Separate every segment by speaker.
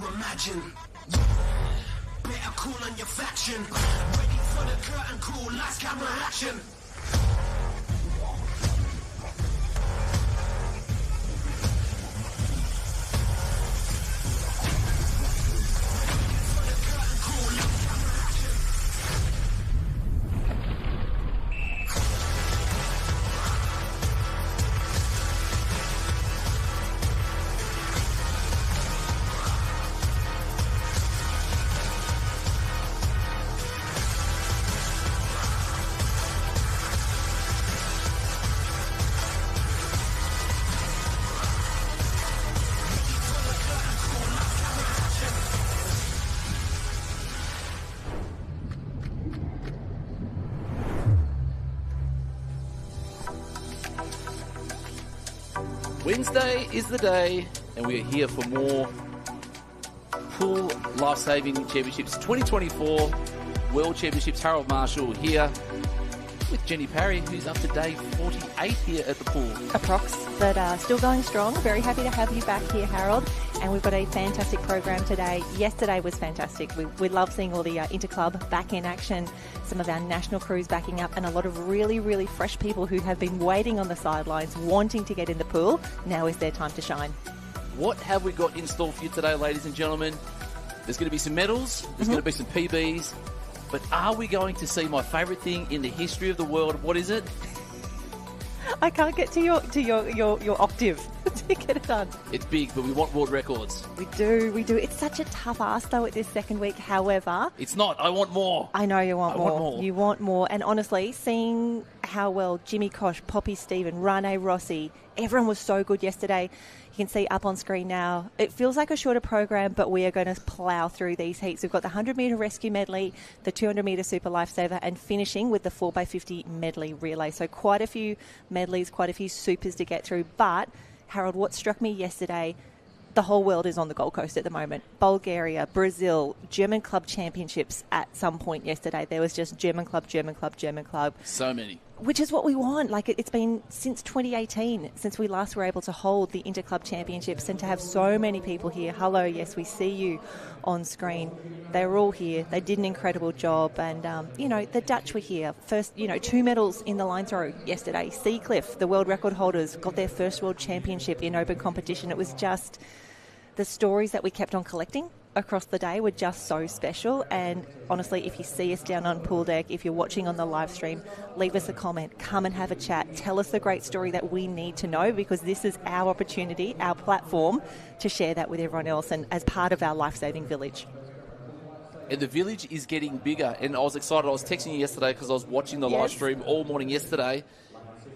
Speaker 1: imagine. Better cool on your faction. Ready for the curtain call, lights, camera, action.
Speaker 2: Wednesday is the day, and we are here for more Pool Lifesaving Championships 2024 World Championships. Harold Marshall here with Jenny Parry, who's up to day 48 here at the pool.
Speaker 3: Approx, but still going strong. Very happy to have you back here, Harold. And we've got a fantastic program today. Yesterday was fantastic. We love seeing all the interclub back in action, some of our national crews backing up, and a lot of really, really fresh people who have been waiting on the sidelines, wanting to get in the pool. Now is their time to shine.
Speaker 2: What have we got in store for you today, ladies and gentlemen? There's going to be some medals. There's going to be some PBs. But are we going to see my favourite thing in the history of the world? What is it?
Speaker 3: I can't get to your octave to get it done.
Speaker 2: It's big, but we want world records.
Speaker 3: We do. It's such a tough ask, though, at this second week. However...
Speaker 2: It's not. I want more.
Speaker 3: I know you want more.
Speaker 2: I want more.
Speaker 3: You want more. And honestly, seeing how well Jimmy Kosh, Poppy Stephen, Rane Rossi, everyone was so good yesterday. You can see up on screen now. It feels like a shorter program, but we are going to plough through these heats. We've got the 100-metre rescue medley, the 200-metre super lifesaver, and finishing with the 4x50 medley relay. So quite a few medleys, quite a few supers to get through. But, Harold, what struck me yesterday, the whole world is on the Gold Coast at the moment. Bulgaria, Brazil, German club championships at some point yesterday. There was just German club, German club, German club.
Speaker 2: So many.
Speaker 3: Which is what we want. Like, it's been since 2018 since we last were able to hold the Interclub Championships, and to have so many people here. Hello, yes, we see you on screen. They were all here. They did an incredible job. And, the Dutch were here. First, 2 medals in the line throw yesterday. Seacliff, the world record holders, got their first world championship in open competition. It was just the stories that we kept on collecting across the day were just so special. And honestly, if you see us down on pool deck, if you're watching on the live stream, leave us a comment, come and have a chat, tell us the great story that we need to know, because this is our opportunity, our platform to share that with everyone else and as part of our life-saving village.
Speaker 2: And the village is getting bigger, and I was excited. I was texting you yesterday because I was watching the live stream all morning yesterday.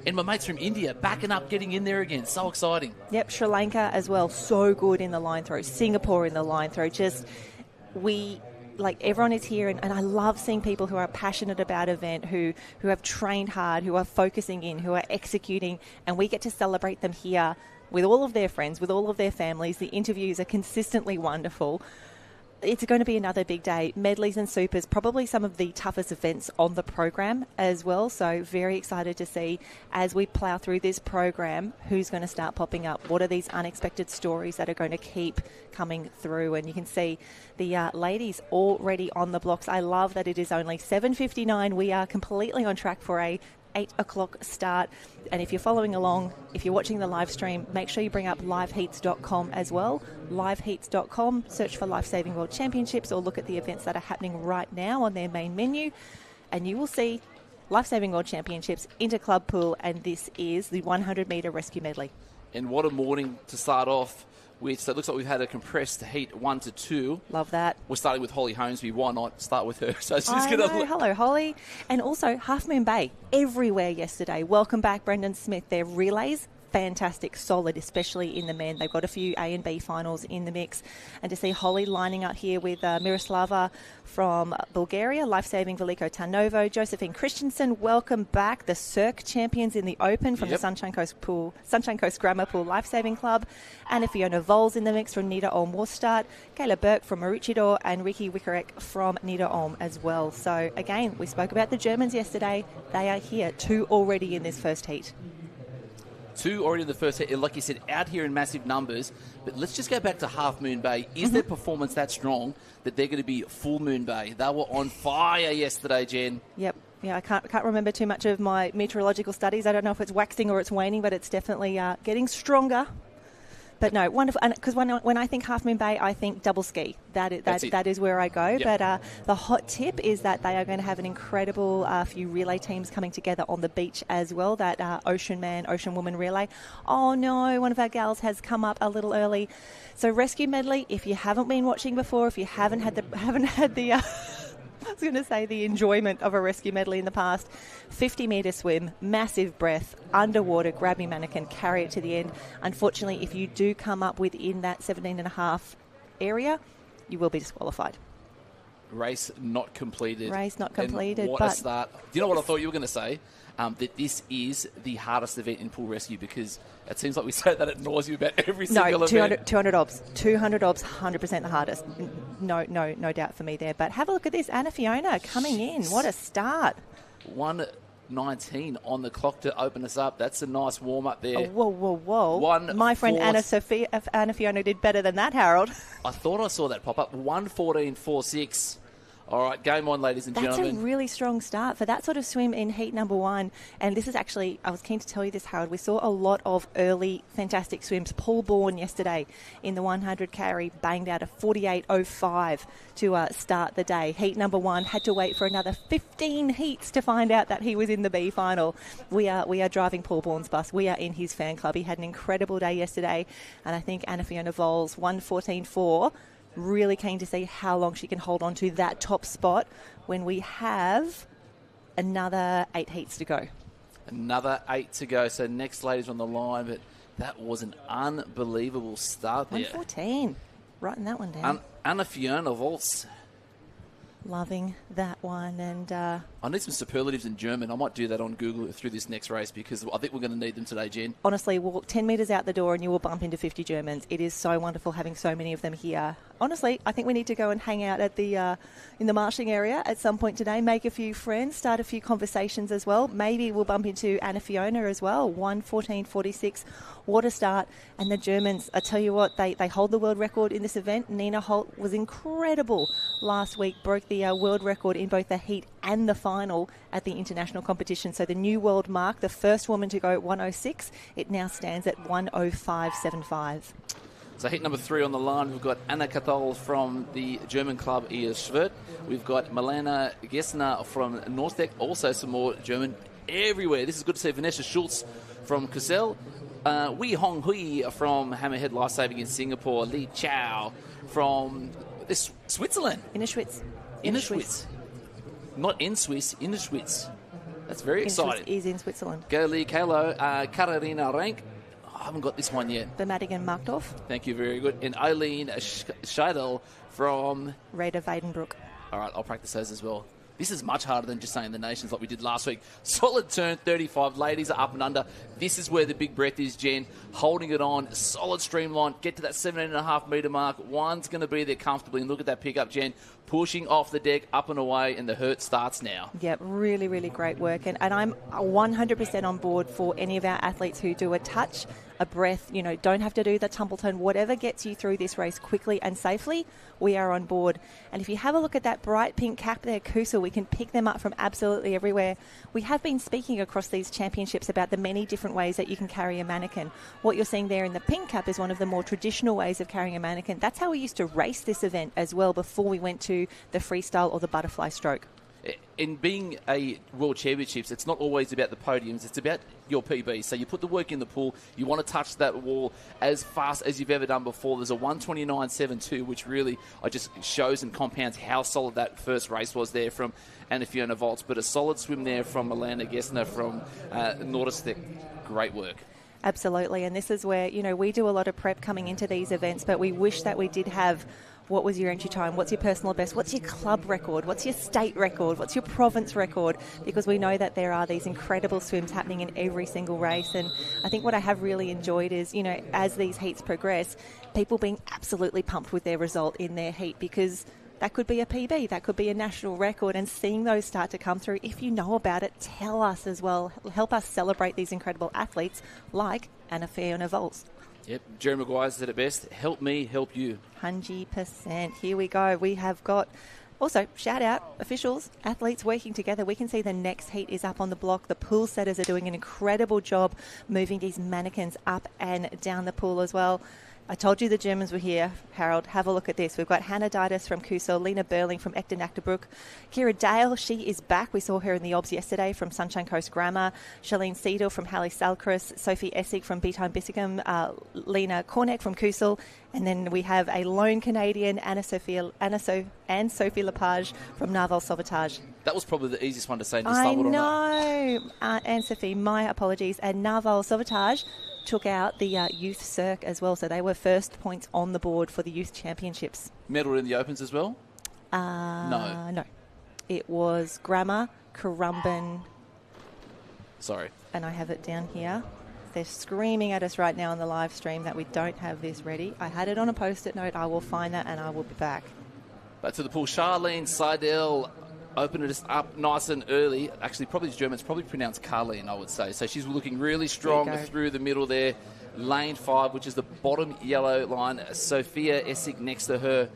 Speaker 2: And my mates from India backing up, getting in there again. So exciting.
Speaker 3: Yep, Sri Lanka as well. So good in the line throw. Singapore in the line throw. Everyone is here. And I love seeing people who are passionate about event, who have trained hard, who are focusing in, who are executing. And we get to celebrate them here with all of their friends, with all of their families. The interviews are consistently wonderful. It's going to be another big day. Medleys and supers, probably some of the toughest events on the program as well. So very excited to see, as we plough through this program, who's going to start popping up. What are these unexpected stories that are going to keep coming through? And you can see the ladies already on the blocks. I love that it is only 7:59. We are completely on track for a 8 o'clock start. And if you're following along, if you're watching the live stream, make sure you bring up liveheats.com as well. Liveheats.com, search for Lifesaving World Championships, or look at the events that are happening right now on their main menu, and you will see Lifesaving World Championships, Interclub Pool, and this is the 100-metre rescue medley.
Speaker 2: And what a morning to start off with. So it looks like we've had a compressed heat 1 to 2.
Speaker 3: Love that.
Speaker 2: We're starting with Holly Holmesby. Why not start with her? So she's
Speaker 3: going to... Hello, Holly. And also Half Moon Bay, everywhere yesterday. Welcome back, Brendan Smith. Their relays, fantastic, solid, especially in the men. They've got a few A and B finals in the mix. And to see Holly lining up here with Miroslava from Bulgaria, Lifesaving Veliko Tarnovo, Josephine Christensen, welcome back. The Cirque champions in the Open from the Sunshine Coast Grammar Pool Lifesaving Club. And Fiona Vols in the mix from Nida Olm Worstadt, Kayla Burke from Maroochydore, and Ricky Wickerek from Nida Olm as well. So again, we spoke about the Germans yesterday. They are here, 2 already in this first heat.
Speaker 2: 2 already in the first heat. Like you said, out here in massive numbers. But let's just go back to Half Moon Bay. Is their performance that strong that they're going to be Full Moon Bay? They were on fire yesterday, Jen.
Speaker 3: Yep. Yeah, I can't remember too much of my meteorological studies. I don't know if it's waxing or it's waning, but it's definitely getting stronger. But no, wonderful. Because when I think Half Moon Bay, I think double ski. That is where I go.
Speaker 2: Yep.
Speaker 3: But the hot tip is that they are going to have an incredible few relay teams coming together on the beach as well. That Ocean Man, Ocean Woman relay. Oh no, one of our gals has come up a little early. So rescue medley. If you haven't been watching before, if you haven't had the I was going to say the enjoyment of a rescue medley in the past. 50-metre swim, massive breath, underwater, grab your mannequin, carry it to the end. Unfortunately, if you do come up within that 17.5 area, you will be disqualified.
Speaker 2: Race not completed.
Speaker 3: And
Speaker 2: what a start. Do you know what I thought you were going to say? That this is the hardest event in pool rescue, because it seems like we say that at nausea about every single event.
Speaker 3: 200 obs. 200 obs, 100% the hardest. No doubt for me there. But have a look at this. Anna Fiona coming in. What a start.
Speaker 2: 1:19 on the clock to open us up. That's a nice warm-up there.
Speaker 3: Oh, whoa. My friend Anna Fiona did better than that, Harold.
Speaker 2: I thought I saw that pop up. 1:14.46. All right, game on, ladies and gentlemen.
Speaker 3: That's a really strong start for that sort of swim in heat number 1. And this is actually, I was keen to tell you this, Harold. We saw a lot of early fantastic swims. Paul Bourne yesterday in the 100 carry banged out a 48.05 to start the day. Heat number 1 had to wait for another 15 heats to find out that he was in the B final. We are driving Paul Bourne's bus. We are in his fan club. He had an incredible day yesterday. And I think Anna Fiona Vols, 1:14.4. Really keen to see how long she can hold on to that top spot when we have another 8 heats to go.
Speaker 2: Another 8 to go. So next lady's on the line, but that was an unbelievable start there.
Speaker 3: 1:14. Writing that one down.
Speaker 2: Anna Fiona Vols.
Speaker 3: Loving that one. And
Speaker 2: I need some superlatives in German. I might do that on Google through this next race, because I think we're going to need them today, Jen.
Speaker 3: Honestly, walk 10 metres out the door and you will bump into 50 Germans. It is so wonderful having so many of them here. Honestly, I think we need to go and hang out at the in the marshalling area at some point today, make a few friends, start a few conversations as well. Maybe we'll bump into Anna Fiona as well. 1:14.46. What a start. And the Germans, I tell you what, they hold the world record in this event. Nina Holt was incredible last week, broke the world record in both the heat and the final at the international competition. So the new world mark, the first woman to go at 1:06, it now stands at 1:05.75.
Speaker 2: So heat number 3 on the line, we've got Anna Kathol from the German club ES Schwert. We've got Milena Gessner from Norstec, also some more German everywhere. This is good to see. Vanessa Schultz from Kusel. Wei Hong Hui from Hammerhead Lifesaving in Singapore. Li Chao from Switzerland.
Speaker 3: Innerschwitz.
Speaker 2: Not in Swiss, Innerschwitz. That's very exciting.
Speaker 3: Is in Switzerland.
Speaker 2: Go Lee Kalo, Katharina Rank. I haven't got this one yet.
Speaker 3: Bermadigan Markdorf.
Speaker 2: Thank you, very good. And Eileen Scheidel from
Speaker 3: Reda Weidenbroek.
Speaker 2: All right, I'll practice those as well. This is much harder than just saying the nations like we did last week. Solid turn, 35. Ladies are up and under. This is where the big breath is, Jen. Holding it on. Solid streamline. Get to that 17.5 metre mark. One's going to be there comfortably. And look at that pickup, Jen. Pushing off the deck, up and away, and the hurt starts now. Yep,
Speaker 3: really, really great work. And I'm 100% on board for any of our athletes who do a touch, a breath, don't have to do the tumble turn. Whatever gets you through this race quickly and safely, we are on board. And if you have a look at that bright pink cap there, Kusa, we can pick them up from absolutely everywhere. We have been speaking across these championships about the many different ways that you can carry a mannequin. What you're seeing there in the pink cap is one of the more traditional ways of carrying a mannequin. That's how we used to race this event as well before we went to the freestyle or the butterfly stroke.
Speaker 2: In being a World Championships, it's not always about the podiums. It's about your PB. So you put the work in the pool. You want to touch that wall as fast as you've ever done before. There's a 1:29.72, which really just shows and compounds how solid that first race was there from Anna Fiona Volts. But a solid swim there from Milena Gessner from Nordic. Great work.
Speaker 3: Absolutely. And this is where, we do a lot of prep coming into these events, but we wish that we did have what was your entry time, what's your personal best, what's your club record, what's your state record, what's your province record, because we know that there are these incredible swims happening in every single race. And I think what I have really enjoyed is, as these heats progress, people being absolutely pumped with their result in their heat, because That could be a PB, that could be a national record, and seeing those start to come through. If you know about it, tell us as well. Help us celebrate these incredible athletes like Anna Fiona Vols.
Speaker 2: Yep, Jerry Maguire said it best. Help me, help you.
Speaker 3: 100%. Here we go. We have got also, shout out, officials, athletes working together. We can see the next heat is up on the block. The pool setters are doing an incredible job moving these mannequins up and down the pool as well. I told you the Germans were here, Harold. Have a look at this. We've got Hannah Didus from Kusel, Lena Burling from Ecton Actabrook, Kira Dale, she is back. We saw her in the OBS yesterday from Sunshine Coast Grammar, Shalene Seidel from Halle Salcris, Sophie Essig from Beetime Bissicum, Lena Corneck from Kusel, and then we have a lone Canadian, Anne-Sophie Lepage from Narval Sauvetage.
Speaker 2: That was probably the easiest one to say.
Speaker 3: I know. Anne-Sophie, my apologies. And Narval Sauvetage took out the youth circ as well, so they were first points on the board for the youth championships.
Speaker 2: Medal in the Opens as well? No.
Speaker 3: It was Grammar, Currumbin.
Speaker 2: Sorry.
Speaker 3: And I have it down here. They're screaming at us right now on the live stream that we don't have this ready. I had it on a post-it note. I will find that and I will be back.
Speaker 2: Back to the pool. Charlene Seidel opened us up nice and early. Actually, probably the German's probably pronounced Carlene, I would say. So she's looking really strong through the middle there. Lane 5, which is the bottom yellow line. Sophia Essig next to her.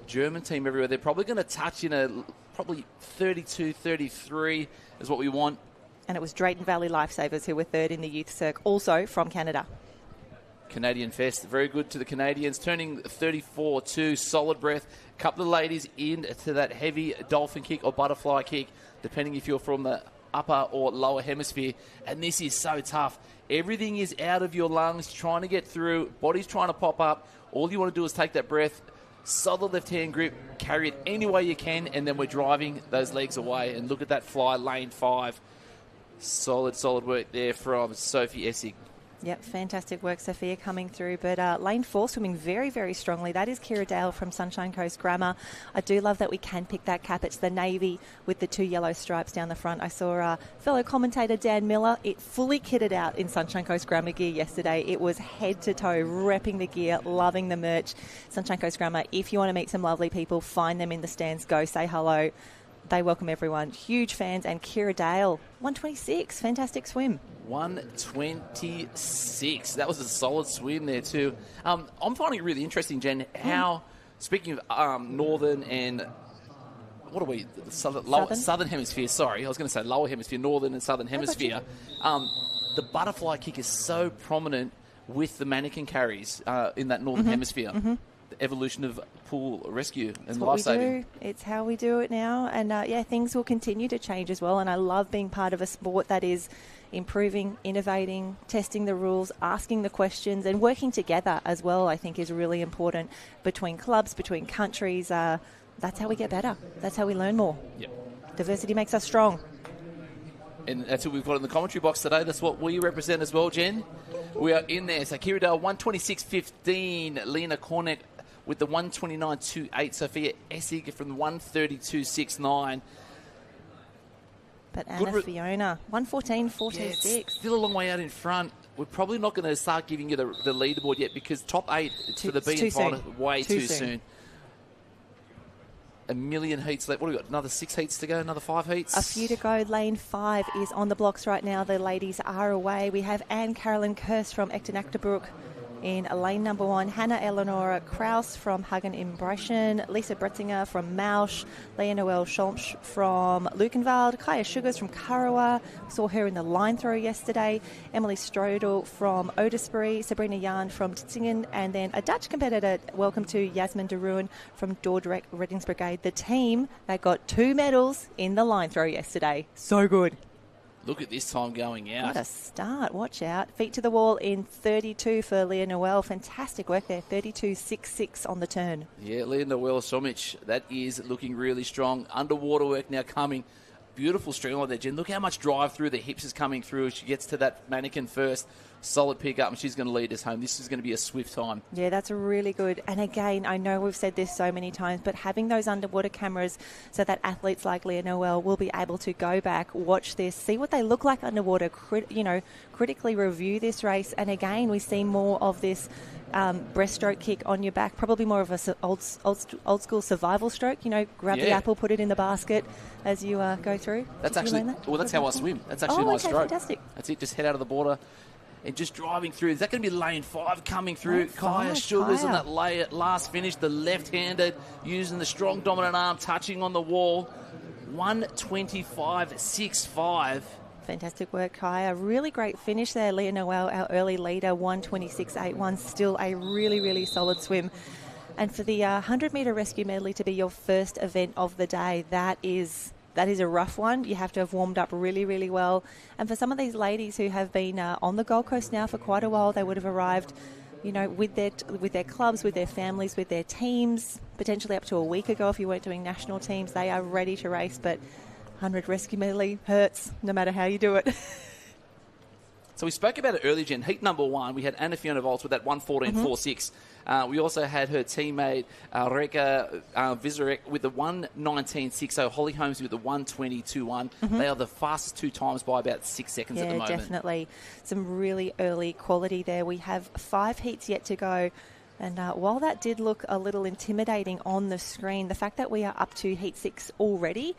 Speaker 2: German team everywhere. They're probably going to touch in a probably 32, 33 is what we want.
Speaker 3: And it was Drayton Valley Lifesavers who were third in the youth circ, also from Canada.
Speaker 2: Canadian Fest, very good to the Canadians, turning 34-2, solid breath. A couple of ladies into that heavy dolphin kick or butterfly kick, depending if you're from the upper or lower hemisphere. And this is so tough. Everything is out of your lungs, trying to get through, body's trying to pop up. All you want to do is take that breath, solid left-hand grip, carry it any way you can, and then we're driving those legs away. And look at that fly, lane 5. Solid work there from Sophie Essig.
Speaker 3: Yep, fantastic work, Sophia, coming through. But lane 4 swimming very, very strongly. That is Kira Dale from Sunshine Coast Grammar. I do love that we can pick that cap. It's the navy with the 2 yellow stripes down the front. I saw fellow commentator Dan Miller, it fully kitted out in Sunshine Coast Grammar gear yesterday. It was head to toe, repping the gear, loving the merch. Sunshine Coast Grammar, if you want to meet some lovely people, find them in the stands, go say hello. They welcome everyone. Huge fans. And Kira Dale, 126. Fantastic swim.
Speaker 2: 126. That was a solid swim there too. I'm finding it really interesting, Jen, how, speaking of northern and, what are we? Southern hemisphere, sorry. I was going to say lower hemisphere, northern and southern hemisphere. The butterfly kick is so prominent with the mannequin carries in that northern hemisphere. The evolution of pool rescue and lifesaving.
Speaker 3: It's how we do it now. And things will continue to change as well. And I love being part of a sport that is improving, innovating, testing the rules, asking the questions, and working together as well, I think is really important between clubs, between countries. That's how we get better. That's how we learn more.
Speaker 2: Yep.
Speaker 3: Diversity makes us strong.
Speaker 2: And that's what we've got in the commentary box today. That's what we represent as well, Jen. We are in there. So Kira Dale, 126.15. Lena Corneck with the 129.28. Sophia Essig from the 132.69.
Speaker 3: But Anna Fiona, 114.46.
Speaker 2: Yeah, still a long way out in front. We're probably not going to start giving you the leaderboard yet because top 8 for the B and final way too soon. A million heats left. What have we got? Another 6 heats to go? Another 5 heats?
Speaker 3: A few to go. Lane 5 is on the blocks right now. The ladies are away. We have Anne Carolyn Kirst from Ecton Actabrook in lane number 1. Hannah Eleonora Kraus from Hagen Imbrechen. Lisa Bretzinger from Mausch. Leah Noel Schomsch from Lukenwald. Kaya Sugars from Karawa. Saw her in the line throw yesterday. Emily Strodel from Odesbury. Sabrina Yarn from Titzingen. And then a Dutch competitor. Welcome to Yasmin de Ruin from Dordrecht Reddings Brigade. The team that got 2 medals in the line throw yesterday. So good.
Speaker 2: Look at this time going out.
Speaker 3: What a start. Watch out. Feet to the wall in 32 for Leah Noel. Fantastic work there. 32.66 on the turn.
Speaker 2: Yeah, Leah Noel Somic, that is looking really strong. Underwater work now coming. Beautiful streamline there, Jen. Look how much drive through the hips is coming through as she gets to that mannequin first. Solid pick up, and she's going to lead us home. This is going to be a swift time.
Speaker 3: Yeah, that's really good. And again, I know we've said this so many times, but having those underwater cameras so that athletes like Leah Noel will be able to go back, watch this, see what they look like underwater, critically review this race. And again, we see more of this breaststroke kick on your back, probably more of a old school survival stroke. Grab the apple, put it in the basket as you go through.
Speaker 2: That's actually that's how I swim. That's actually my stroke.
Speaker 3: Fantastic.
Speaker 2: That's it. Just head out of the border and just driving through. Is that going to be lane 5 coming through? Kaya Sugars on that last finish, the left-handed, using the strong dominant arm, touching on the wall. 1:25.65.
Speaker 3: Fantastic work, Kaya. Really great finish there. Leah Noel, our early leader, 1:26.81. Still a really, really solid swim. And for the 100-metre rescue medley to be your first event of the day, that is a rough one. You have to have warmed up really, really well. And for some of these ladies who have been on the Gold Coast now for quite a while, they would have arrived, with their clubs, with their families, with their teams, potentially up to a week ago if you weren't doing national teams. They are ready to race, but 100 rescue medley hurts no matter how you do it.
Speaker 2: So we spoke about it earlier, Jen. Heat number 1, we had Anna Fiona Volz with that 1:14.46. We also had her teammate Reka Vizarek with the 1:19.60. Holly Holmes with the 1:22.1. They are the fastest 2 times by about 6 seconds at the moment. Yeah,
Speaker 3: definitely. Some really early quality there. We have 5 heats yet to go. And while that did look a little intimidating on the screen, the fact that we are up to Heat 6 already,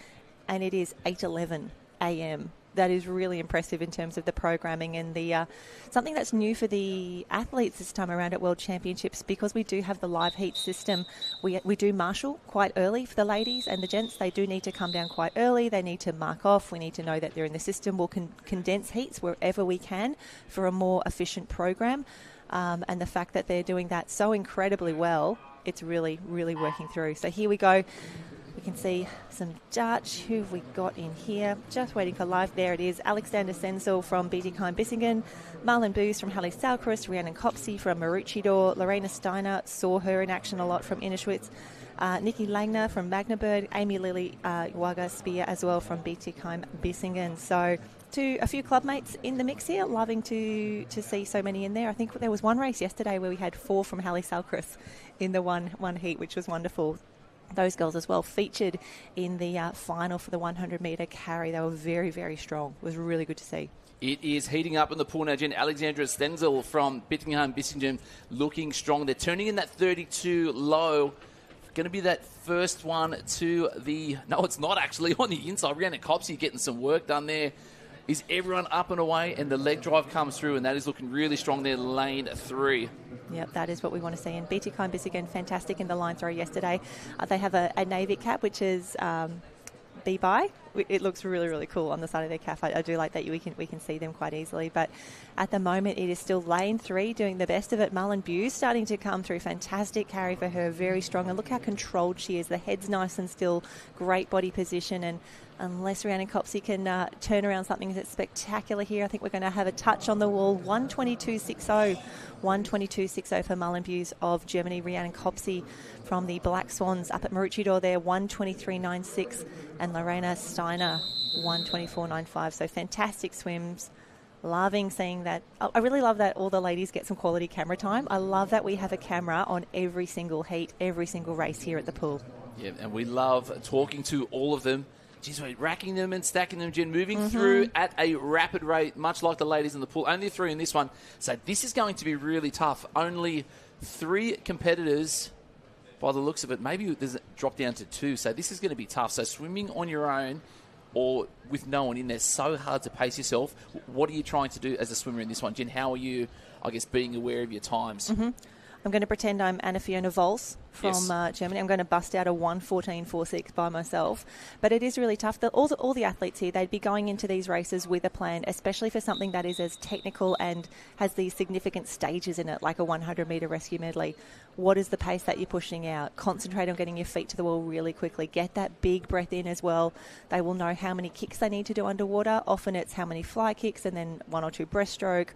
Speaker 3: and it is 8:11 a.m., that is really impressive in terms of the programming and the something that's new for the athletes this time around at World Championships, because we do have the live heat system. We do marshal quite early for the ladies and the gents. They do need to come down quite early. They need to mark off. We need to know that they're in the system. We'll condense heats wherever we can for a more efficient program. And the fact that they're doing that so incredibly well, it's really, really working through. So here we go. We can see some Dutch. Who have we got in here? Just waiting for live. There it is. Alexander Senzel from Bietigheim-Bissingen. Marlon Boos from Halle Salcrest. Rhiannon Kopsey from Maroochydore. Lorena Steiner, saw her in action a lot from Innerschwitz. Nikki Langner from Magdeburg. Amy Lily Waga Spear as well from Bietigheim-Bissingen. So a few clubmates in the mix here. Loving to see so many in there. I think there was one race yesterday where we had 4 from Halle Salcrest in the one heat, which was wonderful. Those girls as well featured in the final for the 100-metre carry. They were very, very strong. It was really good to see.
Speaker 2: It is heating up in the pool now, Jen. Alexandra Stenzel from Bietigheim-Bissingen looking strong. They're turning in that 32 low. Going to be that first one to the... No, it's not actually on the inside. Rhiannon Kopsey getting some work done there. Is everyone up and away, and the leg drive comes through, and that is looking really strong there, lane 3.
Speaker 3: Yep, that is what we want to see. And Bietigheim-Bissingen, fantastic in the line throw yesterday. They have a Navy cap, which is B-by. It looks really, really cool on the side of their calf. I do like that we can see them quite easily. But at the moment, it is still lane 3 doing the best of it. Marlon Buse starting to come through. Fantastic carry for her, very strong. And look how controlled she is. The head's nice and still, great body position. And unless Rhiannon Kopsey can turn around something that's spectacular here, I think we're going to have a touch on the wall. 1:22.60. 1:22.60 for Marlon Buse of Germany. Rhiannon Kopsey from the Black Swans up at Maroochydore there, 1:23.96. And Lorena Steiner, 1:24.95. So fantastic swims. Loving seeing that. I really love that all the ladies get some quality camera time. I love that we have a camera on every single heat, every single race here at the pool.
Speaker 2: Yeah, and we love talking to all of them. Geez, we're racking them and stacking them, Jen, moving through at a rapid rate, much like the ladies in the pool. Only 3 in this one. So this is going to be really tough. Only 3 competitors by the looks of it. Maybe there's a drop down to 2. So this is going to be tough. So swimming on your own or with no one in there, so hard to pace yourself. What are you trying to do as a swimmer in this one? Jen, how are you, I guess, being aware of your times?
Speaker 3: I'm going to pretend I'm Anna Fiona Volz from Germany. I'm going to bust out a 1:14.46 by myself. But it is really tough. All the athletes here, they'd be going into these races with a plan, especially for something that is as technical and has these significant stages in it, like a 100-metre rescue medley. What is the pace that you're pushing out? Concentrate on getting your feet to the wall really quickly. Get that big breath in as well. They will know how many kicks they need to do underwater. Often it's how many fly kicks and then 1 or 2 breaststroke.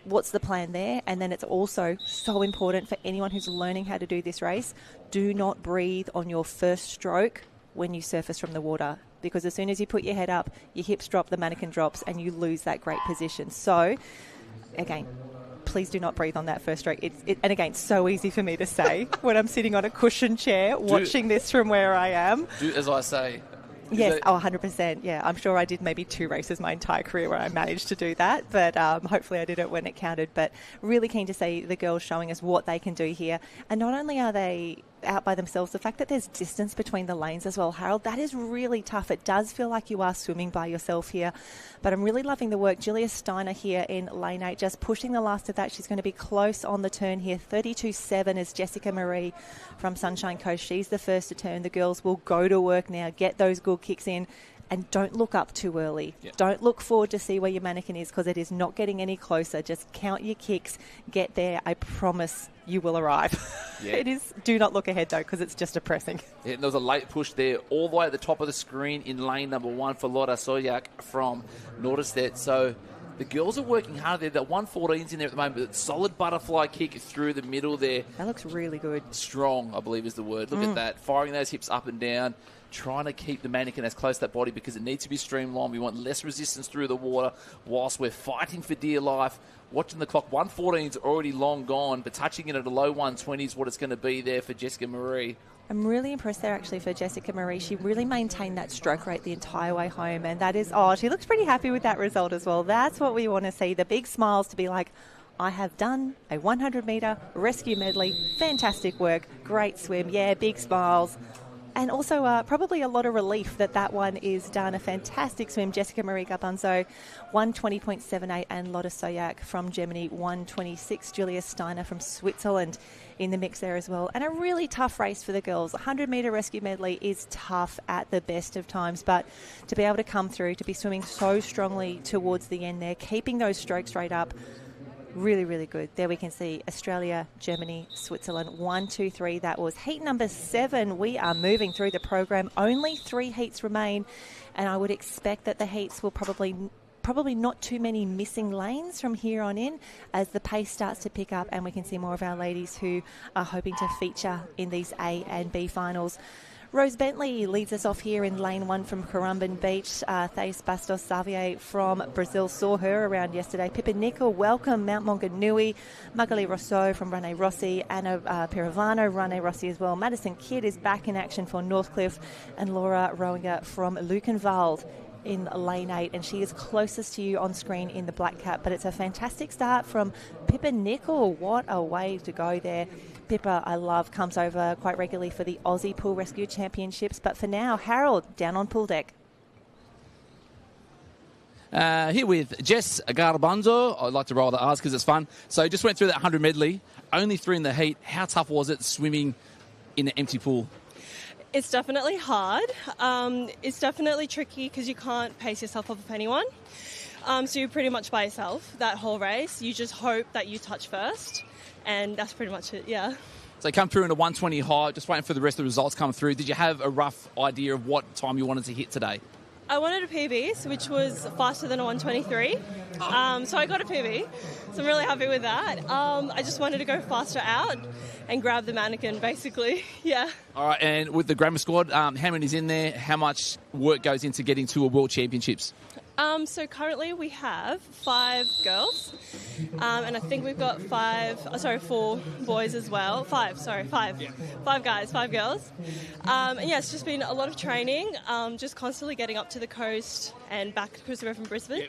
Speaker 3: What's the plan there? And then it's also so important for anyone who's learning how to do this race, do not breathe on your first stroke when you surface from the water, because as soon as you put your head up, your hips drop, the mannequin drops, and you lose that great position. So, again, please do not breathe on that first stroke. And again, so easy for me to say when I'm sitting on a cushion chair watching this from where I am.
Speaker 2: Do as I say.
Speaker 3: Yes, 100%. Yeah, I'm sure I did maybe 2 races my entire career where I managed to do that, but hopefully I did it when it counted. But really keen to see the girls showing us what they can do here. And not only are they out by themselves, the fact that there's distance between the lanes as well, Harold, that is really tough. It does feel like you are swimming by yourself here, but I'm really loving the work. Julia Steiner here in lane 8, just pushing the last of that. She's going to be close on the turn here. 32.7 is Jessica Marie from Sunshine Coast. She's the first to turn. The girls will go to work now, get those good kicks in. And don't look up too early. Yep. Don't look forward to see where your mannequin is, because it is not getting any closer. Just count your kicks, get there. I promise you will arrive. Yeah. It is. Do not look ahead, though, because it's just depressing. Yeah,
Speaker 2: there was a late push there all the way at the top of the screen in lane number 1 for Lotta Soyak from Norderstedt. So the girls are working hard there. That 114's in there at the moment. Solid butterfly kick through the middle there.
Speaker 3: That looks really good.
Speaker 2: Strong, I believe is the word. Look at that. Firing those hips up and down. Trying to keep the mannequin as close to that body because it needs to be streamlined. We want less resistance through the water whilst we're fighting for dear life. Watching the clock, 114's already long gone, but touching it at a low 120 is what it's going to be there for Jessica Marie.
Speaker 3: I'm really impressed there, actually, for Jessica Marie. She really maintained that stroke rate the entire way home, and that is, she looks pretty happy with that result as well. That's what we want to see, the big smiles to be like, I have done a 100-metre rescue medley. Fantastic work. Great swim. Yeah, big smiles. And also probably a lot of relief that one is done. A fantastic swim. Jessica Marie Garbanzo, 120.78, and Lotta Soyak from Germany, 126. Julia Steiner from Switzerland in the mix there as well. And a really tough race for the girls. 100-metre rescue medley is tough at the best of times, but to be able to come through, to be swimming so strongly towards the end there, keeping those strokes straight up, really, really good. There we can see Australia, Germany, Switzerland. 1, 2, 3. That was heat number 7. We are moving through the program. Only 3 heats remain, and I would expect that the heats will probably not too many missing lanes from here on in as the pace starts to pick up, and we can see more of our ladies who are hoping to feature in these A and B finals. Rose Bentley leads us off here in lane 1 from Currumbin Beach. Thais Bastos Xavier from Brazil, saw her around yesterday. Pippa Nicol, welcome. Mount Maunganui. Magali Rousseau from Rane Rossi. Anna Pirovano, Rane Rossi as well. Madison Kidd is back in action for Northcliffe. And Laura Rowinger from Lukenwald in lane 8, and she is closest to you on screen in the black cap. But it's a fantastic start from Pippa Nicol. What a way to go there. Pippa, I love, comes over quite regularly for the Aussie Pool Rescue Championships. But for now, Harold, down on pool deck.
Speaker 2: Here with Jess Garbanzo. I'd like to roll the R's because it's fun. So just went through that 100 medley, only 3 in the heat. How tough was it swimming in an empty pool?
Speaker 4: It's definitely hard. It's definitely tricky because you can't pace yourself off of anyone. So you're pretty much by yourself that whole race. You just hope that you touch first, and that's pretty much it, yeah.
Speaker 2: So come through in a 120 high, just waiting for the rest of the results to come through. Did you have a rough idea of what time you wanted to hit today?
Speaker 4: I wanted a PB, which was faster than a 123. So I got a PB, so I'm really happy with that. I just wanted to go faster out and grab the mannequin, basically, yeah. All
Speaker 2: right, and with the Grammar squad, how many's in there? How much work goes into getting to a World Championships?
Speaker 4: So currently we have 5 girls, and I think we've got 4 boys as well. 5. Yeah. 5 guys, 5 girls. And yeah, it's just been a lot of training, just constantly getting up to the coast and back, because we're from Brisbane,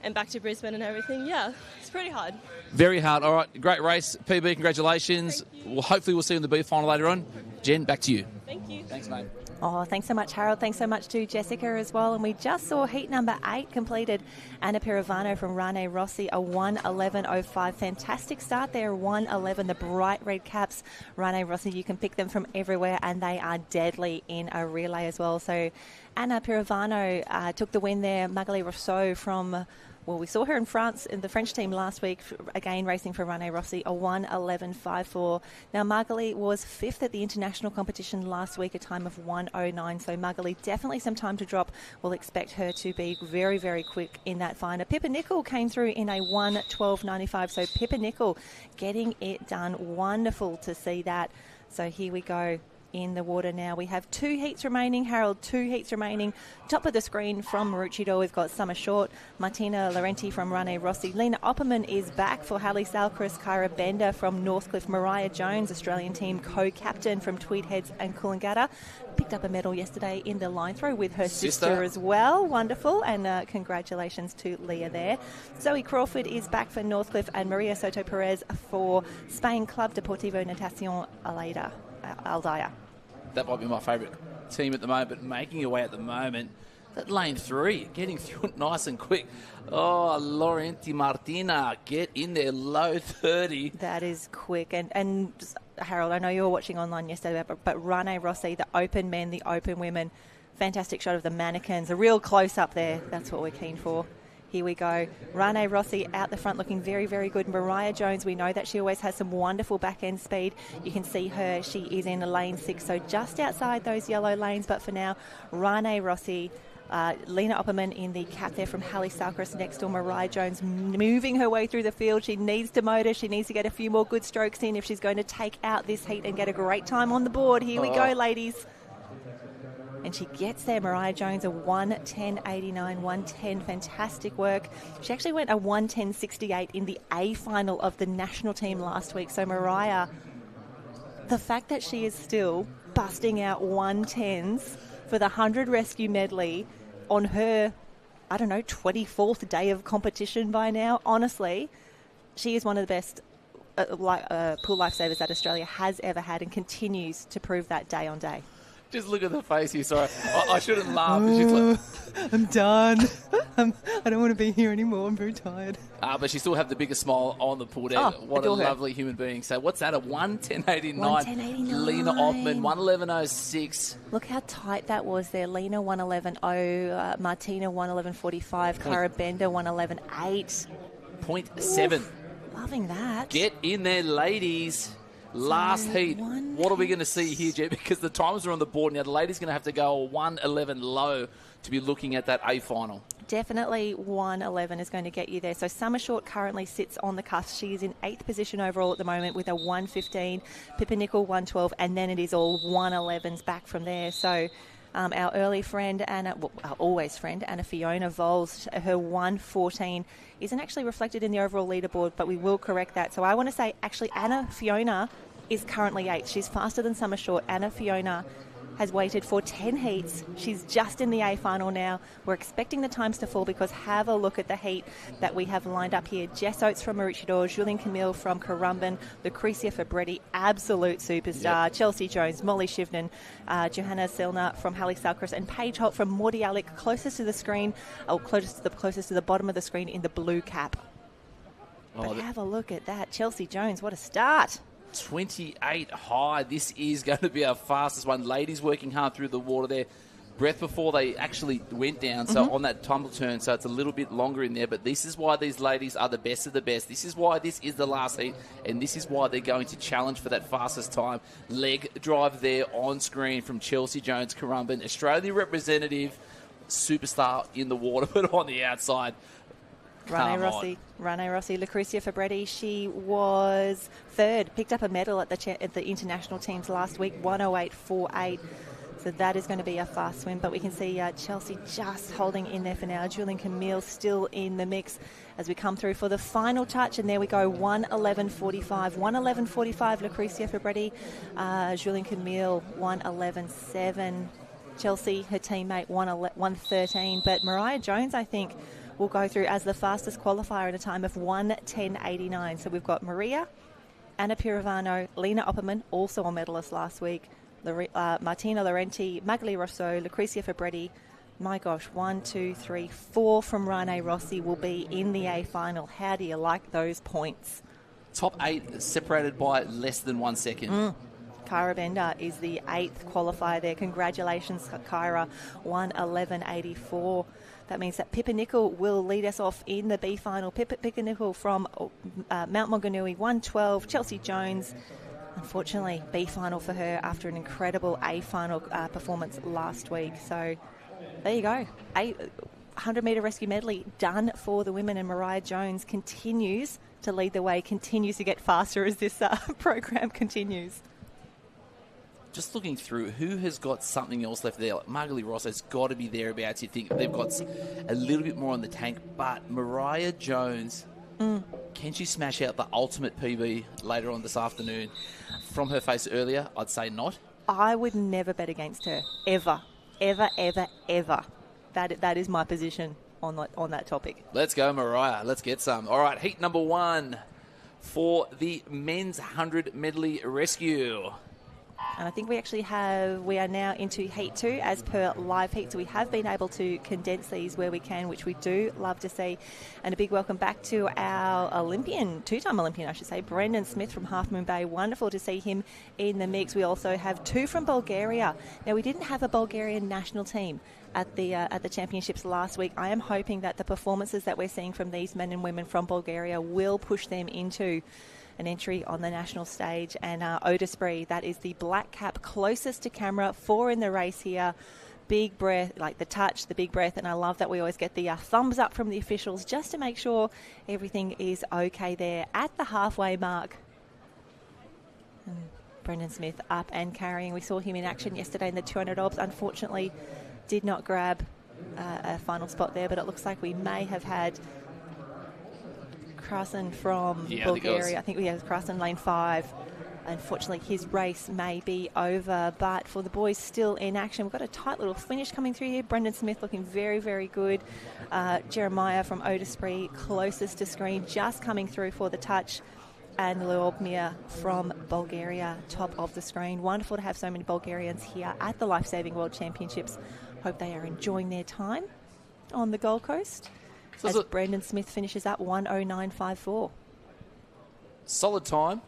Speaker 4: and back to Brisbane and everything. Yeah, it's pretty hard.
Speaker 2: Very hard. All right, great race. PB, congratulations. Well, hopefully we'll see you in the B final later on. Jen, back to you.
Speaker 4: Thank you.
Speaker 2: Thanks, mate.
Speaker 3: Oh, thanks so much, Harold. Thanks so much to Jessica as well. And we just saw heat number 8 completed. Anna Pirovano from Rane Rossi, a 1:11.05. Fantastic start there, 1:11. The bright red caps, Rane Rossi, you can pick them from everywhere, and they are deadly in a relay as well. So Anna Pirovano took the win there. Magali Rousseau from... Well, we saw her in France in the French team last week, again racing for Rane Rossi, a 1:11.54. Now, Magali was 5th at the international competition last week, a time of 1:09. So Magali, definitely some time to drop. We'll expect her to be very, very quick in that final. Pippa Nicol came through in a 1:12.95. So Pippa Nicol getting it done. Wonderful to see that. So here we go in the water now. We have 2 heats remaining, Harold, 2 heats remaining. Top of the screen from Maroochydore, we've got Summer Short, Martina Laurenti from Rane Rossi. Lena Opperman is back for Hallie Salcris, Kyra Bender from Northcliffe, Mariah Jones, Australian team co-captain from Tweed Heads and Coolangatta. Picked up a medal yesterday in the line throw with her sister as well. Wonderful, and congratulations to Leah there. Zoe Crawford is back for Northcliffe, and Maria Soto Perez for Spain Club Deportivo Natación Aldaya.
Speaker 2: That might be my favourite team at the moment, but making your way at the moment. That lane 3, getting through it nice and quick. Oh, Laurenti Martina, get in there, low 30.
Speaker 3: That is quick. And Harold, I know you were watching online yesterday, but Rane Rossi, the open men, the open women, fantastic shot of the mannequins, a real close-up there. That's what we're keen for. Here we go. Rane Rossi out the front looking very, very good. Mariah Jones, we know that she always has some wonderful back-end speed. You can see her. She is in lane 6, so just outside those yellow lanes. But for now, Rane Rossi, Lena Opperman in the cap there from Hallie Salcris next door. Mariah Jones moving her way through the field. She needs to motor. She needs to get a few more good strokes in if she's going to take out this heat and get a great time on the board. Here we go, ladies. And she gets there. Mariah Jones, a 1:10.89, 1:10. Fantastic work. She actually went a 1:10.68 in the A final of the national team last week. So Mariah, the fact that she is still busting out 1:10s for the 100 rescue medley on her, 24th day of competition by now. Honestly, she is one of the best pool lifesavers that Australia has ever had, and continues to prove that day on day.
Speaker 2: Just look at the face here. Sorry, I shouldn't laugh. She's like,
Speaker 3: I'm done. I don't want to be here anymore. I'm very tired.
Speaker 2: But she still have the biggest smile on the pool deck. What a lovely human being. So what's that? A 1:10.89.
Speaker 3: 1:10.89.
Speaker 2: Lena Opperman, 1:11.06.
Speaker 3: Look how tight that was there. Lena 1:11.0. Martina 1:11.45. Cara Bender 1:11.8.
Speaker 2: 0.7.
Speaker 3: Loving that.
Speaker 2: Get in there, ladies. Last heat. What are we going to see here, Jeb? Because the times are on the board now. The ladies going to have to go a 1:11 low to be looking at that A final. Definitely
Speaker 3: 1:11 is going to get you there. So Summer Short currently sits on the cusp. She is in 8th position overall at the moment with a 1:15. Pippa Nicol 1:12, and then it is all 1:11s back from there. So our early friend, our always friend, Anna Fiona Vols, her 1:14 isn't actually reflected in the overall leaderboard, but we will correct that. So I want to say, actually, Anna Fiona is currently 8th. She's faster than Summer Short. Anna Fiona has waited for 10 heats. She's just in the A final now. We're expecting the times to fall because have a look at the heat that we have lined up here. Jess Oates from Maroochydore, Julien Camille from Currumbin, Lucretia Fabretti, absolute superstar, Chelsea Jones, Molly Shivnan, Johanna Selner from Hallie Salcris, and Paige Holt from Mordialloc, closest to the screen, or closest to the bottom of the screen in the blue cap. But have a look at that. Chelsea Jones, what a start.
Speaker 2: 28 high. This is going to be our fastest one. Ladies working hard through the water there. Breath before they actually went down, so on that tumble turn, so it's a little bit longer in there. But this is why these ladies are the best of the best. This is why this is the last heat, and this is why they're going to challenge for that fastest time. Leg drive there on screen from Chelsea Jones, Currumbin, Australia representative, superstar in the water, but on the outside.
Speaker 3: Rane Rossi, Lucretia Fabretti, she was 3rd, picked up a medal at the international teams last week, 1:08.48. So that is going to be a fast swim, but we can see Chelsea just holding in there for now. Julien Camille still in the mix as we come through for the final touch, and there we go, 1:11.45. 1:11.45, Lucretia Fabretti, Julien Camille, 1:11.7. Chelsea, her teammate, 1:13. But Mariah Jones, I think, will go through as the fastest qualifier in a time of 1:10.89. So we've got Maria, Anna Pirovano, Lena Opperman, also a medalist last week, Martina Laurenti, Magali Rousseau, Lucretia Fabretti. My gosh, 1, 2, 3, 4 from Rane Rossi will be in the A final. How do you like those points?
Speaker 2: Top 8 separated by less than 1 second.
Speaker 3: Kyra Bender is the 8th qualifier there. Congratulations, Kyra, 1:11.84. That means that Pippa Nicol will lead us off in the B final. Pippa Nicol from Mount Maunganui, 1:12. Chelsea Jones, unfortunately, B final for her after an incredible A final performance last week. So there you go. 100-metre rescue medley done for the women, and Mariah Jones continues to lead the way, continues to get faster as this program continues.
Speaker 2: just looking through, who has got something else left there? Like Margalie Ross has got to be thereabouts. You think they've got a little bit more on the tank, but Mariah Jones, can she smash out the ultimate PB later on this afternoon? From her face earlier, I'd say not.
Speaker 3: I would never bet against her, ever, ever, ever, ever. That is my position on that topic.
Speaker 2: Let's go, Mariah. Let's get some. All right, heat number 1 for the men's 100 medley rescue.
Speaker 3: And I think we are now into Heat 2 as per live heat. So we have been able to condense these where we can, which we do love to see. And a big welcome back to our Olympian, 2-time Olympian, I should say, Brendan Smith from Half Moon Bay. Wonderful to see him in the mix. We also have 2 from Bulgaria. Now, we didn't have a Bulgarian national team at the championships last week. I am hoping that the performances that we're seeing from these men and women from Bulgaria will push them into an entry on the national stage. And Otis Bree, that is the black cap closest to camera, 4 in the race here. Big breath, like the touch, the big breath, and I love that we always get the thumbs up from the officials just to make sure everything is okay there at the halfway mark. And Brendan Smith up and carrying. We saw him in action yesterday in the 200 obs. Unfortunately, did not grab a final spot there, but it looks like we may have had Krasen from Bulgaria. I think we have Krasen lane 5. Unfortunately, his race may be over, but for the boys still in action, we've got a tight little finish coming through here. Brendan Smith looking very, very good. Jeremiah from Otis Bree closest to screen, just coming through for the touch. And Leobmir from Bulgaria, top of the screen. Wonderful to have so many Bulgarians here at the Lifesaving World Championships. Hope they are enjoying their time on the Gold Coast. So as Brendan Smith finishes up 1:09.54.
Speaker 2: Solid time.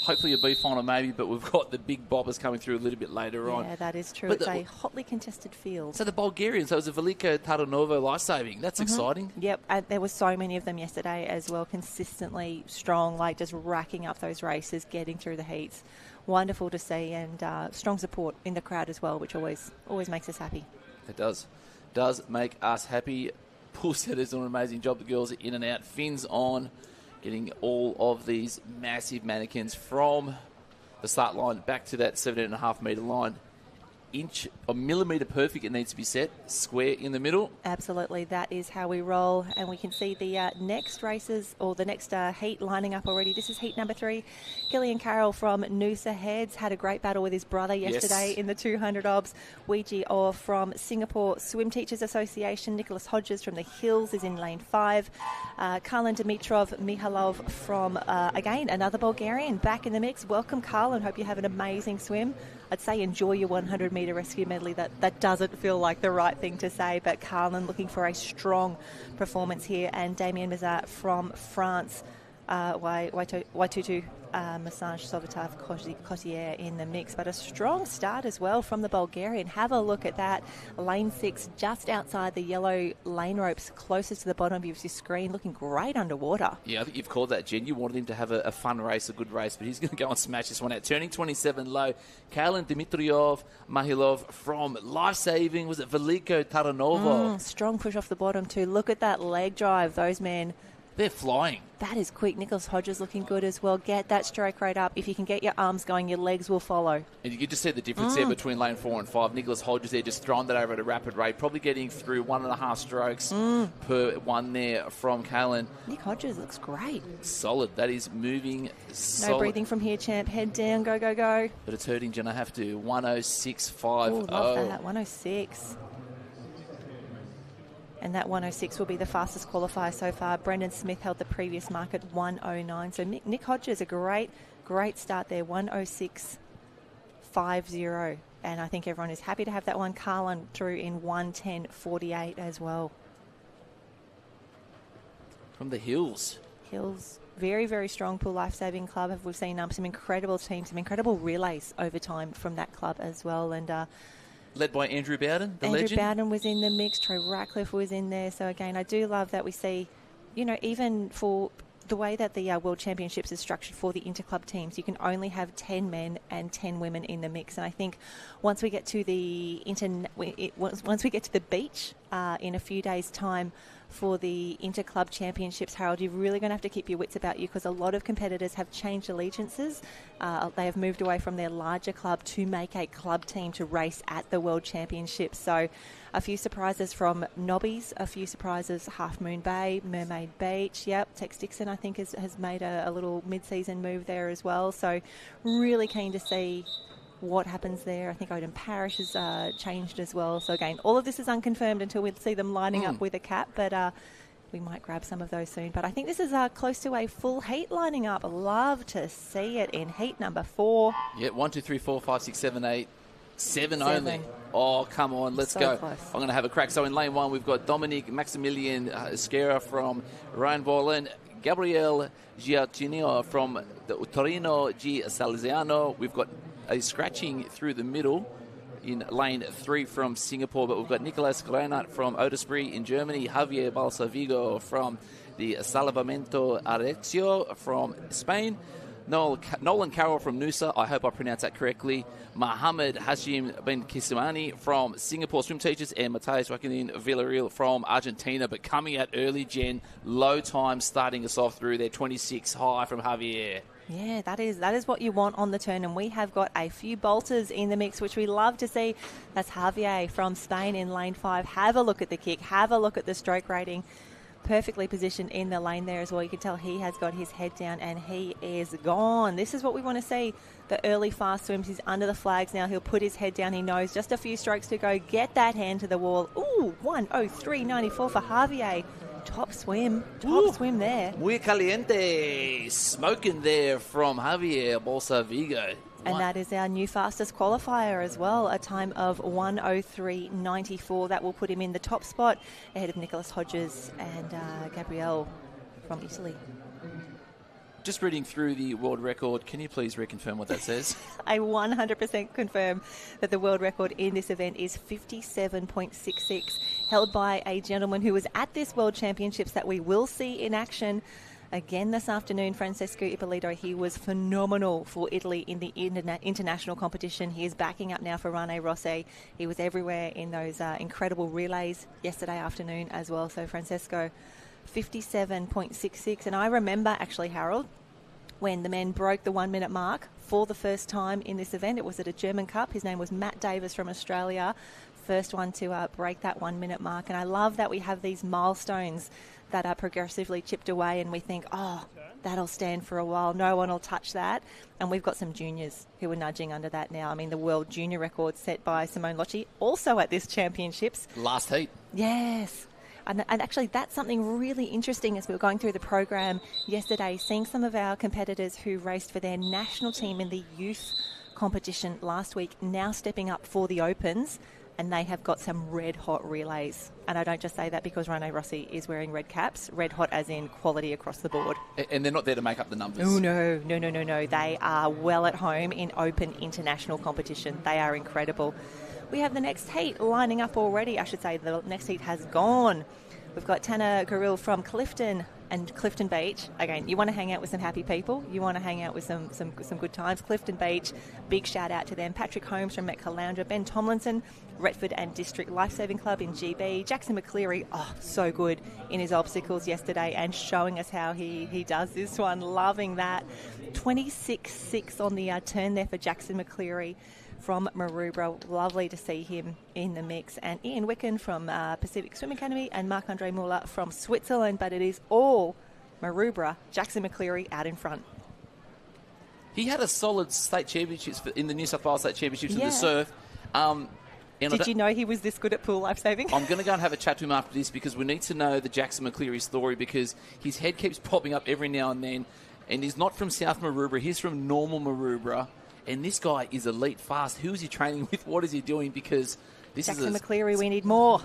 Speaker 2: Hopefully a B final maybe, but we've got the big bobbers coming through a little bit later on.
Speaker 3: Yeah, that is true.
Speaker 2: But
Speaker 3: it's a hotly contested field.
Speaker 2: So the Bulgarians, so it was a Veliko Taranovo Lifesaving. That's exciting.
Speaker 3: Yep, and there were so many of them yesterday as well, consistently strong, like just racking up those races, getting through the heats. Wonderful to see, and strong support in the crowd as well, which always makes us happy.
Speaker 2: It does make us happy. Pool setters doing an amazing job. The girls are in and out. Fins on, getting all of these massive mannequins from the start line back to that 17.5 metre line. Inch or millimetre perfect it needs to be set. Square in the middle.
Speaker 3: Absolutely, that is how we roll. And we can see the next races, or the next heat lining up already. This is heat number 3. Gillian Carroll from Noosa Heads had a great battle with his brother yesterday in the 200 obs. Weiji Orr from Singapore Swim Teachers Association. Nicholas Hodges from the Hills is in lane 5. Karlan Dimitrov Mihalov from, again, another Bulgarian back in the mix. Welcome, Karlan. Hope you have an amazing swim. I'd say enjoy your 100-metre rescue medley. That doesn't feel like the right thing to say, but Karlan looking for a strong performance here. And Damien Mazat from France, Waitutu Massage Sovatov Cotier in the mix, but a strong start as well from the Bulgarian. Have a look at that. Lane 6 just outside the yellow lane ropes, closest to the bottom of your screen, looking great underwater. Yeah, I think you've called that, Jen. You wanted him to have a fun race, a good race, but he's going to go and smash this one out. Turning 27 low, Karlan Dimitriov Mahilov from Lifesaving. Was it Veliko Taranovo? Strong push off the bottom too. Look at that leg drive. Those men,
Speaker 2: they're flying.
Speaker 3: That is quick. Nicholas Hodges looking good as well. Get that stroke rate up. If you can get your arms going, your legs will follow. And you can just see the difference there between lane 4 and 5. Nicholas Hodges there just throwing that over at a rapid rate, probably getting through 1.5 strokes per one there from Karlan. Nick Hodges looks great. Solid. That is moving solid. No breathing from here, champ. Head down. Go, go, go. But it's hurting, Jen. I have to. 106.50. Love that. 106. And that 106 will be the fastest qualifier so far. Brendan Smith held the previous mark at 109. So Nick Hodges, a great start there, 106.50. And I think everyone is happy to have that one. Karlan through in 110.48 as well. From the Hills. Hills. Very, very strong Pool Lifesaving Club. We've seen some incredible teams, some incredible relays over time from that club as well. And led by Andrew Bowden, the legend. Andrew Bowden was in the mix. Troy Ratcliffe was in there. So, again, I do love that we see, even for the way that the World Championships is structured for the interclub teams, you can only have 10 men and 10 women in the mix. And I think once we get to the beach in a few days' time for the Interclub Championships, Harold, you're really going to have to keep your wits about you because a lot of competitors have changed allegiances. They have moved away from their larger club to make a club team to race at the World Championships. So a few surprises from Nobbies, a few surprises Half Moon Bay, Mermaid Beach. Yep, Tex Dixon, I think, has made a little mid-season move there as well. So really keen to see what happens there. I think Odin Parish has changed as well. So again, all of this is unconfirmed until we see them lining up with a cap, but we might grab some of those soon. But I think this is close to a full heat lining up. Love to see it in heat number 4.
Speaker 2: Yeah, 1, 2, 3, 4, 5, 6, 7, 8. 7 only. Oh, come on, let's go.
Speaker 3: Close.
Speaker 2: I'm going to have a crack. So in lane 1, we've got Dominic Maximilian Esquerra from Rheinbollen, Gabriel Giacchino from the Torino G. Salesiano. We've got a scratching through the middle in lane 3 from Singapore, but we've got Nicolas Reinhardt from Otisbury in Germany, Javier Balsavigo from the Salvamento Arezzo from Spain, Nolan Carroll from Noosa, I hope I pronounced that correctly, Mohammed Hashim Ben Kismani from Singapore Swim Teachers, and Matthias Joaquin Villarreal from Argentina. But coming out early, Jen, low time starting us off through their 26 high from Javier.
Speaker 3: Yeah, that is what you want on the turn, and we have got a few bolters in the mix, which we love to see. That's Javier from Spain in lane 5. Have a look at the kick, have a look at the stroke rating. Perfectly positioned in the lane there as well. You can tell he has got his head down and he is gone. This is what we want to see. The early fast swims. He's under the flags now. He'll put his head down. He knows just a few strokes to go. Get that hand to the wall. Ooh, 1:03.94 for Javier. Top swim there.
Speaker 2: Muy caliente. Smoking there from Javier Balsavigo.
Speaker 3: And that is our new fastest qualifier as well, a time of 1:03.94. That will put him in the top spot ahead of Nicholas Hodges and Gabrielle from Italy.
Speaker 2: Just reading through the world record, can you please reconfirm what that says?
Speaker 3: I 100% confirm that the world record in this event is 57.66, held by a gentleman who was at this World Championships that we will see in action again this afternoon, Francesco Ippolito. He was phenomenal for Italy in the international competition. He is backing up now for Rene Rossi. He was everywhere in those incredible relays yesterday afternoon as well. So Francesco, 57.66. And I remember actually, Harold, when the men broke the 1 minute mark for the first time in this event. It was at a German Cup. His name was Matt Davis from Australia. First one to break that 1 minute mark. And I love that we have these milestones that are progressively chipped away and we think, oh, that'll stand for a while. No one will touch that. And we've got some juniors who are nudging under that now. I mean, the world junior record set by Simone Locci, also at this championships.
Speaker 2: Last heat.
Speaker 3: Yes. And actually, that's something really interesting as we were going through the program yesterday, seeing some of our competitors who raced for their national team in the youth competition last week now stepping up for the Opens. And they have got some red-hot relays. And I don't just say that because Rene Rossi is wearing red caps. Red-hot as in quality across the board.
Speaker 2: And they're not there to make up the numbers.
Speaker 3: Oh, no. They are well at home in open international competition. They are incredible. We have the next heat lining up already. I should say the next heat has gone. We've got Tanner Garil from Clifton and Clifton Beach. Again, you want to hang out with some happy people. You want to hang out with some good times. Clifton Beach, big shout out to them. Patrick Holmes from Metcalloundra. Ben Tomlinson, Retford and District Lifesaving Club in GB. Jackson McCleary, so good in his obstacles yesterday and showing us how he does this one. Loving that. 26.6 on the turn there for Jackson McCleary from Maroubra. Lovely to see him in the mix. And Ian Wicken from Pacific Swim Academy and Marc-Andre Muller from Switzerland. But it is all Maroubra, Jackson McCleary out in front.
Speaker 2: He had a solid state championships in the New South Wales State Championships in the surf.
Speaker 3: Did you know he was this good at pool lifesaving?
Speaker 2: I'm going to go and have a chat to him after this because we need to know the Jackson McCleary story because his head keeps popping up every now and then. And he's not from South Maroubra. He's from normal Maroubra. And this guy is elite fast. Who is he training with? What is he doing? Because this
Speaker 3: Jackson
Speaker 2: is
Speaker 3: McCleary, we need more.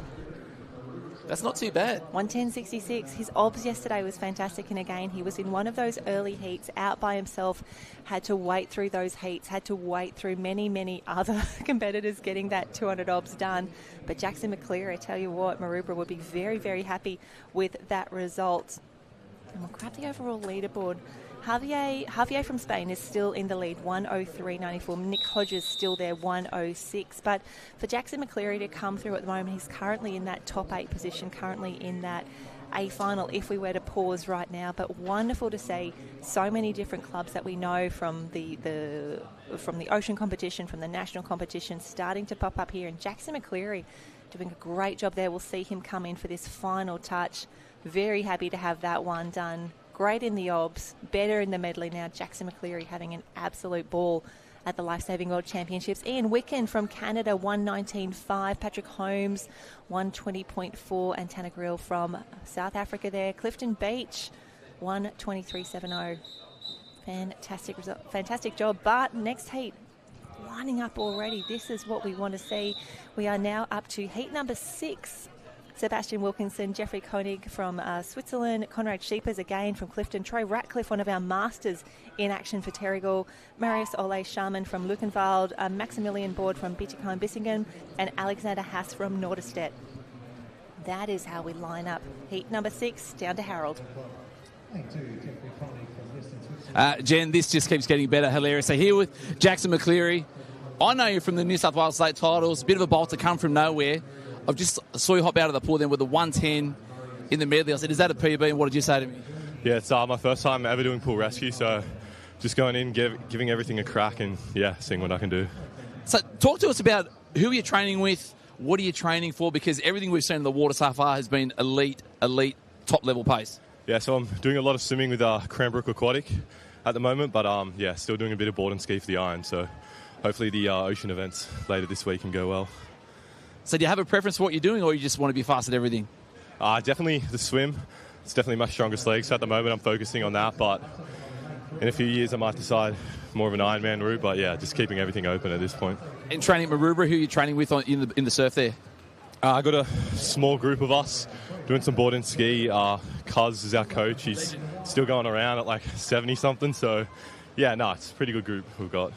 Speaker 2: That's not too bad.
Speaker 3: 1:10.66. His obs yesterday was fantastic. And again, he was in one of those early heats out by himself, had to wait through those heats, had to wait through many, many other competitors getting that 200 obs done. But Jackson McCleary, I tell you what, Maroubra would be very, very happy with that result. And we'll grab the overall leaderboard Javier from Spain is still in the lead, 1:03.94. Nick Hodges still there, 1:06. But for Jackson McCleary to come through at the moment, he's currently in that top 8 position, currently in that A final if we were to pause right now. But wonderful to see so many different clubs that we know from the ocean competition, from the national competition, starting to pop up here. And Jackson McCleary doing a great job there. We'll see him come in for this final touch. Very happy to have that one done. Great in the obs, better in the medley now. Jackson McCleary having an absolute ball at the Lifesaving World Championships. Ian Wicken from Canada, 1:19.5. Patrick Holmes, 1:20.4. And Tanner Grill from South Africa there. Clifton Beach, 1:23.70. Fantastic result, fantastic job. But next heat, lining up already. This is what we want to see. We are now up to heat number 6. Sebastian Wilkinson, Jeffrey Koenig from Switzerland, Conrad Sheepers again from Clifton, Troy Ratcliffe, one of our masters in action for Terrigal, Marius Ole Sharman from Luckenwald, Maximilian Board from Bietigheim-Bissingen, and Alexander Haas from Norderstedt. That is how we line up. Heat number 6, down to Harold.
Speaker 2: Jen, this just keeps getting better, hilarious. So here with Jackson McCleary. I know you from the New South Wales State titles, a bit of a bolt to come from nowhere. I just saw you hop out of the pool then with a 1:10 in the medley. I said, is that a PB? And what did you say to me?
Speaker 5: Yeah, it's my first time ever doing pool rescue, so just going in, giving everything a crack and, yeah, seeing what I can do.
Speaker 2: So talk to us about who you're training with, what are you training for, because everything we've seen in the water so far has been elite, top-level pace.
Speaker 5: Yeah, so I'm doing a lot of swimming with Cranbrook Aquatic at the moment, but, yeah, still doing a bit of board and ski for the Iron, so hopefully the ocean events later this week can go well.
Speaker 2: So do you have a preference for what you're doing, or you just want to be fast at everything?
Speaker 5: Definitely the swim. It's definitely my strongest leg, so at the moment I'm focusing on that, but in a few years I might decide more of an Ironman route, but yeah, just keeping everything open at this point.
Speaker 2: And training at Maroubra, who are you training with in the surf there?
Speaker 5: I got a small group of us doing some board and ski. Cuz is our coach. He's still going around at like 70-something, so yeah, no, it's a pretty good group we've got.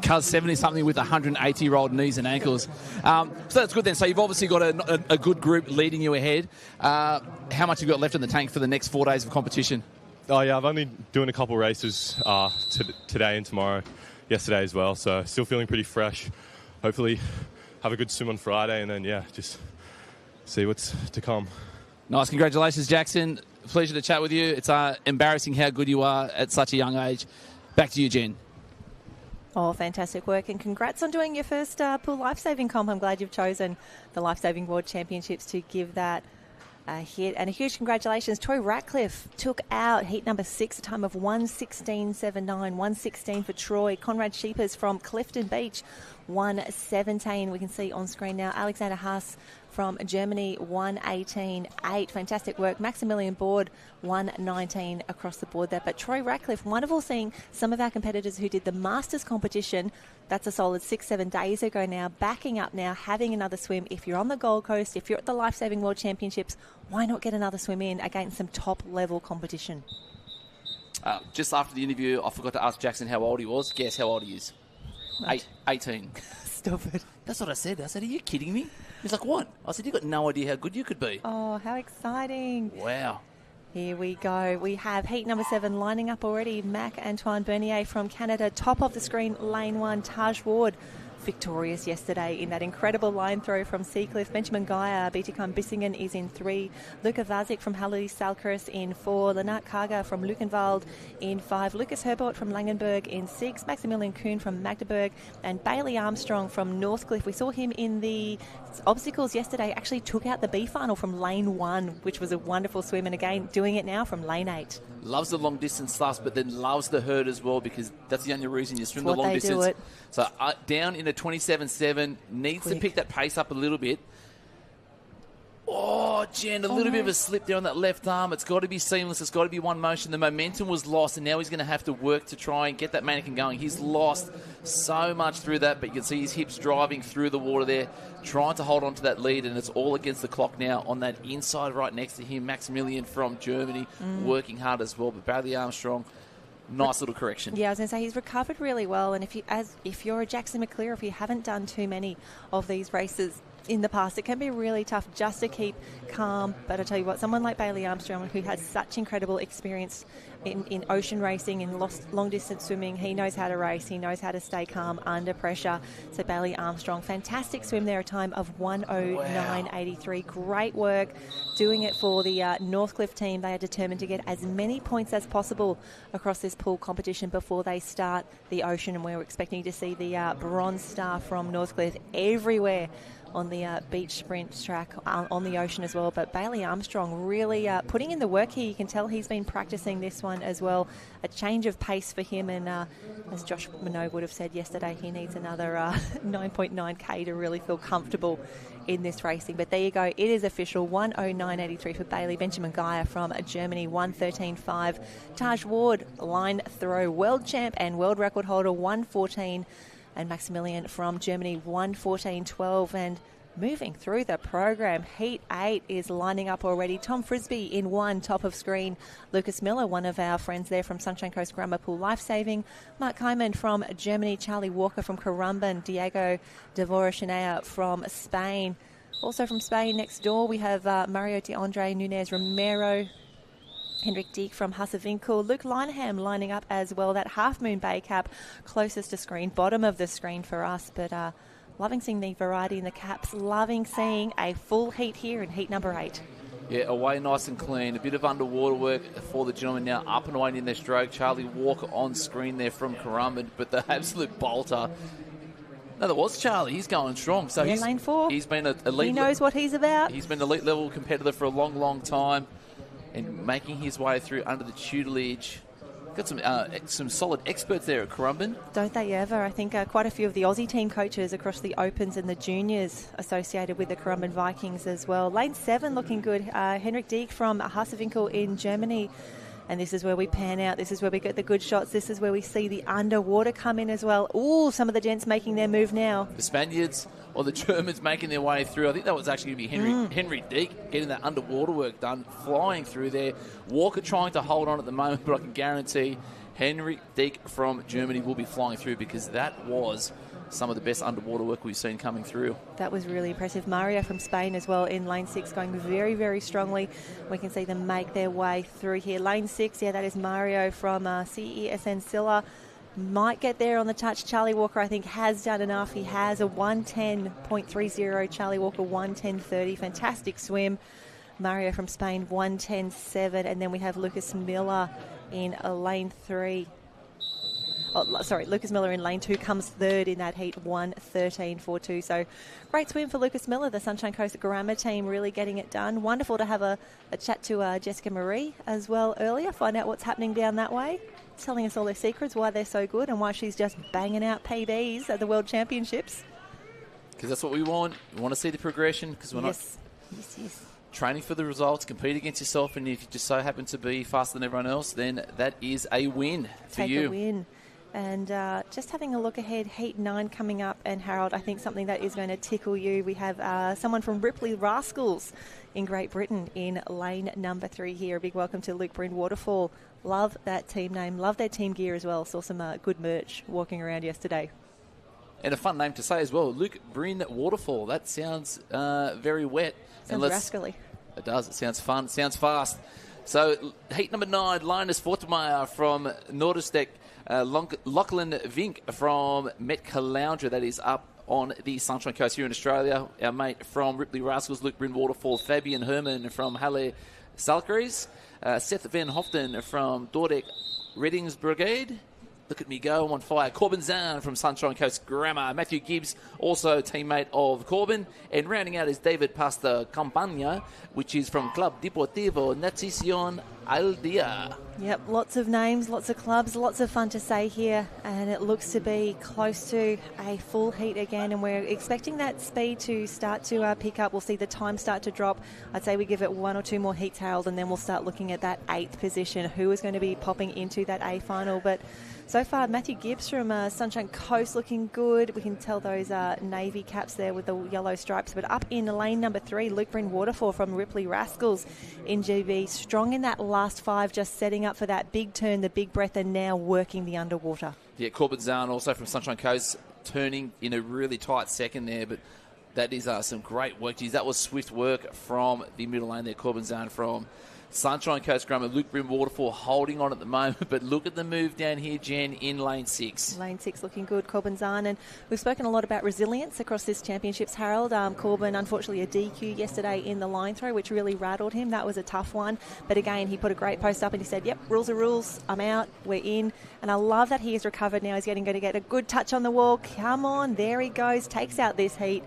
Speaker 2: Cuz 70-something with 180-year-old knees and ankles. So that's good then. So you've obviously got a good group leading you ahead. How much have you got left in the tank for the next 4 days of competition?
Speaker 5: Oh, yeah, I've only doing a couple races today and tomorrow, yesterday as well. So still feeling pretty fresh. Hopefully have a good swim on Friday and then, yeah, just see what's to come.
Speaker 2: Nice. Congratulations, Jackson. Pleasure to chat with you. It's embarrassing how good you are at such a young age. Back to you, Jen.
Speaker 3: Oh, fantastic work, and congrats on doing your first pool lifesaving comp. I'm glad you've chosen the Lifesaving World Championships to give that a hit. And a huge congratulations. Troy Ratcliffe took out heat number 6, a time of 1:16.79, 1:16 for Troy. Conrad Sheepers from Clifton Beach, 1:17. We can see on screen now. Alexander Haas from Germany, 1:18.8. Fantastic work. Maximilian Board, 1:19 across the board there. But Troy Ratcliffe, wonderful seeing some of our competitors who did the Masters competition. That's a solid 6-7 days ago now, backing up now, having another swim. If you're on the Gold Coast, if you're at the Lifesaving World Championships, why not get another swim in against some top-level competition?
Speaker 2: Just after the interview, I forgot to ask Jackson how old he was. Guess how old he is? 18.
Speaker 3: Stop it.
Speaker 2: That's what I said. I said, are you kidding me? He's like, what? I said, you've got no idea how good you could be.
Speaker 3: Oh, how exciting.
Speaker 2: Wow.
Speaker 3: Here we go. We have heat number 7 lining up already. Antoine Bernier from Canada. Top of the screen, lane 1, Taj Ward. Victorious yesterday in that incredible line throw from Seacliff. Benjamin Geyer, Bietigheim-Bissingen is in 3. Luca Vazic from Halle Salkers in 4. Lennart Karger from Luckenwald in 5. Lucas Herbert from Langenberg in 6. Maximilian Kuhn from Magdeburg. And Bailey Armstrong from Northcliffe. We saw him in the obstacles yesterday. Actually took out the B final from lane 1, which was a wonderful swim. And again, doing it now from lane 8.
Speaker 2: Loves the long distance stuff, but then loves the herd as well, because that's the only reason you swim the long distance. So down in a 27.7, needs to pick that pace up a little bit. Oh, Jen, a little bit of a slip there on that left arm. It's got to be seamless. It's got to be one motion. The momentum was lost, and now he's going to have to work to try and get that mannequin going. He's lost so much through that, but you can see his hips driving through the water there, trying to hold on to that lead, and it's all against the clock now on that inside right next to him. Maximilian from Germany working hard as well, but Bailey Armstrong, nice little correction.
Speaker 3: Yeah, I was going to say he's recovered really well, and if you're a Jackson McCleary, if you haven't done too many of these races in the past. It can be really tough just to keep calm. But I tell you what, someone like Bailey Armstrong, who has such incredible experience in ocean racing, in long-distance swimming, he knows how to race. He knows how to stay calm under pressure. So Bailey Armstrong, fantastic swim there, a time of 1:09.83. Great work doing it for the Northcliffe team. They are determined to get as many points as possible across this pool competition before they start the ocean. And we're expecting to see the bronze star from Northcliffe everywhere on the beach sprint track on the ocean as well. But Bailey Armstrong really putting in the work here. You can tell he's been practicing this one as well. A change of pace for him, and as Josh Minogue would have said yesterday, he needs another 9.9k to really feel comfortable in this racing. But there you go, it is official. 1:09.83 for Bailey. Benjamin Geyer from Germany, 1:13.5. Taj Ward, line throw world champ and world record holder, 1:14. And Maximilian from Germany, 1:14.12. And moving through the program, Heat 8 is lining up already. Tom Frisbee in 1, top of screen. Lucas Miller, one of our friends there from Sunshine Coast Grammar Pool Lifesaving. Mark Hyman from Germany. Charlie Walker from Currumbin. Diego Dvorashinea from Spain. Also from Spain next door, we have Mario de Andre Nunez Romero. Henrik Dieck from Husservinkel. Luke Lineham lining up as well. That Half Moon Bay cap closest to screen, bottom of the screen for us. But loving seeing the variety in the caps. Loving seeing a full heat here in heat number 8.
Speaker 2: Yeah, away nice and clean. A bit of underwater work for the gentlemen now. Up and away in their stroke. Charlie Walker on screen there from Currumbin. But the absolute bolter. No, that was Charlie. He's going strong. So
Speaker 3: yeah, lane 4.
Speaker 2: He's been an elite.
Speaker 3: He knows what he's about.
Speaker 2: He's been an elite level competitor for a long, long time. And making his way through under the tutelage. Got some solid experts there at Currumbin.
Speaker 3: Don't they ever? I think quite a few of the Aussie team coaches across the Opens and the Juniors associated with the Currumbin Vikings as well. Lane 7 looking good. Henrik Dieck from Husservinkel in Germany. And this is where we pan out. This is where we get the good shots. This is where we see the underwater come in as well. Ooh, some of the gents making their move now.
Speaker 2: The Spaniards or the Germans making their way through. I think that was actually going to be Henry Dieck getting that underwater work done, flying through there. Walker trying to hold on at the moment, but I can guarantee Henry Dieck from Germany will be flying through, because that was some of the best underwater work we've seen coming through. That
Speaker 3: was really impressive. Mario from Spain as well in lane 6, going very, very strongly. We can see them make their way through here. Lane 6, yeah, that is Mario from CESN Silla. Might get there on the touch. Charlie Walker, I think, has done enough. He has a 1:10.30. Charlie Walker, 1:10.30. Fantastic swim. Mario from Spain, 1:10.7. And then we have Lucas Miller in lane 3. Lucas Miller in lane 2 comes third in that heat, 1:13.42. So great swim for Lucas Miller, the Sunshine Coast Grammar team really getting it done. Wonderful to have a chat to Jessica Marie as well earlier, find out what's happening down that way, telling us all their secrets, why they're so good and why she's just banging out PBs at the World Championships.
Speaker 2: Because that's what we want. We want to see the progression, because we're not training for the results, compete against yourself, and if you just so happen to be faster than everyone else, then that is a win for you.
Speaker 3: Take a win. And just having a look ahead, Heat 9 coming up. And Harold, I think something that is going to tickle you. We have someone from Ripley Rascals in Great Britain in lane number 3 here. A big welcome to Luke Bryn Waterfall. Love that team name. Love their team gear as well. Saw some good merch walking around yesterday.
Speaker 2: And a fun name to say as well, Luke Bryn Waterfall. That sounds very wet.
Speaker 3: Sounds rascally.
Speaker 2: It does. It sounds fun. It sounds fast. So heat number 9, Linus Fortemeyer from Nordestec. Lachlan Vink from Met Caloundra, that is up on the Sunshine Coast here in Australia. Our mate from Ripley Rascals, Luke Bryn Waterfall. Fabian Herman from Halle Salkeries. Seth Van Hoften from Dordek Reddings Brigade. Look at me go, I'm on fire. Corbin Zahn from Sunshine Coast Grammar. Matthew Gibbs, also teammate of Corbin. And rounding out is David Pasta Campagna, which is from Club Deportivo Natación Aldea.
Speaker 3: Yep, lots of names, lots of clubs, lots of fun to say here. And it looks to be close to a full heat again. And we're expecting that speed to start to pick up. We'll see the time start to drop. I'd say we give it 1 or 2 more heats, Harold, and then we'll start looking at that 8th position. Who is going to be popping into that A final? But so far, Matthew Gibbs from Sunshine Coast looking good. We can tell those navy caps there with the yellow stripes. But up in lane number 3, Luke Bryn Waterfall from Ripley Rascals in GB. Strong in that last 5, just setting up for that big turn, the big breath, and now working the underwater.
Speaker 2: Yeah, Corbin Zahn also from Sunshine Coast, turning in a really tight second there. But That is some great work. Geez, that was swift work from the middle lane there. Corbin Zahn from Sunshine Coast Grammar. Luke Brim Waterfall holding on at the moment, but look at the move down here, Jen, in lane 6.
Speaker 3: Lane 6 looking good, Corbin Zahn. And we've spoken a lot about resilience across this championships, Harold. Corbin, unfortunately, a DQ yesterday in the line throw, which really rattled him. That was a tough one. But again, he put a great post up and he said, yep, rules are rules. I'm out. We're in. And I love that he has recovered now. He's going to get a good touch on the wall. Come on. There he goes. Takes out this heat.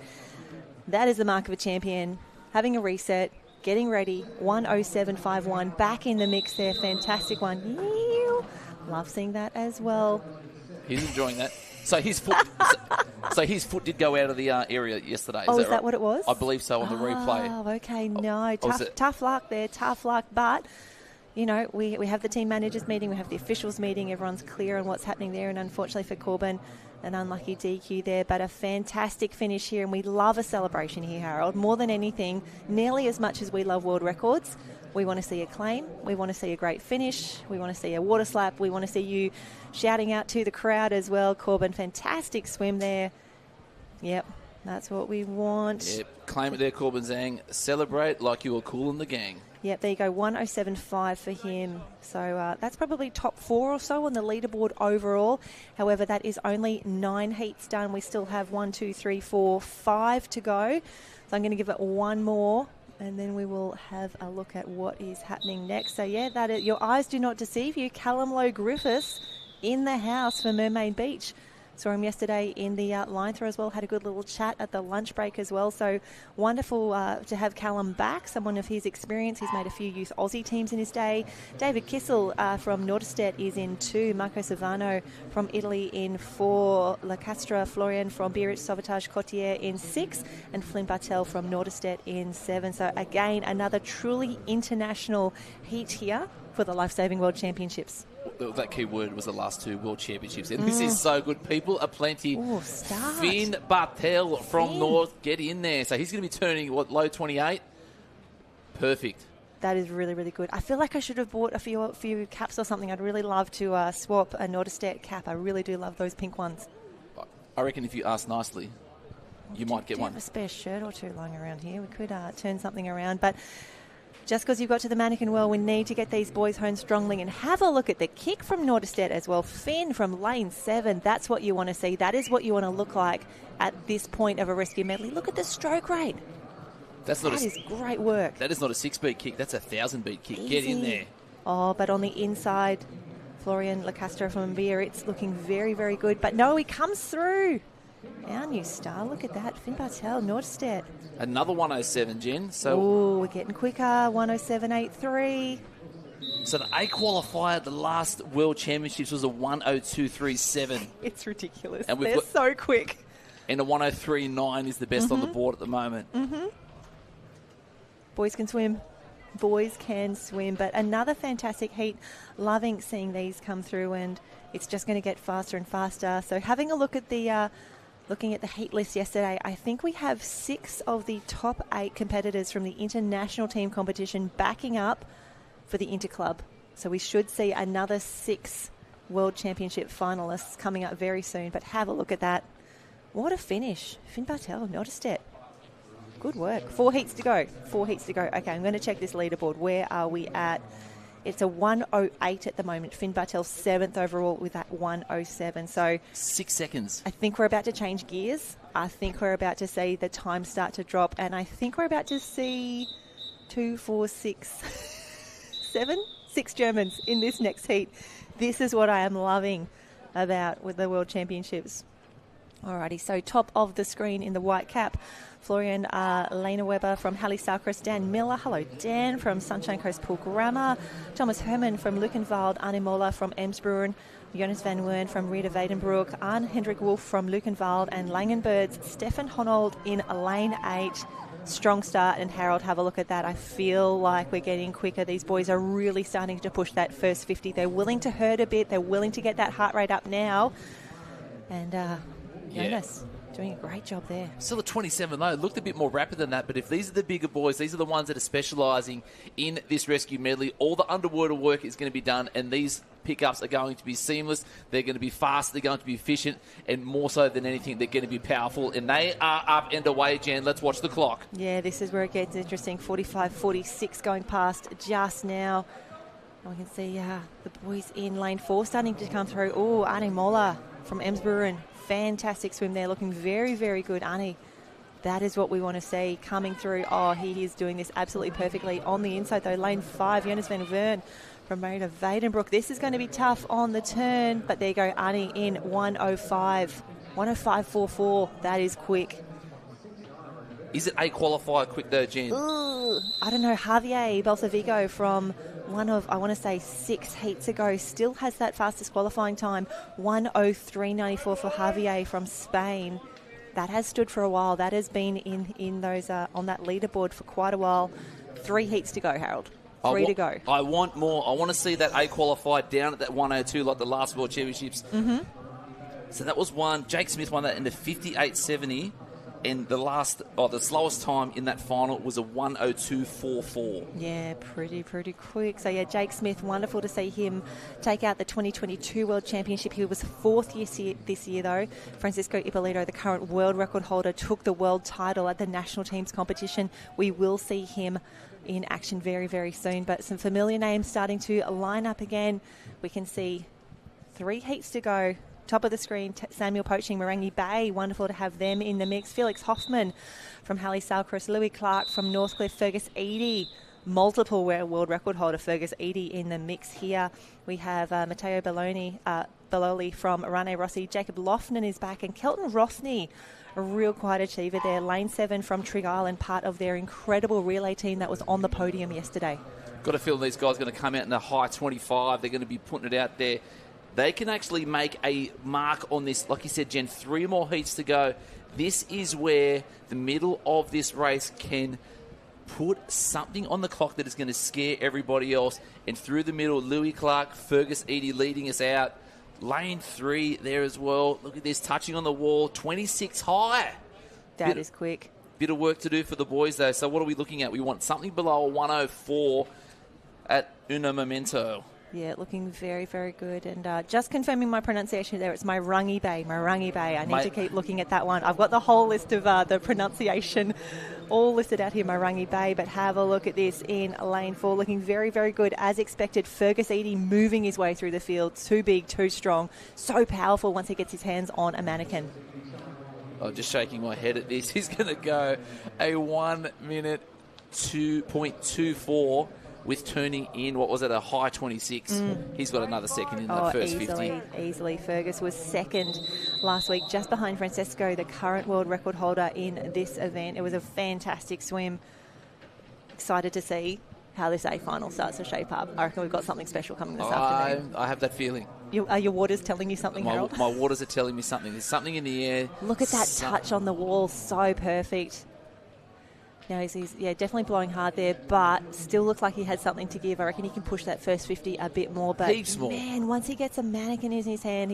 Speaker 3: That is the mark of a champion. Having a reset. Getting ready, 1:07.51, back in the mix there, fantastic one. Ew. Love seeing that as well.
Speaker 2: He's enjoying that. So his foot did go out of the area yesterday.
Speaker 3: Is that what it was?
Speaker 2: I believe so on the replay.
Speaker 3: Oh, okay, no, tough luck there, tough luck. But you know, we have the team managers meeting, we have the officials meeting. Everyone's clear on what's happening there, and unfortunately for Corbin, an unlucky DQ there, but a fantastic finish here, and we love a celebration here, Harold. More than anything, nearly as much as we love world records, we want to see a claim, we want to see a great finish, we want to see a water slap, we want to see you shouting out to the crowd as well. Corbin, fantastic swim there. Yep, that's what we want.
Speaker 2: Yep, claim it there, Corbin Zhang. Celebrate like you were cool in the gang.
Speaker 3: Yep, there you go, 1:07.5 for him. So that's probably top 4 or so on the leaderboard overall. However, that is only 9 heats done. We still have 1, 2, 3, 4, 5 to go. So I'm going to give it one more, and then we will have a look at what is happening next. So, yeah, your eyes do not deceive you. Callum Lowe-Griffiths in the house for Mermaid Beach. Saw him yesterday in the line throw as well. Had a good little chat at the lunch break as well. So wonderful to have Callum back, someone of his experience. He's made a few youth Aussie teams in his day. David Kissel from Norderstedt is in 2. Marco Savano from Italy in 4. La Castra Florian from Biarritz Sauvetage Cotier in 6. And Flynn Bartel from Norderstedt in 7. So again, another truly international heat here for the Lifesaving World Championships.
Speaker 2: That key word was the last 2 World Championships. And this is so good. People are plenty.
Speaker 3: Ooh, start.
Speaker 2: Finn Bartel from North, get in there. So he's going to be turning, low 28? Perfect.
Speaker 3: That is really, really good. I feel like I should have bought a few caps or something. I'd really love to swap a Norderstedt cap. I really do love those pink ones.
Speaker 2: I reckon if you ask nicely, you might get one.
Speaker 3: Have a spare shirt or two lying around here. We could turn something around. But just because you've got to the mannequin well, we need to get these boys home strongly. And have a look at the kick from Norderstedt as well. Finn from lane 7. That's what you want to see. That is what you want to look like at this point of a rescue medley. Look at the stroke rate. That is great work.
Speaker 2: That is not a 6-beat kick. That's a 1,000-beat kick.
Speaker 3: Easy.
Speaker 2: Get in there.
Speaker 3: Oh, but on the inside, Florian Lacastra from Biarritz looking very, very good. But no, he comes through. Our new star, look at that. Finn Bartel, Norderstedt.
Speaker 2: Another 107, Jen. So,
Speaker 3: we're getting quicker. 107.83.
Speaker 2: So the A qualifier, the last World Championships was a 102.37.
Speaker 3: It's ridiculous.
Speaker 2: And
Speaker 3: they're so quick.
Speaker 2: And a 103.9 is the best on the board at the moment.
Speaker 3: Mm-hmm. Boys can swim. Boys can swim. But another fantastic heat. Loving seeing these come through, and it's just going to get faster and faster. So having a look at the looking at the heat list yesterday, I think we have 6 of the top 8 competitors from the international team competition backing up for the interclub. So we should see another 6 World Championship finalists coming up very soon. But have a look at that. What a finish. Finn Bartel, Norderstedt. Good work. 4 heats to go. 4 heats to go. Okay, I'm going to check this leaderboard. Where are we at? It's a 1:08 at the moment. Finn Bartel 7th overall with that 1:07. So
Speaker 2: 6 seconds.
Speaker 3: I think we're about to change gears. I think we're about to see the time start to drop. And I think we're about to see 2, 4, 6, 7, 6 Germans in this next heat. This is what I am loving about with the World Championships. Alrighty, so top of the screen in the white cap, Florian Lena Weber from Halle Starcrest, Dan Miller, hello Dan, from Sunshine Coast Pool Grammar, Thomas Herman from Lukenwald, Arne Moller from Emsbrunn, Jonas van Wern from Rieder Weidenbroek, Arne Hendrik Wolf from Lukenwald, and Langenbirds, Stefan Honold in lane 8. Strong start, and Harold, have a look at that. I feel like we're getting quicker. These boys are really starting to push that first 50. They're willing to hurt a bit. They're willing to get that heart rate up now. And Jonas doing a great job there.
Speaker 2: Still at 27 though. It looked a bit more rapid than that, but if these are the bigger boys, these are the ones that are specialising in this rescue medley, all the underwater work is going to be done, and these pickups are going to be seamless. They're going to be fast. They're going to be efficient. And more so than anything, they're going to be powerful. And they are up and away, Jen. Let's watch the clock.
Speaker 3: Yeah, this is where it gets interesting. 45-46 going past just now. And we can see the boys in lane 4 starting to come through. Oh, Arnie Moller from Emsburen. Fantastic swim there. Looking very, very good, Arnie. That is what we want to see coming through. Oh, he is doing this absolutely perfectly. On the inside, though, lane 5, Jonas van Vern from Marina Vadenbroek. This is going to be tough on the turn, but there you go, Arnie in 105. 105.44. That is quick.
Speaker 2: Is it a qualifier quick, though, Jen?
Speaker 3: Ooh, I don't know. Javier Balsavigo from one of, I want to say, 6 heats ago still has that fastest qualifying time. 103.94 for Javier from Spain. That has stood for a while. That has been in those on that leaderboard for quite a while. 3 heats to go, Harold. 3 to go.
Speaker 2: I want more. I want to see that A qualified down at that 102 like the last World Championships.
Speaker 3: Mm-hmm.
Speaker 2: So that was one. Jake Smith won that in the 58.70. And the slowest time in that final was a 102.44.
Speaker 3: Yeah, pretty quick. So, yeah, Jake Smith, wonderful to see him take out the 2022 World Championship. He was 4th this year, though. Francisco Ippolito, the current world record holder, took the world title at the national teams competition. We will see him in action very, very soon. But some familiar names starting to line up again. We can see 3 heats to go. Top of the screen, Samuel Poaching, Marangi Bay. Wonderful to have them in the mix. Felix Hoffman from Halley Salcross. Louis Clark from Northcliffe. Fergus Eadie, multiple world record holder Fergus Eadie in the mix here. We have Matteo Belloli from Rane Rossi. Jacob Lofnan is back. And Kelton Rothney, a real quiet achiever there. Lane 7 from Trig Island, part of their incredible relay team that was on the podium yesterday.
Speaker 2: Got a feeling these guys are going to come out in the high 25. They're going to be putting it out there. They can actually make a mark on this. Like you said, Jen, 3 more heats to go. This is where the middle of this race can put something on the clock that is going to scare everybody else. And through the middle, Louis Clark, Fergus Eadie leading us out. Lane 3 there as well. Look at this, touching on the wall, 26 high.
Speaker 3: That is quick.
Speaker 2: Bit of work to do for the boys, though. So what are we looking at? We want something below a 104 at Uno Momento.
Speaker 3: Yeah, looking very, very good. And just confirming my pronunciation there, it's Marangi Bay. I need to keep looking at that one. I've got the whole list of the pronunciation all listed out here, Marangi Bay. But have a look at this in lane 4. Looking very, very good. As expected, Fergus Eadie moving his way through the field. Too big, too strong. So powerful once he gets his hands on a mannequin.
Speaker 2: I'm just shaking my head at this. He's going to go a 1 minute 2.24 with turning in, what was it, a high 26. He's got another second in that first 50.
Speaker 3: Easily. Fergus was second last week, just behind Francesco, the current world record holder in this event. It was a fantastic swim. Excited to see how this A final starts to shape up. I reckon we've got something special coming this afternoon.
Speaker 2: I have that feeling.
Speaker 3: Are your waters telling you something, Harold?
Speaker 2: My waters are telling me something. There's something in the air.
Speaker 3: Look at that touch on the wall. So perfect. Now he's definitely blowing hard there, but still looks like he has something to give. I reckon he can push that first 50 a bit more. But
Speaker 2: heaps more. Man,
Speaker 3: once he gets a mannequin in his hand,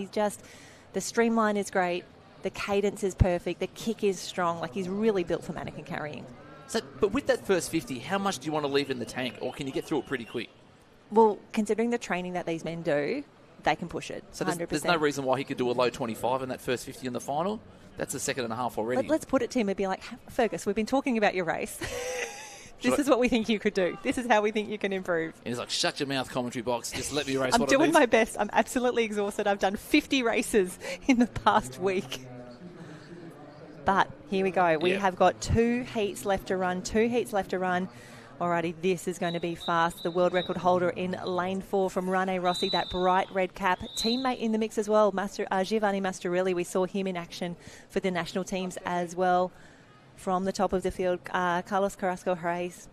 Speaker 3: the streamline is great, the cadence is perfect, the kick is strong. Like, he's really built for mannequin carrying.
Speaker 2: So, but with that first 50, how much do you want to leave in the tank, or can you get through it pretty quick?
Speaker 3: Well, considering the training that these men do, they can push it.
Speaker 2: So
Speaker 3: 100%.
Speaker 2: There's no reason why he could do a low 25 in that first 50 in the final. That's a second and a half already.
Speaker 3: Let's put it to him and be like, Fergus, we've been talking about your race. This is what we think you could do. This is how we think you can improve.
Speaker 2: And he's like, shut your mouth, commentary box. Just let me race.
Speaker 3: I'm doing my best. I'm absolutely exhausted. I've done 50 races in the past week. But here we go. We have got 2 heats left to run. Alrighty, this is going to be fast. The world record holder in lane 4 from Rane Rossi, that bright red cap. Teammate in the mix as well, Giovanni Mastrorilli. We saw him in action for the national teams as well. From the top of the field, Carlos Carrasco Jerez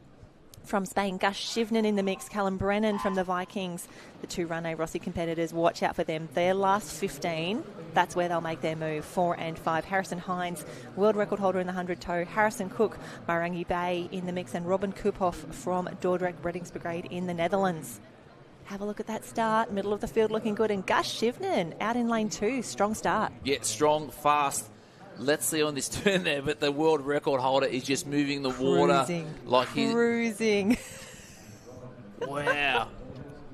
Speaker 3: from Spain. Gus Shivnan in the mix. Callum Brennan from the Vikings. The 2 Rane Rossi competitors, watch out for them. Their last 15, that's where they'll make their move. 4 and 5. Harrison Hines, world record holder in the 100-toe. Harrison Cook, Marangi Bay in the mix. And Robin Koophoff from Dordrecht Reddings Brigade in the Netherlands. Have a look at that start. Middle of the field looking good. And Gus Shivnan out in lane 2. Strong start.
Speaker 2: Yeah, strong, fast. Let's see on this turn there, but the world record holder is just moving the water like he's
Speaker 3: cruising.
Speaker 2: Wow.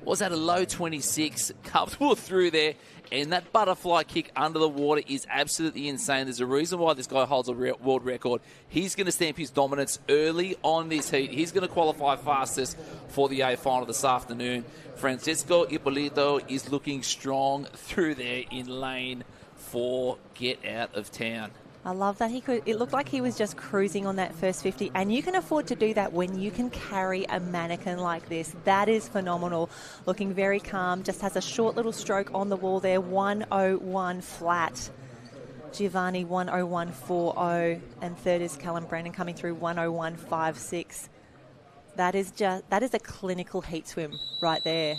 Speaker 2: was at a low 26, comfortable through there. And that butterfly kick under the water is absolutely insane. There's a reason why this guy holds a world record. He's going to stamp his dominance early on this heat. He's going to qualify fastest for the A final this afternoon. Francisco Ippolito is looking strong through there in lane 4. Get out of town.
Speaker 3: I love that it looked like he was just cruising on that first 50, and you can afford to do that when you can carry a mannequin like this. That is phenomenal. Looking very calm, just has a short little stroke on the wall there, 101 flat. Giovanni 101.40, and third is Callum Brennan coming through 101.56. That is a clinical heat swim right there.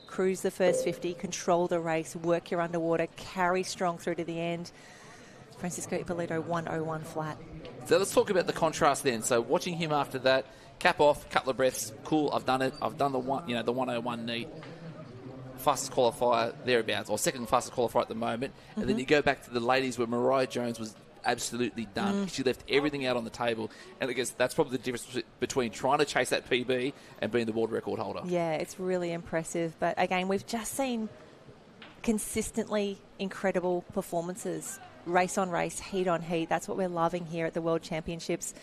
Speaker 3: Cruise the first 50, control the race, work your underwater, carry strong through to the end. Francisco Ippolito 101 flat.
Speaker 2: So let's talk about the contrast then. So watching him after that, cap off, couple of breaths, cool. I've done it. I've done the 101 neat, fastest qualifier thereabouts, or second fastest qualifier at the moment. And then you go back to the ladies where Mariah Jones was absolutely done. She left everything out on the table, and I guess that's probably the difference between trying to chase that PB and being the world record holder.
Speaker 3: Yeah, it's really impressive. But again, we've just seen consistently incredible performances. Race on race, heat on heat. That's what we're loving here at the World Championships.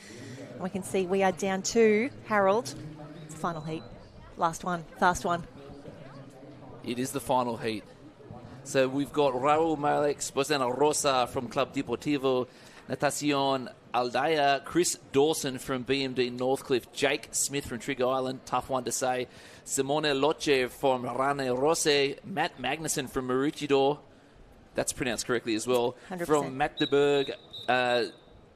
Speaker 3: And we can see we are down to Harold. It's the final heat. Last one. Fast one.
Speaker 2: It is the final heat. So we've got Raul Malek, Bozena Rosa from Club Deportivo, Natacion Aldaya, Chris Dawson from BMD Northcliffe, Jake Smith from Trigger Island, tough one to say, Simone Loche from Rane Rosse, Matt Magnuson from Maroochydore, that's pronounced correctly as well,
Speaker 3: 100%.
Speaker 2: From Magdeburg, Timo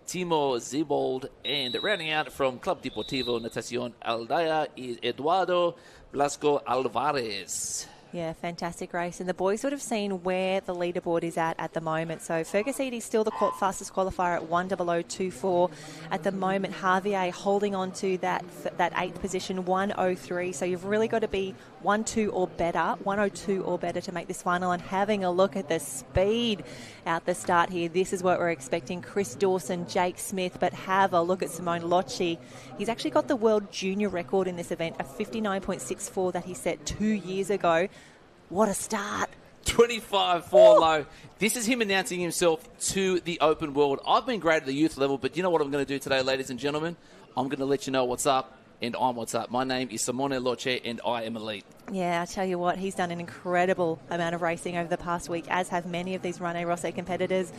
Speaker 2: Zibold, and rounding out from Club Deportivo Natacion Aldaya is Eduardo Blasco Alvarez.
Speaker 3: Yeah, fantastic race. And the boys would have seen where the leaderboard is at the moment. So Fergus Eadie's still the fastest qualifier at 100.24. At the moment, Javier holding on to that 8th position, 103. So you've really got to be 1-2 or better, 102 or better to make this final. And having a look at the speed out the start here, this is what we're expecting. Chris Dawson, Jake Smith, but have a look at Simone Lochi. He's actually got the world junior record in this event, a 59.64 that he set 2 years ago. What a start.
Speaker 2: 25-4 low. This is him announcing himself to the open world. I've been great at the youth level, but you know what I'm going to do today, ladies and gentlemen? I'm going to let you know what's up, and I'm what's up. My name is Simone Loche, and I am elite.
Speaker 3: Yeah, I tell you what, he's done an incredible amount of racing over the past week, as have many of these Rane Rosse competitors.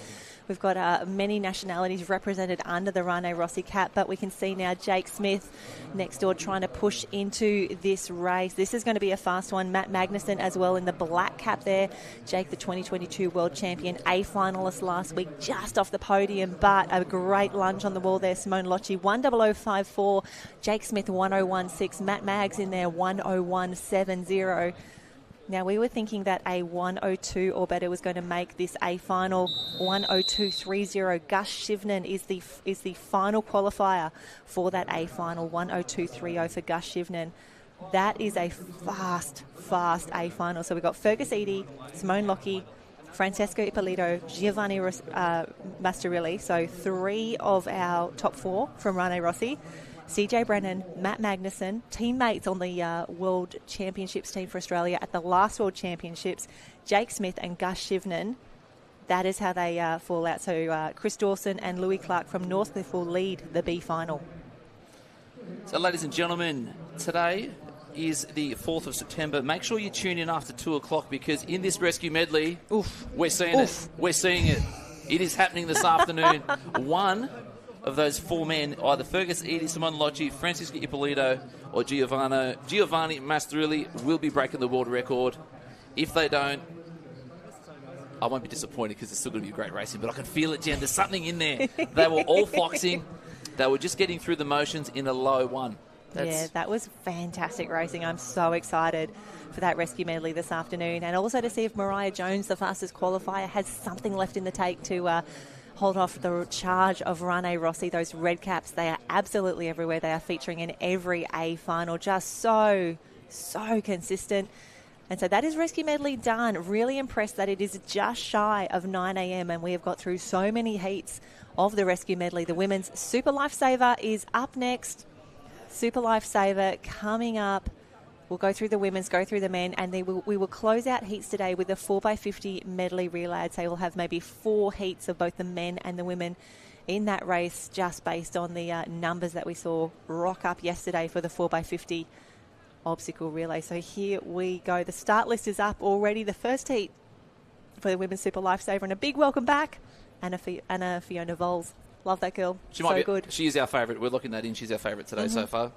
Speaker 3: We've got many nationalities represented under the Rane Rossi cap, but we can see now Jake Smith next door trying to push into this race. This is going to be a fast one. Matt Magnuson as well in the black cap there. Jake, the 2022 world champion, A finalist last week, just off the podium, but a great lunge on the wall there. Simone Lochi, 100.54. Jake Smith, 101.6. Matt Maggs in there, 101.70. Now, we were thinking that a 102 or better was going to make this A final. 102.30. Gus Shivnan is the final qualifier for that A final. 102.30 for Gus Shivnan. That is a fast A final. So we've got Fergus Eadie, Simone Lochi, Francesco Ippolito, Giovanni Masterilli. So 3 of our top 4 from Rane Rossi. CJ Brennan, Matt Magnuson, teammates on the World Championships team for Australia at the last World Championships, Jake Smith and Gus Shivnan. That is how they fall out. So Chris Dawson and Louis Clark from Northcliffe will lead the B final.
Speaker 2: So, ladies and gentlemen, today is the 4th of September. Make sure you tune in after 2 o'clock because in this rescue medley, we're seeing it. We're seeing it. It is happening this afternoon. One of those 4 men, either Fergus Eadie, Simone Lochi, Francisco Ippolito, or Giovanni Masterilli, will be breaking the world record. If they don't, I won't be disappointed because it's still going to be great racing, but I can feel it, Jen. There's something in there. They were all foxing. They were just getting through the motions in a low one.
Speaker 3: Yeah, that was fantastic racing. I'm so excited for that rescue medley this afternoon, and also to see if Mariah Jones, the fastest qualifier, has something left in the tank to hold off the charge of Rane Rossi. Those red caps, they are absolutely everywhere. They are featuring in every A final. Just so consistent. And so that is rescue medley done. Really impressed that it is just shy of 9 a.m. and we have got through so many heats of the rescue medley. The women's Super Lifesaver is up next. Super Lifesaver coming up We'll go through the women's, go through the men, and we will close out heats today with a 4x50 medley relay. I'd say we'll have maybe 4 heats of both the men and the women in that race, just based on the numbers that we saw rock up yesterday for the 4x50 obstacle relay. So here we go. The start list is up already. The first heat for the Women's Super Lifesaver, and a big welcome back, Anna Fiona Vols. Love that girl. Good.
Speaker 2: She is our favourite. We're looking that in. She's our favourite today so far.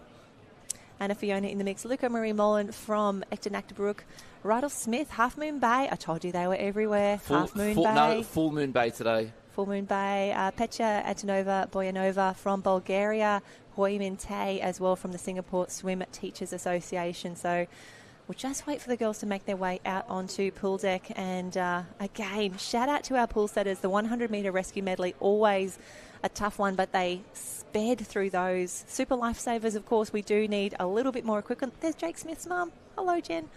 Speaker 3: Anna Fiona in the mix. Luca Marie Mullen from Ectonactabrook. Rydal Smith, Half Moon Bay. I told you they were everywhere. Half Moon Bay.
Speaker 2: No, Full Moon Bay today.
Speaker 3: Full Moon Bay. Pecha Antonova Boyanova from Bulgaria. Hoi Min Tay as well from the Singapore Swim Teachers Association. So we'll just wait for the girls to make their way out onto pool deck. And again, shout out to our pool setters. The 100-metre rescue medley, always a tough one, but they sped through those. Super Lifesavers, of course, we do need a little bit more equipment. There's Jake Smith's mum. Hello, Jen.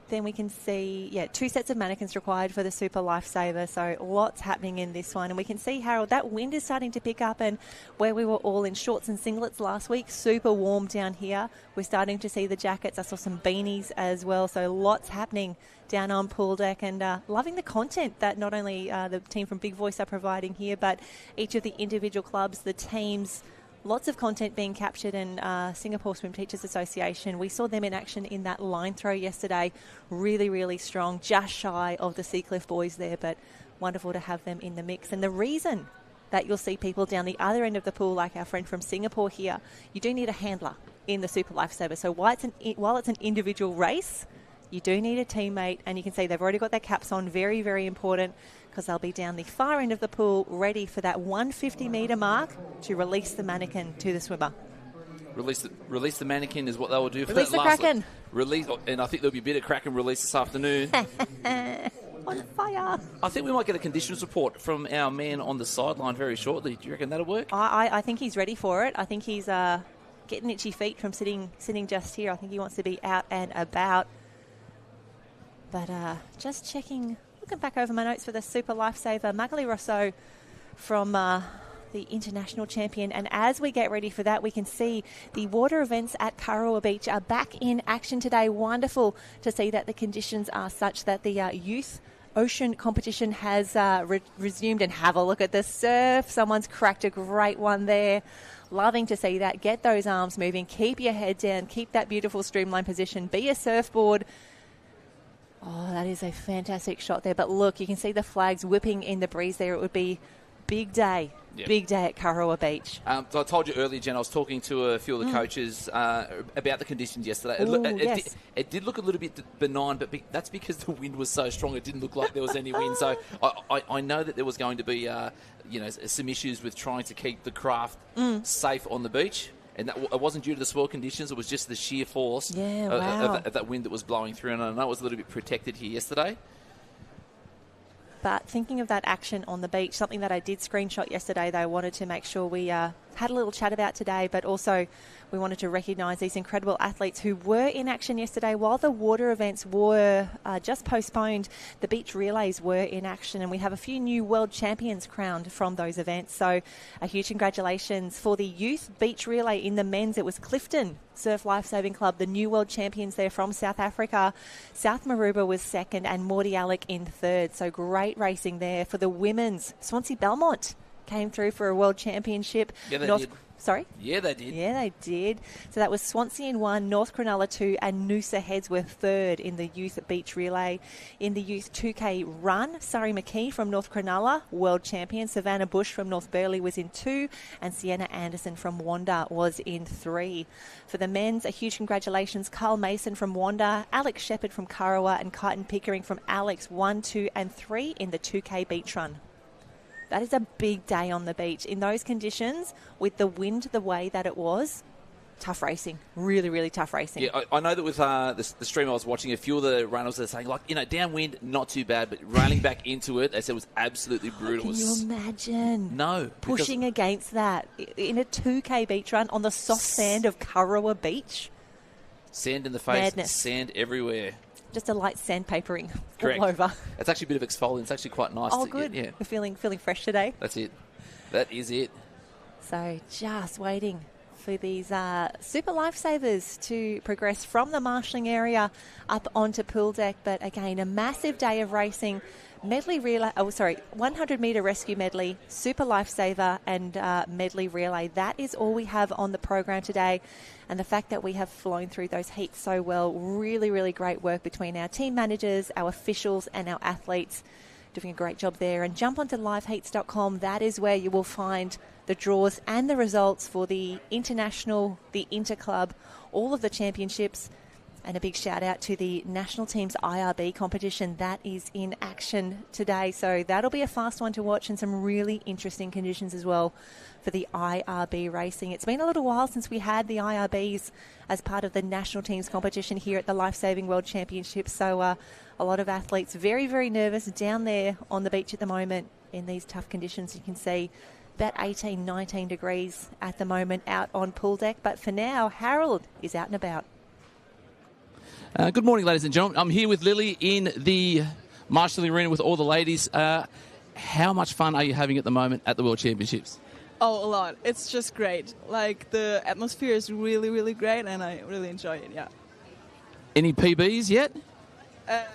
Speaker 3: Then we can see, 2 sets of mannequins required for the Super Lifesaver. So lots happening in this one. And we can see, Harold, that wind is starting to pick up. And where we were all in shorts and singlets last week, super warm down here. We're starting to see the jackets. I saw some beanies as well. So lots happening down on pool deck, and loving the content that not only the team from Big Voice are providing here, but each of the individual clubs, the teams. Lots of content being captured in Singapore Swim Teachers Association. We saw them in action in that line throw yesterday. Really, really strong. Just shy of the Seacliff boys there, but wonderful to have them in the mix. And the reason that you'll see people down the other end of the pool, like our friend from Singapore here, you do need a handler in the Super Lifesaver. So while it's an individual race, you do need a teammate, and you can see they've already got their caps on. Very, very important, because they'll be down the far end of the pool ready for that 150-metre mark to release the mannequin to the swimmer.
Speaker 2: Release the mannequin is what they will do for
Speaker 3: release
Speaker 2: that
Speaker 3: the
Speaker 2: last
Speaker 3: Kraken.
Speaker 2: And I think there'll be a bit of Kraken release this afternoon.
Speaker 3: On fire.
Speaker 2: I think we might get a conditions report from our man on the sideline very shortly. Do you reckon that'll work?
Speaker 3: I think he's ready for it. I think he's getting itchy feet from sitting just here. I think he wants to be out and about. But just checking, looking back over my notes for the Super Lifesaver, Magali Rousseau from the international champion. And as we get ready for that, we can see the water events at Kurrawa Beach are back in action today. Wonderful to see that the conditions are such that the youth ocean competition has resumed. And have a look at the surf. Someone's cracked a great one there. Loving to see that. Get those arms moving. Keep your head down. Keep that beautiful streamline position. Be a surfboard. Oh, that is a fantastic shot there. But look, you can see the flags whipping in the breeze there. It would be big day. Yep. Big day at Kurrawa Beach.
Speaker 2: So I told you earlier, Jen, I was talking to a few of the coaches about the conditions yesterday. It did look a little bit benign, but that's because the wind was so strong. It didn't look like there was any wind. So I know that there was going to be some issues with trying to keep the craft safe on the beach. And it wasn't due to the swell conditions. It was just the sheer force of that wind that was blowing through. And I know it was a little bit protected here yesterday.
Speaker 3: But thinking of that action on the beach, something that I did screenshot yesterday, though, I wanted to make sure we had a little chat about today, but also we wanted to recognise these incredible athletes who were in action yesterday. While the water events were just postponed, the beach relays were in action, and we have a few new world champions crowned from those events. So a huge congratulations for the youth beach relay in the men's. It was Clifton Surf Lifesaving Club, the new world champions there from South Africa. South Maruba was second and Morty Alec in third. So great racing there. For the women's, Swansea Belmont came through for a world championship.
Speaker 2: Yeah, they did.
Speaker 3: Sorry?
Speaker 2: Yeah, they did.
Speaker 3: Yeah, they did. So that was Swansea in 1, North Cronulla 2, and Noosa Heads were third in the youth beach relay. In the youth 2K run, Surrey McKee from North Cronulla, world champion. Savannah Bush from North Burleigh was in 2, and Sienna Anderson from Wanda was in 3. For the men's, a huge congratulations. Carl Mason from Wanda, Alex Shepherd from Kurrawa, and Kyton Pickering from Alex 1, 2, and 3 in the 2K beach run. That is a big day on the beach. In those conditions, with the wind the way that it was, tough racing. Really, really tough racing.
Speaker 2: Yeah, I know that with the stream I was watching, a few of the runners are saying, downwind, not too bad, but railing back into it, they said it was absolutely brutal.
Speaker 3: Can you imagine?
Speaker 2: No.
Speaker 3: Pushing against that in a 2K beach run on the soft sand of Kurrawa Beach.
Speaker 2: Sand in the face,
Speaker 3: Madness.
Speaker 2: Sand everywhere.
Speaker 3: Just a light sandpapering
Speaker 2: Correct.
Speaker 3: all over.
Speaker 2: It's actually a bit of exfoliant. It's actually quite nice.
Speaker 3: Oh, good.
Speaker 2: Yeah.
Speaker 3: We're feeling fresh today.
Speaker 2: That's it. That is it.
Speaker 3: So just waiting for these super lifesavers to progress from the marshalling area up onto pool deck. But again, a massive day of racing. Medley relay, 100 metre rescue medley, super lifesaver and medley relay. That is all we have on the program today. And the fact that we have flown through those heats so well, really, really great work between our team managers, our officials and our athletes. Doing a great job there. And jump onto liveheats.com. That is where you will find the draws and the results for the international, the interclub, all of the championships. And a big shout out to the national team's IRB competition that is in action today. So that'll be a fast one to watch and some really interesting conditions as well for the IRB racing. It's been a little while since we had the IRBs as part of the national team's competition here at the Lifesaving World Championships. So a lot of athletes very, very nervous down there on the beach at the moment in these tough conditions. You can see about 18, 19 degrees at the moment out on pool deck. But for now, Harold is out and about.
Speaker 2: Good morning, ladies and gentlemen. I'm here with Lily in the marshalling arena with all the ladies. How much fun are you having at the moment at the World Championships?
Speaker 6: Oh, a lot. It's just great. Like, the atmosphere is really, really great, and I really enjoy it, yeah.
Speaker 2: Any PBs yet?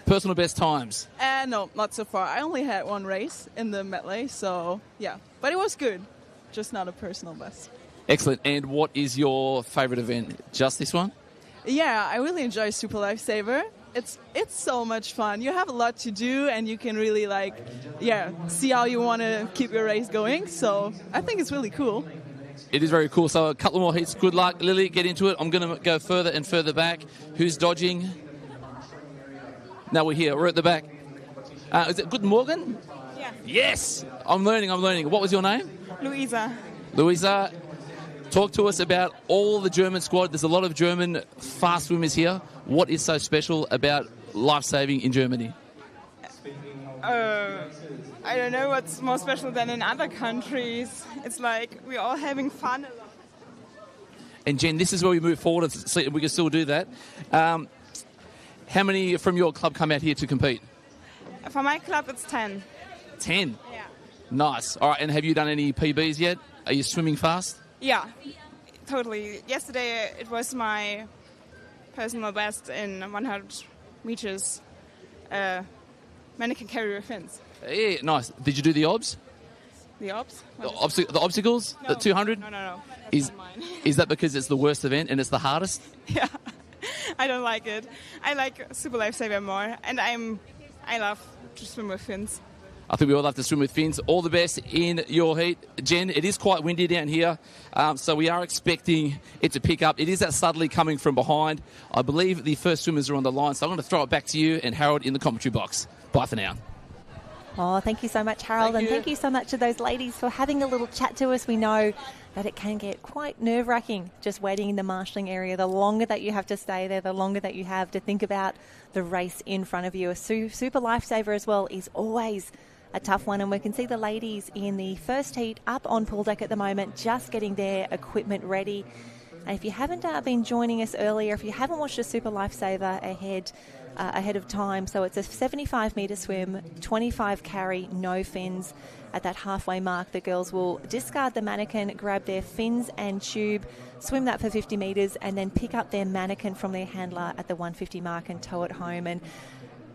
Speaker 2: Personal best times?
Speaker 6: No, not so far. I only had one race in the medley, so, yeah. But it was good. Just not a personal best.
Speaker 2: Excellent. And what is your favourite event? Just this one?
Speaker 6: Yeah, I really enjoy Super Lifesaver. It's so much fun. You have a lot to do, and you can really, see how you want to keep your race going. So I think it's really cool.
Speaker 2: It is very cool. So a couple more heats. Good luck, Lily. Get into it. I'm going to go further and further back. Who's dodging? Now we're here. We're at the back. Is it Good Morgan?
Speaker 7: Yeah.
Speaker 2: Yes. I'm learning. What was your name?
Speaker 7: Louisa.
Speaker 2: Louisa. Talk to us about all the German squad. There's a lot of German fast swimmers here. What is so special about lifesaving in Germany?
Speaker 7: I don't know what's more special than in other countries. It's like we're all having fun.
Speaker 2: And Jen, this is where we move forward. We can still do that. How many from your club come out here to compete?
Speaker 7: For my club, it's 10.
Speaker 2: 10?
Speaker 7: Yeah.
Speaker 2: Nice. All right, and have you done any PBs yet? Are you swimming fast?
Speaker 7: Yeah, totally. Yesterday it was my personal best in 100 meters mannequin carrier fins.
Speaker 2: Yeah, nice. Did you do the obs?
Speaker 7: The obs?
Speaker 2: The obstacles?
Speaker 7: No.
Speaker 2: The 200?
Speaker 7: No.
Speaker 2: Is
Speaker 7: That's not mine.
Speaker 2: Is that because it's the worst event and it's the hardest?
Speaker 7: Yeah, I don't like it. I like Super Lifesaver more, and I love to swim with fins.
Speaker 2: I think we all have to swim with fins. All the best in your heat. Jen, it is quite windy down here, so we are expecting it to pick up. It is that subtly coming from behind. I believe the first swimmers are on the line, so I'm going to throw it back to you and Harold in the commentary box. Bye for now.
Speaker 3: Oh, thank you so much, Harold, and thank you so much to those ladies for having a little chat to us. We know that it can get quite nerve-wracking just waiting in the marshalling area. The longer that you have to stay there, the longer that you have to think about the race in front of you. A super lifesaver as well is always a tough one, and we can see the ladies in the first heat up on pool deck at the moment, just getting their equipment ready. And if you haven't been joining us earlier, if you haven't watched a Super Lifesaver ahead of time, so it's a 75-metre swim, 25 carry, no fins. At that halfway mark, the girls will discard the mannequin, grab their fins and tube, swim that for 50 metres, and then pick up their mannequin from their handler at the 150 mark and tow it home. And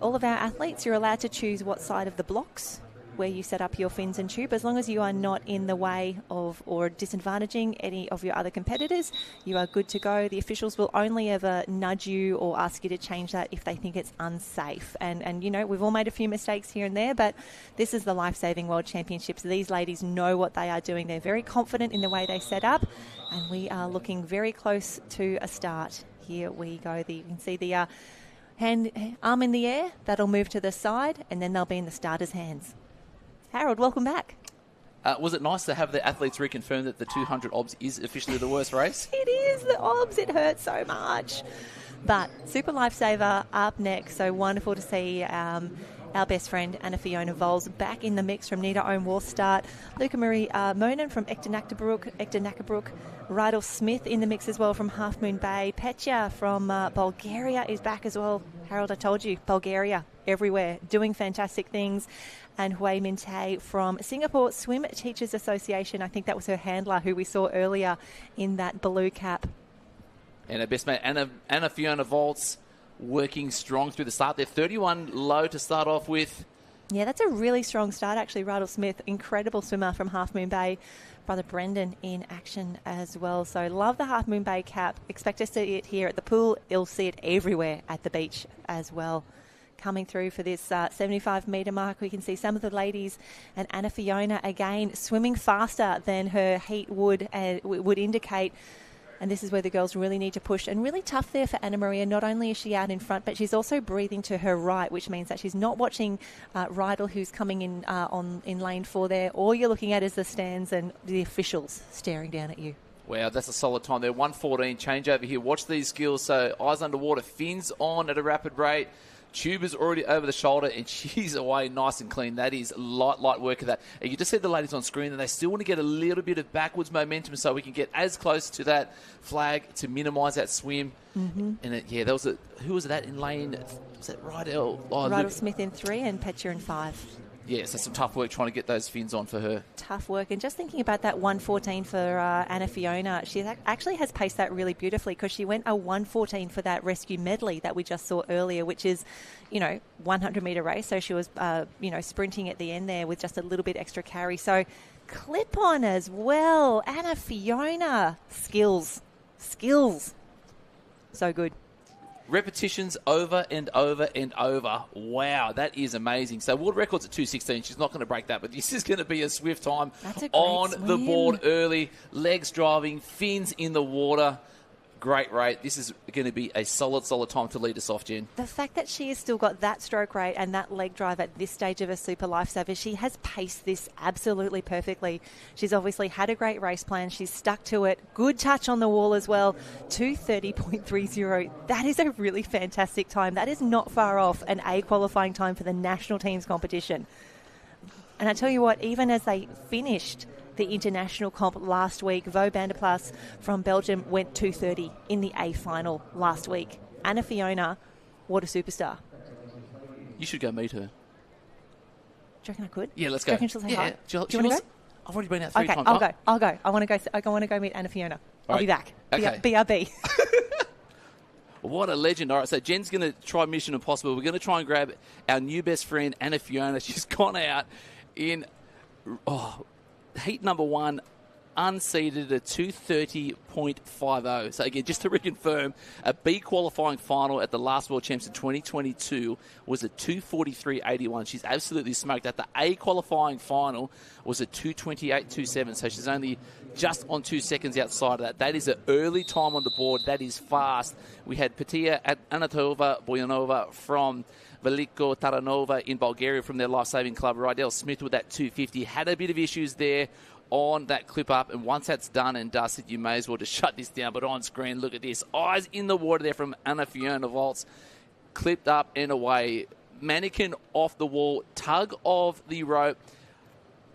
Speaker 3: all of our athletes, you're allowed to choose what side of the blocks where you set up your fins and tube. As long as you are not in the way of or disadvantaging any of your other competitors, you are good to go. The officials will only ever nudge you or ask you to change that if they think it's unsafe. And you know, we've all made a few mistakes here and there, but this is the Lifesaving World Championships. These ladies know what they are doing. They're very confident in the way they set up, and we are looking very close to a start. Here we go. You can see the arm in the air. That'll move to the side, and then they'll be in the starter's hands. Harold, welcome back.
Speaker 2: Was it nice to have the athletes reconfirm that the 200 obs is officially the worst race?
Speaker 3: It is, the obs. It hurts so much. But Super Lifesaver up next. So wonderful to see our best friend Anna Fiona Vols back in the mix from Nita Owen Wall Start. Luca Marie Monin from Ektanakabrook. Rydell Smith in the mix as well from Half Moon Bay. Petya from Bulgaria is back as well. Harold, I told you, Bulgaria, everywhere, doing fantastic things. And Hui Min-tae from Singapore Swim Teachers Association. I think that was her handler who we saw earlier in that blue cap.
Speaker 2: And her best mate, Anna Fiona Volts, working strong through the start. They're 31 low to start off with.
Speaker 3: Yeah, that's a really strong start, actually. Rydell Smith, incredible swimmer from Half Moon Bay. Brother Brendan in action as well. So love the Half Moon Bay cap. Expect to see it here at the pool. You'll see it everywhere at the beach as well. Coming through for this 75-metre mark, we can see some of the ladies, and Anna Fiona again swimming faster than her heat would indicate. And this is where the girls really need to push. And really tough there for Anna Maria. Not only is she out in front, but she's also breathing to her right, which means that she's not watching Rydell, who's coming in in lane 4 there. All you're looking at is the stands and the officials staring down at you.
Speaker 2: Wow, that's a solid time there. 1:14 change over here. Watch these skills. So eyes underwater, fins on at a rapid rate. Tuba's already over the shoulder, and she's away nice and clean. That is light work of that. And you just see the ladies on screen, and they still want to get a little bit of backwards momentum so we can get as close to that flag to minimise that swim. Mm-hmm. And who was that in lane? Was that Rydell?
Speaker 3: Rydell Smith in 3 and Petcher in 5.
Speaker 2: Yeah, so some tough work trying to get those fins on for her.
Speaker 3: Tough work. And just thinking about that 1:14 for Anna Fiona, she actually has paced that really beautifully because she went a 1:14 for that rescue medley that we just saw earlier, which is, 100-metre race. So she was, sprinting at the end there with just a little bit extra carry. So clip on as well. Anna Fiona. Skills. So good.
Speaker 2: Repetitions over and over and over. Wow, that is amazing. So world record's at 2:16. She's not going to break that, but this is going to be a swift time.
Speaker 3: That's a great
Speaker 2: on
Speaker 3: swim.
Speaker 2: The board early. Legs driving, fins in the water. Great rate. This is going to be a solid time to lead us off, Jen.
Speaker 3: The fact that she has still got that stroke rate and that leg drive at this stage of her Super Lifesaver, she has paced this absolutely perfectly. She's obviously had a great race plan. She's stuck to it. Good touch on the wall as well. 2:30.30. That is a really fantastic time. That is not far off an A qualifying time for the national teams competition. And I tell you what, even as they finished the international comp last week, Vo Banderplas from Belgium went 2:30 in the A final last week. Anna Fiona, what a superstar.
Speaker 2: You should go meet her.
Speaker 3: Do you reckon I could?
Speaker 2: Yeah, let's
Speaker 3: Do
Speaker 2: go.
Speaker 3: you reckon she'll say hi?
Speaker 2: Do you
Speaker 3: want to go?
Speaker 2: I've already been out 3 times.
Speaker 3: Okay, I'll go. I want to go meet Anna Fiona. I'll be back.
Speaker 2: Okay.
Speaker 3: BRB.
Speaker 2: What a legend. All right, so Jen's going to try Mission Impossible. We're going to try and grab our new best friend, Anna Fiona. She's gone out in heat number 1, unseeded at 2:30.50. So again, just to reconfirm, a B qualifying final at the last World Champs in 2022 was at 2:43.81. She's absolutely smoked that. The A qualifying final was at 2:28.27. So she's only just on 2 seconds outside of that. That is an early time on the board. That is fast. We had Petia Anatova Boyanova from Veliko Taranova in Bulgaria from their Lifesaving club. Rydell Smith with that 250. Had a bit of issues there on that clip up, and once that's done and dusted, you may as well just shut this down. But on screen, look at this. Eyes in the water there from Anna Fiona Volts. Clipped up and away. Mannequin off the wall. Tug of the rope.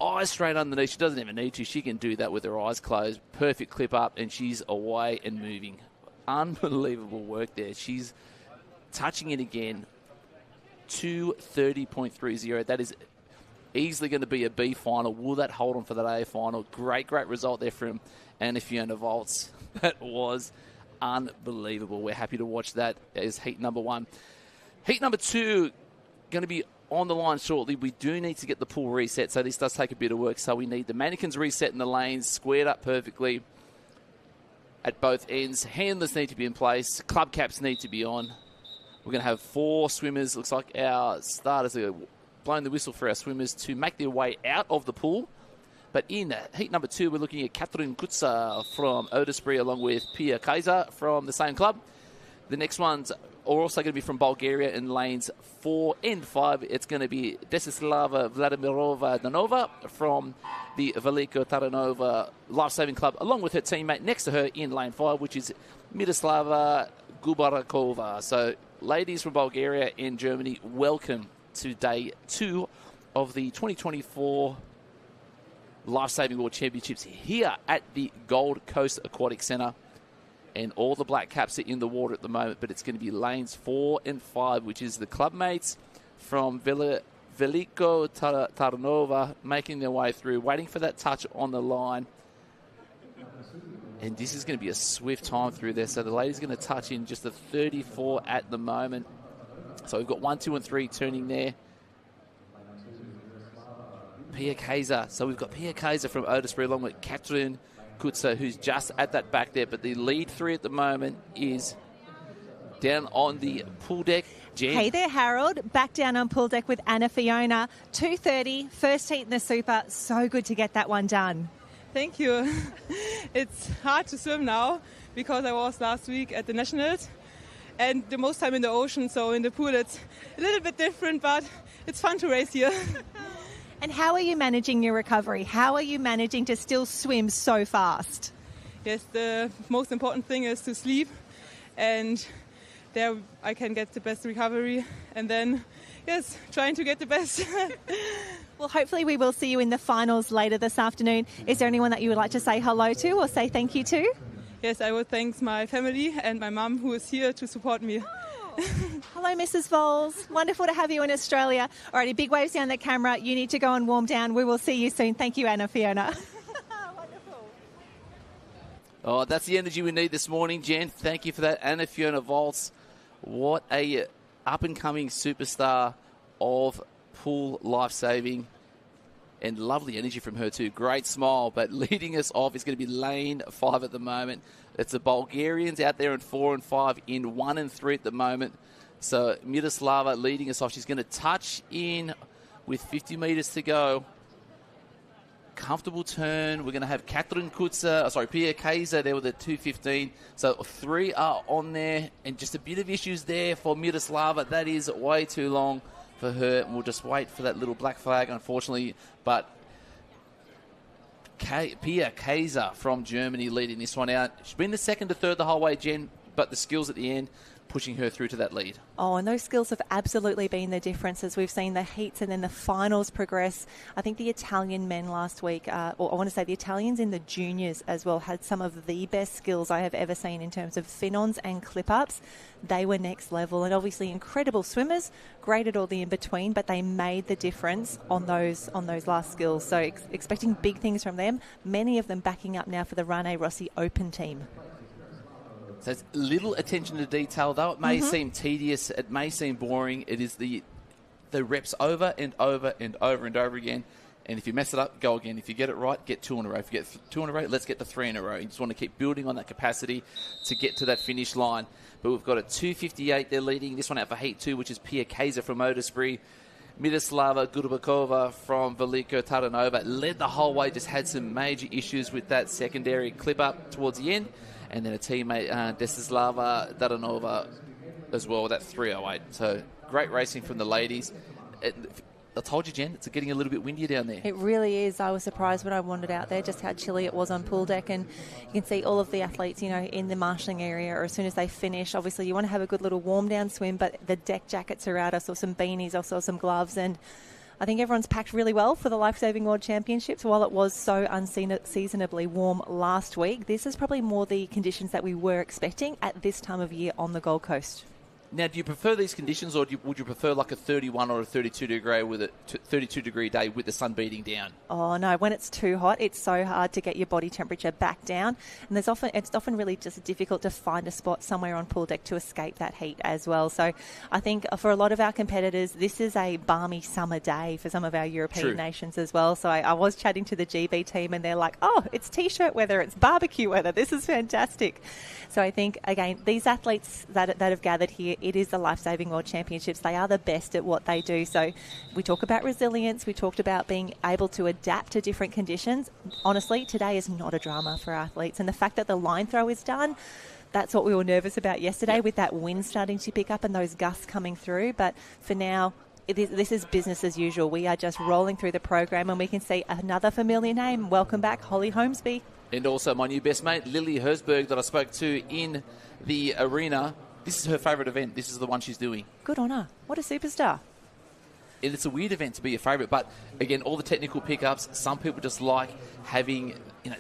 Speaker 2: Eyes straight underneath. She doesn't even need to. She can do that with her eyes closed. Perfect clip up, and she's away and moving. Unbelievable work there. She's touching it again. 2:30.30. That is easily going to be a B final. Will that hold on for that A final? Great result there from Anna Fiona Volts. That was unbelievable. We're happy to watch that as heat number 1. Heat number 2 going to be on the line shortly. We do need to get the pool reset, so this does take a bit of work. So we need the mannequins reset in the lanes, squared up perfectly at both ends. Handlers need to be in place. Club caps need to be on. We're going to have 4 swimmers. Looks like our starters are blowing the whistle for our swimmers to make their way out of the pool. But in heat number 2, we're looking at Catherine Kutsa from Odisbury along with Pia Kaiser from the same club. The next ones are also going to be from Bulgaria in lanes 4 and 5. It's going to be Desislava Vladimirova Danova from the Veliko Taranova Lifesaving Club, along with her teammate next to her in lane 5, which is Miroslava Gubarakova. So, ladies from Bulgaria and Germany, welcome to day 2 of the 2024 Lifesaving World Championships here at the Gold Coast Aquatic Centre. And all the black caps are in the water at the moment, but it's going to be lanes 4 and 5, which is the clubmates from Veliko Tarnova making their way through, waiting for that touch on the line. And this is going to be a swift time through there. So the lady's going to touch in just a 34 at the moment. So we've got 1, 2, and 3 turning there. Pia Kaiser. So we've got Pia Kaiser from Otisbury along with Katrin Kutzer, who's just at that back there. But the lead 3 at the moment is down on the pool deck. Jen.
Speaker 3: Hey there, Harold. Back down on pool deck with Anna Fiona. 2:30, first heat in the Super. So good to get that one done.
Speaker 8: Thank you. It's hard to swim now because I was last week at the Nationals and the most time in the ocean, so in the pool it's a little bit different, but it's fun to race here.
Speaker 3: And how are you managing your recovery? How are you managing to still swim so fast?
Speaker 8: Yes, the most important thing is to sleep, and there I can get the best recovery, and then, yes, trying to get the best.
Speaker 3: Well, hopefully we will see you in the finals later this afternoon. Is there anyone that you would like to say hello to or say thank you to?
Speaker 8: Yes, I would thank my family and my mum who is here to support me.
Speaker 3: Hello, Mrs. Voles. Wonderful to have you in Australia. Alrighty, big waves down the camera. You need to go and warm down. We will see you soon. Thank you, Anna Fiona. Wonderful.
Speaker 2: Oh, that's the energy we need this morning, Jen. Thank you for that, Anna Fiona Volz. What a up-and-coming superstar of pool lifesaving, and lovely energy from her too. Great smile, but leading us off is going to be lane 5 at the moment. It's the Bulgarians out there in 4 and 5, in 1 and 3 at the moment. So Miroslava leading us off. She's going to touch in with 50 metres to go. Comfortable turn. We're going to have Katrin Kutzer, Pia Kaiser there with a 2:15. So 3 are on there, and just a bit of issues there for Miroslava. That is way too long for her, and we'll just wait for that little black flag, unfortunately. But Pia Kaiser from Germany leading this one out. She's been the second to third the whole way, Jen, but the skills at the end pushing her through to that lead.
Speaker 3: Oh, and those skills have absolutely been the difference as we've seen the heats and then the finals progress. I think the Italian men last week, or I want to say the Italians in the juniors as well, had some of the best skills I have ever seen in terms of fin-ons and clip-ups. They were next level, and obviously incredible swimmers, great at all the in-between, but they made the difference on those last skills. So expecting big things from them, many of them backing up now for the Rane Rossi Open team.
Speaker 2: So it's little attention to detail, though it may seem tedious, it may seem boring. It is the reps over and over and over and over again. And if you mess it up, go again. If you get it right, get 2 in a row. If you get 2 in a row, let's get the 3 in a row. You just want to keep building on that capacity to get to that finish line. But we've got a 2:58 they're leading. This one out for Heat 2, which is Pia Kaiser from Otisbury. Miroslava Gudubakova from Veliko Tarnova led the whole way, just had some major issues with that secondary clip up towards the end. And then a teammate, Desislava Daranova, as well, with that 3:08. So great racing from the ladies. I told you, Jen, it's getting a little bit windier down there.
Speaker 3: It really is. I was surprised when I wandered out there just how chilly it was on pool deck, and you can see all of the athletes, in the marshalling area, or as soon as they finish, obviously you want to have a good little warm down swim, but the deck jackets are out. I saw some beanies, I saw some gloves, and I think everyone's packed really well for the Lifesaving World Championships. While it was so unseasonably warm last week, this is probably more the conditions that we were expecting at this time of year on the Gold Coast.
Speaker 2: Now, do you prefer these conditions, or would you prefer like a 31 or a 32 degree day with the sun beating down?
Speaker 3: Oh no, when it's too hot, it's so hard to get your body temperature back down, and it's often really just difficult to find a spot somewhere on pool deck to escape that heat as well. So I think for a lot of our competitors, this is a balmy summer day for some of our European nations as well. So I was chatting to the GB team, and they're like, oh, it's t-shirt weather, it's barbecue weather, this is fantastic. So I think, again, these athletes that have gathered here, it is the Lifesaving World Championships. They are the best at what they do. So we talk about resilience. We talked about being able to adapt to different conditions. Honestly, today is not a drama for athletes. And the fact that the line throw is done, that's what we were nervous about yesterday with that wind starting to pick up and those gusts coming through. But for now, this is business as usual. We are just rolling through the program, and we can see another familiar name. Welcome back, Holly Holmesby. And
Speaker 2: also my new best mate, Lily Herzberg, that I spoke to in the arena. This is her favourite event. This is the one she's doing.
Speaker 3: Good on her. What a superstar.
Speaker 2: And it's a weird event to be a favourite, but again, all the technical pickups, some people just like having,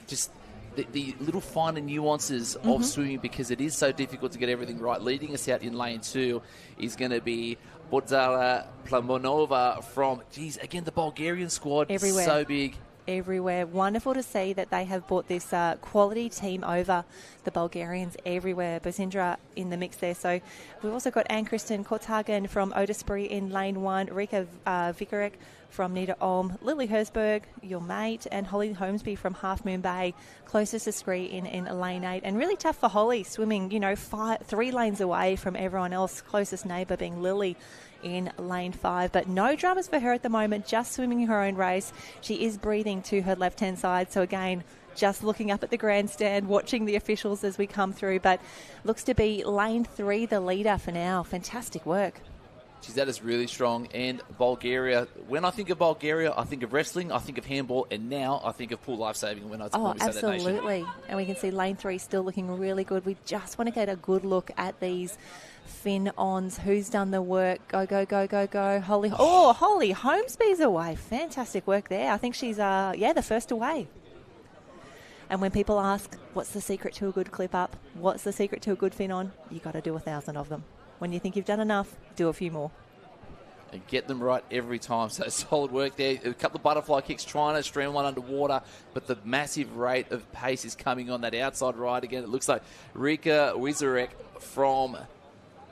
Speaker 2: just the little finer nuances of swimming, because it is so difficult to get everything right. Leading us out in lane 2 is going to be Bodzala Plamonova from, again, the Bulgarian squad.
Speaker 3: Everywhere.
Speaker 2: So big.
Speaker 3: Everywhere. Wonderful to see that they have brought this quality team over, the Bulgarians everywhere. Bosindra in the mix there. So we've also got Ann-Kristen Korthagen from Otisbury in lane 1, Rika Vikarek from Nita Olm, Lily Herzberg, your mate, and Holly Holmesby from Half Moon Bay, closest to Scree in lane 8. And really tough for Holly, swimming, 3 lanes away from everyone else, closest neighbour being Lily in lane 5. But no dramas for her at the moment, just swimming her own race. She is breathing to her left-hand side. So again, just looking up at the grandstand, watching the officials as we come through. But looks to be lane 3 the leader for now. Fantastic work.
Speaker 2: That is really strong. And Bulgaria, when I think of Bulgaria, I think of wrestling, I think of handball, and now I think of pool lifesaving when we say that nation.
Speaker 3: Absolutely. And we can see lane 3 still looking really good. We just want to get a good look at these Finn-ons. Who's done the work? Go, go, go, go, go. Holly Holmesby's away. Fantastic work there. I think she's, the first away. And when people ask, what's the secret to a good clip up? What's the secret to a good Finn-on? You got to do 1,000 of them. When you think you've done enough, do a few more.
Speaker 2: And get them right every time. So solid work there. A couple of butterfly kicks, trying to streamline underwater, but the massive rate of pace is coming on that outside ride again. It looks like Rika Wizarek from,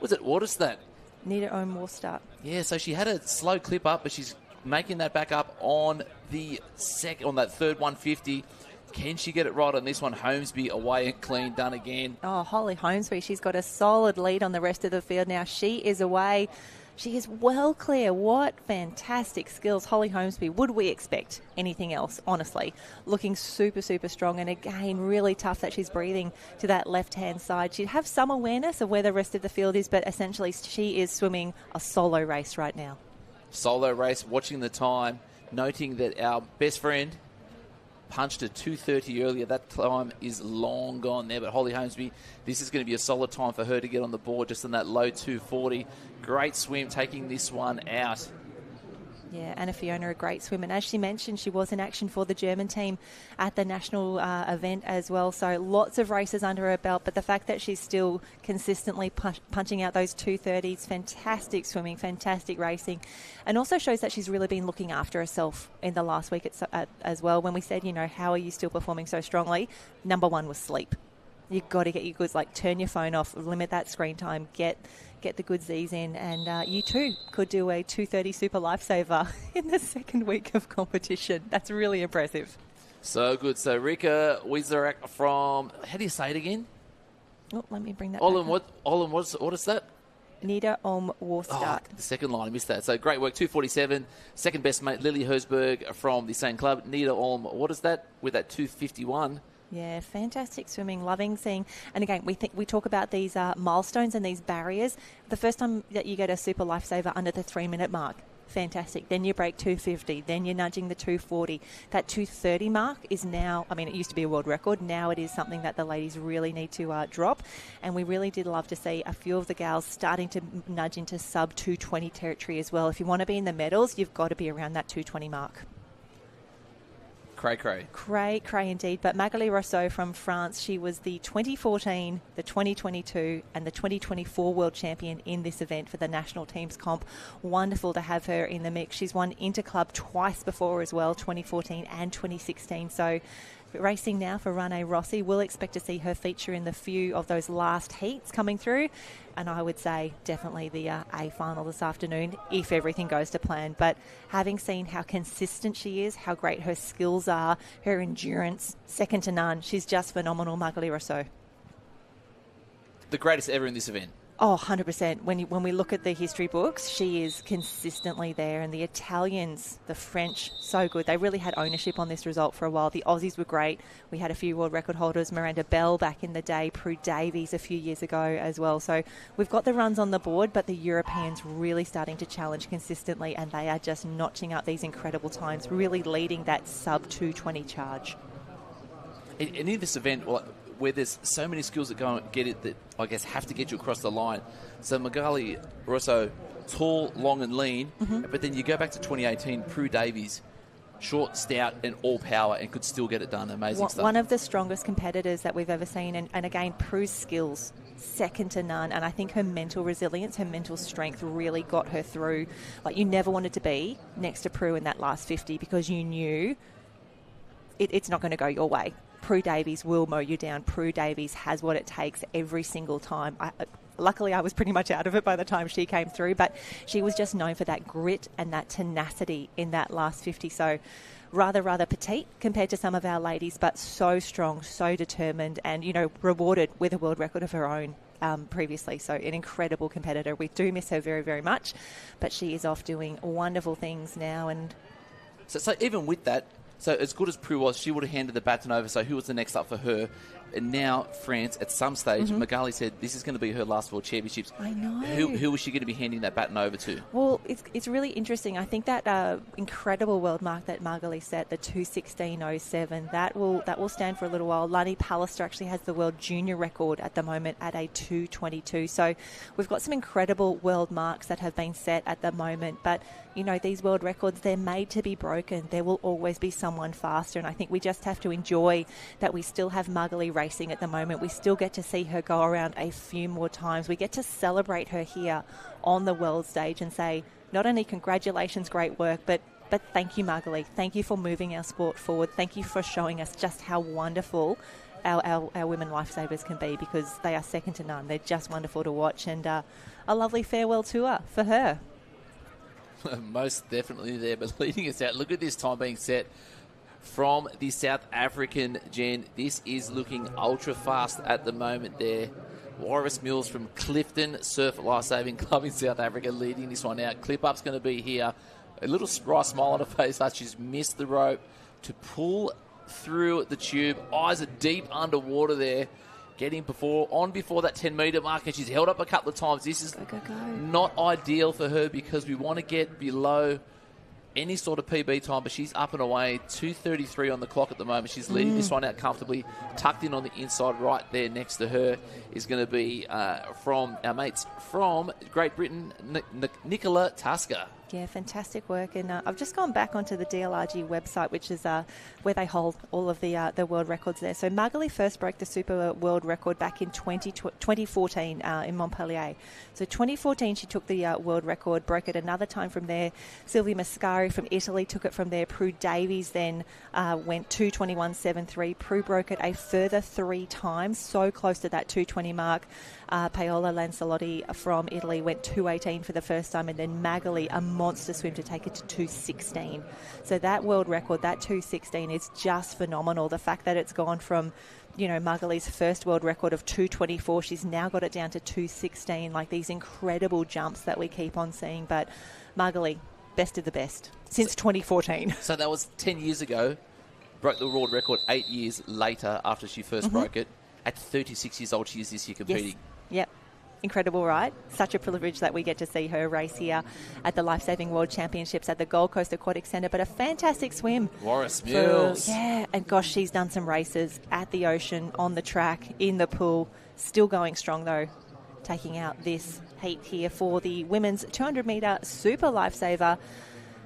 Speaker 2: was it Waterstad?
Speaker 3: Nita Ohm Warstad.
Speaker 2: Yeah, so she had a slow clip up, but she's making that back up on the on that third 150. Can she get it right on this one? Holmesby away and clean, done again.
Speaker 3: Oh, Holly Holmesby, she's got a solid lead on the rest of the field now. She is away. She is well clear. What fantastic skills. Holly Holmesby, would we expect anything else, honestly? Looking super, super strong. And again, really tough that she's breathing to that left-hand side. She'd have some awareness of where the rest of the field is, but essentially she is swimming a solo race right now.
Speaker 2: Solo race, watching the time, noting that our best friend punched at 2:30 earlier. That time is long gone there. But Holly Holmesby, this is going to be a solid time for her to get on the board, just in that low 2:40. Great swim, taking this one out.
Speaker 3: Yeah, Anna Fiona, a great swimmer. And as she mentioned, she was in action for the German team at the national event as well. So lots of races under her belt. But the fact that she's still consistently punching out those 2:30s, fantastic swimming, fantastic racing. And also shows that she's really been looking after herself in the last week as well. When we said, how are you still performing so strongly? Number 1 was sleep. You've got to get your goods, turn your phone off, limit that screen time, get the good Z's in, and you too could do a 2:30 super lifesaver in the second week of competition. That's really impressive.
Speaker 2: So good. So Rika Wizarek from, how do you say it again?
Speaker 3: Oh, let me bring that
Speaker 2: what is that?
Speaker 3: Nita Olm Warstad.
Speaker 2: The second line, I missed that. So great work, 2:47. Second best mate, Lily Herzberg from the same club. Nita Olm, what is that? With that 2:51.
Speaker 3: Yeah, fantastic swimming, loving seeing. And again, we talk about these milestones and these barriers. The first time that you get a super lifesaver under the 3-minute mark, fantastic. Then you break 2:50. Then you're nudging the 2:40. That 2:30 mark is now, it used to be a world record. Now it is something that the ladies really need to drop. And we really did love to see a few of the gals starting to nudge into sub 2:20 territory as well. If you want to be in the medals, you've got to be around that 2:20 mark. Cray indeed. But Magali Rousseau from France, she was the 2014, the 2022 and the 2024 world champion in this event for the national teams comp. Wonderful to have her in the mix. She's won Interclub twice before as well, 2014 and 2016. So racing now for Rane Rossi. We'll expect to see her feature in the few of those last heats coming through. And I would say definitely the A final this afternoon, if everything goes to plan. But having seen how consistent she is, how great her skills are, her endurance, second to none. She's just phenomenal, Magali Rousseau.
Speaker 2: The greatest ever in this event.
Speaker 3: Oh, 100%. When we look at the history books, she is consistently there. And the Italians, the French, so good. They really had ownership on this result for a while. The Aussies were great. We had a few world record holders, Miranda Bell back in the day, Prue Davies a few years ago as well. So we've got the runs on the board, but the Europeans really starting to challenge consistently, and they are just notching up these incredible times, really leading that sub 2:20 charge.
Speaker 2: And in this event, where there's so many skills that go and get it that I guess have to get you across the line. So Magali Rousseau, tall, long and lean, but then you go back to 2018, Prue Davies. short, stout, and all power, and could still get it done. Amazing stuff.
Speaker 3: One of the strongest competitors that we've ever seen, and again, Prue's skills, second to none. And I think her mental resilience, her mental strength really got her through. Like, you never wanted to be next to Prue in that last 50 because you knew it's not going to go your way. Prue Davies will mow you down. Prue Davies has what it takes every single time. Luckily, I was pretty much out of it by the time she came through, but she was just known for that grit and that tenacity in that last 50. So rather petite compared to some of our ladies, but so strong, so determined, and, rewarded with a world record of her own previously. So an incredible competitor. We do miss her very, very much, but she is off doing wonderful things now. And
Speaker 2: So even with that, so as good as Prue was, she would have handed the baton over. So who was the next up for her? And now France, at some stage, Magali said this is going to be her last World Championships.
Speaker 3: I know.
Speaker 2: Who was she going to be handing that baton over to?
Speaker 3: Well, it's really interesting. I think that incredible world mark that Magali set, the 2:16.07, that will stand for a little while. Lani Pallister actually has the world junior record at the moment at a 2:22. So we've got some incredible world marks that have been set at the moment. But, these world records, they're made to be broken. There will always be someone faster. And I think we just have to enjoy that we still have Magali racing at the moment. We still get to see her go around a few more times. We get to celebrate her here on the world stage and say, not only congratulations, great work, but thank you, Magali. Thank you for moving our sport forward. Thank you for showing us just how wonderful our women lifesavers can be, because they are second to none. They're just wonderful to watch, and a lovely farewell tour for her.
Speaker 2: Most definitely there, but leading us out, look at this time being set from the South African Jen. This is looking ultra fast at the moment there. Walrus Mills from Clifton Surf Lifesaving Club in South Africa leading this one out. Clip Up's going to be here. A little bright smile on her face as she's missed the rope to pull through the tube. Eyes are deep underwater there. Getting before that 10-metre mark, and she's held up a couple of times. This is not ideal for her because we want to get below any sort of PB time, but she's up and away. 2:33 on the clock at the moment. She's leading this one out comfortably. Tucked in on the inside right there next to her is going to be from our mates from Great Britain, Nicola Tasker.
Speaker 3: Yeah, fantastic work. And I've just gone back onto the DLRG website, which is where they hold all of the world records there. So Magali first broke the super world record back in 2014 in Montpellier. So 2014 she took the world record, broke it another time from there. Silvia Mascari from Italy took it from there. Prue Davies then went 2:21.73. Prue broke it a further 3 times, so close to that 2:20 mark. Paola Lancelotti from Italy went 2:18 for the first time, and then Magali, a monster swim to take it to 2:16. So that world record, that 2:16, is just phenomenal. The fact that it's gone from, Magali's first world record of 2:24, she's now got it down to 2:16, like these incredible jumps that we keep on seeing. But Magali, best of the best since 2014.
Speaker 2: So that was 10 years ago, broke the world record 8 years later after she first broke it. At 36 years old, she is this year competing.
Speaker 3: Yes. Yep. Incredible, right? Such a privilege that we get to see her race here at the Lifesaving World Championships at the Gold Coast Aquatic Centre. But a fantastic swim.
Speaker 2: Walrus Mills.
Speaker 3: And gosh, she's done some races at the ocean, on the track, in the pool. Still going strong, though, taking out this heat here for the women's 200-metre super lifesaver.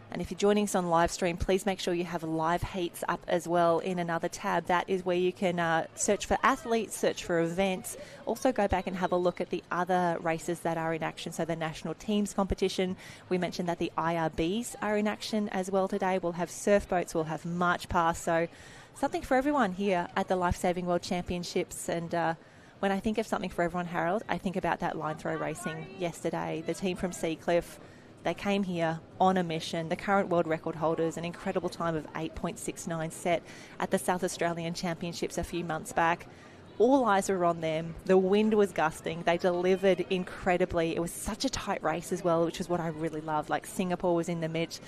Speaker 3: And if you're joining us on live stream, please make sure you have live heats up as well in another tab. That is where you can search for athletes, search for events. Also go back and have a look at the other races that are in action. So the national teams competition. We mentioned that the IRBs are in action as well today. We'll have surf boats, we'll have march past. So something for everyone here at the Lifesaving World Championships. And when I think of something for everyone, Harold, I think about that line throw racing yesterday. The team from Seacliff, they came here on a mission. The current world record holders, an incredible time of 8.69 set at the South Australian Championships a few months back. All eyes were on them. The wind was gusting. They delivered incredibly. It was such a tight race as well, which is what I really loved. Like Singapore was in the mix,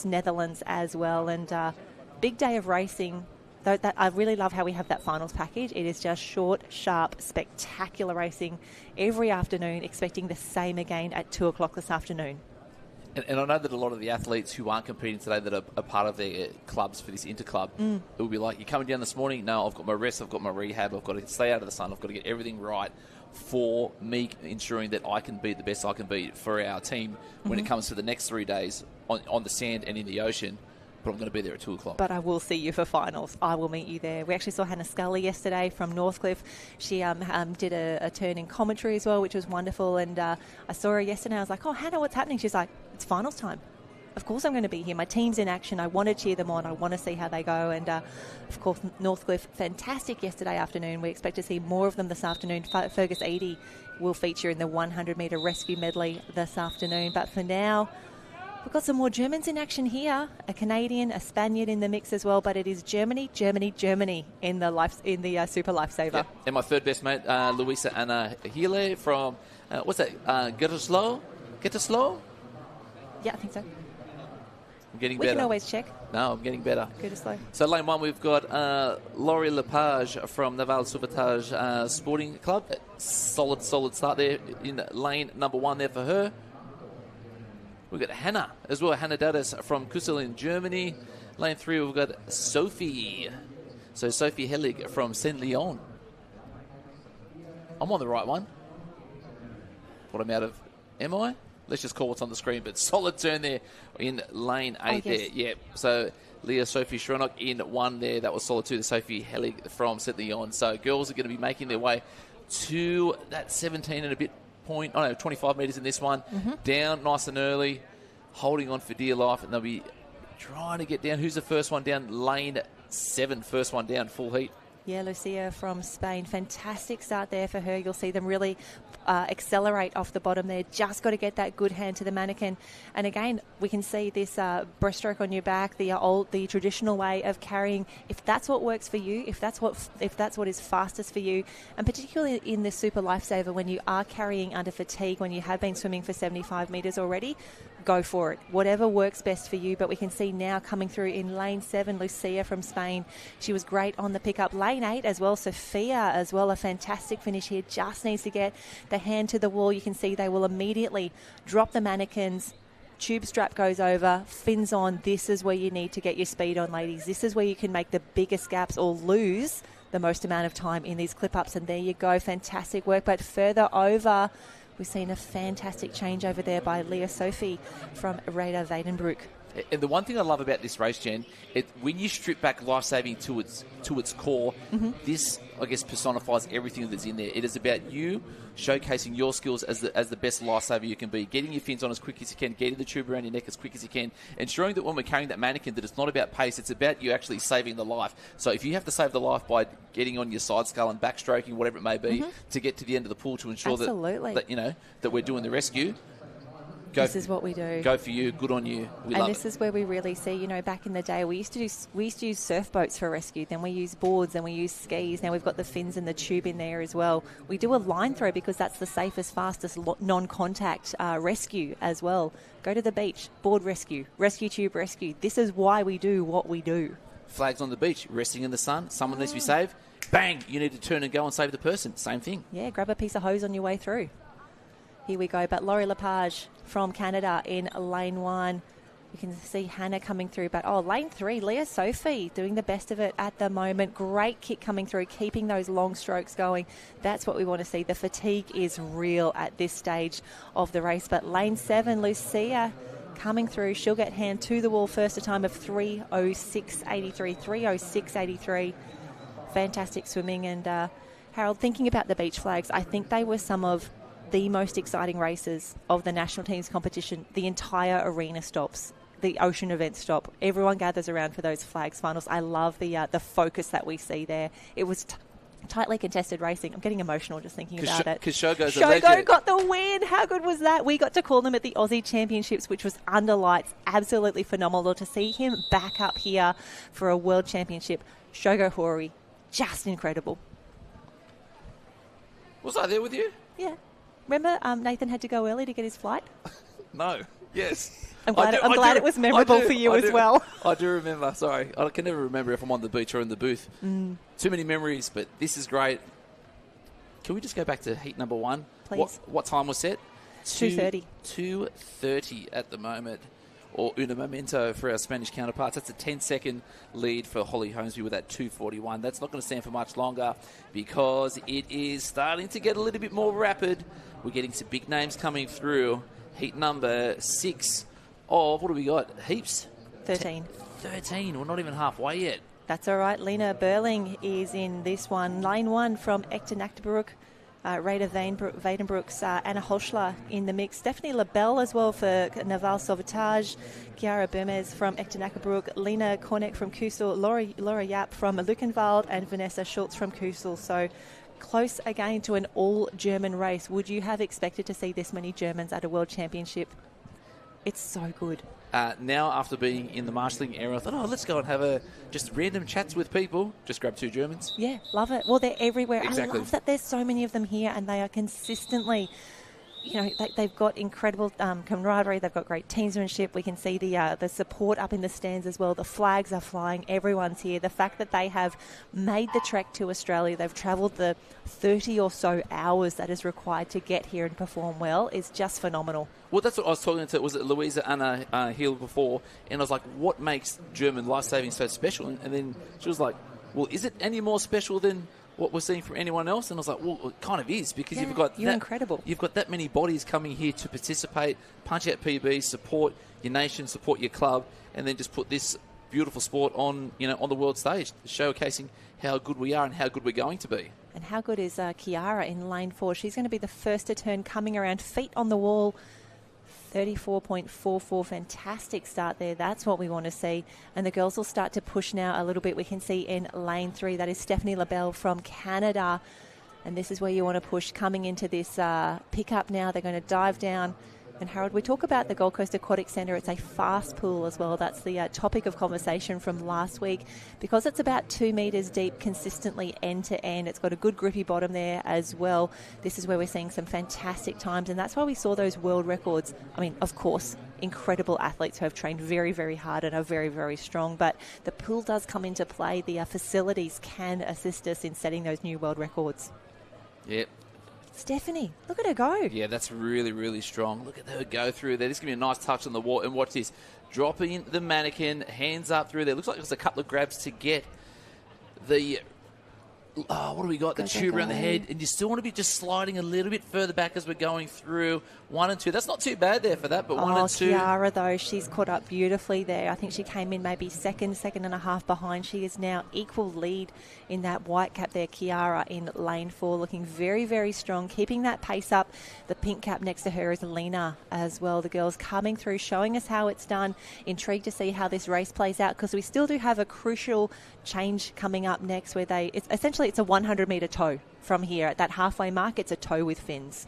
Speaker 3: Netherlands as well. And big day of racing. Though that I really love how we have that finals package. It is just short, sharp, spectacular racing every afternoon, expecting the same again at 2 o'clock this afternoon.
Speaker 2: And I know that a lot of the athletes who aren't competing today that are part of their clubs for this interclub, it will be like, you're coming down this morning? No, I've got my rest, I've got my rehab, I've got to stay out of the sun, I've got to get everything right for me, ensuring that I can be the best I can be for our team when it comes to the next 3 days on the sand and in the ocean. but I'm going to be there at 2 o'clock.
Speaker 3: But I will see you for finals. I will meet you there. We actually saw Hannah Scully yesterday from Northcliffe. She did a turn in commentary as well, which was wonderful. And I saw her yesterday. I was like, oh, Hannah, what's happening? She's like, it's finals time. Of course I'm going to be here. My team's in action. I want to cheer them on. I want to see how they go. And, of course, Northcliffe, fantastic yesterday afternoon. We expect to see more of them this afternoon. Fergus Eadie will feature in the 100-metre rescue medley this afternoon. But for now, we've got some more Germans in action here. A Canadian, a Spaniard in the mix as well. But it is Germany, Germany, Germany in the Super Lifesaver.
Speaker 2: Yep. And my third best mate, Luisa Anna Hele from, what's that, Gütersloh? Yeah,
Speaker 3: I think so.
Speaker 2: I'm getting
Speaker 3: we
Speaker 2: better.
Speaker 3: Can always check.
Speaker 2: No, I'm getting better.
Speaker 3: Gütersloh.
Speaker 2: So lane 1, we've got Laurie Lepage from Naval Sauvetage Sporting Club. Solid start there in lane number 1 there for her. We've got Hannah as well. Hannah Dadas from Kusel in Germany. Lane 3, we've got Sophie. So Sophie Helig from Saint Leon. I'm on the right one. What I'm out of, am I? Let's just call what's on the screen. But solid turn there in lane 8 there. Yeah. So Leah Sophie Schronok in 1 there. That was solid too. The Sophie Helig from Saint Leon. So girls are going to be making their way to that 17 and a bit 25 metres in this one.
Speaker 3: Mm-hmm.
Speaker 2: Down nice and early, holding on for dear life, and they'll be trying to get down. Who's the first one down? Lane 7, first one down, full heat.
Speaker 3: Yeah, Lucia from Spain. Fantastic start there for her. You'll see them really accelerate off the bottom there. Just got to get that good hand to the mannequin. And again, we can see this breaststroke on your back, the traditional way of carrying. If that's what works for you, if that's what is fastest for you, and particularly in the Super Lifesaver, when you are carrying under fatigue, when you have been swimming for 75 metres already, go for it. Whatever works best for you. But we can see now coming through in lane 7, Lucia from Spain. She was great on the pickup. Lane 8 as well, Sophia as well. A fantastic finish here. Just needs to get the hand to the wall. You can see they will immediately drop the mannequins. Tube strap goes over, fins on. This is where you need to get your speed on, ladies. This is where you can make the biggest gaps or lose the most amount of time in these clip-ups. And there you go. Fantastic work. But further over, we've seen a fantastic change over there by Leah Sophie from Rada Weidenbroek.
Speaker 2: And the one thing I love about this race, Jen, when you strip back Lifesaving to its core, this, I guess, personifies everything that's in there. It is about you showcasing your skills as the best lifesaver you can be, getting your fins on as quick as you can, getting the tube around your neck as quick as you can, ensuring that when we're carrying that mannequin that it's not about pace, it's about you actually saving the life. So if you have to save the life by getting on your side scull and backstroking, whatever it may be, to get to the end of the pool to ensure that we're doing the rescue,
Speaker 3: this is what we do.
Speaker 2: Go for you. Good on you. We love
Speaker 3: this is where we really see, back in the day, we used to use surf boats for rescue. Then we use boards, then we use skis. Now we've got the fins and the tube in there as well. We do a line throw because that's the safest, fastest non-contact rescue as well. Go to the beach, board rescue, rescue tube rescue. This is why we do what we do.
Speaker 2: Flags on the beach, resting in the sun. Someone needs to be saved. Bang! You need to turn and go and save the person. Same thing.
Speaker 3: Yeah, grab a piece of hose on your way through. Here we go. But Laurie Lepage from Canada in lane 1. You can see Hannah coming through. But, lane 3, Leah Sophie doing the best of it at the moment. Great kick coming through, keeping those long strokes going. That's what we want to see. The fatigue is real at this stage of the race. But lane 7, Lucia coming through. She'll get hand to the wall first, a time of 3:06.83. 3:06.83. Fantastic swimming. And, Harold, thinking about the beach flags, I think they were some of the most exciting races of the national team's competition. The entire arena stops. The ocean events stop. Everyone gathers around for those flags finals. I love the focus that we see there. It was tightly contested racing. I'm getting emotional just thinking about it.
Speaker 2: Because Shogo's
Speaker 3: Shogo got the win. How good was that? We got to call them at the Aussie Championships, which was under lights. Absolutely phenomenal to see him back up here for a World Championship. Shogo Hori, just incredible.
Speaker 2: Was I there with you?
Speaker 3: Yeah. Remember Nathan had to go early to get his flight?
Speaker 2: No. Yes.
Speaker 3: I'm glad it was memorable for you as well.
Speaker 2: I do remember. Sorry. I can never remember if I'm on the beach or in the booth. Too many memories, but this is great. Can we just go back to heat number 1?
Speaker 3: Please.
Speaker 2: What time was set?
Speaker 3: 2:30.
Speaker 2: 2:30 at the moment. Or una momento for our Spanish counterparts. That's a 10-second lead for Holly Holmesby with that 2:41. That's not going to stand for much longer because it is starting to get a little bit more rapid. We're getting some big names coming through. Heat number 6 of, what do we got? Heaps?
Speaker 3: 13.
Speaker 2: 13. We're not even halfway yet.
Speaker 3: That's all right. Lena Burling is in this one. Lane 1 from Ekter-Naktabrook. Rada Vadenbrooks, Anna Holschler in the mix. Stephanie LaBelle as well for Naval Sauvetage. Chiara Burmez from Ekter-Nakabrook. Lena Kornek from Kusel. Laura Yap from Luckenwald. And Vanessa Schultz from Kusel. So close again to an all-German race. Would you have expected to see this many Germans at a World Championship? It's so good.
Speaker 2: Now, after being in the marshalling area, I thought, let's go and have just random chats with people. Just grab 2 Germans.
Speaker 3: Yeah, love it. Well, they're everywhere.
Speaker 2: Exactly.
Speaker 3: I love that there's so many of them here, and they are consistently, they've got incredible camaraderie. They've got great teamsmanship. We can see the support up in the stands as well. The flags are flying. Everyone's here. The fact that they have made the trek to Australia, they've travelled the 30 or so hours that is required to get here and perform well is just phenomenal.
Speaker 2: Well, that's what I was talking to. Was it Louisa Anna Hill before? And I was like, what makes German lifesaving so special? And then she was like, well, is it any more special than what we're seeing from anyone else? And I was like, well, it kind of is, because you're
Speaker 3: incredible.
Speaker 2: You've got that many bodies coming here to participate, punch out PBs, support your nation, support your club, and then just put this beautiful sport on, on the world stage, showcasing how good we are and how good we're going to be.
Speaker 3: And how good is Chiara in lane 4? She's going to be the first to turn, coming around, feet on the wall. 34.44, fantastic start there. That's what we want to see. And the girls will start to push now a little bit. We can see in lane 3, that is Stephanie LaBelle from Canada. And this is where you want to push coming into this pickup now. They're going to dive down. And Harold, we talk about the Gold Coast Aquatic Centre. It's a fast pool as well. That's the topic of conversation from last week, because it's about 2 metres deep consistently end to end. It's got a good grippy bottom there as well. This is where we're seeing some fantastic times, and that's why we saw those world records. I mean, of course, incredible athletes who have trained very, very hard and are very, very strong, but the pool does come into play. The facilities can assist us in setting those new world records.
Speaker 2: Yep.
Speaker 3: Stephanie, look at her go.
Speaker 2: Yeah, that's really, really strong. Look at her go through there. This is going to be a nice touch on the wall. And watch this. Dropping the mannequin, hands up through there. Looks like there's a couple of grabs to get the... what do we got? The tube around the head. And you still want to be just sliding a little bit further back as we're going through 1 and 2. That's not too bad there for that, but 1 and 2.
Speaker 3: Chiara, though, she's caught up beautifully there. I think she came in maybe second and a half behind. She is now equal lead in that white cap there. Chiara in lane 4, looking very, very strong, keeping that pace up. The pink cap next to her is Lena as well. The girls coming through, showing us how it's done. Intrigued to see how this race plays out, because we still do have a crucial change coming up next, where it's a 100-metre tow from here. At that halfway mark, it's a tow with fins.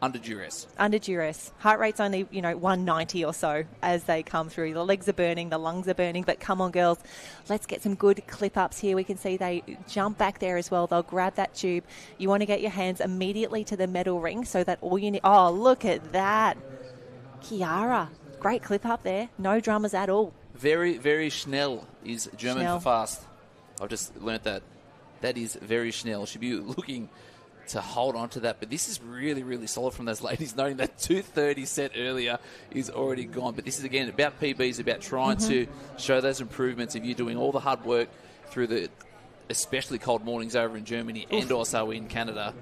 Speaker 2: Under duress.
Speaker 3: Under duress. Heart rate's only, 190 or so as they come through. The legs are burning, the lungs are burning, but come on, girls. Let's get some good clip-ups here. We can see they jump back there as well. They'll grab that tube. You want to get your hands immediately to the medal ring so that all you need... Oh, look at that. Chiara. Great clip-up there. No dramas at all.
Speaker 2: Very, very schnell is German for fast. I've just learnt that. That is very schnell. Should be looking to hold on to that. But this is really, really solid from those ladies, noting that 230 set earlier is already gone. But this is, again, about PBs, about trying to show those improvements. If you're doing all the hard work through the especially cold mornings over in Germany and also in Canada,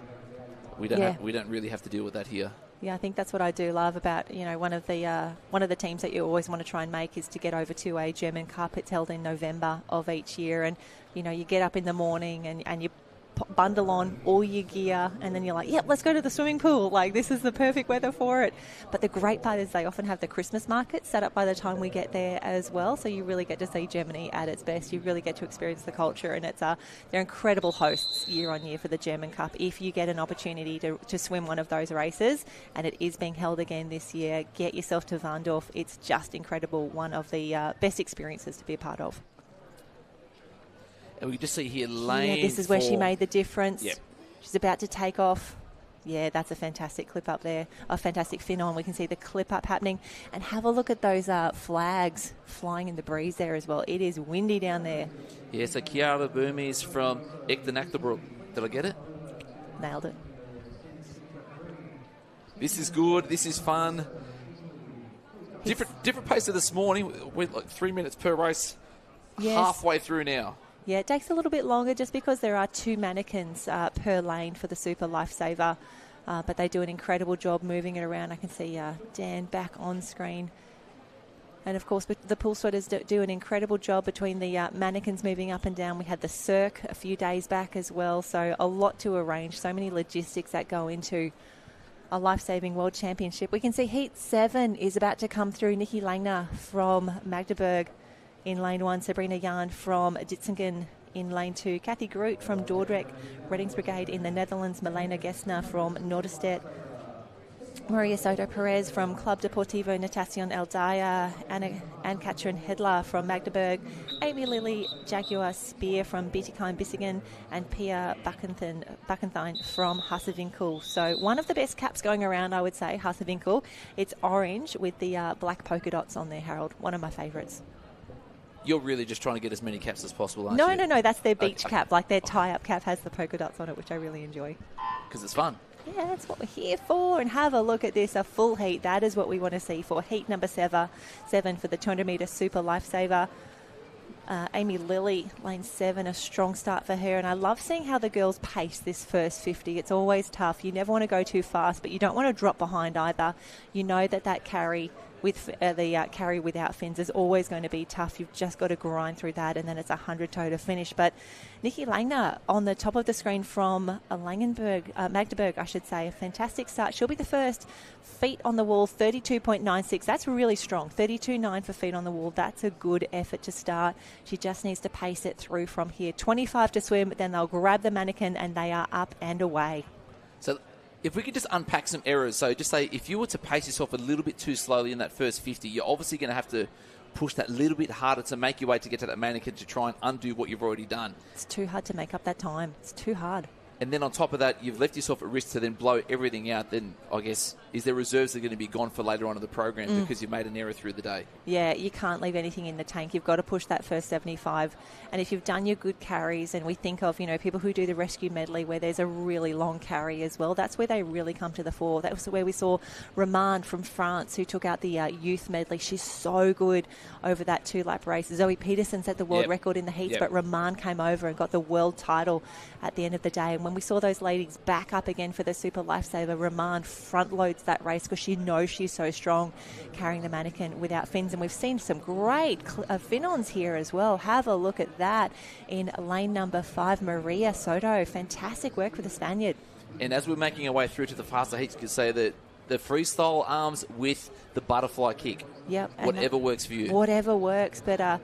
Speaker 2: we don't really have to deal with that here.
Speaker 3: Yeah, I think that's what I do love about, one of the teams that you always want to try and make is to get over to a German Cup. It's held in November of each year, and, you get up in the morning and you bundle on all your gear, and then you're like, yep, let's go to the swimming pool. Like, this is the perfect weather for it. But the great part is they often have the Christmas market set up by the time we get there as well. So you really get to see Germany at its best. You really get to experience the culture, and they're incredible hosts year on year for the German Cup. If you get an opportunity to swim one of those races, and it is being held again this year, get yourself to Warndorf. It's just incredible. One of the best experiences to be a part of.
Speaker 2: And we just see here lane
Speaker 3: this is where she
Speaker 2: 4.
Speaker 3: made the difference.
Speaker 2: Yep.
Speaker 3: She's about to take off. Yeah, that's a fantastic clip up there. A fantastic fin on. We can see the clip up happening. And have a look at those flags flying in the breeze there as well. It is windy down there.
Speaker 2: Yeah, so Chiara Burmese from Ekter-Naktabrook. Did I get it?
Speaker 3: Nailed it.
Speaker 2: This is good. This is fun. Different pace of this morning. We're like 3 minutes per race.
Speaker 3: Yes.
Speaker 2: Halfway through now.
Speaker 3: Yeah, it takes a little bit longer just because there are 2 mannequins per lane for the Super Lifesaver. But they do an incredible job moving it around. I can see Dan back on screen. And, of course, the pool sweaters do an incredible job between the mannequins moving up and down. We had the cirque a few days back as well, so a lot to arrange, so many logistics that go into a Lifesaving World Championship. We can see Heat 7 is about to come through. Nikki Langner from Magdeburg in lane 1, Sabrina Jahn from Ditzingen in lane 2, Kathy Groot from Dordrecht, Reddings Brigade in the Netherlands, Milena Gessner from Norderstedt, Maria Soto Perez from Club Deportivo Natación El Daya, Anne-Katrin Hedler from Magdeburg, Amy Lily Jaguar Spear from Bietigheim-Bissingen, and Pia Bakenthine from Hasewinkel. So one of the best caps going around, I would say, Hasewinkel. It's orange with the black polka dots on there, Harold. One of my favourites.
Speaker 2: You're really just trying to get as many caps as possible, aren't you?
Speaker 3: No. That's their beach cap. Like their tie-up cap has the polka dots on it, which I really enjoy.
Speaker 2: Because it's fun.
Speaker 3: Yeah, that's what we're here for. And have a look at this, a full heat. That is what we want to see for heat number 7 for the 200-metre Super Lifesaver. Amy Lilly, lane 7, a strong start for her. And I love seeing how the girls pace this first 50. It's always tough. You never want to go too fast, but you don't want to drop behind either. You know that carry with the carry without fins is always going to be tough. You've just got to grind through that, and then it's a 100-toe to finish. But Nikki Langner on the top of the screen from Magdeburg, I should say. A fantastic start. She'll be the first. Feet on the wall, 32.96. That's really strong. 32.9 for feet on the wall. That's a good effort to start. She just needs to pace it through from here. 25 to swim, then they'll grab the mannequin and they are up and away.
Speaker 2: So if we could just unpack some errors. So just say if you were to pace yourself a little bit too slowly in that first 50, you're obviously going to have to push that little bit harder to make your way to get to that mannequin to try and undo what you've already done.
Speaker 3: It's too hard to make up that time. It's too hard.
Speaker 2: And then on top of that, you've left yourself at risk to then blow everything out. Then I guess, is there reserves that are going to be gone for later on in the program because you've made an error through the day?
Speaker 3: Yeah, you can't leave anything in the tank. You've got to push that first 75. And if you've done your good carries, and we think of, people who do the rescue medley where there's a really long carry as well, that's where they really come to the fore. That was where we saw Roman from France, who took out the youth medley. She's so good over that 2-lap race. Zoe Peterson set the world record in the heats, but Roman came over and got the world title at the end of the day. And when we saw those ladies back up again for the Super Lifesaver, Roman front loads that race because she knows she's so strong carrying the mannequin without fins. And we've seen some great fin-ons here as well. Have a look at that in lane number 5, Maria Soto. Fantastic work for the Spaniard.
Speaker 2: And as we're making our way through to the faster heats, you could say that the freestyle arms with the butterfly kick.
Speaker 3: Yep.
Speaker 2: Whatever works for you.
Speaker 3: Whatever works, but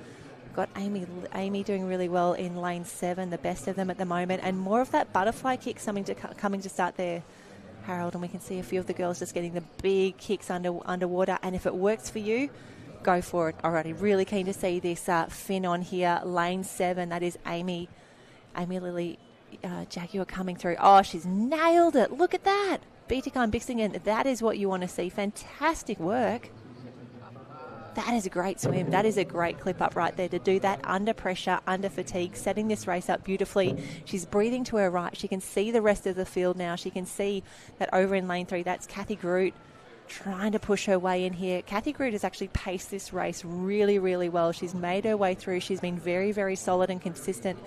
Speaker 3: got Amy doing really well in lane 7, the best of them at the moment, and more of that butterfly kick coming to start there, Harold, and we can see a few of the girls just getting the big kicks underwater, and if it works for you, go for it. Alrighty, really keen to see this fin on here, lane 7, that is Amy Lily Jaguar coming through. Oh, she's nailed it. Look at that. Bietigheim-Bissingen, that is what you want to see. Fantastic work. That is a great swim. That is a great clip up right there to do that under pressure, under fatigue, setting this race up beautifully. She's breathing to her right. She can see the rest of the field now. She can see that over in lane 3, that's Kathy Groot trying to push her way in here. Kathy Groot has actually paced this race really, really well. She's made her way through. She's been very, very solid and consistent.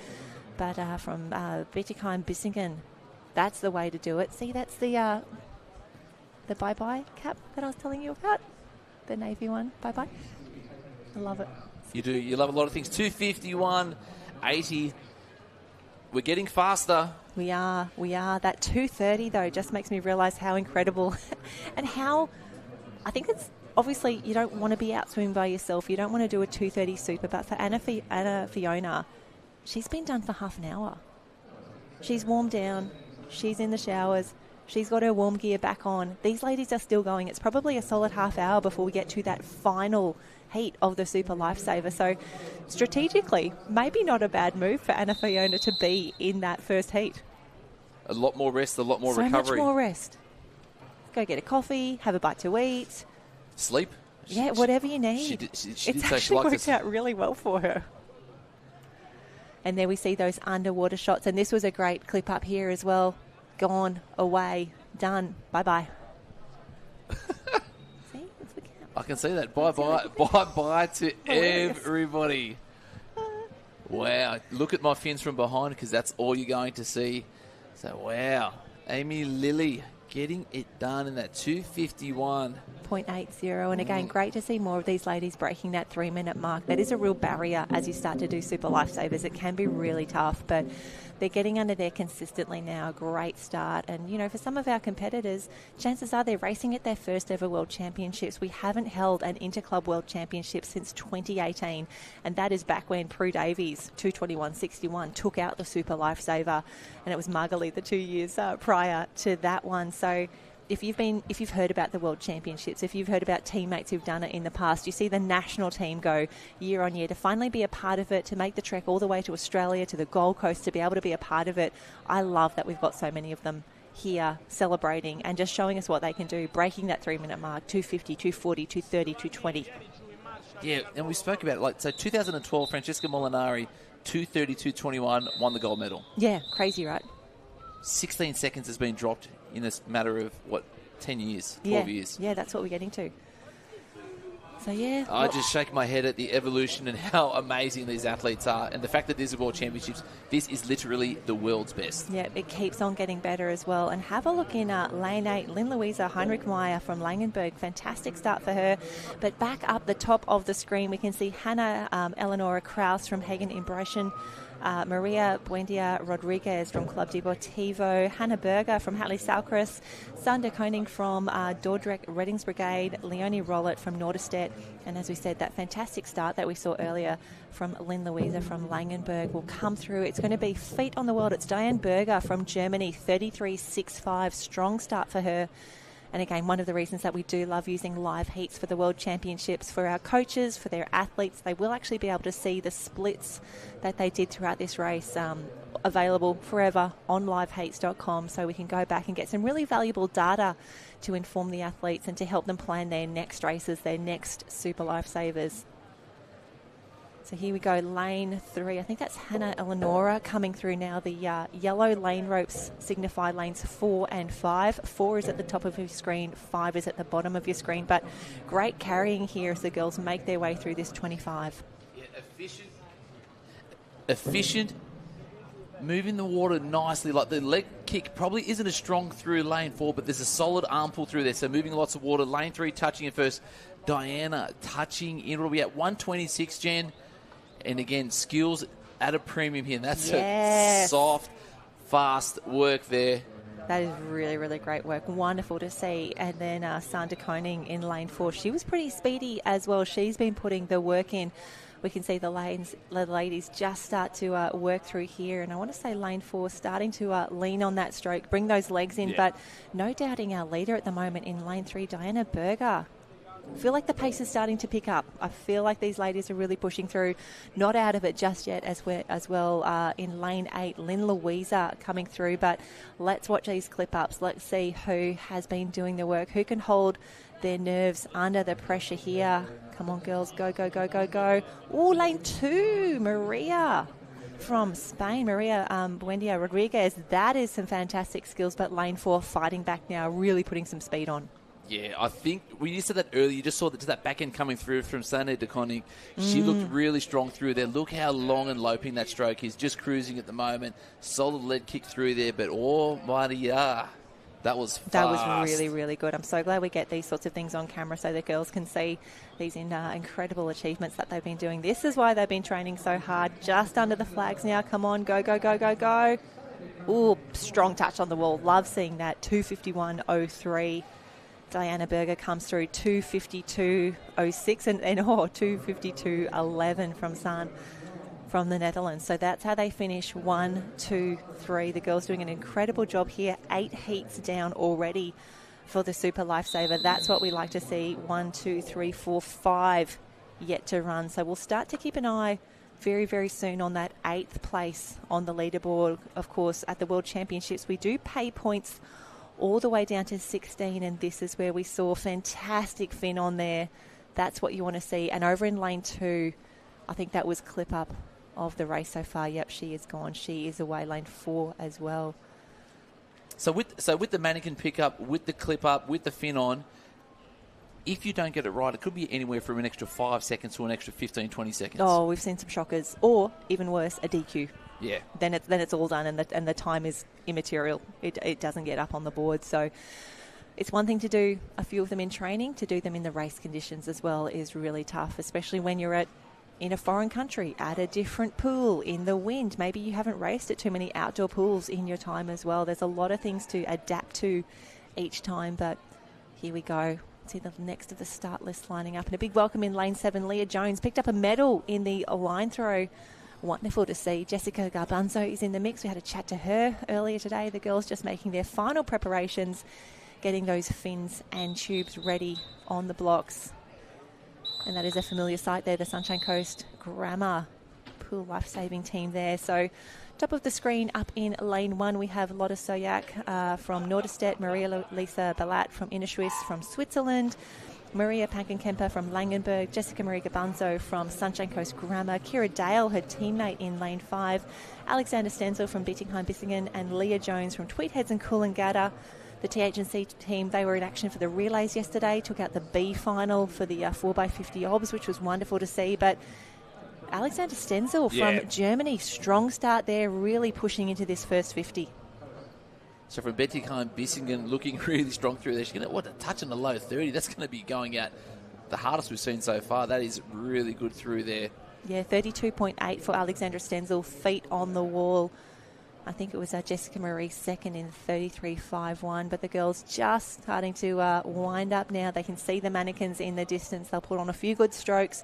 Speaker 3: But from Bietigheim-Bissingen, that's the way to do it. See, that's the bye-bye cap that I was telling you about. The navy one. Bye-bye. I love it.
Speaker 2: You do. You love a lot of things. 251.80. We're getting faster.
Speaker 3: We are. That 2:30, though, just makes me realise how incredible and how... I think it's... Obviously, you don't want to be out swimming by yourself. You don't want to do a 2:30 super. But for Anna Fiona, she's been done for half an hour. She's warmed down. She's in the showers. She's got her warm gear back on. These ladies are still going. It's probably a solid half hour before we get to that final heat of the Super Lifesaver. So strategically, maybe not a bad move for Anna Fiona to be in that first heat.
Speaker 2: A lot more rest, a lot more recovery.
Speaker 3: So much more rest. Go get a coffee, have a bite to eat.
Speaker 2: Sleep.
Speaker 3: Yeah, whatever you need. It's actually worked out really well for her. And there we see those underwater shots. And this was a great clip up here as well. Gone, away, done, bye-bye. See? That's what counts.
Speaker 2: I can see that. Bye-bye to everybody. Wow. Look at my fins from behind because that's all you're going to see. So, wow. Amy Lily getting it done in that 2:51.
Speaker 3: 0.80. And again, great to see more of these ladies breaking that 3-minute mark. That is a real barrier as you start to do Super Lifesavers. It can be really tough, but they're getting under there consistently now. Great start. And, you know, for some of our competitors, chances are they're racing at their first ever World Championships. We haven't held an Interclub World Championship since 2018, and that is back when Prue Davies, 2:21.61, took out the Super Lifesaver, and it was Margalit the 2 years prior to that one. So if you've heard about the World Championships, if you've heard about teammates who've done it in the past, you see the national team go year on year to finally be a part of it, to make the trek all the way to Australia, to the Gold Coast, to be able to be a part of it. I love that we've got so many of them here celebrating and just showing us what they can do, breaking that 3-minute mark, 2:50, 2:40, 2:30, 2:20.
Speaker 2: Yeah, and we spoke about it. Like, so 2012, Francesca Molinari, 2:30, 2:21, won the gold medal.
Speaker 3: Yeah, crazy, right?
Speaker 2: 16 seconds has been dropped in a matter of, 10 years, 12 years.
Speaker 3: Yeah, that's what we're getting to. So, yeah.
Speaker 2: I just shake my head at the evolution and how amazing these athletes are. And the fact that these are World Championships, this is literally the world's best.
Speaker 3: Yeah, it keeps on getting better as well. And have a look in lane 8, Lynn Louisa Heinrich Meyer from Langenberg. Fantastic start for her. But back up the top of the screen, we can see Hannah Eleonora Kraus from Hagen Imbrechen. Maria Buendia Rodriguez from Club Deportivo, Hannah Berger from Hatley Salcris, Sander Koning from Dordrecht Reddings Brigade, Leonie Rollett from Norderstedt, and as we said, that fantastic start that we saw earlier from Lynn Louisa from Langenberg will come through. It's going to be feet on the world. It's Diane Berger from Germany, 33.65, strong start for her. And again, one of the reasons that we do love using live heats for the World Championships for our coaches, for their athletes, they will actually be able to see the splits that they did throughout this race available forever on liveheats.com, so we can go back and get some really valuable data to inform the athletes and to help them plan their next races, their next Super Lifesavers. So here we go, lane 3. I think that's Hannah Eleonora coming through now. The yellow lane ropes signify lanes 4 and 5. 4 is at the top of your screen, 5 is at the bottom of your screen. But great carrying here as the girls make their way through this 25.
Speaker 2: Yeah, efficient, moving the water nicely. Like the leg kick probably isn't as strong through lane 4, but there's a solid arm pull through there. So moving lots of water. Lane 3 touching it first. Diana touching in. It'll be at 126, Jen. And again, skills at a premium here. And that's a soft, fast work there.
Speaker 3: That is really, really great work. Wonderful to see. And then Sander Koning in lane 4. She was pretty speedy as well. She's been putting the work in. We can see the ladies just start to work through here. And I want to say lane 4 starting to lean on that stroke, bring those legs in. Yeah. But no doubting our leader at the moment in lane 3, Diana Berger. I feel like the pace is starting to pick up. I feel like these ladies are really pushing through. Not out of it just yet as well in lane 8, Lynn Louisa coming through. But let's watch these clip-ups. Let's see who has been doing the work, who can hold their nerves under the pressure here. Come on, girls. Go, go, go, go, go. Oh, lane 2, Maria from Spain. Maria Buendia Rodriguez. That is some fantastic skills. But lane 4 fighting back now, really putting some speed on.
Speaker 2: Yeah, I think when you said that earlier, you just saw that back end coming through from Sanne de Koning. She looked really strong through there. Look how long and loping that stroke is, just cruising at the moment. Solid lead kick through there, but almighty, that was fast.
Speaker 3: That was really, really good. I'm so glad we get these sorts of things on camera so the girls can see these incredible achievements that they've been doing. This is why they've been training so hard. Just under the flags now. Come on, go, go, go, go, go. Ooh, strong touch on the wall. Love seeing that. 2:51.03. Diana Berger comes through 2:52.06 and 2:52.11 from San from the Netherlands. So that's how they finish 1, 2, 3. The girls doing an incredible job here. 8 heats down already for the Super Lifesaver. That's what we like to see. 1, 2, 3, 4, 5 yet to run. So we'll start to keep an eye very, very soon on that 8th place on the leaderboard. Of course, at the World Championships, we do pay points all the way down to 16, and this is where we saw fantastic Finn on there. That's what you want to see. And over in lane 2, I think that was clip up of the race so far. Yep, she is gone. She is away. Lane 4 as well.
Speaker 2: So with the mannequin pickup, with the clip up, with the Finn on, if you don't get it right, it could be anywhere from an extra 5 seconds to an extra 15, 20 seconds.
Speaker 3: Oh, we've seen some shockers. Or, even worse, a DQ.
Speaker 2: Yeah.
Speaker 3: then it's all done, and the time is immaterial. It doesn't get up on the board. So it's one thing to do a few of them in training. To do them in the race conditions as well is really tough, especially when you're in a foreign country, at a different pool, in the wind. Maybe you haven't raced at too many outdoor pools in your time as well. There's a lot of things to adapt to each time, but here we go. See the next of the start list lining up. And a big welcome in lane 7. Leah Jones picked up a medal in the line throw. Wonderful to see. Jessica Garbanzo is in the mix. We had a chat to her earlier today. The girls just making their final preparations, getting those fins and tubes ready on the blocks. And that is a familiar sight there, the Sunshine Coast Grammar Pool Lifesaving team there. So top of the screen up in lane 1, we have Lotte Soyak from Norderstedt, Maria Lisa Balat from Innerschwiss from Switzerland, Maria Pankenkemper from Langenberg, Jessica Marie Gabanzo from Sunshine Coast Grammar, Kira Dale, her teammate in lane 5, Alexander Stenzel from Bietigheim-Bissingen, and Leah Jones from Tweedheads and Coolangatta. The TH&C team, they were in action for the relays yesterday, took out the B final for the 4x50 obs, which was wonderful to see. But Alexander Stenzel from Germany, strong start there, really pushing into this first 50.
Speaker 2: So from Bietigheim-Bissingen, looking really strong through there. She's going to, touch in the low 30. That's going to be going out the hardest we've seen so far. That is really good through there. Yeah,
Speaker 3: 32.8 for Alexandra Stenzel, feet on the wall. I think it was Jessica Marie second in 33.51, but the girls just starting to wind up now. They can see the mannequins in the distance. They'll put on a few good strokes.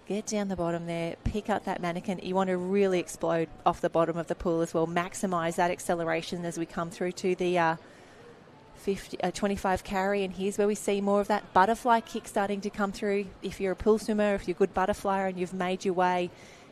Speaker 3: Get down the bottom there, pick up that mannequin. You want to really explode off the bottom of the pool as well. Maximise that acceleration as we come through to the 25 carry. And here's where we see more of that butterfly kick starting to come through. If you're a pool swimmer, if you're a good butterflyer and you've made your way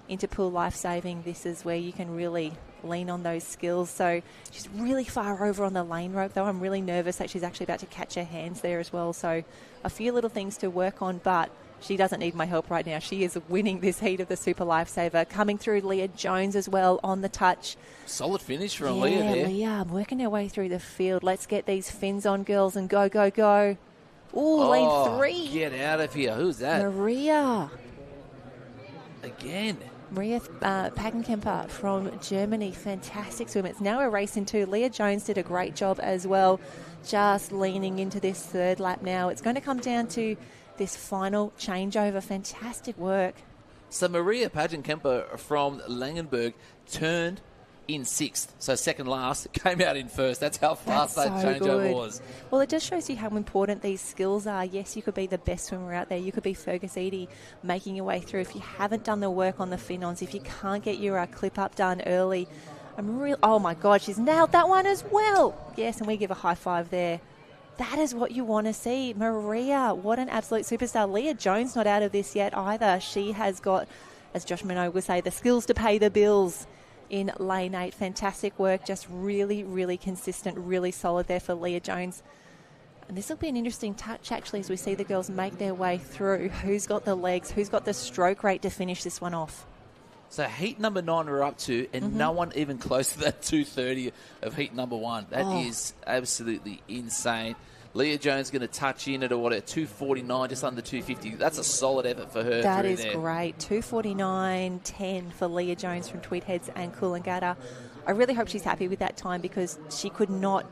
Speaker 3: into pool lifesaving, this is where you can really lean on those skills. So she's really far over on the lane rope, though. I'm really nervous that she's actually about to catch her hands there as well. So a few little things to work on, but she doesn't need my help right now. She is winning this heat of the Super Lifesaver. Coming through, Leah Jones as well on the touch.
Speaker 2: Solid finish from Leah there.
Speaker 3: Leah working her way through the field. Let's get these fins on, girls, and go, go, go. Ooh, lane 3.
Speaker 2: Get out of here. Who's that?
Speaker 3: Maria.
Speaker 2: Again.
Speaker 3: Maria Pagenkemper from Germany, fantastic swim. It's now a race in 2. Leah Jones did a great job as well, just leaning into this third lap now. It's going to come down to this final changeover. Fantastic work.
Speaker 2: So Maria Pagenkemper from Langenberg turned in 6th, so second last, came out in 1st. That's how fast that changeover was.
Speaker 3: Well, it just shows you how important these skills are. Yes, you could be the best swimmer out there. You could be Fergus Eadie making your way through. If you haven't done the work on the fin-ons, if you can't get your clip up done early, oh my God, she's nailed that one as well. Yes, and we give a high five there. That is what you want to see. Maria, what an absolute superstar. Leah Jones not out of this yet either. She has got, as Josh Minogue would say, the skills to pay the bills in lane 8. Fantastic work, just really, really consistent, really solid there for Leah Jones. And this will be an interesting touch, actually, as we see the girls make their way through. Who's got the legs? Who's got the stroke rate to finish this one off?
Speaker 2: So heat number 9 we're up to, and no one even close to that 2:30 of heat number 1. That is absolutely insane. Leah Jones going to touch in at a 2:49, just under 2:50. That's a solid effort for her.
Speaker 3: That is great. 2:49.10 for Leah Jones from Tweedheads and Coolangatta. I really hope she's happy with that time, because she could not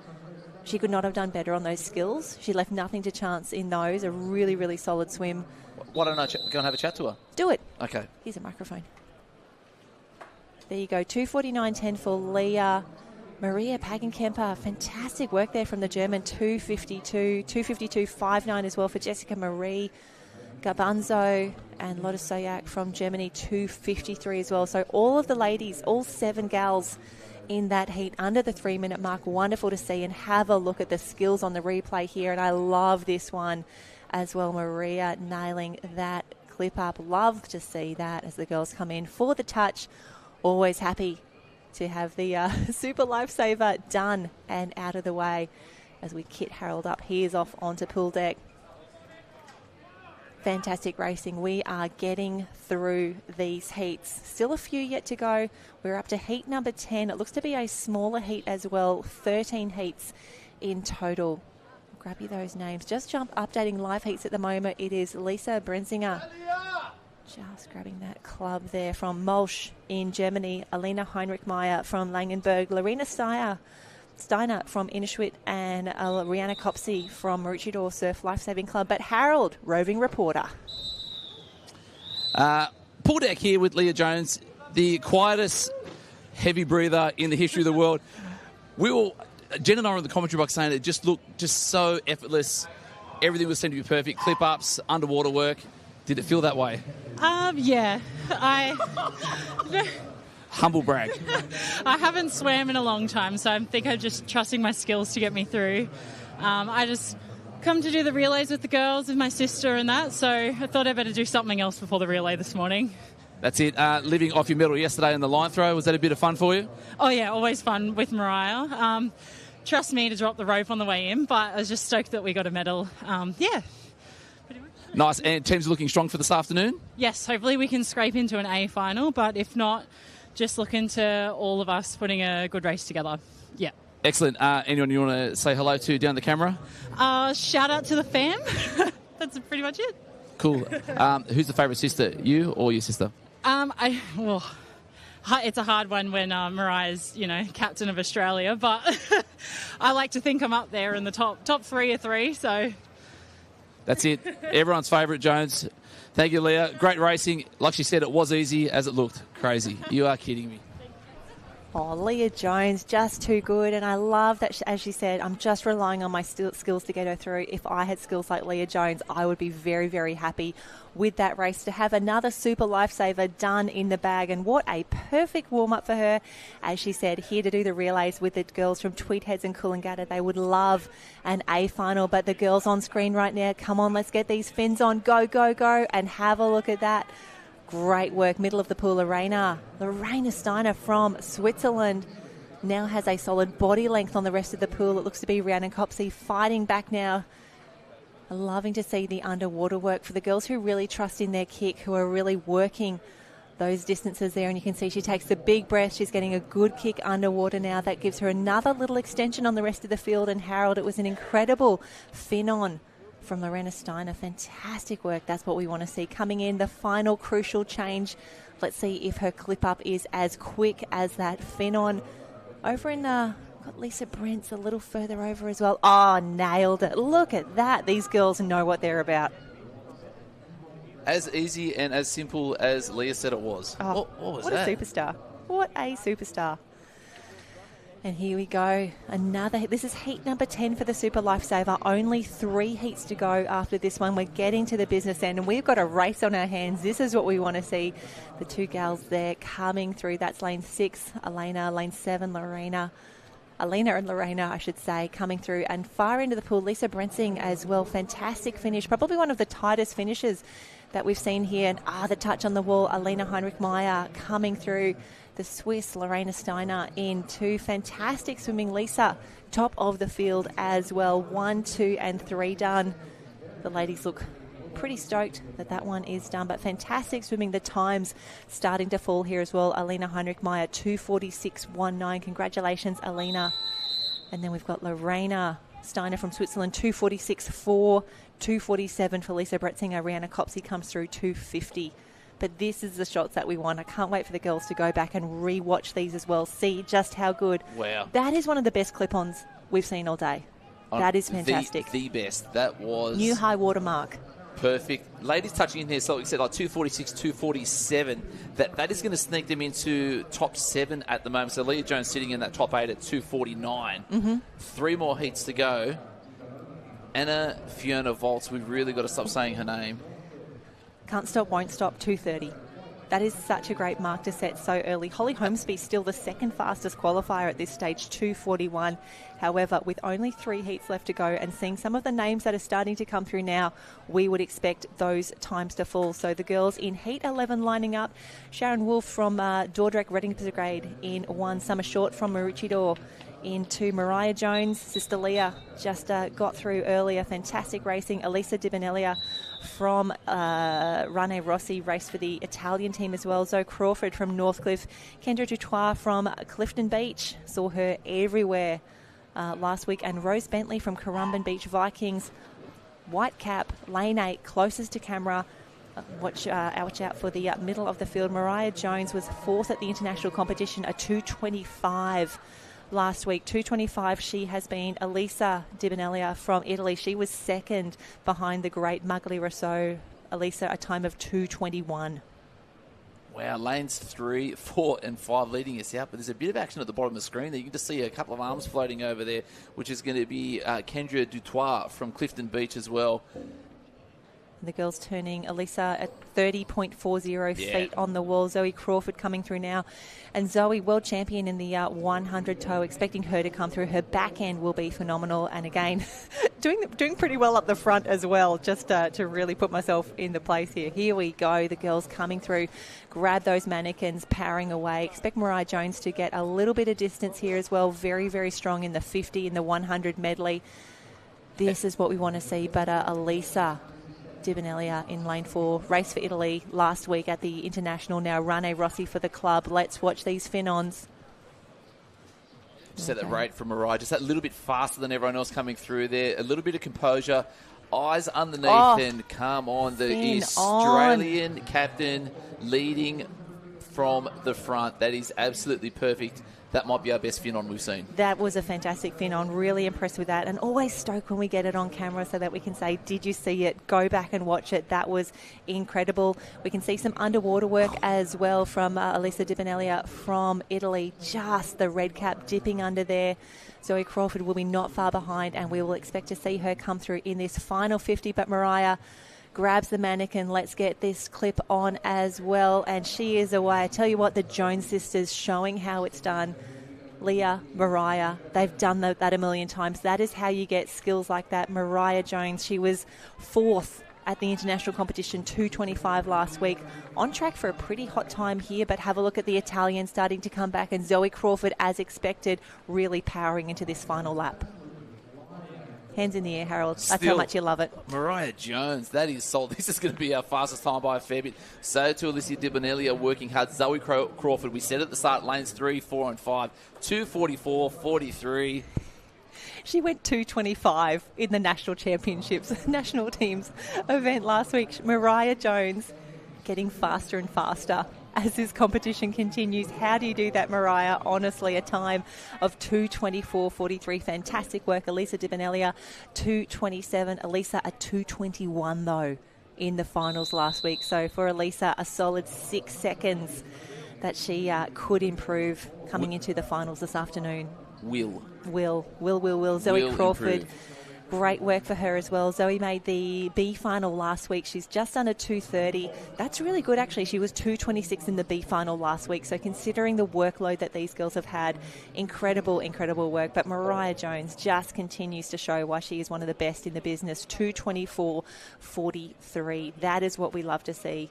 Speaker 3: have done better on those skills. She left nothing to chance in those. A really, really solid swim.
Speaker 2: Why don't I go and have a chat to her?
Speaker 3: Do it.
Speaker 2: Okay.
Speaker 3: Here's a microphone. There you go. 2:49.10 for Leah. Maria Pagenkemper, fantastic work there from the German, 2:52. 2:52.59 as well for Jessica Marie Garbanzo, and Lotte Soyak from Germany, 2:53 as well. So all of the ladies, all 7 gals in that heat under the 3-minute mark. Wonderful to see, and have a look at the skills on the replay here. And I love this one as well. Maria nailing that clip up. Love to see that as the girls come in for the touch. Always happy to have the Super Lifesaver done and out of the way as we kit Harold up. He is off onto pool deck. Fantastic racing. We are getting through these heats. Still a few yet to go. We're up to heat number 10. It looks to be a smaller heat as well. 13 heats in total. I'll grab you those names. Just updating live heats at the moment. It is Lisa Brenzinger Just grabbing that club there from Molsch in Germany, Alina Heinrich-Meyer from Langenberg, Lorena Steiner from Innishuit, and Rihanna Copsey from Maroochydore Surf Lifesaving Club. But Harold, roving reporter.
Speaker 2: Pool deck here with Leah Jones, the quietest heavy breather in the history of the world. Jen and I were in the commentary box saying it just looked just so effortless. Everything was seemed to be perfect. Clip-ups, underwater work. Did it feel that way?
Speaker 9: Yeah.
Speaker 2: Humble brag.
Speaker 9: I haven't swam in a long time, so I think I'm just trusting my skills to get me through. I just come to do the relays with the girls, with my sister and that, so I thought I'd better do something else before the relay this morning.
Speaker 2: That's it. Living off your medal yesterday in the line throw, was that a bit of fun for you?
Speaker 9: Oh, yeah, always fun with Mariah. Trust me to drop the rope on the way in, but I was just stoked that we got a medal. Yeah.
Speaker 2: Nice. And teams looking strong for this afternoon?
Speaker 9: Yes, hopefully we can scrape into an A final, but if not, just looking to all of us putting a good race together. Yeah.
Speaker 2: Excellent. Anyone you want to say hello to down the camera?
Speaker 9: Shout out to the fam. That's pretty much it.
Speaker 2: Cool. Who's the favourite sister, you or your sister?
Speaker 9: It's a hard one when Mariah's, captain of Australia, but I like to think I'm up there in the top 3 or 3, so...
Speaker 2: That's it. Everyone's favourite, Jones. Thank you, Leah. Great racing. Like she said, it was easy as it looked. Crazy. You are kidding me.
Speaker 3: Oh, Leah Jones, just too good. And I love that, as she said, I'm just relying on my skills to get her through. If I had skills like Leah Jones, I would be very, very happy with that race to have another super lifesaver done in the bag. And what a perfect warm-up for her. As she said, here to do the relays with the girls from Tweed Heads and Coolangatta. They would love an A final, but the girls on screen right now, come on, let's get these fins on. Go, go, go, and have a look at that. Great work. Middle of the pool, Lorena Steiner from Switzerland now has a solid body length on the rest of the pool. It looks to be Rihanna Copsey fighting back now. Loving to see the underwater work for the girls who really trust in their kick, who are really working those distances there. And you can see she takes the big breath. She's getting a good kick underwater now. That gives her another little extension on the rest of the field. And Harold, it was an incredible fin on from Lorena Steiner. Fantastic work. That's what we want to see. Coming in, the final crucial change. Let's see if her clip up is as quick as that fin on. Over in the... Got Lisa Brent's a little further over as well. Oh, nailed it. Look at that. These girls know what they're about.
Speaker 2: As easy and as simple as Leah said it was.
Speaker 3: Oh,
Speaker 2: what was
Speaker 3: that? What a superstar. What a superstar. And here we go. This is heat number 10 for the Super Lifesaver. Only 3 heats to go after this one. We're getting to the business end and we've got a race on our hands. This is what we want to see. The 2 gals there coming through. That's lane 6, Elena, lane 7, Alina and Lorena, I should say, coming through. And far into the pool, Lisa Brensing as well. Fantastic finish. Probably one of the tightest finishes that we've seen here. And the touch on the wall, Alina Heinrich-Meyer coming through. The Swiss, Lorena Steiner in 2. Fantastic swimming, Lisa. Top of the field as well. 1, 2 and 3 done. The ladies look pretty stoked that one is done, but fantastic swimming. The times starting to fall here as well. Alina Heinrich-Meyer, 2:46.19. Congratulations, Alina. And then we've got Lorena Steiner from Switzerland, 2:46.4. 2:47 for Lisa Bretzinger. Rihanna Copsey comes through, 2:50. But this is the shots that we want. I can't wait for the girls to go back and re-watch these as well. See just how good.
Speaker 2: Wow.
Speaker 3: That is one of the best clip-ons we've seen all day. That is fantastic.
Speaker 2: The best. That was...
Speaker 3: New high water mark.
Speaker 2: Perfect. Ladies touching in here, so we said like 2:46, 2:47. That is going to sneak them into top 7 at the moment. So Leah Jones sitting in that top 8 at 2:49.
Speaker 3: Mm-hmm.
Speaker 2: 3 more heats to go. Anna Fiona Volz, we've really got to stop saying her name.
Speaker 3: Can't stop, won't stop, 2:30. That is such a great mark to set so early. Holly Holmesby still the second fastest qualifier at this stage, 2:41. However, with only 3 heats left to go and seeing some of the names that are starting to come through now, we would expect those times to fall. So the girls in Heat 11 lining up. Sharon Wolf from Dordrecht Reading Brigade in 1. Summer Short from Maroochydore in 2. Mariah Jones, Sister Leah, just got through earlier. Fantastic racing. Elisa Di Benelia from Rane Rossi raced for the Italian team as well. Zoe Crawford from Northcliffe. Kendra Dutoit from Clifton Beach. Saw her everywhere last week. And Rose Bentley from Currumbin Beach Vikings. White cap, lane 8, closest to camera. Watch out for the middle of the field. Mariah Jones was 4th at the international competition, a 2:25 last week. 2:25 she has been. Elisa Di Benelia from Italy, she was 2nd behind the great Magli Rousseau. Elisa, a time of 2:21.
Speaker 2: Wow, lanes 3, 4 and 5 leading us out, but there's a bit of action at the bottom of the screen there. You can just see a couple of arms floating over there, which is going to be Kendra Dutoit from Clifton Beach as well.
Speaker 3: The girls turning. Elisa at 30.40 feet on the wall. Zoe Crawford coming through now. And Zoe, world champion in the 100 toe, expecting her to come through. Her back end will be phenomenal. And again, doing pretty well up the front as well, just to really put myself in the place here. Here we go. The girls coming through. Grab those mannequins, powering away. Expect Mariah Jones to get a little bit of distance here as well. Very, very strong in the 50, in the 100 medley. This is what we want to see. But Elisa Di Benelia in lane 4, race for Italy last week at the international. Now Rane Rossi for the club. Let's watch these fin-ons.
Speaker 2: Just at that rate from Mariah, just that little bit faster than everyone else coming through there. A little bit of composure, eyes underneath, and come on. The Australian captain leading from the front. That is absolutely perfect. That might be our best fin-on we've seen. That was a fantastic fin-on. Really impressed with that. And always stoked when we get it on camera so that we can say, did you see it? Go back and watch it. That was incredible. We can see some underwater work as well from Elisa Di Benelia from Italy. Just the red cap dipping under there. Zoe Crawford will be not far behind, and we will expect to see her come through in this final 50. But Mariah grabs the mannequin. Let's get this clip on as well. And she is away. I tell you what, the Jones sisters showing how it's done. Leah, Mariah, they've done that a million times. That is how you get skills like that. Mariah Jones, she was 4th at the international competition, 2:25 last week. On track for a pretty hot time here, but have a look at the Italian starting to come back. And Zoe Crawford, as expected, really powering into this final lap. Hands in the air, Harold. That's how much you love it. Mariah Jones, that is solid. This is going to be our fastest time by a fair bit. So to Alicia Di Benelia working hard. Zoe Crawford, we said at the start, lanes 3, 4 and 5. 2:44.43. She went 2:25 in the national championships, national teams event last week. Mariah Jones getting faster and faster as this competition continues. How do you do that, Mariah? Honestly, a time of 2:24.43. Fantastic work. Elisa Di Benelia, 2:27. Elisa, a 2:21, though, in the finals last week. So for Elisa, a solid 6 seconds that she could improve coming into the finals this afternoon. Will. Zoe Crawford. Improve. Great work for her as well. Zoe made the B final last week. She's just under 2:30. That's really good, actually. She was 2:26 in the B final last week. So considering the workload that these girls have had, incredible work. But Mariah Jones just continues to show why she is one of the best in the business. 2:24.43. That is what we love to see.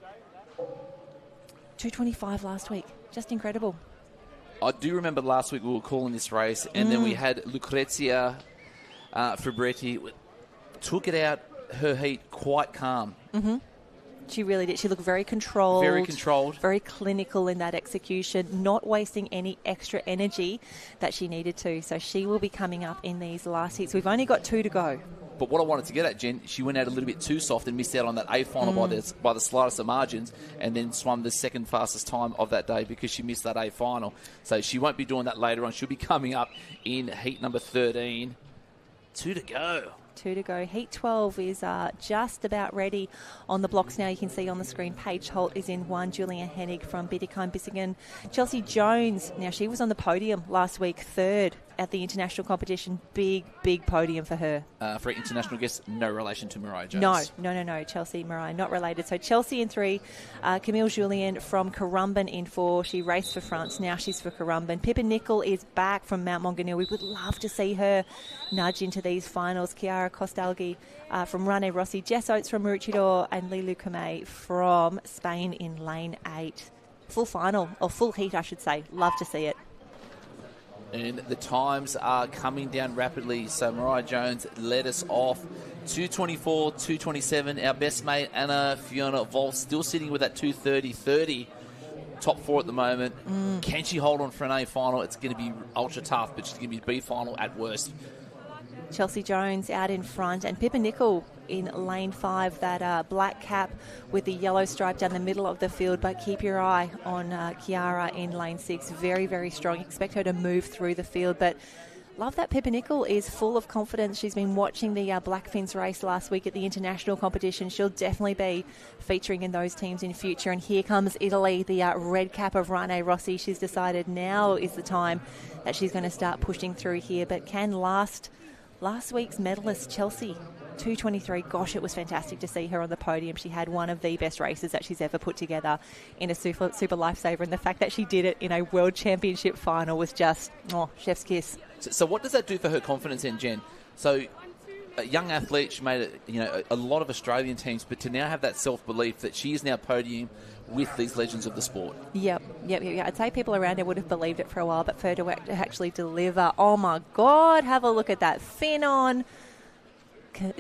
Speaker 2: 2:25 last week. Just incredible. I do remember last week we were calling this race, and then we had Lucrezia Fabretti took it out her heat quite calm. Mm-hmm. She really did. She looked very controlled. Very clinical in that execution, not wasting any extra energy that she needed to. So she will be coming up in these last heats. We've only got 2 to go. But what I wanted to get at, Jen, she went out a little bit too soft and missed out on that A final by the slightest of margins, and then swam the second fastest time of that day because she missed that A final. So she won't be doing that later on. She'll be coming up in heat number 13. 2 to go. 2 to go. Heat 12 is just about ready on the blocks now. You can see on the screen Paige Holt is in 1. Julia Hennig from Bietigheim-Bissingen. Chelsea Jones, now she was on the podium last week, 3rd at the international competition. Big podium for her. For international guests, no relation to Mariah Jones. No. Chelsea, Mariah, not related. So Chelsea in 3. Camille Julien from Currumbin in 4. She raced for France. Now she's for Currumbin. Pippa Nicol is back from Mount Maunganui. We would love to see her nudge into these finals. Chiara Costalgi from Rane Rossi. Jess Oates from Maroochydore. And Lilu Kamei from Spain in lane 8. Full final, or full heat, I should say. Love to see it. And the times are coming down rapidly. So Mariah Jones led us off. 2:24, 2:27. Our best mate, Anna Fiona Volz, still sitting with that 2:30.30. Top 4 at the moment. Can she hold on for an A final? It's going to be ultra tough, but she's going to be B final at worst.
Speaker 3: Chelsea Jones out in front, and Pippa Nicol in lane 5, that black cap with the yellow stripe down the middle of the field. But keep your eye on Chiara in lane 6. Very, very strong. Expect her to move through the field, but love that Pippa Nicol is full of confidence. She's been watching the Blackfins race last week at the international competition. She'll definitely be featuring in those teams in future. And here comes Italy, the red cap of Rane Rossi. She's decided now is the time that she's going to start pushing through here. But can last week's medalist, Chelsea, 2:23. Gosh, it was fantastic to see her on the podium. She had one of the best races that she's ever put together in a super Lifesaver. And the fact that she did it in a World Championship final was just, chef's kiss.
Speaker 2: So what does that do for her confidence in, Jen? So a young athlete, she made it, a lot of Australian teams, but to now have that self-belief that she is now podium with these legends of the sport. Yep.
Speaker 3: I'd say people around her would have believed it for a while, but for her to actually deliver, oh my God, have a look at that fin on.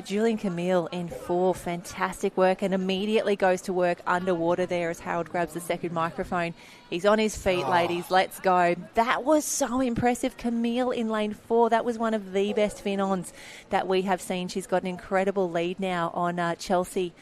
Speaker 3: Julian Camille in 4, fantastic work, and immediately goes to work underwater there as Harold grabs the second microphone. He's on his feet, ladies. Let's go. That was so impressive. Camille in lane 4. That was one of the best fin-ons that we have seen. She's got an incredible lead now on Chelsea.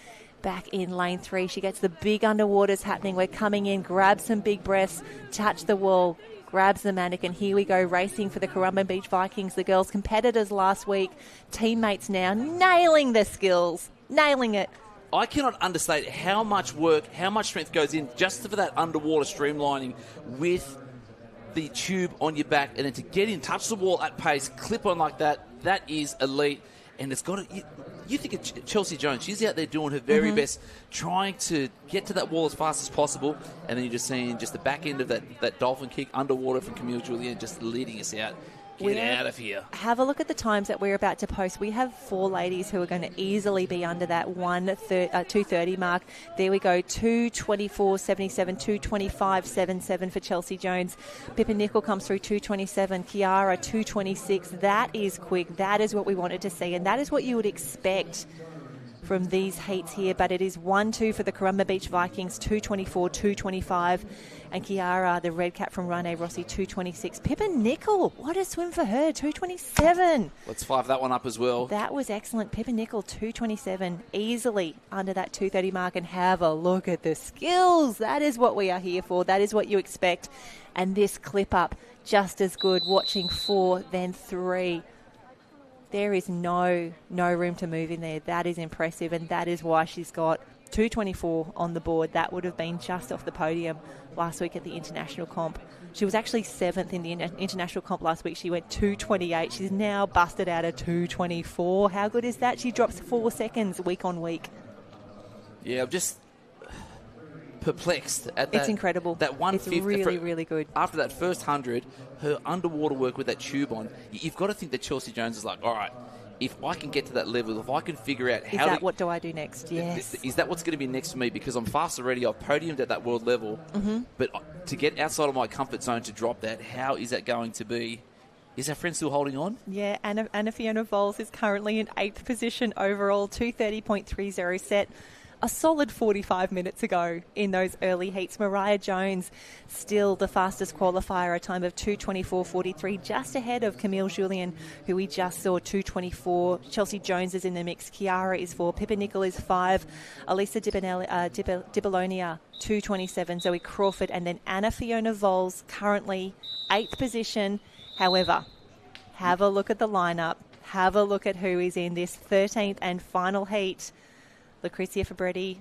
Speaker 3: Back in lane 3, she gets the big underwaters happening. We're coming in, grab some big breaths, touch the wall, grabs the mannequin. Here we go, racing for the Currumbin Beach Vikings, the girls' competitors last week, teammates now, nailing the skills, nailing it.
Speaker 2: I cannot understate how much work, how much strength goes in just for that underwater streamlining with the tube on your back, and then to get in, touch the wall at pace, clip on like that, that is elite. And it's got to... You think of Chelsea Jones, she's out there doing her very best, trying to get to that wall as fast as possible, and then you're just seeing just the back end of that dolphin kick underwater from Camille Julien just leading us out. Get out of here. Have
Speaker 3: a look at the times that we're about to post. We have 4 ladies who are going to easily be under that 2:30 mark. There we go, 2:24.77, 2:25.77 for Chelsea Jones. Pippa Nicol comes through 2:27. Chiara 2:26. That is quick. That is what we wanted to see, and that is what you would expect from these heats here. But it is 1-2 for the Currumbin Beach Vikings, 2:24, 2:25. And Chiara, the red cap from Rane Rossi, 2:26. Pippa Nicol, what a swim for her, 2:27.
Speaker 2: Let's 5 that one up as well.
Speaker 3: That was excellent. Pippa Nicol, 2:27, easily under that 2:30 mark. And have a look at the skills. That is what we are here for. That is what you expect. And this clip up, just as good. Watching 4, then 3. There is no room to move in there. That is impressive, and that is why she's got 2:24 on the board. That would have been just off the podium last week at the international comp. She was actually 7th in the international comp last week. She went 2:28. She's now busted out a 2:24. How good is that? She drops 4 seconds week on week.
Speaker 2: Yeah, I'm just perplexed at that.
Speaker 3: It's incredible.
Speaker 2: That 150.
Speaker 3: It's really, really good.
Speaker 2: After that first 100, her underwater work with that tube on, you've got to think that Chelsea Jones is like, all right, if I can get to that level, if I can figure out how...
Speaker 3: what do I do next? Yes.
Speaker 2: Is that what's going to be next for me? Because I'm fast already. I've podiumed at that world level. But to get outside of my comfort zone to drop that, how is that going to be? Is our friend still holding on?
Speaker 3: Yeah, Anna Fiona Vols is currently in 8th position overall, 2:30.30 set. A solid 45 minutes ago in those early heats. Mariah Jones, still the fastest qualifier, a time of 2:24.43, just ahead of Camille Julien, who we just saw, 2:24. Chelsea Jones is in the mix. Chiara is 4. Pippa Nicol is 5. Elisa Dibalonia, 2:27. Zoe Crawford, and then Anna Fiona Vols, currently 8th position. However, have a look at the lineup. Have a look at who is in this 13th and final heat. Lucrezia Fabretti,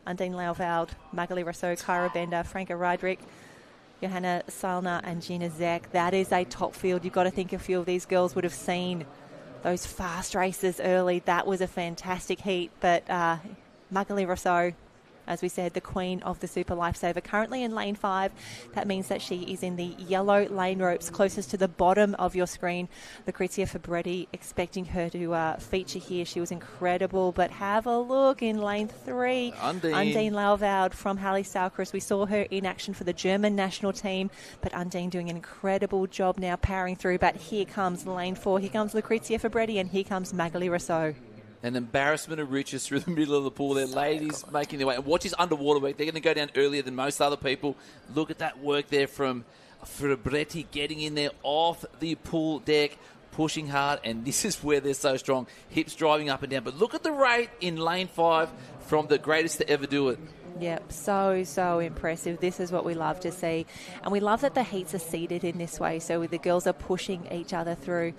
Speaker 3: Undine Lauveld, Magali Rousseau, Kyra Bender, Franca Rydrick, Johanna Salna and Gina Zek. That is a top field. You've got to think a few of these girls would have seen those fast races early. That was a fantastic heat. But Magali Rousseau, as we said, the queen of the Super Lifesaver, currently in lane 5. That means that she is in the yellow lane ropes closest to the bottom of your screen. Lucrezia Fabretti, expecting her to feature here. She was incredible, but have a look in lane 3. Undine Lauveld from Halle Salcris. We saw her in action for the German national team, but Undine doing an incredible job now powering through. But here comes lane 4. Here comes Lucrezia Fabretti, and here comes Magali Rousseau.
Speaker 2: An embarrassment of riches through the middle of the pool there. Ladies making their way. And watch his underwater work. They're going to go down earlier than most other people. Look at that work there from Fabretti getting in there off the pool deck, pushing hard, and this is where they're so strong. Hips driving up and down. But look at the rate in lane 5 from the greatest to ever do it.
Speaker 3: Yep, so impressive. This is what we love to see. And we love that the heats are seeded in this way, so the girls are pushing each other through.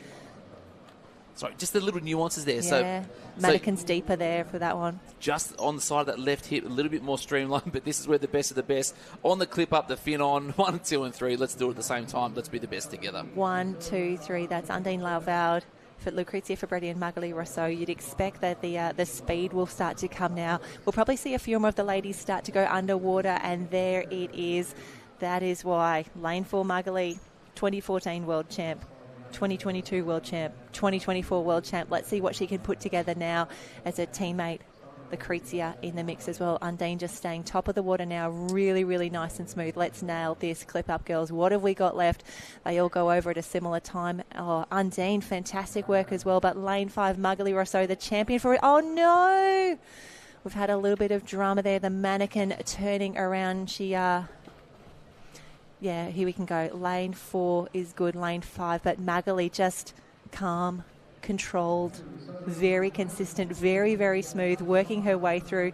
Speaker 2: Sorry, just the little nuances there.
Speaker 3: Yeah, mannequins deeper there for that one.
Speaker 2: Just on the side of that left hip, a little bit more streamlined, but this is where the best of the best. On the clip up, the fin on, 1, 2 and 3. Let's do it at the same time. Let's be the best together.
Speaker 3: 1, 2, 3. That's Undine Lauveld for Lucrezia Fabretti and Magali Rousseau. You'd expect that the speed will start to come now. We'll probably see a few more of the ladies start to go underwater, and there it is. That is why. Lane 4 Magali, 2014 world champ, 2022 world champ, 2024 world champ. Let's see what she can put together now as a teammate. Lucrezia in the mix as well. Undine just staying top of the water now. Really, really nice and smooth. Let's nail this. Clip up, girls. What have we got left? They all go over at a similar time. Oh, Undine, fantastic work as well. But lane 5, Magali Rousseau, the champion for it. Oh, no! We've had a little bit of drama there. The mannequin turning around. She, yeah, here we can go. Lane 4 is good. Lane 5. But Magali just calm, controlled, very consistent, very, very smooth, working her way through.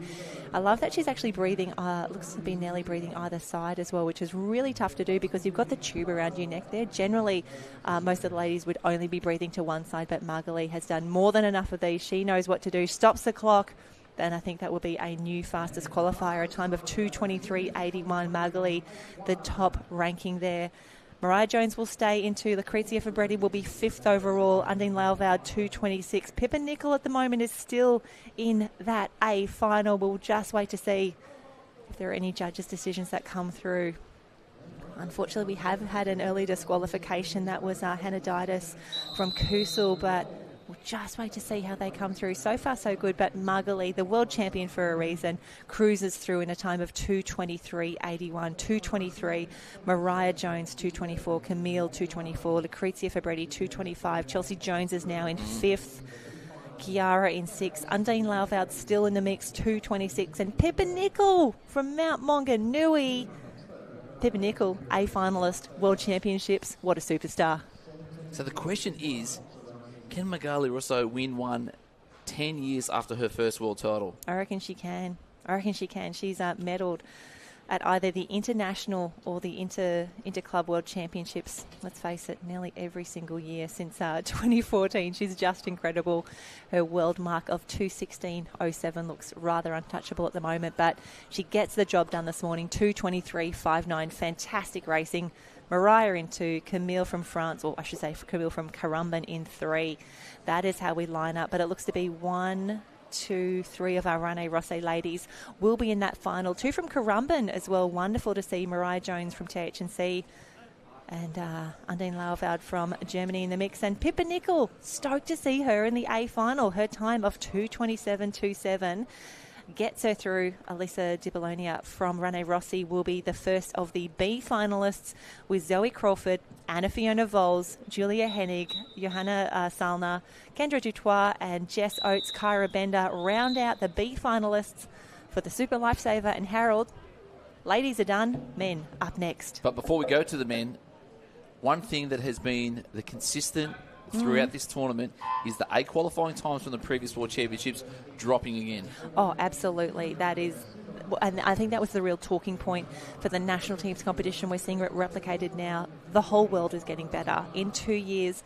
Speaker 3: I love that she's actually breathing, looks to be nearly breathing either side as well, which is really tough to do because you've got the tube around your neck there. Generally, most of the ladies would only be breathing to one side, but Magali has done more than enough of these. She knows what to do, stops the clock, and I think that will be a new fastest qualifier, a time of 2:23.81. Magali, the top ranking there. Mariah Jones will stay into. Lucrezia Fabretti will be 5th overall. Undine Lauveld, 2:26. Pippa Nicol at the moment is still in that A final. We'll just wait to see if there are any judges' decisions that come through. Unfortunately, we have had an early disqualification. That was Hannah Didas from Kusel, but we'll just wait to see how they come through. So far, so good. But Magali, the world champion for a reason, cruises through in a time of 2:23.81. 2:23. Mariah Jones, 2:24. Camille, 2:24. Lucrezia Fabretti, 2:25. Chelsea Jones is now in 5th. Chiara in 6th. Undine Lauveld still in the mix, 2:26. And Pippa Nicol from Mount Maunganui. Pippa Nicol, A finalist, World Championships. What a superstar.
Speaker 2: So the question is, can Magali Rousseau win one 10 years after her first world title?
Speaker 3: I reckon she can. She's medalled at either the international or the interclub world championships. Let's face it, nearly every single year since 2014. She's just incredible. Her world mark of 2:16.07 looks rather untouchable at the moment, but she gets the job done this morning. 2:23.59. Fantastic racing. Mariah in 2, Camille from France, or I should say Camille from Currumbin in 3. That is how we line up. But it looks to be 1, 2, 3 of our Rene Rosset ladies will be in that final. 2 from Currumbin as well. Wonderful to see Mariah Jones from THNC and Undine Lauveld from Germany in the mix. And Pippa Nicol, stoked to see her in the A final. Her time of 2:27.27. Gets her through. Alyssa Di Bologna from Rene Rossi will be the first of the B finalists, with Zoe Crawford, Anna Fiona Vols, Julia Hennig, Johanna Salner, Kendra Dutois and Jess Oates, Kyra Bender round out the B finalists for the Super Lifesaver. And Harold, ladies are done, men up next.
Speaker 2: But before we go to the men, one thing that has been the consistent throughout this tournament is the A qualifying times from the previous World Championships dropping again.
Speaker 3: Oh, absolutely. That is, and I think that was the real talking point for the national teams competition. We're seeing it replicated now. The whole world is getting better. In 2 years,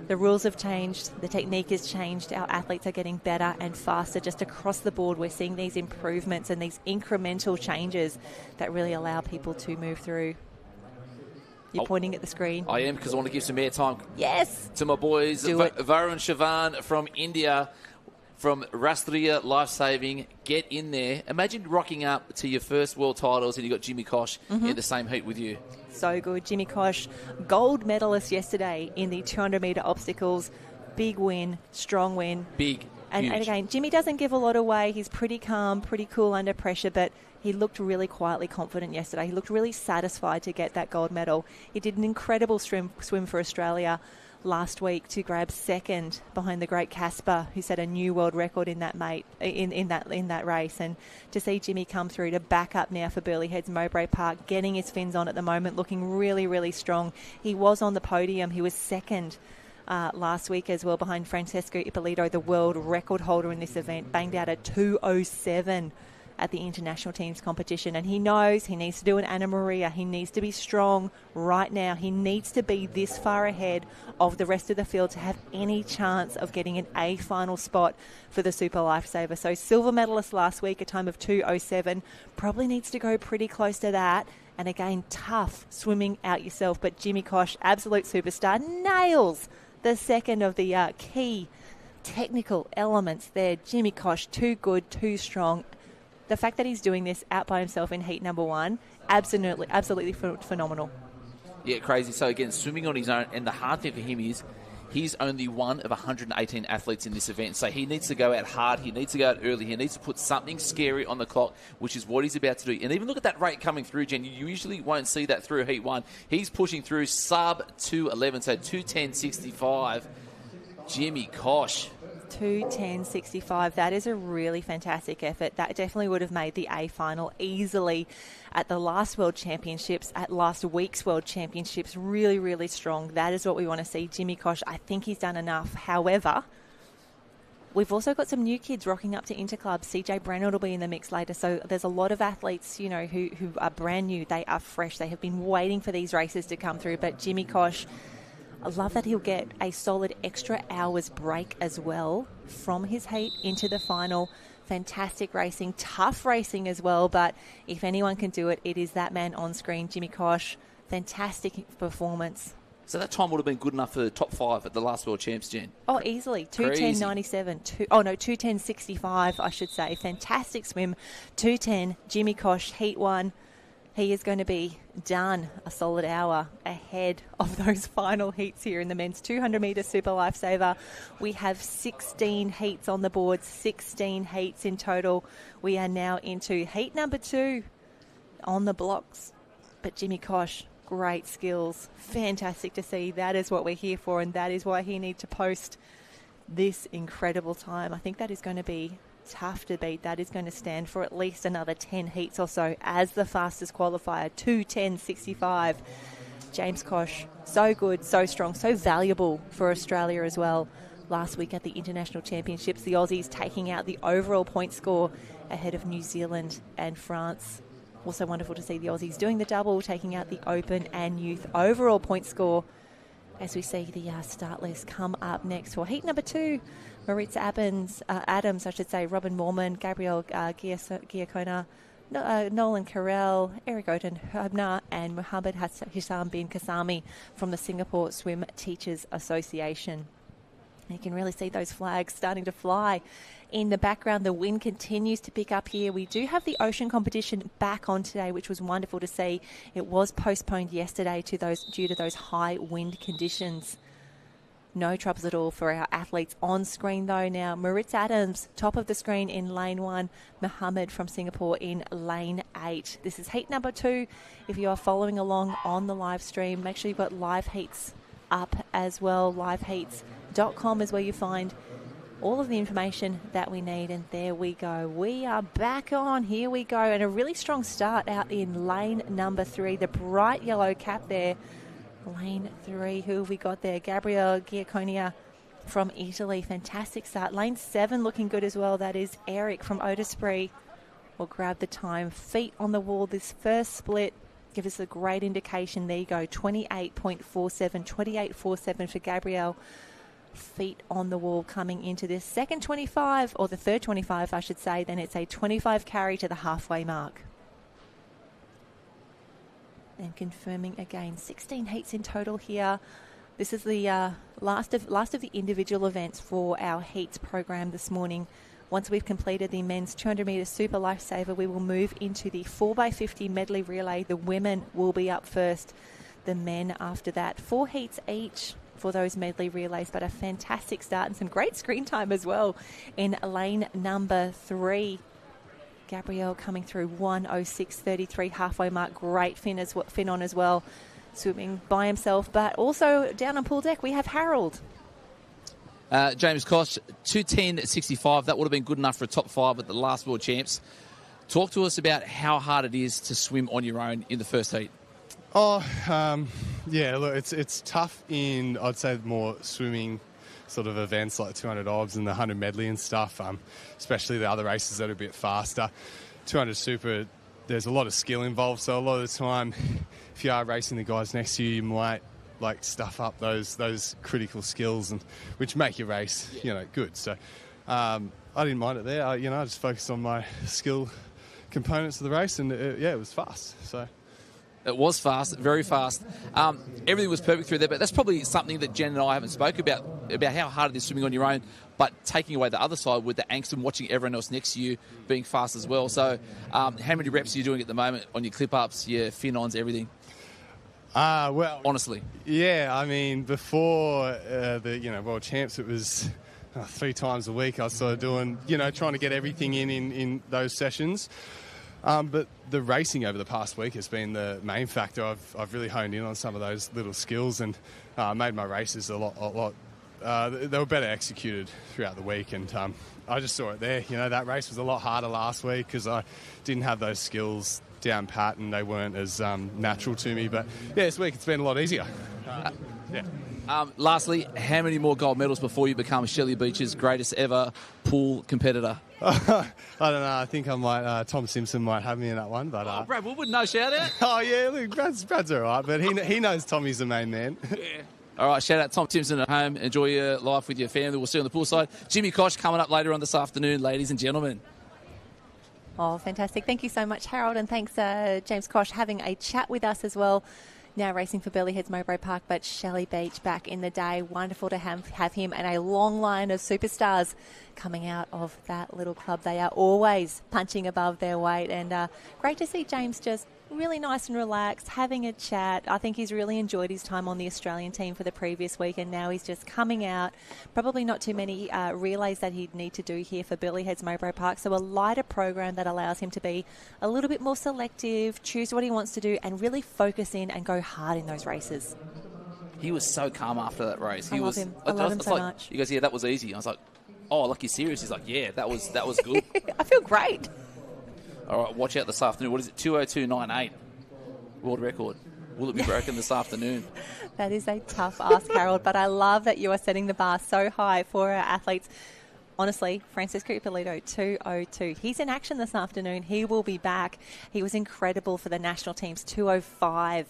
Speaker 3: the rules have changed, the technique has changed, our athletes are getting better and faster just across the board. We're seeing these improvements and these incremental changes that really allow people to move through. You're pointing at the screen.
Speaker 2: I am, because I want to give some airtime.
Speaker 3: Yes.
Speaker 2: To my boys, Varun Shavan from India, from Rastriya Lifesaving. Get in there. Imagine rocking up to your first world titles and you got Jimmy Kosh in the same heat with you.
Speaker 3: So good. Jimmy Kosh, gold medalist yesterday in the 200-metre obstacles. Big win, strong win.
Speaker 2: Big.
Speaker 3: And again, Jimmy doesn't give a lot away. He's pretty calm, pretty cool under pressure, but he looked really quietly confident yesterday. He looked really satisfied to get that gold medal. He did an incredible swim for Australia last week to grab second behind the great Casper, who set a new world record in that in that race. And to see Jimmy come through to back up now for Burleigh Heads Mowbray Park, getting his fins on at the moment, looking really, really strong. He was on the podium. He was second last week as well behind Francesco Ippolito, the world record holder in this event, banged out a 2:07 at the international teams competition, and he knows he needs to do an Anna Maria. He needs to be strong right now. He needs to be this far ahead of the rest of the field to have any chance of getting an A final spot for the Super Lifesaver. So silver medalist last week, a time of 2:07, probably needs to go pretty close to that. And again, tough swimming out yourself, but Jimmy Kosh, absolute superstar, nails the second of the key technical elements there. Jimmy Kosh, too good, too strong. The fact that he's doing this out by himself in heat number 1, absolutely phenomenal.
Speaker 2: Yeah, crazy. So again, swimming on his own, and the hard thing for him is he's only one of 118 athletes in this event. So he needs to go out hard, he needs to go out early, he needs to put something scary on the clock, which is what he's about to do. And even look at that rate coming through, Jen. You usually won't see that through heat 1. He's pushing through sub 2:11, so 2:10.65. Jimmy Kosh.
Speaker 3: 2:10.65. That is a really fantastic effort. That definitely would have made the A final easily at the last World Championships, at last week's World Championships. Really, really strong. That is what we want to see. Jimmy Kosh, I think he's done enough. However, we've also got some new kids rocking up to Interclub. CJ Brennard will be in the mix later. So there's a lot of athletes, you know, who are brand new. They are fresh. They have been waiting for these races to come through. But Jimmy Kosh, I love that he'll get a solid extra hour's break as well from his heat into the final. Fantastic racing, tough racing as well, but if anyone can do it, it is that man on screen, Jimmy Kosh. Fantastic performance.
Speaker 2: So that time would have been good enough for the top 5 at the last World Champs, Jen.
Speaker 3: Oh, easily. 2:10.97. 2:10.65, I should say. Fantastic swim. 2:10, Jimmy Kosh, heat 1. He is going to be done a solid hour ahead of those final heats here in the men's 200-metre Super Lifesaver. We have 16 heats on the board, 16 heats in total. We are now into heat number 2 on the blocks. But Jimmy Kosh, great skills. Fantastic to see. That is what we're here for, and that is why he needs to post this incredible time. I think that is going to be tough to beat. That is going to stand for at least another 10 heats or so as the fastest qualifier. 2:10.65. James Kosh, so good, so strong, so valuable for Australia as well. Last week at the International Championships, the Aussies taking out the overall point score ahead of New Zealand and France. Also wonderful to see the Aussies doing the double, taking out the Open and Youth overall point score. As we see the start list come up next for heat number 2. Maritza Adams, Robin Mormon, Gabrielle Giacona, Nolan Carell, Eric Oden Herbner, and Muhammad Hissam bin Kasami from the Singapore Swim Teachers Association. You can really see those flags starting to fly in the background. The wind continues to pick up here. We do have the ocean competition back on today, which was wonderful to see. It was postponed yesterday due to those high wind conditions. No troubles at all for our athletes on screen though now. Maritza Adams, top of the screen in lane 1. Muhammad from Singapore in lane 8. This is heat number 2. If you are following along on the live stream, make sure you've got live heats up as well. Liveheats.com is where you find all of the information that we need. And there we go. We are back on. Here we go. And a really strong start out in lane number 3. The bright yellow cap there. Lane 3, who have we got there? Gabrielle Giaconia from Italy. Fantastic start. Lane 7 looking good as well. That is Eric from Otisbury. Will grab the time. Feet on the wall. This first split give us a great indication. There you go. 28.47. 28.47 for Gabrielle. Feet on the wall coming into this second 25, or the third 25, I should say. Then it's a 25 carry to the halfway mark. And confirming again, 16 heats in total here. This is the last of the individual events for our heats program this morning. Once we've completed the men's 200-metre Super Lifesaver, we will move into the 4x50 medley relay. The women will be up first, the men after that. 4 heats each for those medley relays, but a fantastic start and some great screen time as well in lane number 3. Gabrielle coming through 1:06.33 halfway mark. Great fin on as well, swimming by himself. But also down on pool deck we have Harold.
Speaker 2: James Kosh, 2:10.65. That would have been good enough for a top 5 at the last World Champs. Talk to us about how hard it is to swim on your own in the first heat.
Speaker 10: Yeah, look, it's tough in, I'd say, more swimming sort of events like 200 obs and the 100 medley and stuff, especially the other races that are a bit faster. 200 super, there's a lot of skill involved, so a lot of the time, if you are racing the guys next to you, you might stuff up those critical skills, and which make your race, good. So I didn't mind it there. I just focused on my skill components of the race, and it was fast. So.
Speaker 2: It was fast, very fast. Everything was perfect through there, but that's probably something that Jen and I haven't spoke about how hard it is swimming on your own, but taking away the other side with the angst and watching everyone else next to you being fast as well. So how many reps are you doing at the moment on your clip-ups, your fin-ons, everything?
Speaker 10: Well,
Speaker 2: honestly.
Speaker 10: Yeah, I mean, before the World Champs, it was 3 times a week I was sort of doing, trying to get everything in those sessions. But the racing over the past week has been the main factor. I've really honed in on some of those little skills and made my races a lot. They were better executed throughout the week, and I just saw it there. That race was a lot harder last week because I didn't have those skills down pat and they weren't as natural to me. But yeah, this week it's been a lot easier.
Speaker 2: Lastly, how many more gold medals before you become Shelley Beach's greatest ever pool competitor?
Speaker 10: I don't know. I think I might. Tom Simpson might have me in that one. But
Speaker 2: Brad Woodward, no shout out.
Speaker 10: Oh yeah, look, Brad's all right, but he knows Tommy's the main man.
Speaker 2: Yeah. All right, shout out Tom Simpson at home. Enjoy your life with your family. We'll see you on the poolside. Jimmy Koch coming up later on this afternoon, ladies and gentlemen.
Speaker 3: Oh, fantastic. Thank you so much, Harold, and thanks, James Koch, having a chat with us as well. Now racing for Burleigh Heads Mowbray Park, but Shelley Beach back in the day. Wonderful to have him and a long line of superstars coming out of that little club. They are always punching above their weight, and great to see James just really nice and relaxed, having a chat. I think he's really enjoyed his time on the Australian team for the previous week, and now he's just coming out. Probably not too many relays that he'd need to do here for Burleigh Heads Mowbray Park, so a lighter program that allows him to be a little bit more selective, choose what he wants to do, and really focus in and go hard in those races.
Speaker 2: He was so calm after that race.
Speaker 3: I love him. I love him so much.
Speaker 2: He goes, yeah, that was easy. I was like, oh, like you're serious? He's like, yeah, that was good.
Speaker 3: I feel great.
Speaker 2: All right, watch out this afternoon. What is it? 2:02.98 world record. Will it be broken this afternoon?
Speaker 3: That is a tough ask, Harold, but I love that you are setting the bar so high for our athletes. Honestly, Francisco Ippolito, 2:02. He's in action this afternoon. He will be back. He was incredible for the national teams, 2:05.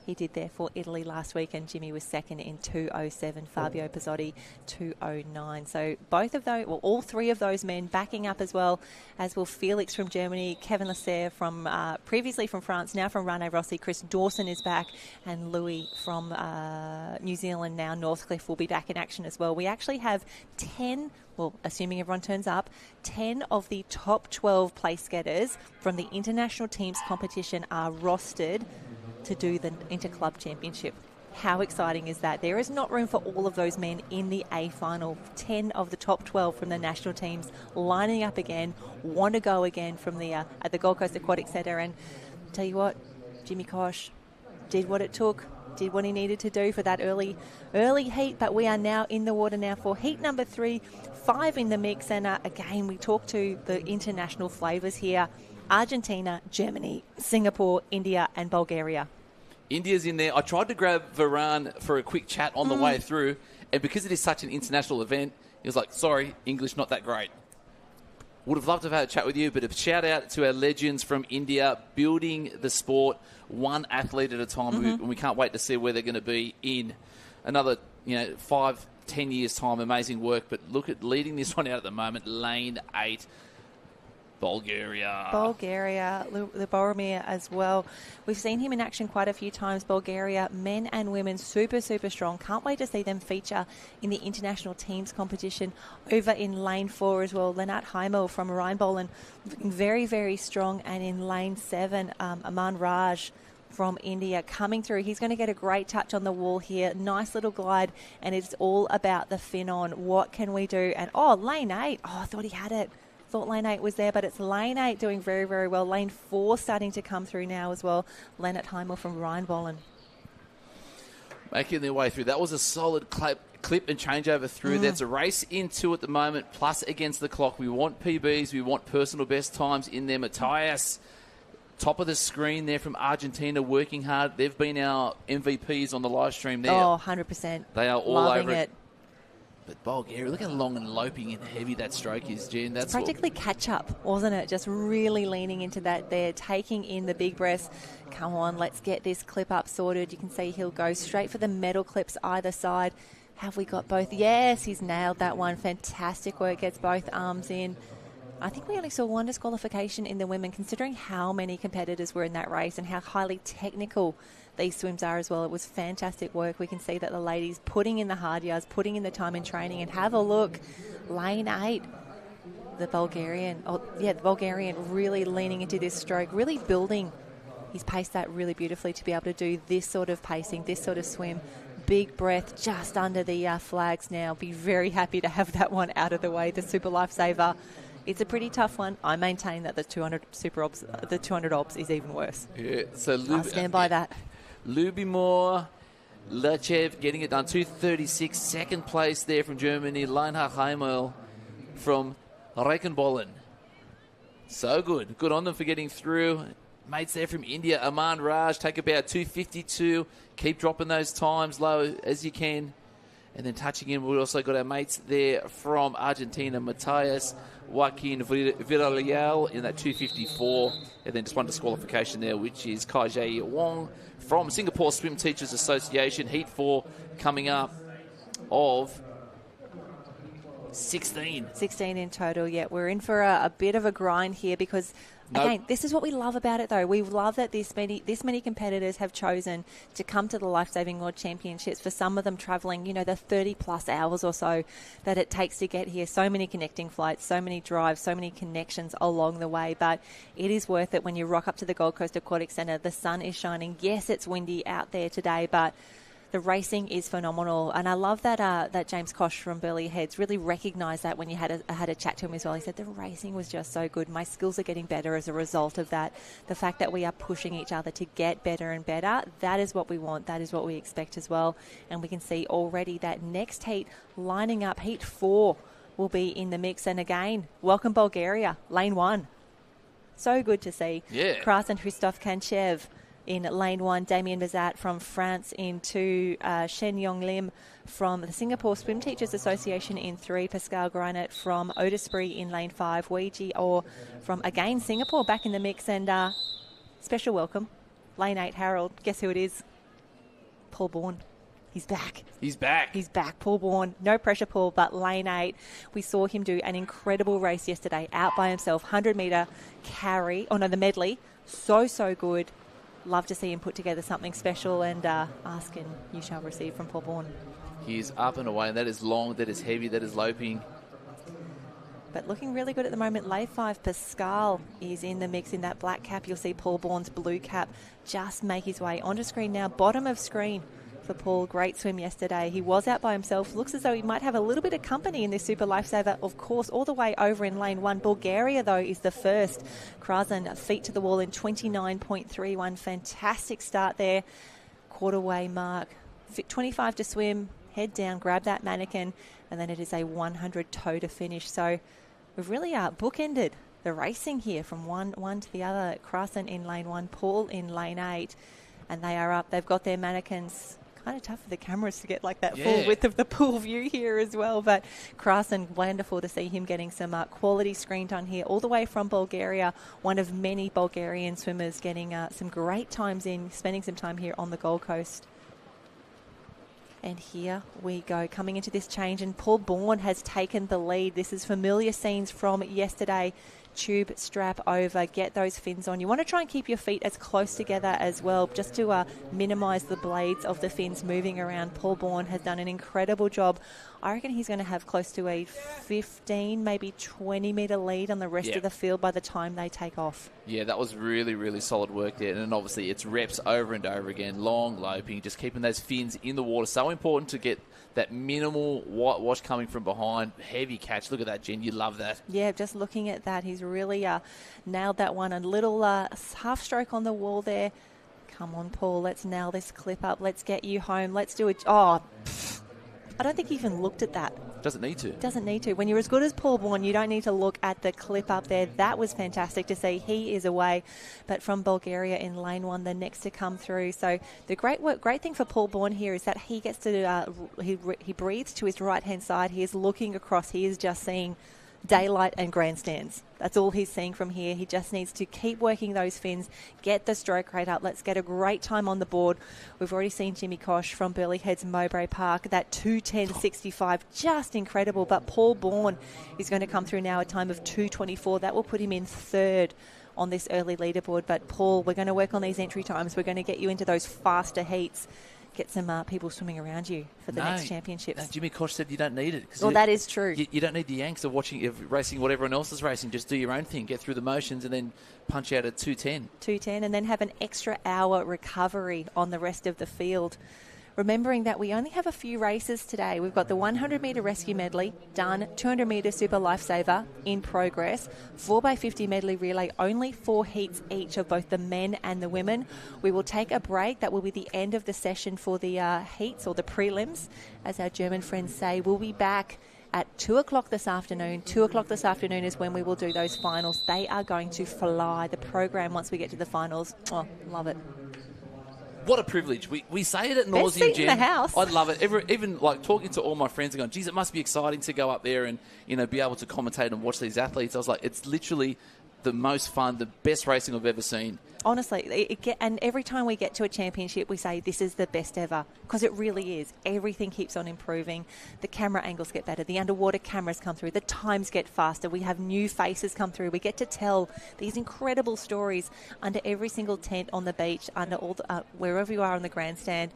Speaker 3: He did there for Italy last week, and Jimmy was second in 2:07. Fabio Pizzotti, 2:09. So both of those, well, all three of those men backing up as well, as will Felix from Germany, Kevin Lasserre from previously from France, now from Rane Rossi. Chris Dawson is back, and Louis from New Zealand, now Northcliffe, will be back in action as well. We actually have 10, well, assuming everyone turns up, 10 of the top 12 place getters from the international teams competition are rostered to do the Interclub Championship. How exciting is that? There is not room for all of those men in the A final. 10 of the top 12 from the national teams lining up again, want to go again from the at the Gold Coast Aquatic Centre. And tell you what, Jimmy Koch did what it took, did what he needed to do for that early heat. But we are now in the water now for heat number 3, 5 in the mix. And again, we talk to the international flavours here. Argentina, Germany, Singapore, India and Bulgaria.
Speaker 2: India's in there. I tried to grab Varane for a quick chat on the way through, and because it is such an international event, he was like, sorry, English not that great. Would have loved to have had a chat with you, but a shout out to our legends from India, building the sport one athlete at a time, and we can't wait to see where they're going to be in another 5-10 years' time. Amazing work, but look at leading this one out at the moment, lane 8. Bulgaria, the Boromir as well. We've seen him in action quite a few times. Bulgaria, men and women, super, super strong. Can't wait to see them feature in the international teams competition. Over in lane 4 as well, Lennart Heimel from Rheinbollen, looking very, very strong. And in lane 7, Aman Raj from India coming through. He's going to get a great touch on the wall here. Nice little glide, and it's all about the fin on. What can we do? And lane 8. I thought he had it. Thought lane 8 was there, but it's lane 8 doing very, very well. Lane 4 starting to come through now as well. Lennart Heimel from Rheinbollen. Making their way through. That was a solid clip and changeover through. There's a race in 2 at the moment, plus against the clock. We want PBs. We want personal best times in there. Matthias Top of the screen there from Argentina, working hard. They've been our MVPs on the live stream there.
Speaker 3: Oh, 100%.
Speaker 2: They are all
Speaker 3: Loving
Speaker 2: over
Speaker 3: it.
Speaker 2: But Bulgaria, look how long and loping and heavy that stroke is, Jen. That's
Speaker 3: Practically catch up, wasn't it? Just really leaning into that there, taking in the big breaths. Come on, let's get this clip up sorted. You can see he'll go straight for the medal clips either side. Have we got both? Yes, he's nailed that one. Fantastic work, gets both arms in. I think we only saw one disqualification in the women, considering how many competitors were in that race and how highly technical these swims are as well. It was fantastic work. We can see that the ladies putting in the hard yards, putting in the time in training, and have a look. Lane 8, the Bulgarian really leaning into this stroke, really building. He's paced that really beautifully to be able to do this sort of pacing, this sort of swim. Big breath just under the flags now. Be very happy to have that one out of the way, the Super Lifesaver. It's a pretty tough one. I maintain that the 200 obs is even worse.
Speaker 2: Yeah, so
Speaker 3: I'll stand by that.
Speaker 2: Lubimor Lechev getting it done. 2:36, second place there from Germany. Leinhard Heimel from Reichenbollen. So good. Good on them for getting through. Mates there from India, Aman Raj, take about 2:52. Keep dropping those times low as you can. And then touching in, we've also got our mates there from Argentina, Matthias Joaquin Villarreal in that 2:54. And then just one disqualification there, which is Kai Jae Wong from Singapore Swim Teachers Association. Heat 4 coming up of 16.
Speaker 3: 16 in total, yeah. We're in for a bit of a grind here because, again, this is what we love about it, though. We love that this many competitors have chosen to come to the Lifesaving World Championships, for some of them travelling, the 30-plus hours or so that it takes to get here. So many connecting flights, so many drives, so many connections along the way. But it is worth it when you rock up to the Gold Coast Aquatic Centre. The sun is shining. Yes, it's windy out there today, but the racing is phenomenal, and I love that James Kosh from Burleigh Heads really recognised that when you had a chat to him as well. He said the racing was just so good. My skills are getting better as a result of that. The fact that we are pushing each other to get better and better, that is what we want. That is what we expect as well. And we can see already that next heat lining up, Heat 4 will be in the mix. And again, welcome Bulgaria, lane 1. So good to see.
Speaker 2: Yeah.
Speaker 3: Kras and Christophe Kanchev in lane 1, Damien Bazat from France in 2, Shen Yong Lim from the Singapore Swim Teachers Association in 3, Pascal Grinet from Otisbury in lane 5, Wei Ji Or from, again, Singapore back in the mix, and special welcome, lane 8, Harold. Guess who it is? Paul Bourne. He's back.
Speaker 2: He's back.
Speaker 3: He's back, Paul Bourne. No pressure, Paul, but lane 8. We saw him do an incredible race yesterday, out by himself, 100-metre carry, the medley. So good. Love to see him put together something special, and ask and you shall receive from Paul Bourne.
Speaker 2: He is up and away, and that is long, that is heavy, that is loping.
Speaker 3: But looking really good at the moment. Lay 5, Pascal is in the mix in that black cap. You'll see Paul Bourne's blue cap just make his way onto screen now. Bottom of screen for Paul. Great swim yesterday. He was out by himself. Looks as though he might have a little bit of company in this Super Lifesaver, of course, all the way over in lane 1. Bulgaria, though, is the first. Krasen, feet to the wall in 29.31. Fantastic start there. Quarterway mark. 25 to swim. Head down, grab that mannequin, and then it is a 100 toe to finish. So we've really bookended the racing here from one to the other. Krasen in lane 1, Paul in lane 8, and they are up. They've got their mannequins. Kind of tough for the cameras to get like that full width of the pool view here as well. But Krasen, wonderful to see him getting some quality screen time here, all the way from Bulgaria. One of many Bulgarian swimmers getting some great times in, spending some time here on the Gold Coast. And here we go, coming into this change, and Paul Bourne has taken the lead. This is familiar scenes from yesterday. Tube strap over, get those fins on. You want to try and keep your feet as close together as well, just to minimise the blades of the fins moving around. Paul Bourne has done an incredible job. I reckon he's going to have close to a 15, maybe 20-metre lead on the rest of the field by the time they take off. Yeah, that was really, really solid work there. And then obviously it's reps over and over again, long loping, just keeping those fins in the water. So important to get that minimal whitewash coming from behind. Heavy catch. Look at that, Jen. You love that. Yeah, just looking at that, he's really nailed that one. A little half stroke on the wall there. Come on, Paul. Let's nail this clip up. Let's get you home. Let's do it. I don't think he even looked at that.
Speaker 2: Doesn't need to.
Speaker 3: Doesn't need to. When you're as good as Paul Bourne, you don't need to look at the clip up there. That was fantastic to see. He is away, but from Bulgaria in lane 1, the next to come through. So the great thing for Paul Bourne here is that he gets to he breathes to his right hand side. He is looking across. He is just seeing daylight and grandstands. That's all he's seeing from here. He just needs to keep working those fins, get the stroke rate up. Let's get a great time on the board. We've already seen Jimmy Kosh from Burleigh Heads Mowbray Park. That 2:10.65, just incredible. But Paul Bourne is going to come through now a time of 2:24. That will put him in third on this early leaderboard. But Paul, we're going to work on these entry times. We're going to get you into those faster heats. Get some people swimming around you for the next championships.
Speaker 2: No, Jimmy Kosh said you don't need it.
Speaker 3: Well, that is true.
Speaker 2: You don't need the angst of racing what everyone else is racing. Just do your own thing, get through the motions, and then punch out at 2:10.
Speaker 3: 2:10, and then have an extra hour recovery on the rest of the field. Remembering that we only have a few races today. We've got the 100-metre rescue medley done, 200-metre super lifesaver in progress, 4x50 medley relay, only 4 heats each of both the men and the women. We will take a break. That will be the end of the session for the heats, or the prelims, as our German friends say. We'll be back at 2 o'clock this afternoon. 2 o'clock this afternoon is when we will do those finals. They are going to fly. The program, once we get to the finals, oh, love it.
Speaker 2: What a privilege. We say it at
Speaker 3: Best seat
Speaker 2: nauseam,
Speaker 3: in
Speaker 2: Jen.
Speaker 3: the house.
Speaker 2: I love it. Even like talking to all my friends and going, geez, it must be exciting to go up there and, be able to commentate and watch these athletes. I was like, it's literally the most fun, the best racing I've ever seen.
Speaker 3: Honestly, and every time we get to a championship, we say this is the best ever, because it really is. Everything keeps on improving. The camera angles get better. The underwater cameras come through. The times get faster. We have new faces come through. We get to tell these incredible stories under every single tent on the beach, under all the, wherever you are on the grandstand.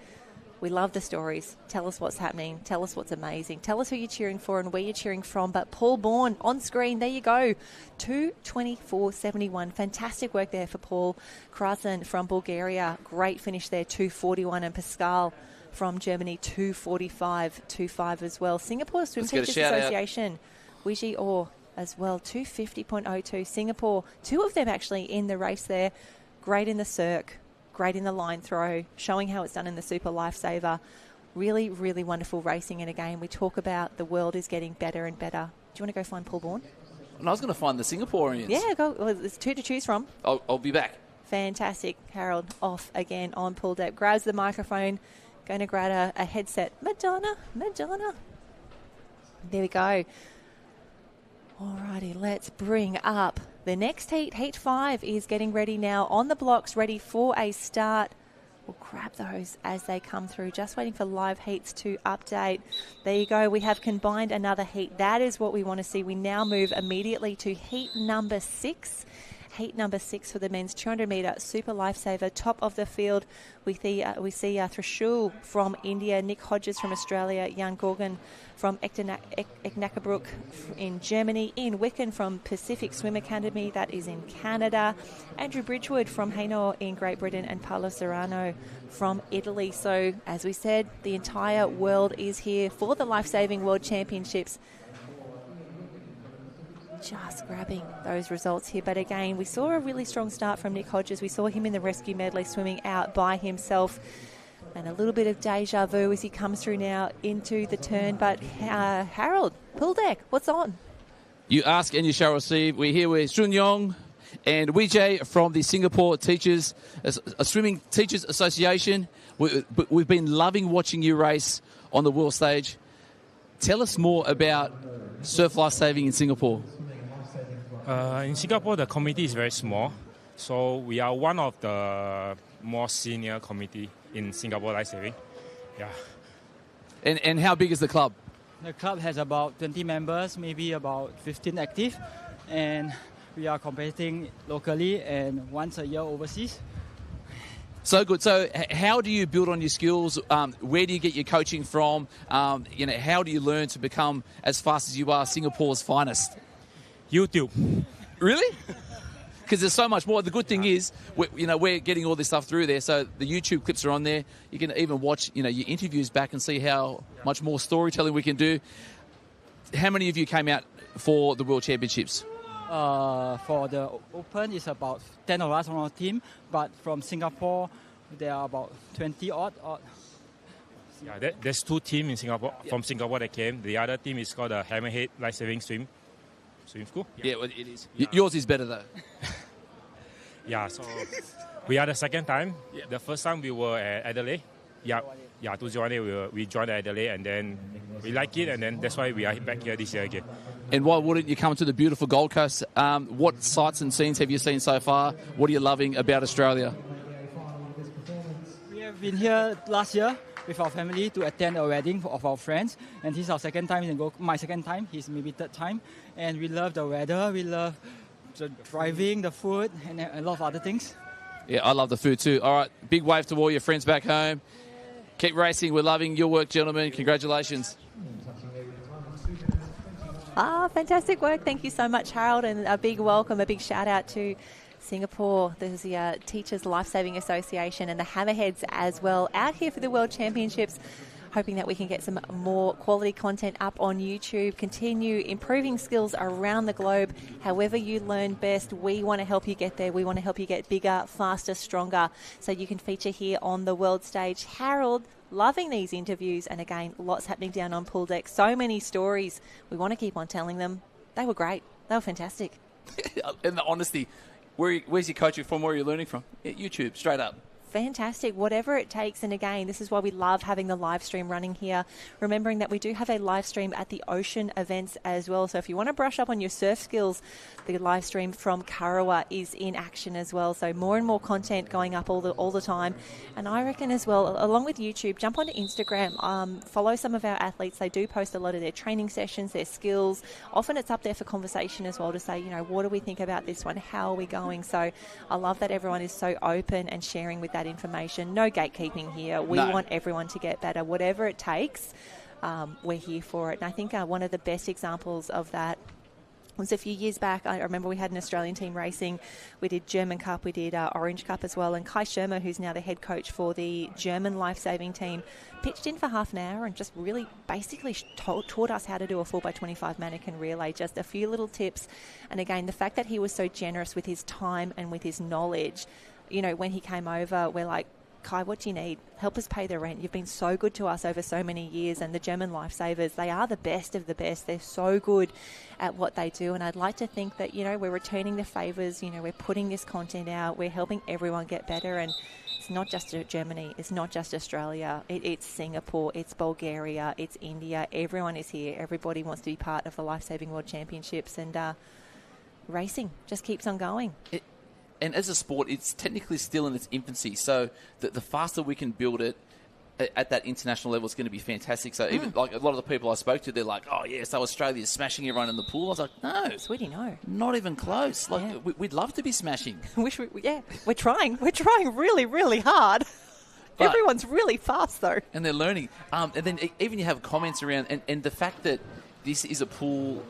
Speaker 3: We love the stories. Tell us what's happening. Tell us what's amazing. Tell us who you're cheering for and where you're cheering from. But Paul Bourne on screen, there you go. 2:24.71. Fantastic work there for Paul. Krasen from Bulgaria. Great finish there, 2:41. And Pascal from Germany, 2:45.25 as well. Singapore Swim Teachers Association. Wiji Orr as well, 2:50.02. Singapore, 2 of them actually in the race there. Great in the circ. Great in the line throw, showing how it's done in the Super Lifesaver. Really, really wonderful racing. And again, we talk about the world is getting better and better. Do you want to go find Paul Bourne?
Speaker 2: And I was going to find the Singaporeans.
Speaker 3: Yeah, go. Well, there's 2 to choose from.
Speaker 2: I'll be back.
Speaker 3: Fantastic. Harold off again on pool deck. Grabs the microphone. Going to grab a headset. Madonna. There we go. Alrighty, let's bring up the next heat. Heat 5 is getting ready now on the blocks, ready for a start. We'll grab those as they come through. Just waiting for live heats to update. There you go. We have combined another heat. That is what we want to see. We now move immediately to heat number 6. Heat number 6 for the men's 200-metre super lifesaver. Top of the field, we see Thrishul from India, Nick Hodges from Australia, Jan Gorgon from Eknakabrook in Germany, Ian Wicken from Pacific Swim Academy, that is in Canada, Andrew Bridgewood from Hainaut in Great Britain, and Paolo Serrano from Italy. So, as we said, the entire world is here for the Lifesaving World Championships. Just grabbing those results here. But again, we saw a really strong start from Nick Hodges. We saw him in the rescue medley swimming out by himself. And a little bit of deja vu as he comes through now into the turn. But Harold, pool deck, what's on?
Speaker 2: You ask and you shall receive. We're here with Shun Yong and Wijay from the Singapore Swimming Teachers Association. We've been loving watching you race on the world stage. Tell us more about surf lifesaving in Singapore.
Speaker 11: In Singapore, the committee is very small, so we are one of the more senior committee in Singapore lifesaving. Yeah.
Speaker 2: And how big is the club?
Speaker 12: The club has about 20 members, maybe about 15 active, and we are competing locally and once a year overseas.
Speaker 2: So good. So how do you build on your skills? Where do you get your coaching from? How do you learn to become as fast as you are Singapore's finest?
Speaker 11: YouTube.
Speaker 2: Really? Because there's so much more. The good thing is, we're getting all this stuff through there. So the YouTube clips are on there. You can even watch, your interviews back and see how much more storytelling we can do. How many of you came out for the World Championships?
Speaker 12: For the Open, it's about 10 of us on our team. But from Singapore, there are about 20 odd.
Speaker 11: Yeah, there's 2 teams in Singapore from Singapore that came. The other team is called the Hammerhead Lifesaving Swim School.
Speaker 2: Yeah, well, it is. Yours is better though.
Speaker 11: Yeah, so we are the second time. The first time we were at Adelaide. Yeah, 2018 we joined Adelaide, and then we like it, and then that's why we are back here this year again.
Speaker 2: And why wouldn't you come to the beautiful Gold Coast? What sights and scenes have you seen so far? What are you loving about Australia?
Speaker 12: We have been here last year with our family to attend a wedding of our friends, and this is our second time in my second time, his maybe third time, and we love the weather, we love the driving, the food, and a lot of other things.
Speaker 2: Yeah, I love the food too. All right, big wave to all your friends back home. Keep racing. We're loving your work, gentlemen. Congratulations.
Speaker 3: Fantastic work. Thank you so much, Harold, and a big welcome, a big shout out to Singapore. There's the Teachers Lifesaving Association and the Hammerheads as well out here for the World Championships. Hoping that we can get some more quality content up on YouTube, continue improving skills around the globe. However you learn best, we want to help you get there. We want to help you get bigger, faster, stronger, so you can feature here on the world stage. Harold, loving these interviews, and again, lots happening down on pool deck. So many stories. We want to keep on telling them. They were great. They were fantastic.
Speaker 2: And the honesty. Where's your coaching from? Where are you learning from? YouTube, straight up.
Speaker 3: Fantastic, whatever it takes. And again, this is why we love having the live stream running here. Remembering that we do have a live stream at the ocean events as well. So if you want to brush up on your surf skills, the live stream from Karawa is in action as well. So more and more content going up all the time. And I reckon as well, along with YouTube, jump onto Instagram, follow some of our athletes. They do post a lot of their training sessions, their skills. Often it's up there for conversation as well to say, what do we think about this one? How are we going? So I love that everyone is so open and sharing with that information. No gatekeeping here. We want everyone to get better. Whatever it takes, we're here for it. And I think one of the best examples of that was a few years back. I remember we had an Australian team racing. We did German Cup, we did Orange Cup as well. And Kai Schirmer, who's now the head coach for the German Lifesaving team, pitched in for half an hour and just really basically taught us how to do a 4x25 mannequin relay. Just a few little tips. And again, the fact that he was so generous with his time and with his knowledge, when he came over, we're like, Kai, what do you need? Help us pay the rent. You've been so good to us over so many years. And the German Lifesavers, they are the best of the best. They're so good at what they do. And I'd like to think that, we're returning the favours. We're putting this content out. We're helping everyone get better. And it's not just Germany. It's not just Australia. It's Singapore. It's Bulgaria. It's India. Everyone is here. Everybody wants to be part of the Lifesaving World Championships. And racing just keeps on going.
Speaker 2: And as a sport, it's technically still in its infancy. So the faster we can build it at that international level is going to be fantastic. So even like a lot of the people I spoke to, they're like, "Oh yeah, so Australia's smashing everyone in the pool." I was like, "No,
Speaker 3: sweetie, no,
Speaker 2: not even close. Like we'd love to be smashing.
Speaker 3: We're trying. We're trying really, really hard. But everyone's really fast though,
Speaker 2: and they're learning. And then even you have comments around, and the fact that this is a pool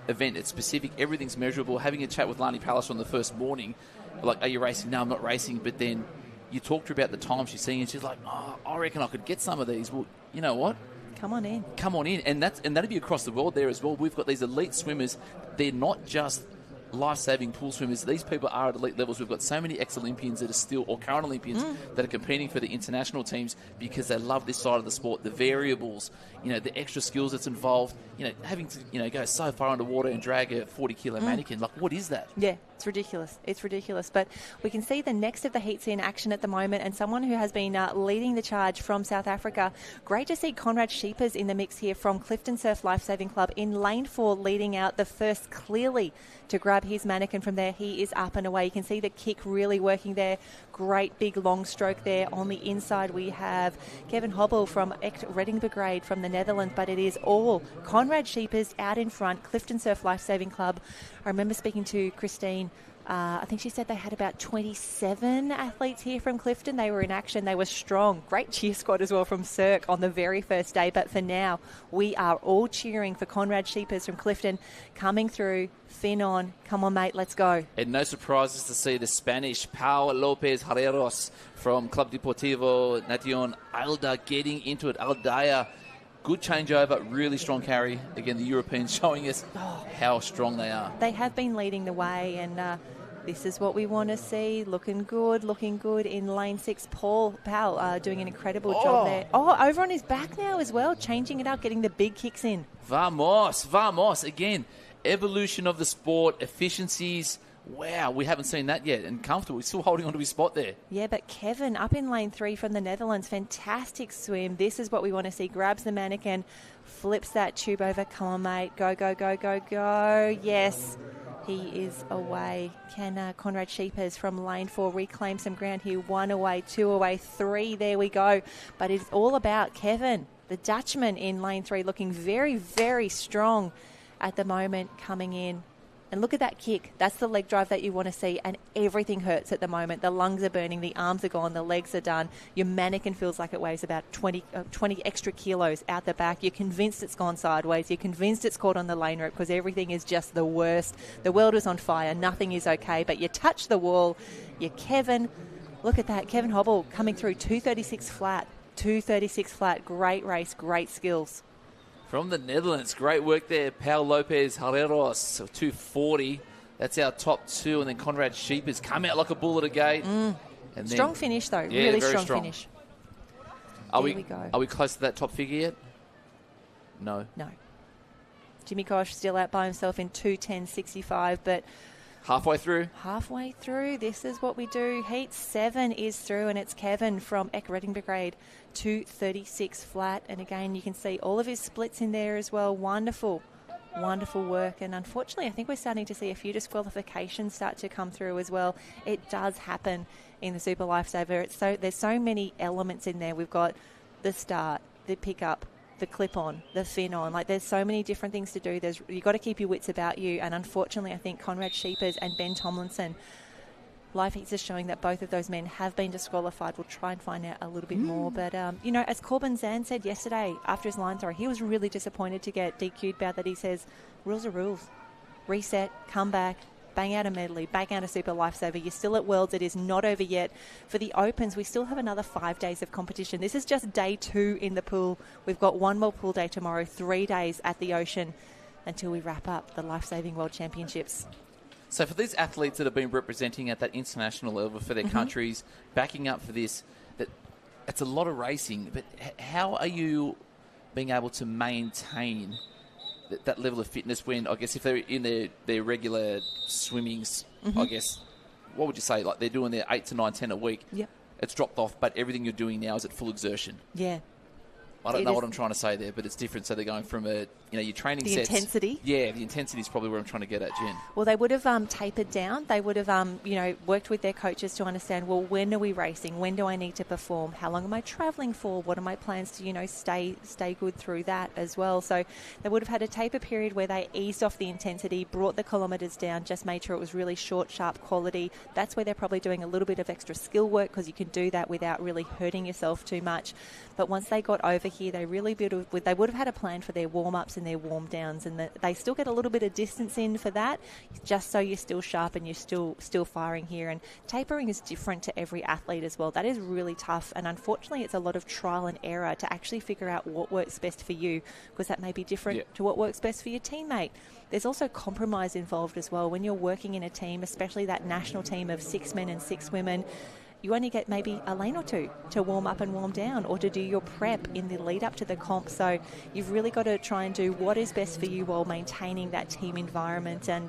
Speaker 2: event, it's specific, everything's measurable. Having a chat with Lani Palace on the first morning. Like, are you racing? No, I'm not racing. But then you talk to her about the time she's seeing, and she's like, "Oh, I reckon I could get some of these." Well, you know what?
Speaker 3: Come on in.
Speaker 2: Come on in, and that'll be across the world there as well. We've got these elite swimmers. They're not just life-saving pool swimmers. These people are at elite levels. We've got so many ex-Olympians that are still, or current Olympians, that are competing for the international teams because they love this side of the sport, the variables, the extra skills that's involved, having to, go so far underwater and drag a 40-kilo mannequin. Like, what is that?
Speaker 3: Yeah, it's ridiculous. It's ridiculous. But we can see the next of the heats in action at the moment, and someone who has been leading the charge from South Africa. Great to see Conrad Scheepers in the mix here from Clifton Surf Lifesaving Club in lane 4, leading out the first clearly to grab his mannequin from there. He is up and away. You can see the kick really working there. Great big long stroke there. On the inside we have Kevin Hobbel from Reading Brigade from the Netherlands, but it is all Conrad Scheepers out in front, Clifton Surf Lifesaving Club. I remember speaking to Christine. I think she said they had about 27 athletes here from Clifton. They were in action. They were strong. Great cheer squad as well from Cirque on the very first day. But for now, we are all cheering for Conrad Scheepers from Clifton coming through. Fin on. Come on, mate. Let's go.
Speaker 2: And no surprises to see the Spanish Pau Lopez Herreros from Club Deportivo Nation Alda getting into it. Aldaya. Good changeover, really strong carry. Again, the Europeans showing us how strong they are.
Speaker 3: They have been leading the way, and This is what we want to see. Looking good in lane 6. Paul Powell doing an incredible job there. Oh, over on his back now as well, changing it up, getting the big kicks in.
Speaker 2: Vamos. Again, evolution of the sport, efficiencies. Wow, we haven't seen that yet. And comfortable. He's still holding on to his spot there.
Speaker 3: Yeah, but Kevin up in lane 3 from the Netherlands. Fantastic swim. This is what we want to see. Grabs the mannequin, flips that tube over. Come on, mate. Go. Yes. He is away. Can Conrad Sheepers from lane 4 reclaim some ground here? 1 away, 2 away, 3. There we go. But it's all about Kevin, the Dutchman in lane 3, looking very, very strong at the moment coming in. And look at that kick. That's the leg drive that you want to see. And everything hurts at the moment. The lungs are burning. The arms are gone. The legs are done. Your mannequin feels like it weighs about 20 extra kilos out the back. You're convinced it's gone sideways. You're convinced it's caught on the lane rope because everything is just the worst. The world is on fire. Nothing is okay. But you touch the wall. You're Kevin. Look at that. Kevin Hobble coming through 236 flat. 236 flat. Great race. Great skills.
Speaker 2: From the Netherlands, great work there. Pau Lopez Herreros, 240. That's our top 2. And then Conrad Sheepers come out like a bull at a gate. And
Speaker 3: strong finish, though.
Speaker 2: Yeah,
Speaker 3: really
Speaker 2: very
Speaker 3: strong finish.
Speaker 2: Are
Speaker 3: we go.
Speaker 2: Are we close to that top figure yet? No.
Speaker 3: Jimmy Kosh still out by himself in 2:10.65, but
Speaker 2: halfway through,
Speaker 3: this is what we do. Heat 7 is through, and it's Kevin from Eck Reading Brigade, 236 flat. And again, you can see all of his splits in there as well. Wonderful work. And unfortunately, I think we're starting to see a few disqualifications start to come through as well. It does happen in the Super Lifesaver. There's so many elements in there. We've got the start, the pickup, the clip-on, the fin-on. Like, there's so many different things to do. You've got to keep your wits about you. And unfortunately, I think Conrad Sheepers and Ben Tomlinson, Live Heats is showing that both of those men have been disqualified. We'll try and find out a little bit more. But, as Corbin Zan said yesterday after his line throw, he was really disappointed to get DQ'd about that. He says, rules are rules. Reset, come back, bang out a medley, bang out a Super Lifesaver. You're still at Worlds. It is not over yet. For the Opens, we still have another 5 days of competition. This is just day 2 in the pool. We've got one more pool day tomorrow, 3 days at the ocean until we wrap up the Lifesaving World Championships.
Speaker 2: So for these athletes that have been representing at that international level for their countries, backing up for this, it's a lot of racing. But how are you being able to maintain that level of fitness when, I guess, if they're in their regular swimmings, I guess, what would you say? Like, they're doing their 8 to 9, 10 a week.
Speaker 3: Yep.
Speaker 2: It's dropped off, but everything you're doing now is at full exertion.
Speaker 3: Yeah.
Speaker 2: I don't know what I'm trying to say there, but it's different. So they're going from your training sets.
Speaker 3: The intensity?
Speaker 2: Yeah, the intensity is probably where I'm trying to get at, Jen.
Speaker 3: Well, they would have tapered down. They would have, worked with their coaches to understand, well, when are we racing? When do I need to perform? How long am I travelling for? What are my plans to, stay good through that as well? So they would have had a taper period where they eased off the intensity, brought the kilometres down, just made sure it was really short, sharp quality. That's where they're probably doing a little bit of extra skill work because you can do that without really hurting yourself too much. But once they got over here, they really they would have had a plan for their warm-ups and their warm-downs, and they still get a little bit of distance in for that, just so you're still sharp and you're still firing here. And tapering is different to every athlete as well. That is really tough, and unfortunately it's a lot of trial and error to actually figure out what works best for you, because that may be different to what works best for your teammate. There's also compromise involved as well. When you're working in a team, especially that national team of 6 men and 6 women, you only get maybe a lane or 2 to warm up and warm down, or to do your prep in the lead up to the comp. So you've really got to try and do what is best for you while maintaining that team environment. And,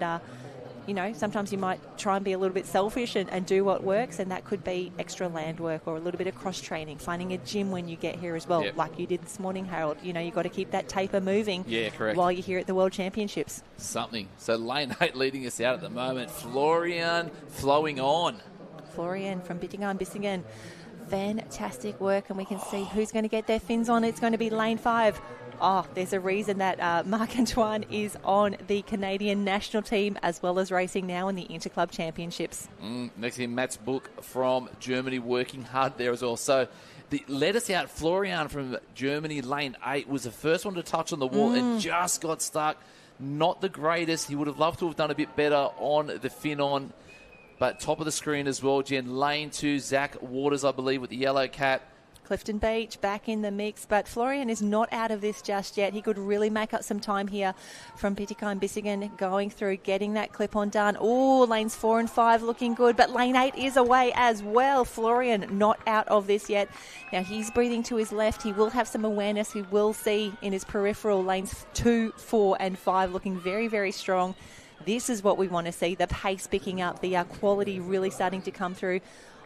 Speaker 3: sometimes you might try and be a little bit selfish and do what works, and that could be extra land work or a little bit of cross training, finding a gym when you get here as well, like you did this morning, Harold. You've got to keep that taper moving while you're here at the World Championships.
Speaker 2: Something. So lane 8 leading us out at the moment. Florian flowing on.
Speaker 3: Florian from Bittingham-Bissingen. Fantastic work, and we can see who's going to get their fins on. It's going to be lane 5. Oh, there's a reason that Marc-Antoine is on the Canadian national team, as well as racing now in the Interclub Championships.
Speaker 2: Next to him, Mats Buch from Germany, working hard there as well. So let us out, Florian from Germany, lane 8, was the first one to touch on the wall and just got stuck. Not the greatest. He would have loved to have done a bit better on the fin-on. But top of the screen as well, Jen. Lane 2, Zach Waters, I believe, with the yellow cap.
Speaker 3: Clifton Beach back in the mix, but Florian is not out of this just yet. He could really make up some time here from Pittikine-Bissingen, going through, getting that clip-on done. Oh, lanes 4 and 5 looking good, but lane 8 is away as well. Florian not out of this yet. Now he's breathing to his left. He will have some awareness. He will see in his peripheral lanes 2, 4 and 5 looking very, very strong. This is what we want to see, the pace picking up, the quality really starting to come through.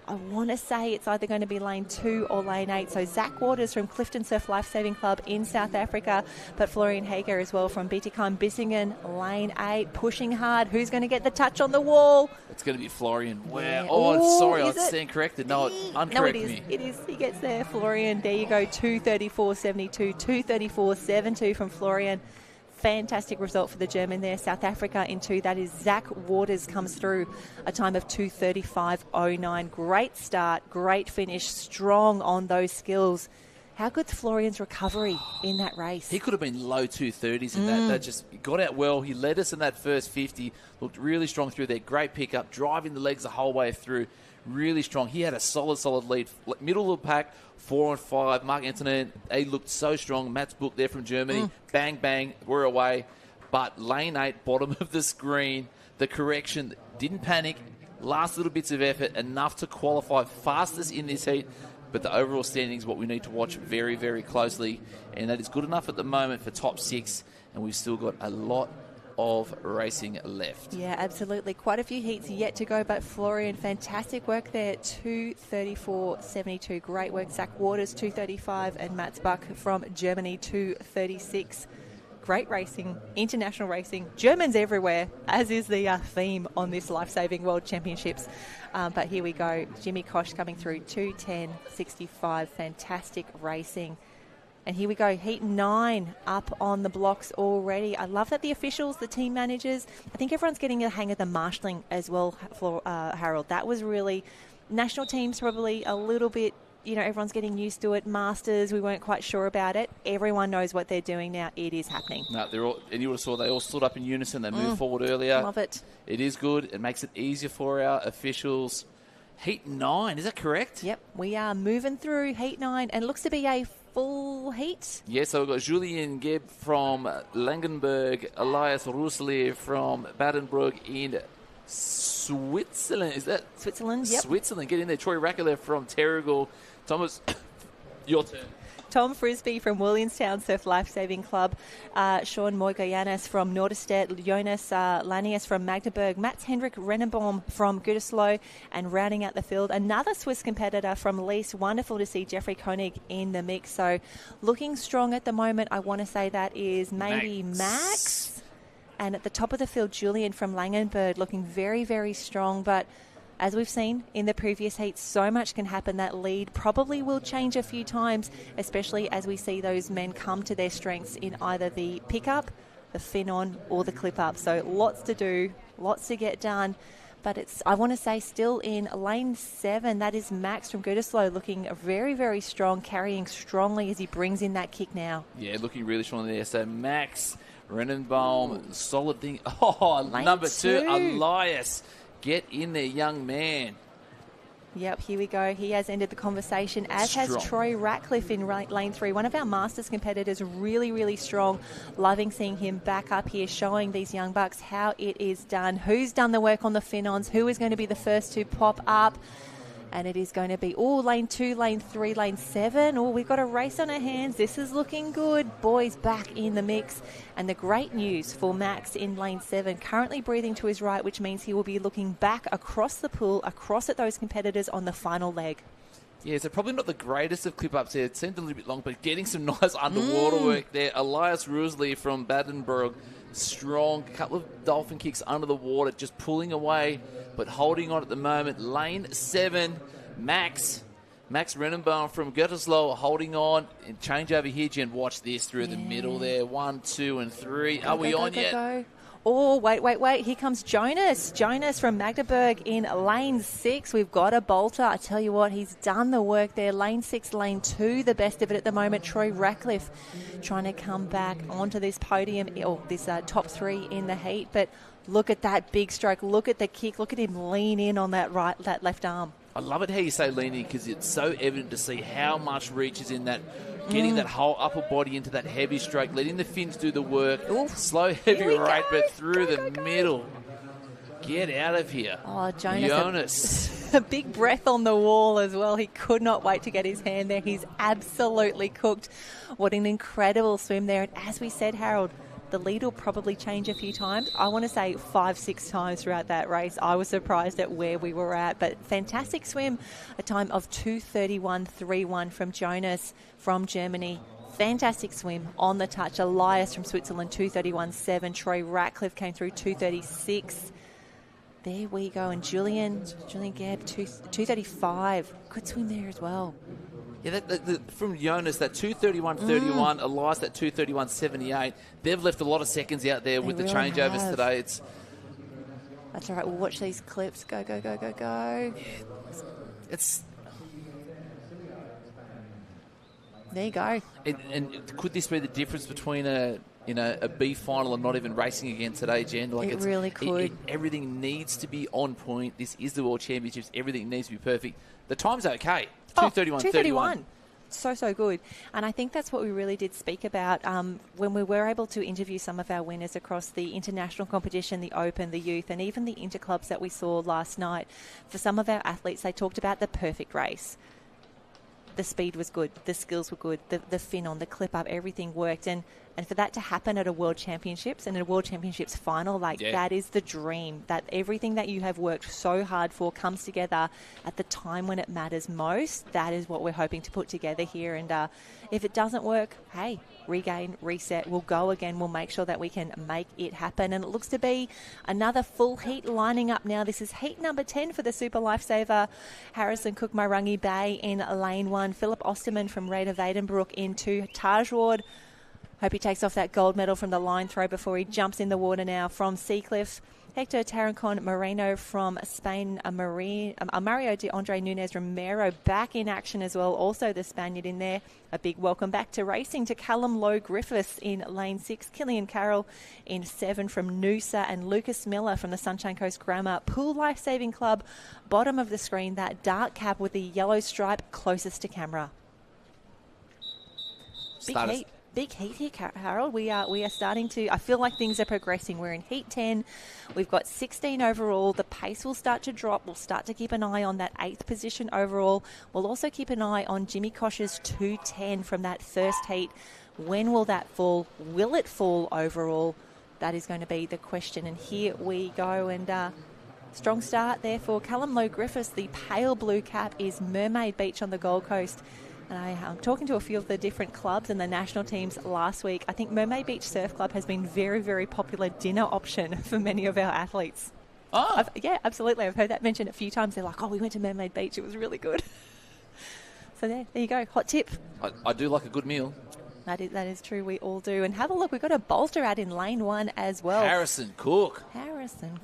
Speaker 3: I want to say it's either going to be lane 2 or lane 8. So Zach Waters from Clifton Surf Lifesaving Club in South Africa, but Florian Hager as well from Pittikine-Bissingen, lane 8, pushing hard. Who's going to get the touch on the wall?
Speaker 2: It's going to be Florian. Wow.
Speaker 3: Yeah.
Speaker 2: Oh, sorry, I
Speaker 3: is
Speaker 2: was
Speaker 3: it?
Speaker 2: stand corrected. No, uncorrect
Speaker 3: No, it is.
Speaker 2: me.
Speaker 3: It is. He gets there. Florian, there you go, 2:34.72, 2:34.72 from Florian. Fantastic result for the German there. South Africa in 2. That is Zach Waters comes through a time of 2:35.09. Great start, great finish, strong on those skills. How good's Florian's recovery in that race?
Speaker 2: He could have been low 230s in that. That just got out well. He led us in that first 50. Looked really strong through there. Great pickup, driving the legs the whole way through. Really strong. He had a solid lead. Middle of the pack, 4 and 5. Mark Antonin, he looked so strong. Matt's book there from Germany. Bang, bang, we're away. But lane 8, bottom of the screen, the correction, didn't panic. Last little bits of effort, enough to qualify fastest in this heat. But the overall standing is what we need to watch very, very closely. And that is good enough at the moment for top 6. And we've still got a lot of racing left.
Speaker 3: Yeah, absolutely. Quite a few heats yet to go, but Florian, fantastic work there. 2:34.72. Great work. Zach Waters, 2:35, and Mats Buck from Germany, 2:36. Great racing, international racing, Germans everywhere, as is the theme on this Lifesaving World Championships. But here we go. Jimmy Kosh coming through, 2:10.65. Fantastic racing. And here we go, Heat 9 up on the blocks already. I love that the officials, the team managers, I think everyone's getting a hang of the marshalling as well, Harold. That was really, national teams probably a little bit, everyone's getting used to it. Masters, we weren't quite sure about it. Everyone knows what they're doing now. It is happening.
Speaker 2: No, they're all, and you would have saw they all stood up in unison. They moved forward earlier.
Speaker 3: Love it.
Speaker 2: It is good. It makes it easier for our officials. Heat 9, is that correct?
Speaker 3: Yep, we are moving through Heat 9, and it looks to be a full heat.
Speaker 2: Yes, so we've got Julien Geb from Langenberg, Elias Rusli from Badenburg in Switzerland. Is that?
Speaker 3: Switzerland, yep.
Speaker 2: Switzerland. Get in there. Troy Rackler from Terrigal. Thomas, your turn.
Speaker 3: Tom Frisbee from Williamstown Surf Lifesaving Club, Sean Moigoyanis from Norderstedt, Jonas Lanius from Magdeburg, Mats Hendrik Rennenbaum from Gütersloh, and rounding out the field, another Swiss competitor from Lease. Wonderful to see Jeffrey Koenig in the mix. So looking strong at the moment, I want to say that is maybe Max. And at the top of the field, Julian from Langenberg looking very, very strong, but as we've seen in the previous heats, so much can happen. That lead probably will change a few times, especially as we see those men come to their strengths in either the pickup, the fin-on, or the clip-up. So lots to do, lots to get done. But it's, I want to say, still in lane 7. That is Max from Gütersloh looking very, very strong, carrying strongly as he brings in that kick now.
Speaker 2: Yeah, looking really strong there. So Max, Rennenbaum, solid thing. Oh,
Speaker 3: lane
Speaker 2: number
Speaker 3: 2,
Speaker 2: Elias. Get in there, young man.
Speaker 3: Yep, here we go. He has ended the conversation, as has Troy Ratcliffe in lane 3. One of our Masters competitors, really, really strong. Loving seeing him back up here, showing these young bucks how it is done. Who's done the work on the fin-ons? Who is going to be the first to pop up? And it is going to be, lane 2, lane 3, lane 7. We've got a race on our hands. This is looking good. Boys back in the mix. And the great news for Max in lane 7, currently breathing to his right, which means he will be looking back across the pool, across at those competitors on the final leg.
Speaker 2: Yeah, so probably not the greatest of clip-ups there. It seemed a little bit long, but getting some nice underwater work there. Elias Rusli from Badenburg, strong. A couple of dolphin kicks under the water, just pulling away, but holding on at the moment. Lane 7, Max Rennenbaum from Gütersloh holding on. And change over here, Jen. Watch this through the middle there. 1, 2, and 3. Are we on yet?
Speaker 3: Go. Oh, wait. Here comes Jonas. Jonas from Magdeburg in lane 6. We've got a bolter. I tell you what, he's done the work there. Lane 6, lane 2, the best of it at the moment. Troy Ratcliffe trying to come back onto this podium, or this top 3 in the heat. But look at that big stroke. Look at the kick. Look at him lean in on that left arm.
Speaker 2: I love it how you say leaning because it's so evident to see how much reach is in that, getting that whole upper body into that heavy stroke, letting the fins do the work.
Speaker 3: Oof.
Speaker 2: Slow, heavy
Speaker 3: Here we
Speaker 2: rate,
Speaker 3: go.
Speaker 2: but through
Speaker 3: Go,
Speaker 2: the
Speaker 3: go, go.
Speaker 2: middle. Get out of here.
Speaker 3: Oh,
Speaker 2: Jonas.
Speaker 3: A big breath on the wall as well. He could not wait to get his hand there. He's absolutely cooked. What an incredible swim there. And as we said, Harold, the lead will probably change a few times. I want to say 5-6 times throughout that race. I was surprised at where we were at, but fantastic swim. A time of 2:31.31 from Jonas from Germany. Fantastic swim on the touch. Elias from Switzerland, 2:31.7. Troy Ratcliffe came through 2:36. There we go. And Julian Gabb, 2:35. Good swim there as well.
Speaker 2: Yeah, from Jonas, that 2:31.31, Elias, that 2:31.78. They've left a lot of seconds out there with the
Speaker 3: really
Speaker 2: changeovers
Speaker 3: have.
Speaker 2: today.
Speaker 3: That's all right. We'll watch these clips. Go, go, go, go, go.
Speaker 2: It's
Speaker 3: There you go.
Speaker 2: and could this be the difference between a B final and not even racing again today, Jen? Like
Speaker 3: It really could.
Speaker 2: Everything needs to be on point. This is the World Championships. Everything needs to be perfect. The time's okay. 2:31.31.
Speaker 3: So good. And I think that's what we really did speak about when we were able to interview some of our winners across the international competition, the Open, the Youth, and even the interclubs that we saw last night. For some of our athletes, they talked about the perfect race. The speed was good, the skills were good, the fin on, the clip up, everything worked. And for that to happen at a World Championships and a World Championships final, that is the dream, that everything that you have worked so hard for comes together at the time when it matters most. That is what we're hoping to put together here. And if it doesn't work, hey, regain, reset, we'll go again. We'll make sure that we can make it happen. And it looks to be another full heat lining up now. This is heat number 10 for the Super Lifesaver. Harrison Cook, Mairangi Bay in lane 1. Philip Osterman from Raider Vadenbroek in 2. Taj Ward, hope he takes off that gold medal from the line throw before he jumps in the water now from Seacliff. Hector Tarancon Moreno from Spain. Mario de Andre Nunez Romero back in action as well. Also the Spaniard in there. A big welcome back to racing to Callum Lowe Griffiths in lane 6. Killian Carroll in 7 from Noosa. And Lucas Miller from the Sunshine Coast Grammar. Pool Lifesaving Club, bottom of the screen. That dark cap with the yellow stripe closest to camera. Big heat here, Harold. We are starting to, I feel like things are progressing. We're in heat 10. We've got 16 overall. The pace will start to drop. We'll start to keep an eye on that 8th position overall. We'll also keep an eye on Jimmy Kosh's 2:10 from that first heat. When will that fall? Will it fall overall? That is going to be the question. And here we go. And strong start there for Callum Lowe Griffiths. The pale blue cap is Mermaid Beach on the Gold Coast. And I'm talking to a few of the different clubs and the national teams last week. I think Mermaid Beach Surf Club has been very, very popular dinner option for many of our athletes.
Speaker 2: Oh.
Speaker 3: Yeah, absolutely. I've heard that mentioned a few times. They're like, we went to Mermaid Beach. It was really good. So there you go. Hot tip.
Speaker 2: I do like a good meal.
Speaker 3: That is true. We all do. And have a look. We've got a bolster out in lane 1 as well.
Speaker 2: Harrison Cook.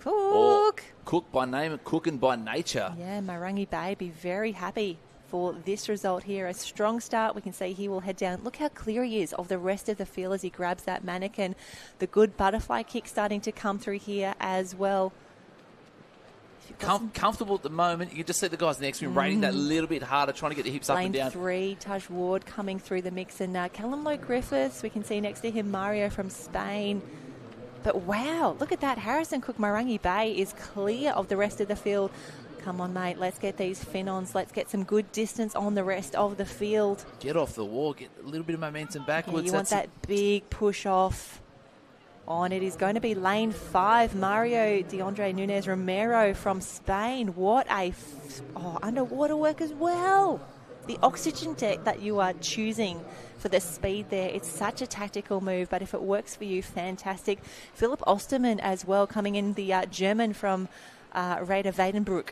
Speaker 2: Or Cook by name, cooking by nature.
Speaker 3: Yeah, Mairangi Bay be very happy for this result here. A strong start. We can see he will head down. Look how clear he is of the rest of the field as he grabs that mannequin. The good butterfly kick starting to come through here as well.
Speaker 2: Comfortable at the moment. You can just see the guys next to him rating that little bit harder, trying to get the hips up and down.
Speaker 3: Lane 3, Taj Ward coming through the mix. And Callum Lowe Griffiths, we can see next to him Mario from Spain. But wow, look at that. Harrison Cook Mairangi Bay is clear of the rest of the field. Come on, mate. Let's get these fin-ons. Let's get some good distance on the rest of the field.
Speaker 2: Get off the wall. Get a little bit of momentum backwards.
Speaker 3: Yeah, you want that big push off. On it is going to be lane 5. Mario de Andre Nunez Romero from Spain. What a underwater work as well. The oxygen deck that you are choosing for the speed there. It's such a tactical move, but if it works for you, fantastic. Philip Osterman as well coming in, the German from Raider Vadenbroek.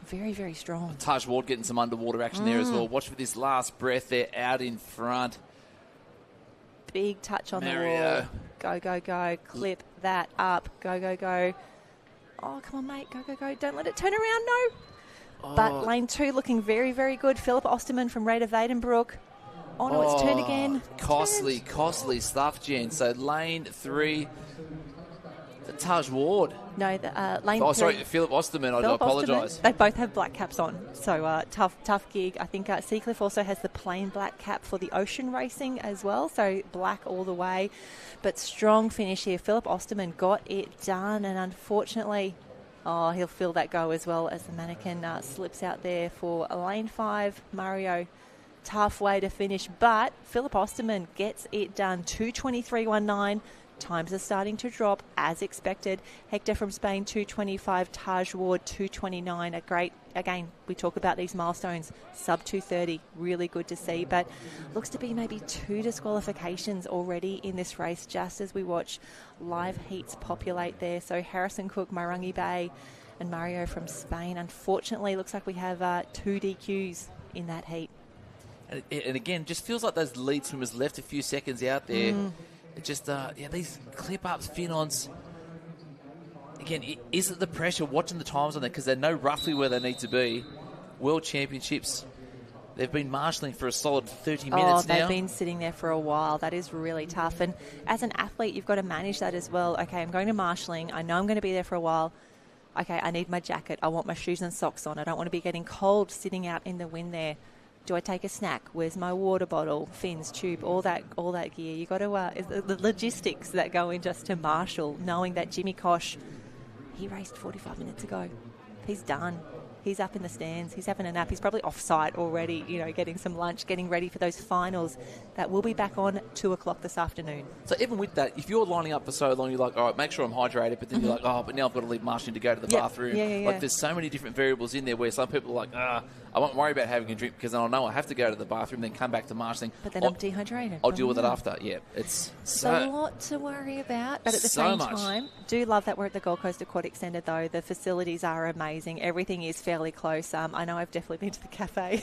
Speaker 3: Very, very strong.
Speaker 2: Taj Ward getting some underwater action there as well. Watch for this last breath there out in front.
Speaker 3: Big touch on
Speaker 2: Mario.
Speaker 3: the wall. Go, go, go. Clip that up. Go, go, go. Oh, come on, mate. Go, go, go. Don't let it turn around. No.
Speaker 2: Oh.
Speaker 3: But lane 2 looking very, very good. Philip Osterman from Raider Vadenbroek. Oh, no, it's turned again.
Speaker 2: Costly stuff, Jen. So lane 3. Taj Ward.
Speaker 3: No, the lane.
Speaker 2: Oh, sorry,
Speaker 3: three.
Speaker 2: Philip Osterman. I
Speaker 3: Philip
Speaker 2: apologise.
Speaker 3: Osterman. They both have black caps on, so tough gig. I think Seacliff also has the plain black cap for the ocean racing as well, so black all the way. But strong finish here. Philip Osterman got it done, and unfortunately, he'll feel that go as well as the mannequin slips out there for lane 5. Mario, tough way to finish, but Philip Osterman gets it done. 2:23.19. Times are starting to drop as expected. Hector from Spain, 2:25. Taj Ward, 2:29. A great, again, we talk about these milestones, sub 2:30. Really good to see, but looks to be maybe 2 disqualifications already in this race just as we watch live heats populate there. So Harrison Cook, Marangi Bay, and Mario from Spain. Unfortunately, looks like we have 2 DQs in that heat.
Speaker 2: And again, just feels like those lead swimmers left a few seconds out there. It just, these clip-ups, fin-ons. Again, is it the pressure watching the times on there because they know roughly where they need to be? World Championships, they've been marshalling for a solid 30 minutes now.
Speaker 3: They've been sitting there for a while. That is really tough. And as an athlete, you've got to manage that as well. Okay, I'm going to marshalling. I know I'm going to be there for a while. Okay, I need my jacket. I want my shoes and socks on. I don't want to be getting cold sitting out in the wind there. Do I take a snack? Where's my water bottle, fins, tube, all that gear? You got to the logistics that go in just to marshal, knowing that Jimmy Kosh, he raced 45 minutes ago. He's done. He's up in the stands. He's having a nap. He's probably off-site already, getting some lunch, getting ready for those finals that will be back on 2 o'clock this afternoon.
Speaker 2: So even with that, if you're lining up for so long, you're like, all right, make sure I'm hydrated, but then you're like, but now I've got to leave marshalling to go to the bathroom.
Speaker 3: Yeah.
Speaker 2: Like there's so many different variables in there where some people are like, I won't worry about having a drink because I'll know I have to go to the bathroom, then come back to marshalling.
Speaker 3: But then I'm dehydrated.
Speaker 2: I'll deal with it after. Yeah, it's
Speaker 3: a lot to worry about. But at the same time, do love that we're at the Gold Coast Aquatic Centre, though. The facilities are amazing. Everything is fairly close. I know I've definitely been to the cafe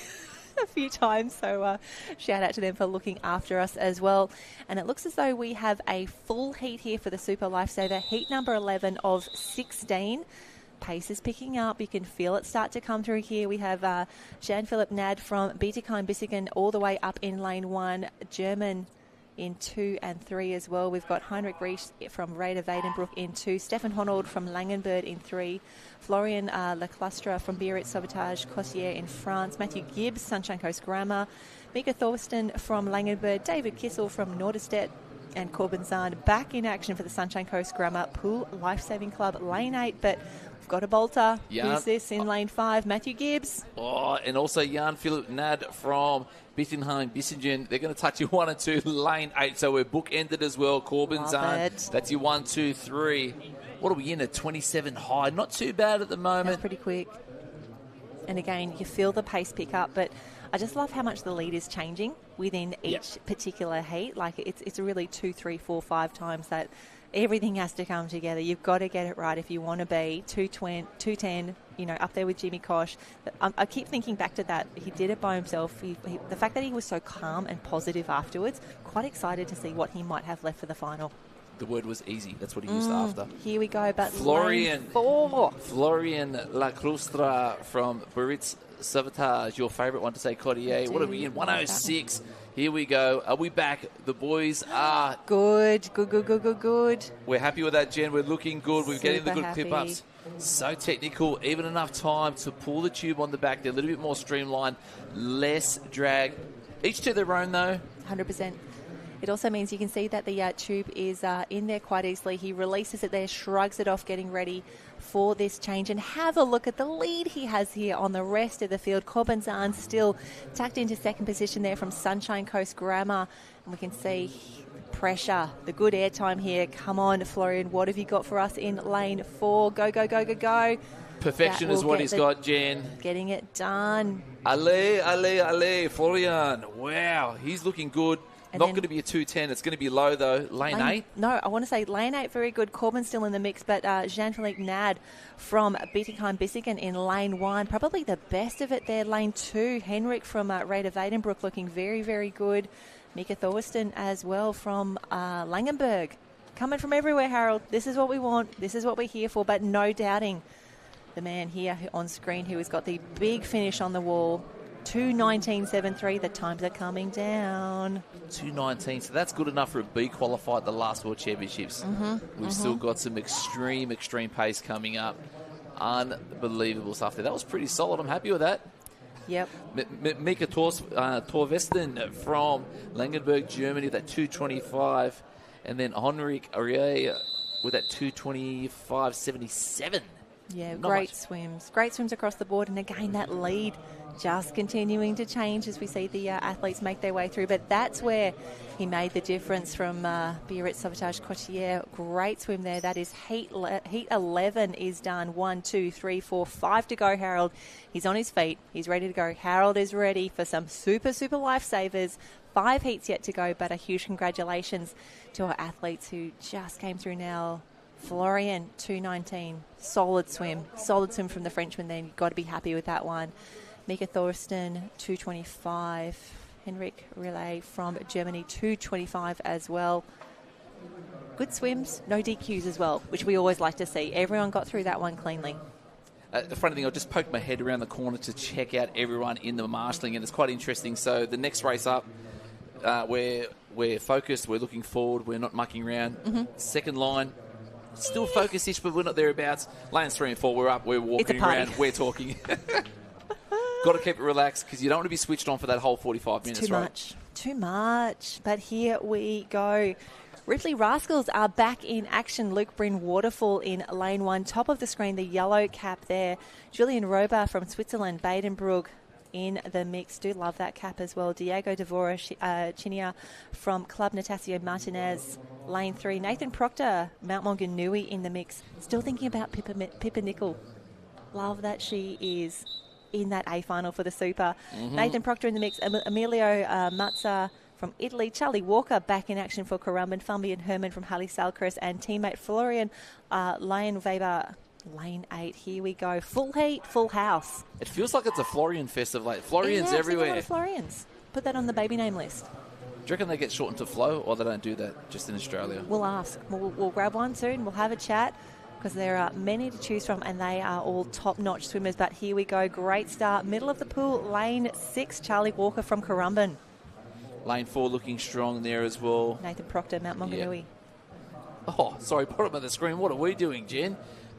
Speaker 3: a few times, so shout out to them for looking after us as well. And it looks as though we have a full heat here for the Super Lifesaver, heat number 11 of 16. Pace is picking up. You can feel it start to come through here. We have Jean-Philippe Nad from Bietigheim-Bissingen all the way up in lane 1. German in 2 and 3 as well. We've got Heinrich Riesch from Raider Weidenbroek in 2. Stefan Honnold from Langenberg in 3. Florian Leclustre from Biarritz Sauvetage Cossier in France. Matthew Gibbs, Sunshine Coast Grammar. Mika Thorsten from Langenberg. David Kissel from Norderstedt. And Corbin Zahn back in action for the Sunshine Coast Grammar Pool Lifesaving Club, lane 8. But we've got a bolter. Who's this in lane 5? Matthew Gibbs.
Speaker 2: And also Jan-Philippe Nad from Bietigheim-Bissingen. They're going to touch you 1 and 2, lane 8. So we're book-ended as well. Corbin Zahn. That's your 1, 2, 3. What are we in at 27 high? Not too bad at the moment.
Speaker 3: That's pretty quick. And again, you feel the pace pick up, but I just love how much the lead is changing within each particular heat. Like it's really 2, 3, 4, 5 times that everything has to come together. You've got to get it right if you want to be 210, up there with Jimmy Kosh. I keep thinking back to that. He did it by himself. The fact that he was so calm and positive afterwards, quite excited to see what he might have left for the final.
Speaker 2: The word was easy. That's what he used after.
Speaker 3: Here we go. But
Speaker 2: Florian
Speaker 3: lane 4.
Speaker 2: Florian Leclustre from Biarritz Sauvetage, your favourite one to say Cotier. What are we in? 106. Here we go. Are we back? The boys are
Speaker 3: good.
Speaker 2: We're happy with that, Jen. We're looking good. We're getting the good
Speaker 3: happy.
Speaker 2: clip-ups. So technical. Even enough time to pull the tube on the back. They're a little bit more streamlined. Less drag. Each to their own, though.
Speaker 3: 100%. It also means you can see that the tube is in there quite easily. He releases it there, shrugs it off, getting ready for this change. And have a look at the lead he has here on the rest of the field. Corbin Zahn still tucked into second position there from Sunshine Coast Grammar. And we can see pressure, the good airtime here. Come on, Florian, what have you got for us in lane 4? Go.
Speaker 2: Perfection is what he's got, Jen.
Speaker 3: Getting it done.
Speaker 2: Allez, Florian. Wow, he's looking good.
Speaker 3: And
Speaker 2: not going to be a 210. It's going to be low, though. Lane 8?
Speaker 3: No, I want to say lane 8, very good. Corbin's still in the mix, but Jean-Philippe Nad from Bietigheim-Bissingen in lane 1. Probably the best of it there. Lane 2, Henrik from Raider Weidenbroek looking very, very good. Mika Thorsten as well from Langenberg. Coming from everywhere, Harold. This is what we want. This is what we're here for, but no doubting the man here on screen who has got the big finish on the wall. 2:19.73. The times are coming down.
Speaker 2: 2:19, so that's good enough for a B qualifier at the last World Championships. We've still got some extreme pace coming up. Unbelievable stuff there. That was pretty solid. I'm happy with that.
Speaker 3: Yep.
Speaker 2: Mika Torvesten from Langenberg, Germany, with that 2:25. And then Henrik Aurier with that 2:25.77.
Speaker 3: Yeah,
Speaker 2: Not
Speaker 3: great
Speaker 2: much.
Speaker 3: swims. Great swims across the board. And again, that lead just continuing to change as we see the athletes make their way through. But that's where he made the difference from Biarritz Sabotage Cotier. Great swim there. That is heat 11 is done. 1, 2, 3, 4, 5 to go, Harold. He's on his feet. He's ready to go. Harold is ready for some super lifesavers. 5 heats yet to go, but a huge congratulations to our athletes who just came through now. Florian, 2:19. Solid swim from the Frenchman then. You've got to be happy with that one. Mika Thorsten, 2:25. Henrik Relay from Germany, 2:25 as well. Good swims, no DQs as well, which we always like to see. Everyone got through that one cleanly.
Speaker 2: The funny thing, I just poked my head around the corner to check out everyone in the marshalling, and it's quite interesting. So the next race up, we're focused, we're looking forward, we're not mucking around. Second line, still focused-ish, but we're not thereabouts. Lanes 3 and 4, we're up, we're walking around, we're talking. Got to keep it relaxed because you don't want to be switched on for that whole 45 minutes,
Speaker 3: Too much. But here we go. Ripley Rascals are back in action. Luke Bryn Waterfall in lane 1. Top of the screen, the yellow cap there. Julian Rober from Switzerland, Badenbrug in the mix. Do love that cap as well. Diego Devora Chinia from Club Natasio Martinez, lane 3. Nathan Proctor, Mount Maunganui in the mix. Still thinking about Pippa Nickel. Love that she is in that A final for the Super. Nathan Proctor in the mix. Emilio Mazza from Italy. Charlie Walker back in action for Currumbin. Fabian Herman from Halle Salcris and teammate Florian Weber. Lane 8, here we go. Full heat, full house.
Speaker 2: It feels like it's a Florian fest of late. Florians everywhere.
Speaker 3: A lot of Florians. Put that on the baby name list.
Speaker 2: Do you reckon they get shortened to Flo, or they don't do that just in Australia?
Speaker 3: We'll ask. We'll grab one soon. We'll have a chat because there are many to choose from and they are all top-notch swimmers. But here we go. Great start. Middle of the pool, lane 6, Charlie Walker from Currumbin.
Speaker 2: Lane 4 looking strong there as well.
Speaker 3: Nathan Proctor, Mount Maunganui.
Speaker 2: Yeah. Oh, sorry, bottom of the screen. What are we doing, Jen?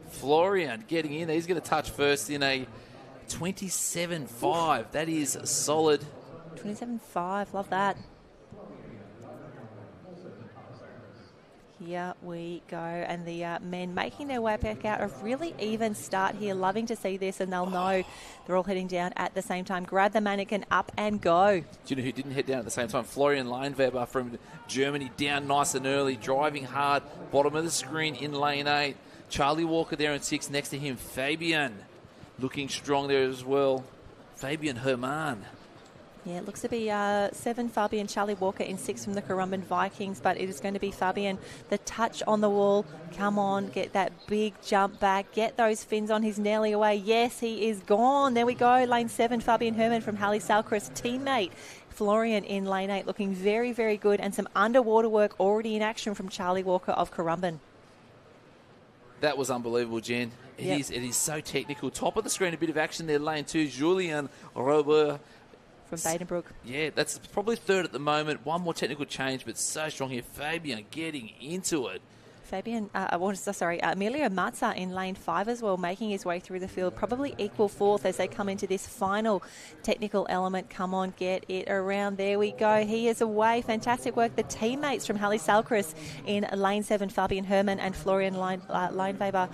Speaker 2: Florian getting in. He's going to touch first in a 27.5. That is solid.
Speaker 3: 27.5. Love that. Here we go. And the men making their way back out. A really even start here. Loving to see this, and they'll know they're all heading down at the same time. Grab the mannequin, up and go.
Speaker 2: Do you know who didn't head down at the same time? Florian Leinweber from Germany, down nice and early, driving hard. Bottom of the screen in lane 8. Charlie Walker there in 6. Next to him, Fabian looking strong there as well. Fabian Herman.
Speaker 3: Yeah, it looks to be 7 Fabian, Charlie Walker in 6 from the Currumbin Vikings, but it is going to be Fabian. The touch on the wall. Come on, get that big jump back. Get those fins on. He's nearly away. Yes, he is gone. There we go. Lane 7, Fabian Herman from Halle Salcris, teammate. Florian in lane 8 looking very, very good, and some underwater work already in action from Charlie Walker of Currumbin.
Speaker 2: That was unbelievable, Jen. It is so technical. Top of the screen, a bit of action there. Lane 2, Julian Robert
Speaker 3: from Badenbrug.
Speaker 2: Yeah, that's probably 3rd at the moment. One more technical change, but so strong here. Fabian getting into it.
Speaker 3: Emilio Mazza in lane 5 as well, making his way through the field. Probably equal 4th as they come into this final technical element. Come on, get it around. There we go. He is away. Fantastic work. The teammates from Halle Salcris in lane 7, Fabian Herman and Florian Leinweber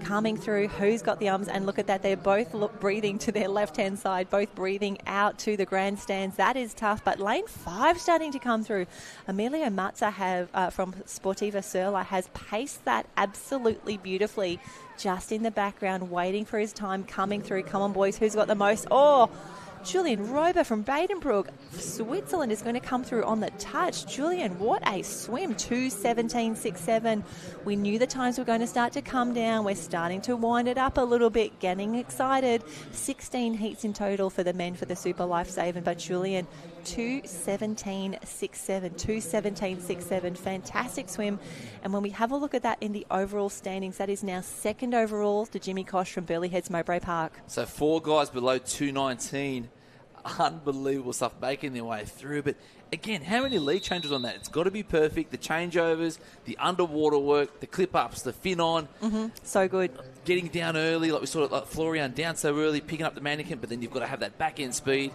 Speaker 3: coming through. Who's got the arms? And look at that. They're both breathing to their left-hand side, both breathing out to the grandstands. That is tough. But lane 5 starting to come through. Emilio Mazza from Sportiva Surla has paced that absolutely beautifully. Just in the background, waiting for his time, coming through. Come on, boys. Who's got the most? Oh, Julian Rober from Badenbrug, Switzerland, is going to come through on the touch. Julian, what a swim. 2:17.67. We knew the times were going to start to come down. We're starting to wind it up a little bit, getting excited. 16 heats in total for the men for the Super Lifesaving, but Julian, 2:17.67. 2:17.67. Fantastic swim. And when we have a look at that in the overall standings, that is now 2nd overall to Jimmy Kosh from Burleigh Heads Mowbray Park.
Speaker 2: So 4 guys below 2:19. unbelievable stuff, making their way through. But again, how many lead changes on that? It's got to be perfect. The changeovers, the underwater work, the clip-ups, the fin-on.
Speaker 3: So good.
Speaker 2: Getting down early, like we saw it, like Florian, down so early, picking up the mannequin, but then you've got to have that back-end speed.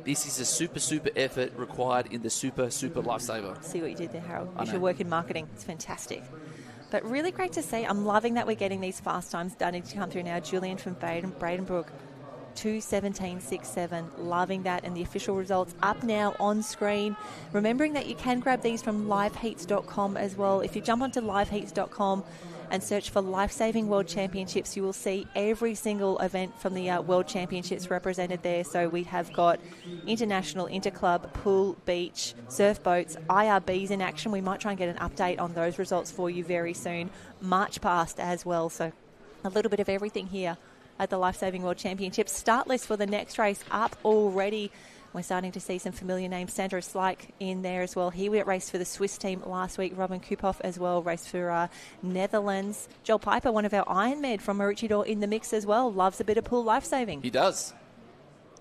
Speaker 2: This is a super effort required in the super Lifesaver.
Speaker 3: See what you did there, Harold.
Speaker 2: I
Speaker 3: You should
Speaker 2: know.
Speaker 3: work in marketing. It's fantastic. But really great to see. I'm loving that we're getting these fast times starting to come through now. Julian from Bradenbrook, 2:17.67. Loving that. And the official results up now on screen. Remembering that you can grab these from liveheats.com as well. If you jump onto liveheats.com and search for Lifesaving World Championships, you will see every single event from the World Championships represented there. So we have got international, interclub, pool, beach, surf boats, IRBs in action. We might try and get an update on those results for you very soon. March past as well. So a little bit of everything here at the Lifesaving World Championships. Start list for the next race up already. We're starting to see some familiar names. Sandra Slyke in there as well. He raced for the Swiss team last week. Robin Kupoff as well raced for Netherlands. Joel Piper, one of our Ironmen from Maroochydore, in the mix as well. Loves a bit of pool lifesaving.
Speaker 2: He does.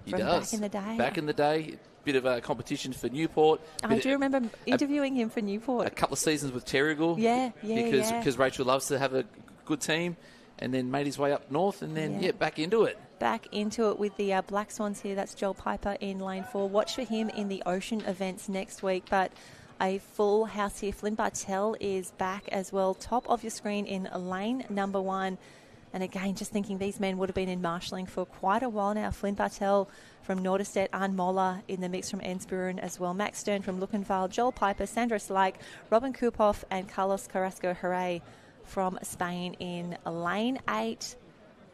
Speaker 3: From back in the day.
Speaker 2: Back in the day. Bit of a competition for Newport.
Speaker 3: I do remember interviewing him for Newport.
Speaker 2: A couple of seasons with Terrigal.
Speaker 3: Yeah.
Speaker 2: Because Rachel loves to have a good team. And then made his way up north and then, back into it.
Speaker 3: Back into it with the Black Swans here. That's Joel Piper in lane 4. Watch for him in the Ocean events next week. But a full house here. Flynn Bartell is back as well. Top of your screen in lane number 1. And again, just thinking these men would have been in marshalling for quite a while now. Flynn Bartell from Norderstedt, Arne Moller in the mix from Ensburen as well. Max Stern from Luckenwald, Joel Piper, Sandra Slyke, Robin Kupoff and Carlos Carrasco-Hooray from Spain in lane 8.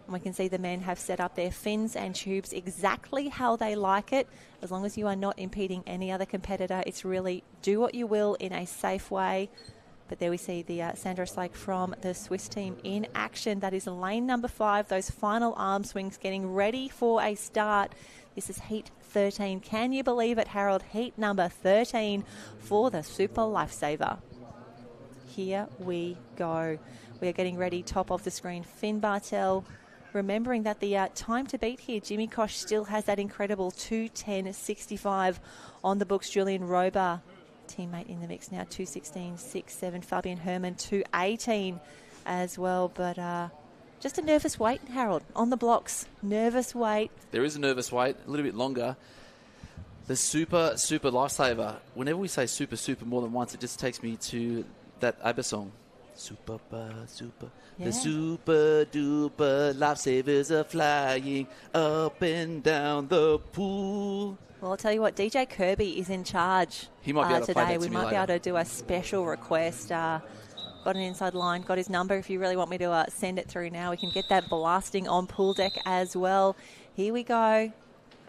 Speaker 3: And we can see the men have set up their fins and tubes exactly how they like it. As long as you are not impeding any other competitor, it's really do what you will in a safe way. But there we see the Sandra Slake from the Swiss team in action. That is lane number 5. Those final arm swings getting ready for a start. This is heat 13. Can you believe it, Harold? Heat number 13 for the Super Lifesaver. Here we go. We are getting ready. Top of the screen, Finn Bartell. Remembering that the time to beat here, Jimmy Kosh still has that incredible 2:10.65 on the books. Julian Rober, teammate in the mix now, 2:16.67. Fabian Herman, 2:18 as well. But just a nervous wait, Harold, on the blocks. Nervous wait.
Speaker 2: There is a nervous wait, a little bit longer. The Super Lifesaver. Whenever we say super more than once, it just takes me to that ABBA song. Super.
Speaker 3: Yeah.
Speaker 2: The super duper lifesavers are flying up and down the pool.
Speaker 3: Well, I'll tell you what, DJ Kirby is in charge.
Speaker 2: He might be able to play
Speaker 3: today.
Speaker 2: that
Speaker 3: We
Speaker 2: to me
Speaker 3: might be
Speaker 2: later.
Speaker 3: able to do a special request. Got an inside line, got his number. If you really want me to send it through now, we can get that blasting on pool deck as well. Here we go.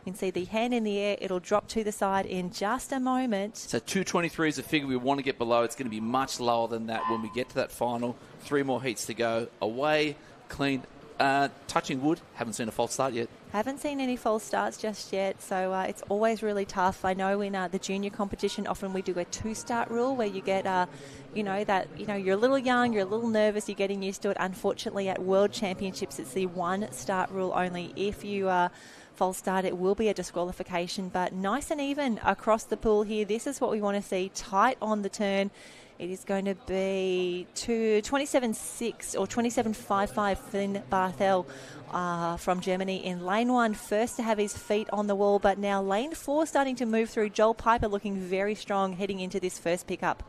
Speaker 3: You can see the hand in the air. It'll drop to the side in just a moment.
Speaker 2: So 223 is a figure we want to get below. It's going to be much lower than that when we get to that final. 3 more heats to go. Away, clean, touching wood. Haven't seen a false start yet.
Speaker 3: Haven't seen any false starts just yet, so it's always really tough. I know in the junior competition, often we do a 2-start rule where you get, you're a little young, you're a little nervous, you're getting used to it. Unfortunately, at World Championships, it's the 1-start rule only. If you false start, it will be a disqualification, but nice and even across the pool here. This is what we want to see, tight on the turn. It is going to be 27.6 or 27.55 Finn Barthel from Germany in lane 1, first to have his feet on the wall, but now lane 4 starting to move through. Joel Piper looking very strong heading into this first pickup.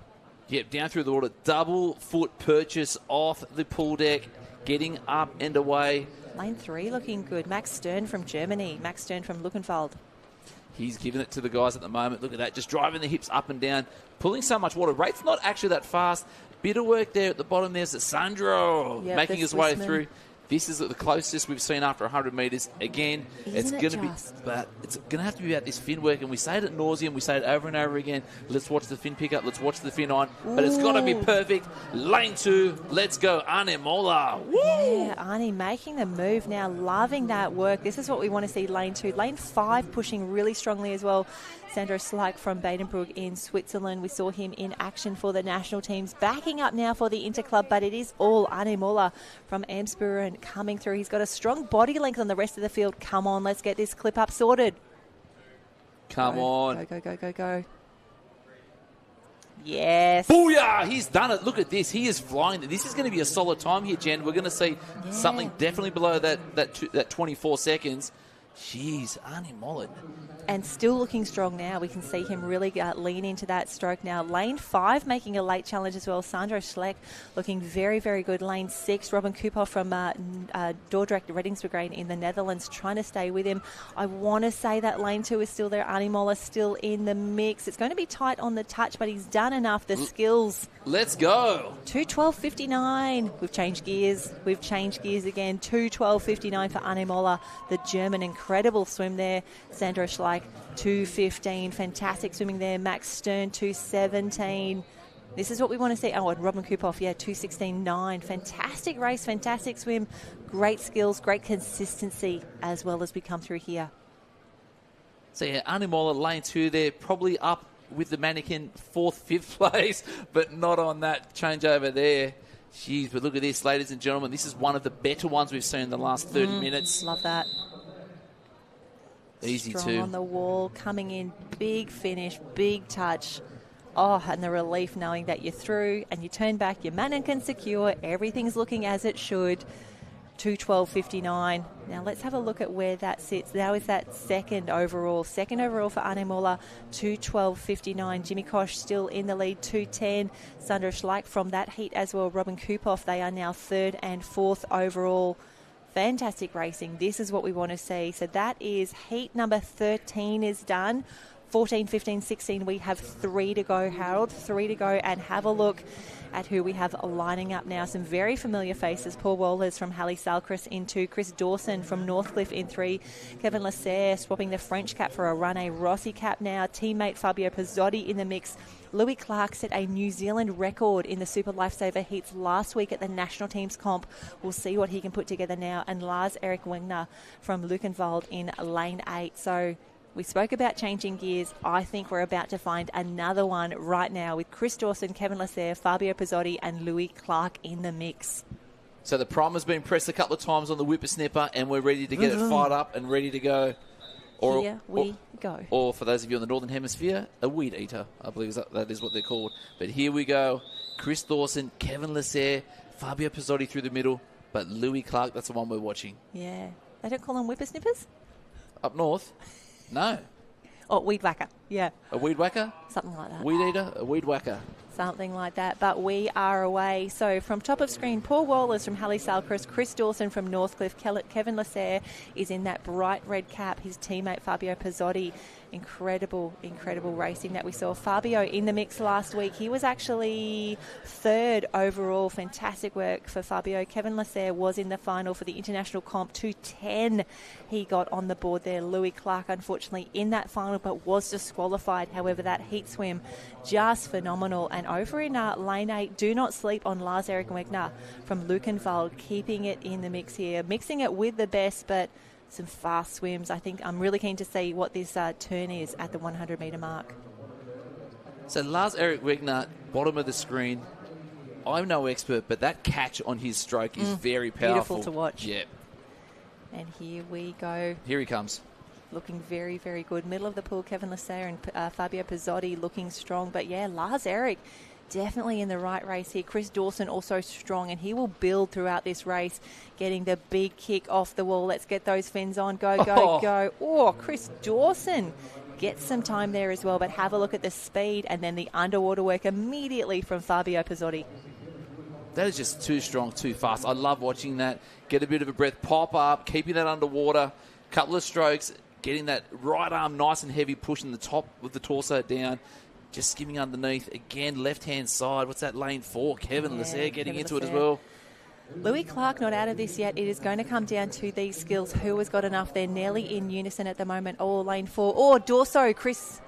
Speaker 2: Yep, down through the water. Double foot purchase off the pool deck, getting up and away.
Speaker 3: Lane 3 looking good. Max Stern from Germany. Max Stern from Luckenwald.
Speaker 2: He's giving it to the guys at the moment. Look at that, just driving the hips up and down, pulling so much water. Rate's not actually that fast. Bit of work there at the bottom. There's Sandro making his way through. This is the closest we've seen after 100 metres. Again, it's going to have to be about this fin work, and we say it at nauseum. We say it over and over again. Let's watch the fin pick up. Let's watch the fin on. But it's got to be perfect. Lane 2. Let's go, Arne Moller. Woo!
Speaker 3: Yeah, Arnie making the move now, loving that work. This is what we want to see. Lane 2. Lane 5 pushing really strongly as well. Sandro Slyke from Badenbroek in Switzerland. We saw him in action for the national teams. Backing up now for the Interclub, but it is all Arne Moller from Amsburen coming through. He's got a strong body length on the rest of the field. Come on, let's get this clip up sorted.
Speaker 2: Come on.
Speaker 3: Go. Yes.
Speaker 2: Booyah! He's done it. Look at this. He is flying. This is going to be a solid time here, Jen. We're going to see something definitely below that 24 seconds. Jeez, Arnie Mullen.
Speaker 3: And still looking strong now. We can see him really lean into that stroke now. Lane 5 making a late challenge as well. Sandro Schleck looking very, very good. Lane 6, Robin Cooper from Dordrecht Reddingsbrigade in the Netherlands trying to stay with him. I want to say that Lane 2 is still there. Arnie Mullen still in the mix. It's going to be tight on the touch, but he's done enough. The skills.
Speaker 2: Let's go.
Speaker 3: 2:12.59. We've changed gears again. 2:12.59 for Arnie Mullen. The German, incredible swim there. Sandro Schleck, 2:15. Fantastic swimming there. Max Stern, 2:17. This is what we want to see. Oh, and Robin Kupoff, 2:16.9. Fantastic race, fantastic swim. Great skills, great consistency as well as we come through here.
Speaker 2: So, Arnie Mullen, lane 2 there, probably up with the mannequin 4th, 5th place, but not on that changeover there. Jeez, but look at this, ladies and gentlemen. This is one of the better ones we've seen in the last 30 minutes.
Speaker 3: Love that.
Speaker 2: Easy
Speaker 3: Strong
Speaker 2: too.
Speaker 3: on the wall, coming in, big finish, big touch. Oh, and the relief knowing that you're through and you turn back, your mannequin secure, everything's looking as it should. 2:12.59. Now let's have a look at where that sits. Now is that second overall for Arnie Mullen, 2:12.59. Jimmy Kosh still in the lead, 2:10. Sandro Schleck from that heat as well. Robin Kupoff, they are now 3rd and 4th overall. Fantastic racing. This is what we want to see. So that is heat number 13 is done. 14, 15, 16, we have 3 to go, Harold. 3 to go, and have a look at who we have lining up now. Some very familiar faces. Paul Wohlers from Halle Salcris in 2. Chris Dawson from Northcliffe in 3. Kevin Lasserre swapping the French cap for a Rene Rossi cap now. Teammate Fabio Pizzotti in the mix. Louis Clark set a New Zealand record in the Super Lifesaver heats last week at the National Teams Comp. We'll see what he can put together now. And Lars Erik Wegner from Lukenwald in lane 8. So we spoke about changing gears. I think we're about to find another one right now with Chris Dawson, Kevin Lasserre, Fabio Pizzotti and Louis Clark in the mix.
Speaker 2: So the primer's been pressed a couple of times on the whippersnipper and we're ready to get it fired up and ready to go.
Speaker 3: Here we go.
Speaker 2: Or for those of you in the Northern Hemisphere, a weed eater, I believe that is what they're called. But here we go. Chris Dawson, Kevin Lasserre, Fabio Pizzotti through the middle, but Louis Clark, that's the one we're watching.
Speaker 3: Yeah. They don't call them whippersnippers?
Speaker 2: Up north? No.
Speaker 3: Oh, weed whacker. Yeah.
Speaker 2: A weed whacker?
Speaker 3: Something like that.
Speaker 2: Weed eater? A weed whacker.
Speaker 3: Something like that, but we are away. So from top of screen, Paul Wohlers from Halle Salcris, Chris Dawson from Northcliffe, Kevin Lasserre is in that bright red cap, his teammate Fabio Pizzotti. Incredible racing that we saw. Fabio in the mix last week. He was actually 3rd overall. Fantastic work for Fabio. Kevin Lasserre was in the final for the International Comp. 2:10 he got on the board there. Louis Clark, unfortunately, in that final, but was disqualified. However, that heat swim, just phenomenal. And over in lane 8, do not sleep on Lars Erik Wegner from Lukenwald, keeping it in the mix here. Mixing it with the best, but some fast swims. I think I'm really keen to see what this turn is at the 100 metre mark.
Speaker 2: So Lars Erik Wegner, bottom of the screen. I'm no expert, but that catch on his stroke is very powerful.
Speaker 3: Beautiful to watch.
Speaker 2: Yeah.
Speaker 3: And here we go.
Speaker 2: Here he comes.
Speaker 3: Looking very, very good. Middle of the pool, Kevin Lasserre and Fabio Pizzotti looking strong. But yeah, Lars Erik definitely in the right race here. Chris Dawson also strong, and he will build throughout this race, getting the big kick off the wall. Let's get those fins on. Go, go. Oh, Chris Dawson gets some time there as well, but have a look at the speed and then the underwater work immediately from Fabio Pizzotti.
Speaker 2: That is just too strong, too fast. I love watching that. Get a bit of a breath, pop up, keeping that underwater, couple of strokes, getting that right arm nice and heavy, pushing the top of the torso down, just skimming underneath. Again, left-hand side. What's that, lane 4? Kevin Lasserre getting into it as well.
Speaker 3: Louis Clark not out of this yet. It is going to come down to these skills. Who has got enough? They're nearly in unison at the moment. Oh, lane 4. Oh, Dorso, Chris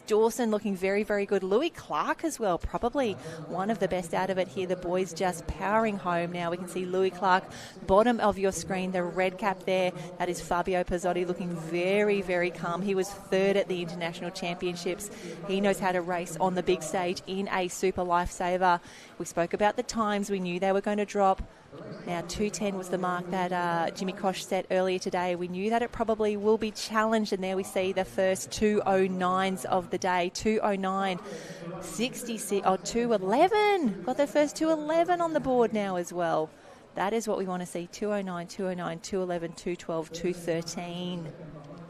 Speaker 3: Dawson looking very, very good. Louis Clark as well, probably one of the best out of it here. The boys just powering home now. We can see Louis Clark, bottom of your screen, the red cap there. That is Fabio Pizzotti looking very, very calm. He was 3rd at the International Championships. He knows how to race on the big stage in a Super Lifesaver. We spoke about the times. We knew they were going to drop. Now, 2:10 was the mark that Jimmy Kosh set earlier today. We knew that it probably will be challenged, and there we see the first 2:09s of the day. 2:09.66, 2:11. Got their first 2:11 on the board now as well. That is what we want to see. 2:09, 2:09, 2:11, 2:12, 2:13.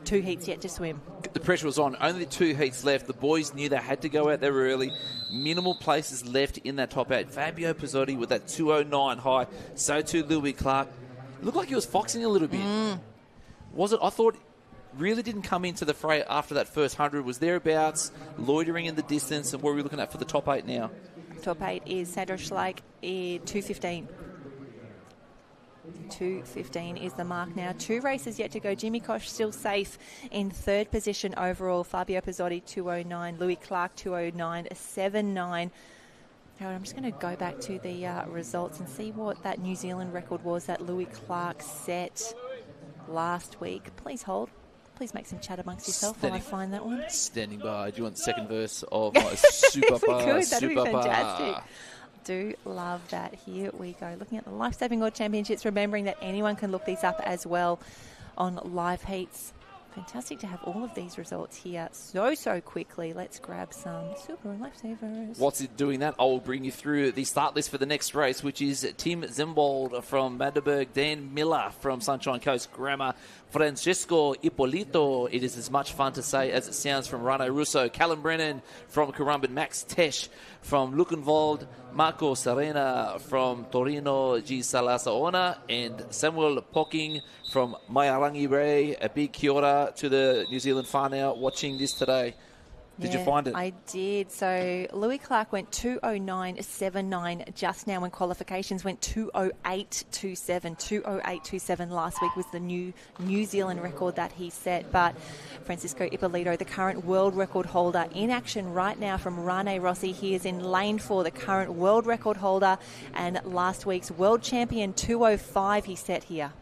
Speaker 3: 2 heats yet to swim.
Speaker 2: The pressure was on. Only 2 heats left. The boys knew they had to go out there early. Minimal places left in that top 8. Fabio Pizzotti with that 2:09 high. So too Louis Clark. It looked like he was foxing a little bit. Was it? I thought really didn't come into the fray after that first 100. Was thereabouts, loitering in the distance. And what are we looking at for the top 8 now?
Speaker 3: Top 8 is Sandra Schleich, 2:15. 2:15 is the mark now. 2 races yet to go. Jimmy Kosh still safe in 3rd position overall. Fabio Pizzotti 2:09. Louis Clark 2:09.79. I'm just going to go back to the results and see what that New Zealand record was that Louis Clark set last week. Please hold. Please make some chat amongst yourself while I find that one.
Speaker 2: Standing by. Do you want the second verse of my super
Speaker 3: If we
Speaker 2: bar?
Speaker 3: could, that'd be
Speaker 2: Super bar.
Speaker 3: fantastic. Do love that. Here we go. Looking at the Lifesaving World Championships, remembering that anyone can look these up as well on live heats. Fantastic to have all of these results here so quickly. Let's grab some super lifesavers.
Speaker 2: What's it doing that? I will bring you through the start list for the next race, which is Tim Zembold from Magdeburg, Dan Miller from Sunshine Coast Grammar, Francesco Ippolito. It is as much fun to say as it sounds from Rano Russo, Callum Brennan from Currumbin, Max Tesh from Luckenwald, Marco Serena from Torino G. Salasaona, and Samuel Pocking from Maiarangi Ray. A big kia ora to the New Zealand whānau watching this today. Did you find it?
Speaker 3: I did. So Louis Clark went 2:09.79 just now when qualifications went 2:08.27. 2:08.27 last week was the New Zealand record that he set. But Francisco Ippolito, the current world record holder, in action right now from Rane Rossi. He is in lane 4, the current world record holder, and last week's world champion 2:05 he set here.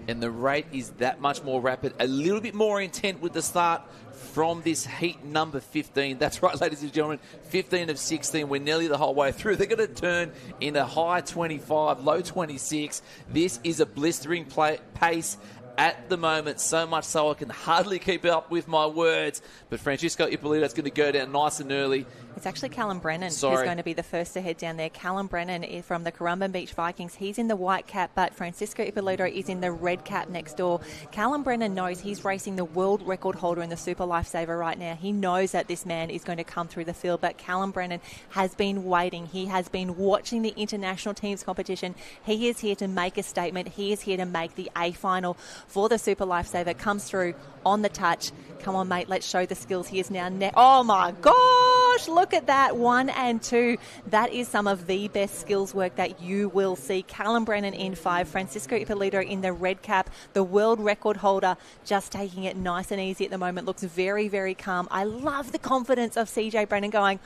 Speaker 2: And the rate is that much more rapid, a little bit more intent with the start from this heat number 15. That's right, ladies and gentlemen, 15 of 16. We're nearly the whole way through. They're going to turn in a high 25, low 26. This is a blistering pace at the moment, so much so I can hardly keep up with my words. But Francisco Ippolito is going to go down nice and early.
Speaker 3: It's actually Callum Brennan who's going to be the first to head down there. Callum Brennan is from the Currumbin Beach Vikings. He's in the white cap, but Francisco Ippolito is in the red cap next door. Callum Brennan knows he's racing the world record holder in the Super Lifesaver right now. He knows that this man is going to come through the field, but Callum Brennan has been waiting. He has been watching the international teams competition. He is here to make a statement. He is here to make the A final for the Super Lifesaver. Comes through on the touch. Come on, mate, let's show the skills. He is now oh my gosh, look at that, 1 and 2. That is some of the best skills work that you will see. Callum Brennan in 5, Francisco Ippolito in the red cap, the world record holder, just taking it nice and easy at the moment. Looks very, very calm. I love the confidence of CJ Brennan going,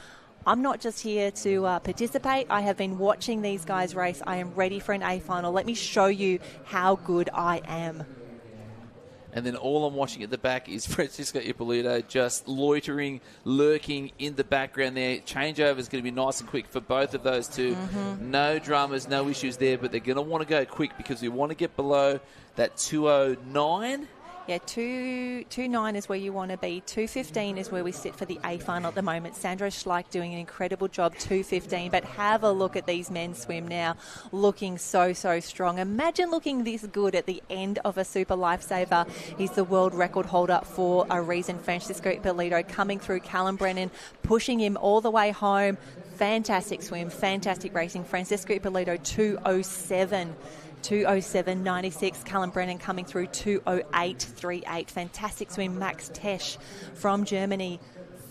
Speaker 3: I'm not just here to participate. I have been watching these guys race. I am ready for an A final. Let me show you how good I am.
Speaker 2: And then all I'm watching at the back is Francisco Ippolito just loitering, lurking in the background there. Changeover is going to be nice and quick for both of those two. No dramas, no issues there, but they're going to want to go quick because we want to get below that 2:09.
Speaker 3: Yeah, 2:09 is where you want to be. 2:15 is where we sit for the A final at the moment. Sandro Schleich doing an incredible job, 2:15. But have a look at these men swim now, looking so strong. Imagine looking this good at the end of a Super Lifesaver. He's the world record holder for a reason. Francisco Ippolito coming through, Callum Brennan pushing him all the way home. Fantastic swim, fantastic racing. Francisco Ippolito 2:07. 2:07.96. Callum Brennan coming through 2:08.38. Fantastic swim. Max Tesh from Germany.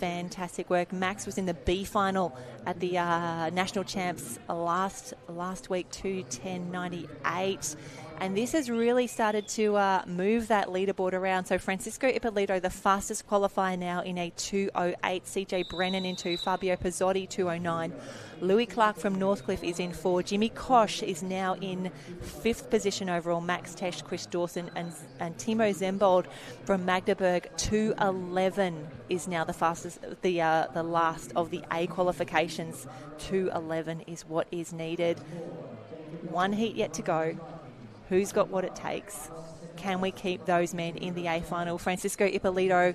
Speaker 3: Fantastic work. Max was in the B final at the national champs last week, 2:10.98. And this has really started to move that leaderboard around. So Francisco Ippolito, the fastest qualifier now in a 2:08. CJ Brennan in 2. Fabio Pizzotti 2:09. Louis Clark from Northcliffe is in 4. Jimmy Kosh is now in 5th position overall. Max Tesh, Chris Dawson and Timo Zembold from Magdeburg. 2:11 is now the fastest, the last of the A qualifications. 2:11 is what is needed. One heat yet to go. Who's got what it takes? Can we keep those men in the A final? Francisco Ippolito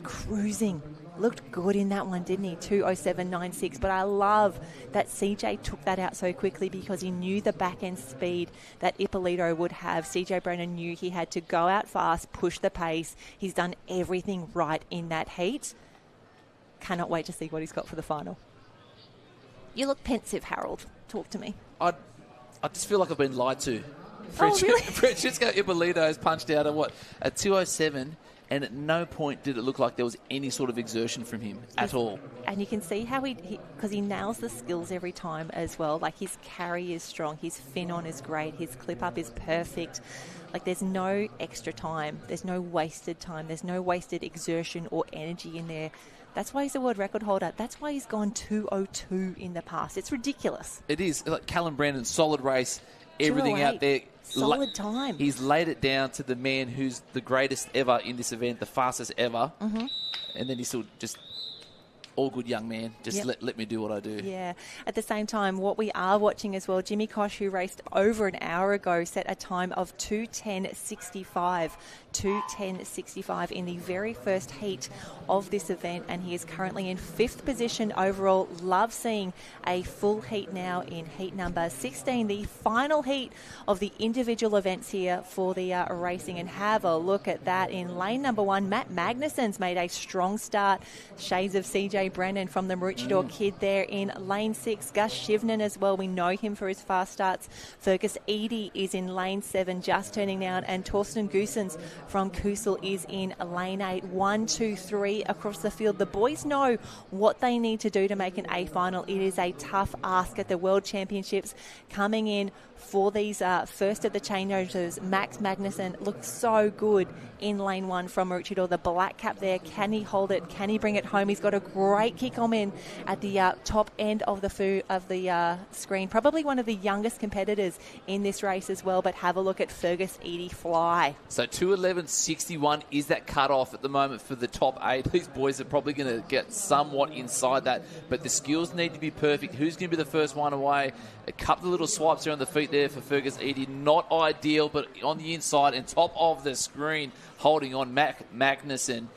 Speaker 3: cruising. Looked good in that one, didn't he? 2:07.96. But I love that CJ took that out so quickly because he knew the back end speed that Ippolito would have. CJ Brennan knew he had to go out fast, push the pace. He's done everything right in that heat. Cannot wait to see what he's got for the final. You look pensive, Harold. Talk to me.
Speaker 2: I just feel like I've been lied to.
Speaker 3: Oh, really?
Speaker 2: Francisco Ippolito has punched out at 2:07. And at no point did it look like there was any sort of exertion from him at all.
Speaker 3: And you can see how because he nails the skills every time as well. Like his carry is strong, his fin on is great, his clip up is perfect. Like there's no extra time, there's no wasted time, there's no wasted exertion or energy in there. That's why he's a world record holder. That's why he's gone 2:02 in the past. It's ridiculous.
Speaker 2: It is. Like Callum Brandon, solid race, everything out there.
Speaker 3: Solid time.
Speaker 2: He's laid it down to the man who's the greatest ever in this event, the fastest ever.
Speaker 3: Mm-hmm.
Speaker 2: And then he's still just all good young man. Just let me do what I do.
Speaker 3: Yeah. At the same time, what we are watching as well, Jimmy Kosh, who raced over an hour ago, set a time of 2:10.65. 2:10.65 in the very first heat of this event, and he is currently in 5th position overall. Love seeing a full heat now in heat number 16, the final heat of the individual events here for the racing. And have a look at that in lane number 1. Matt Magnussen's made a strong start. Shades of CJ Brennan from the Maroochydore kid there in lane 6. Gus Shivnan as well. We know him for his fast starts. Fergus Eadie is in lane 7, just turning down, and Torsten Goosens from Kusel is in lane 8. 1, 2, 3 across the field. The boys know what they need to do to make an A final. It is a tough ask at the World Championships. Coming in for these first of the changeovers, Max Magnussen looks so good in lane 1 from Maroochydore. The black cap there, can he hold it? Can he bring it home? He's got a great kick on in at the top end of the screen. Probably one of the youngest competitors in this race as well, but have a look at Fergus Eadie fly.
Speaker 2: So 2:11.61 is that cut-off at the moment for the top 8. These boys are probably going to get somewhat inside that, but the skills need to be perfect. Who's going to be the first one away? A couple of little swipes around the feet there for Fergus Eadie. Not ideal, but on the inside and top of the screen, holding on Magnussen.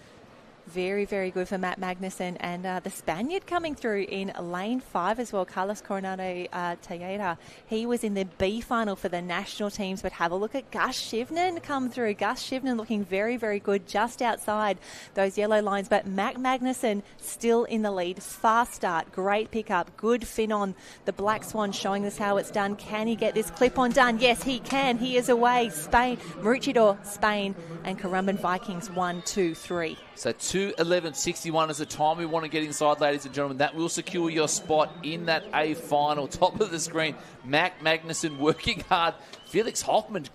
Speaker 3: Very, very good for Matt Magnussen. And the Spaniard coming through in lane 5 as well, Carlos Coronado Tejeda. He was in the B final for the national teams, but have a look at Gus Shivnan come through. Gus Shivnan looking very, very good just outside those yellow lines. But Matt Magnussen still in the lead. Fast start, great pickup, good fin on the Black Swan, showing us how it's done. Can he get this clip on done? Yes, he can. He is away. Spain, Maroochydore, Spain, and Currumbin Vikings 1, 2, 3.
Speaker 2: So 2:11.61 is the time we want to get inside, ladies and gentlemen. That will secure your spot in that A final. Top of the screen, Mac Magnussen working hard. Felix Hoffman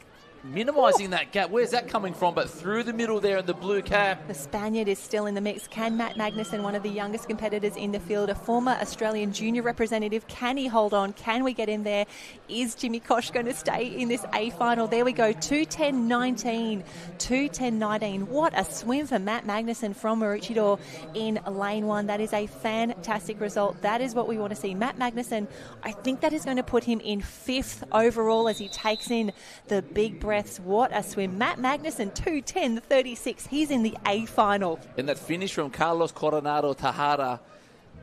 Speaker 2: minimising that gap. Where's that coming from? But through the middle there in the blue cap.
Speaker 3: The Spaniard is still in the mix. Can Matt Magnussen, one of the youngest competitors in the field, a former Australian junior representative, can he hold on? Can we get him there? Is Jimmy Kosh going to stay in this A final? There we go, 2:10.19, 2:10.19. What a swim for Matt Magnussen from Maroochydore in lane 1. That is a fantastic result. That is what we want to see. Matt Magnussen, I think that is going to put him in 5th overall as he takes in the big breaths. What a swim. Matt Magnussen, 2:10.36. He's in the A final.
Speaker 2: And that finish from Carlos Coronado Tejada,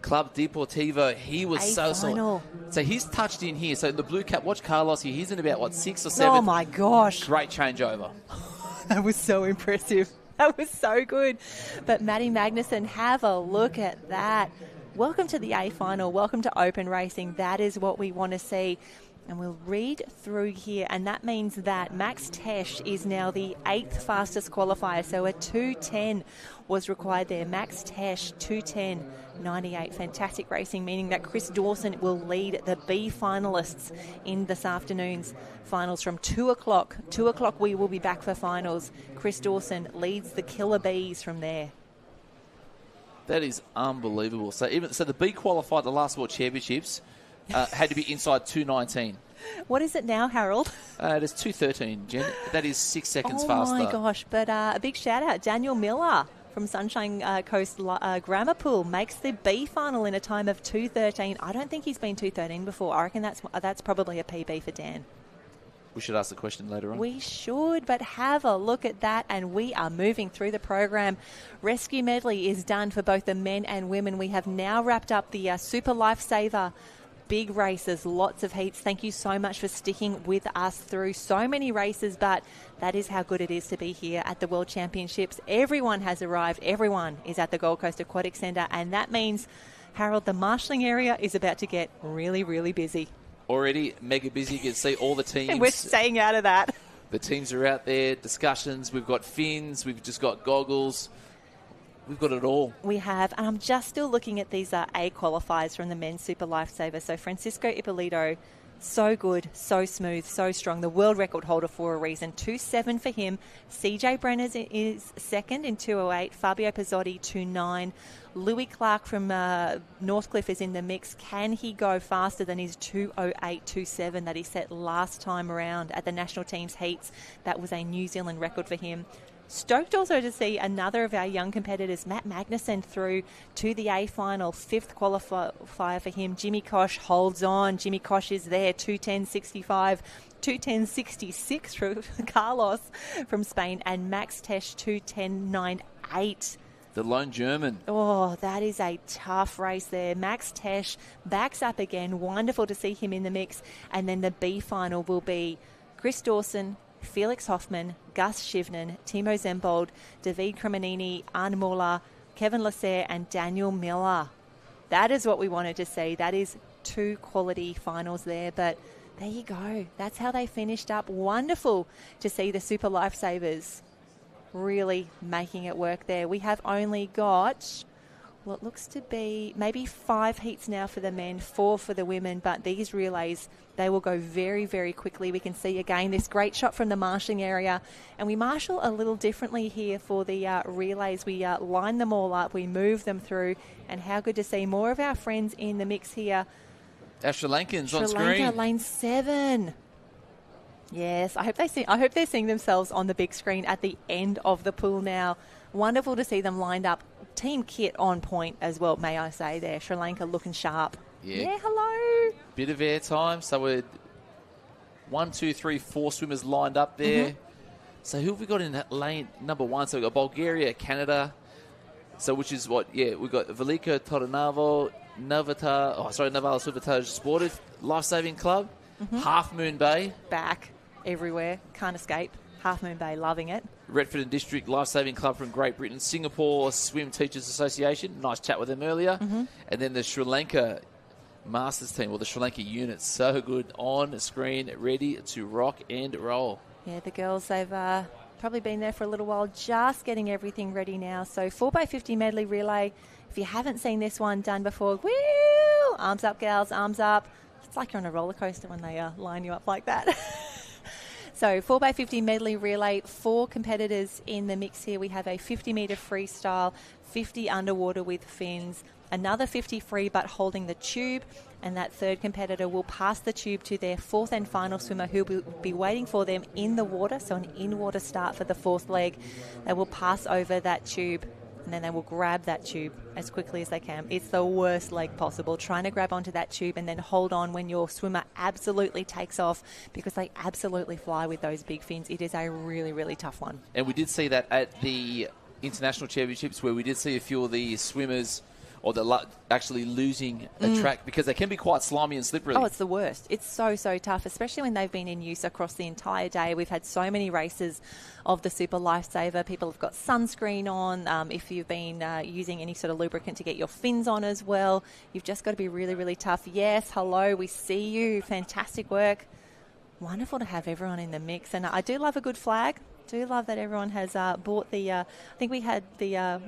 Speaker 2: Club Deportivo, he was so he's touched in here. So the blue cap, watch Carlos here. He's in about, 6th or 7th.
Speaker 3: Oh, my gosh.
Speaker 2: Great changeover.
Speaker 3: That was so impressive. That was so good. But Matty Magnussen, have a look at that. Welcome to the A final. Welcome to open racing. That is what we want to see. And we'll read through here, and that means that Max Tesh is now the 8th fastest qualifier. So a 2:10 was required there. Max Tesh, 2:10.98. Fantastic racing, meaning that Chris Dawson will lead the B finalists in this afternoon's finals from 2 o'clock. 2 o'clock we will be back for finals. Chris Dawson leads the Killer Bees from there.
Speaker 2: That is unbelievable. So the B qualified the last World Championships. Had to be inside 2:19.
Speaker 3: What is it now, Harold?
Speaker 2: It is 2:13, Jen. That is 6 seconds faster.
Speaker 3: Oh, my gosh. But a big shout-out, Daniel Miller from Sunshine Coast Grammar Pool makes the B final in a time of 2:13. I don't think he's been 2:13 before. I reckon that's probably a PB for Dan.
Speaker 2: We should ask the question later on.
Speaker 3: We should, but have a look at that, and we are moving through the program. Rescue medley is done for both the men and women. We have now wrapped up the Super Lifesaver big races, lots of heats. Thank you so much for sticking with us through so many races, but that is how good it is to be here at the World Championships. Everyone has arrived. Everyone is at the Gold Coast Aquatic Centre, and that means, Harold, the marshalling area is about to get really, really busy.
Speaker 2: Already mega busy. You can see all the teams.
Speaker 3: And we're staying out of that.
Speaker 2: The teams are out there, discussions. We've got fins. We've just got goggles. We've got it all.
Speaker 3: We have. And I'm just still looking at these A qualifiers from the men's Super Lifesaver. So Francisco Ippolito, so good, so smooth, so strong. The world record holder for a reason. 2.7 for him. CJ Brenner is second in 2.08. Fabio Pizzotti, 2.9. Louis Clark from Northcliffe is in the mix. Can he go faster than his 2.08.27 that he set last time around at the national team's heats? That was a New Zealand record for him. Stoked also to see another of our young competitors, Matt Magnussen, through to the A final. 5th qualifier for him. Jimmy Kosh holds on. Jimmy Kosh is there. 2.10.65. 2.10.66 for Carlos from Spain. And Max Tesh 2.10.98.
Speaker 2: The lone German.
Speaker 3: Oh, that is a tough race there. Max Tesh backs up again. Wonderful to see him in the mix. And then the B final will be Chris Dawson, Felix Hoffman, Gus Shivnan, Timo Zembold, David Cremonini, Arne Muller, Kevin Lasser and Daniel Miller. That is what we wanted to see. That is 2 quality finals there, but there you go. That's how they finished up. Wonderful to see the Super Lifesavers really making it work there. We have only got what looks to be maybe 5 heats now for the men, 4 for the women, but these relays, they will go very, very quickly. We can see again this great shot from the marshalling area, and we marshal a little differently here for the relays. We line them all up, we move them through, and how good to see more of our friends in the mix here.
Speaker 2: Our Sri Lankans on
Speaker 3: Sri Lanka,
Speaker 2: screen.
Speaker 3: lane 7. Yes, I hope they're seeing themselves on the big screen at the end of the pool now. Wonderful to see them lined up. Team kit on point as well, may I say there. Sri Lanka looking sharp.
Speaker 2: Yeah,
Speaker 3: hello.
Speaker 2: Bit of air time. So we're 1, 2, 3, 4 swimmers lined up there.
Speaker 3: Mm-hmm.
Speaker 2: So who have we got in that lane number 1? So we've got Bulgaria, Canada. So which is what? Yeah, we've got Veliko Toronavo, Navala Suvataj Sportive Lifesaving Club, Half Moon Bay.
Speaker 3: Back everywhere. Can't escape. Half Moon Bay, loving it.
Speaker 2: Redford and District Lifesaving Club from Great Britain, Singapore Swim Teachers Association. Nice chat with them earlier. And then the Sri Lanka Masters team, or the Sri Lanka unit. So good on screen, ready to rock and roll.
Speaker 3: Yeah, the girls, they've probably been there for a little while, just getting everything ready now. So 4x50 medley relay. If you haven't seen this one done before, woo! Arms up, gals, arms up. It's like you're on a roller coaster when they line you up like that. So 4x50 medley relay, 4 competitors in the mix here. We have a 50-metre freestyle, 50 underwater with fins, another 50 free but holding the tube, and that third competitor will pass the tube to their 4th and final swimmer who will be waiting for them in the water, so an in-water start for the 4th leg. They will pass over that tube and then they will grab that tube as quickly as they can. It's the worst leg possible, trying to grab onto that tube and then hold on when your swimmer absolutely takes off, because they absolutely fly with those big fins. It is a really, really tough one.
Speaker 2: And we did see that at the International Championships, where we did see a few of the swimmers actually losing a track because they can be quite slimy and slippery.
Speaker 3: Oh, it's the worst. It's so, so tough, especially when they've been in use across the entire day. We've had so many races of the Super Lifesaver. People have got sunscreen on. If you've been using any sort of lubricant to get your fins on as well, you've just got to be really, really tough. Yes, hello, we see you. Fantastic work. Wonderful to have everyone in the mix. And I do love a good flag. Do love that everyone has bought the, I think we had the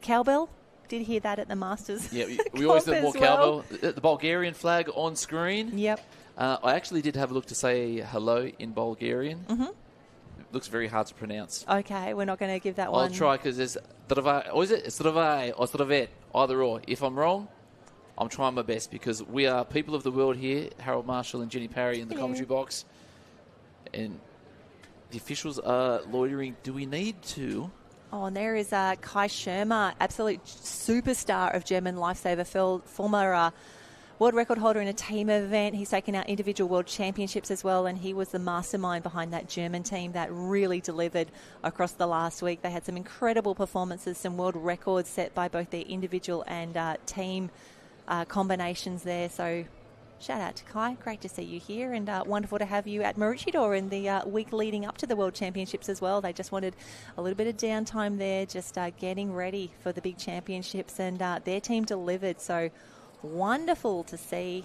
Speaker 3: cowbell. Did hear that at the Masters.
Speaker 2: Yeah, we always did more cowbell. The Bulgarian flag on screen.
Speaker 3: Yep.
Speaker 2: I actually did have a look to say hello in Bulgarian. It looks very hard to pronounce.
Speaker 3: Okay, we're not going to give that one.
Speaker 2: I'll try, because there's Zdravay, or is it Zdravay or Zdravet, either or. If I'm wrong, I'm trying my best, because we are people of the world here, Harold Marshall and Jenny Parry in the commentary box. And the officials are loitering. Do we need to...
Speaker 3: Oh, and there is Kai Shermer, absolute superstar of German Lifesaver, former world record holder in a team event. He's taken out individual world championships as well, and he was the mastermind behind that German team that really delivered across the last week. They had some incredible performances, some world records set by both their individual and team combinations there. So shout out to Kai. Great to see you here, and wonderful to have you at Maroochydore in the week leading up to the World Championships as well. They just wanted a little bit of downtime there, just getting ready for the big championships, and their team delivered. So wonderful to see.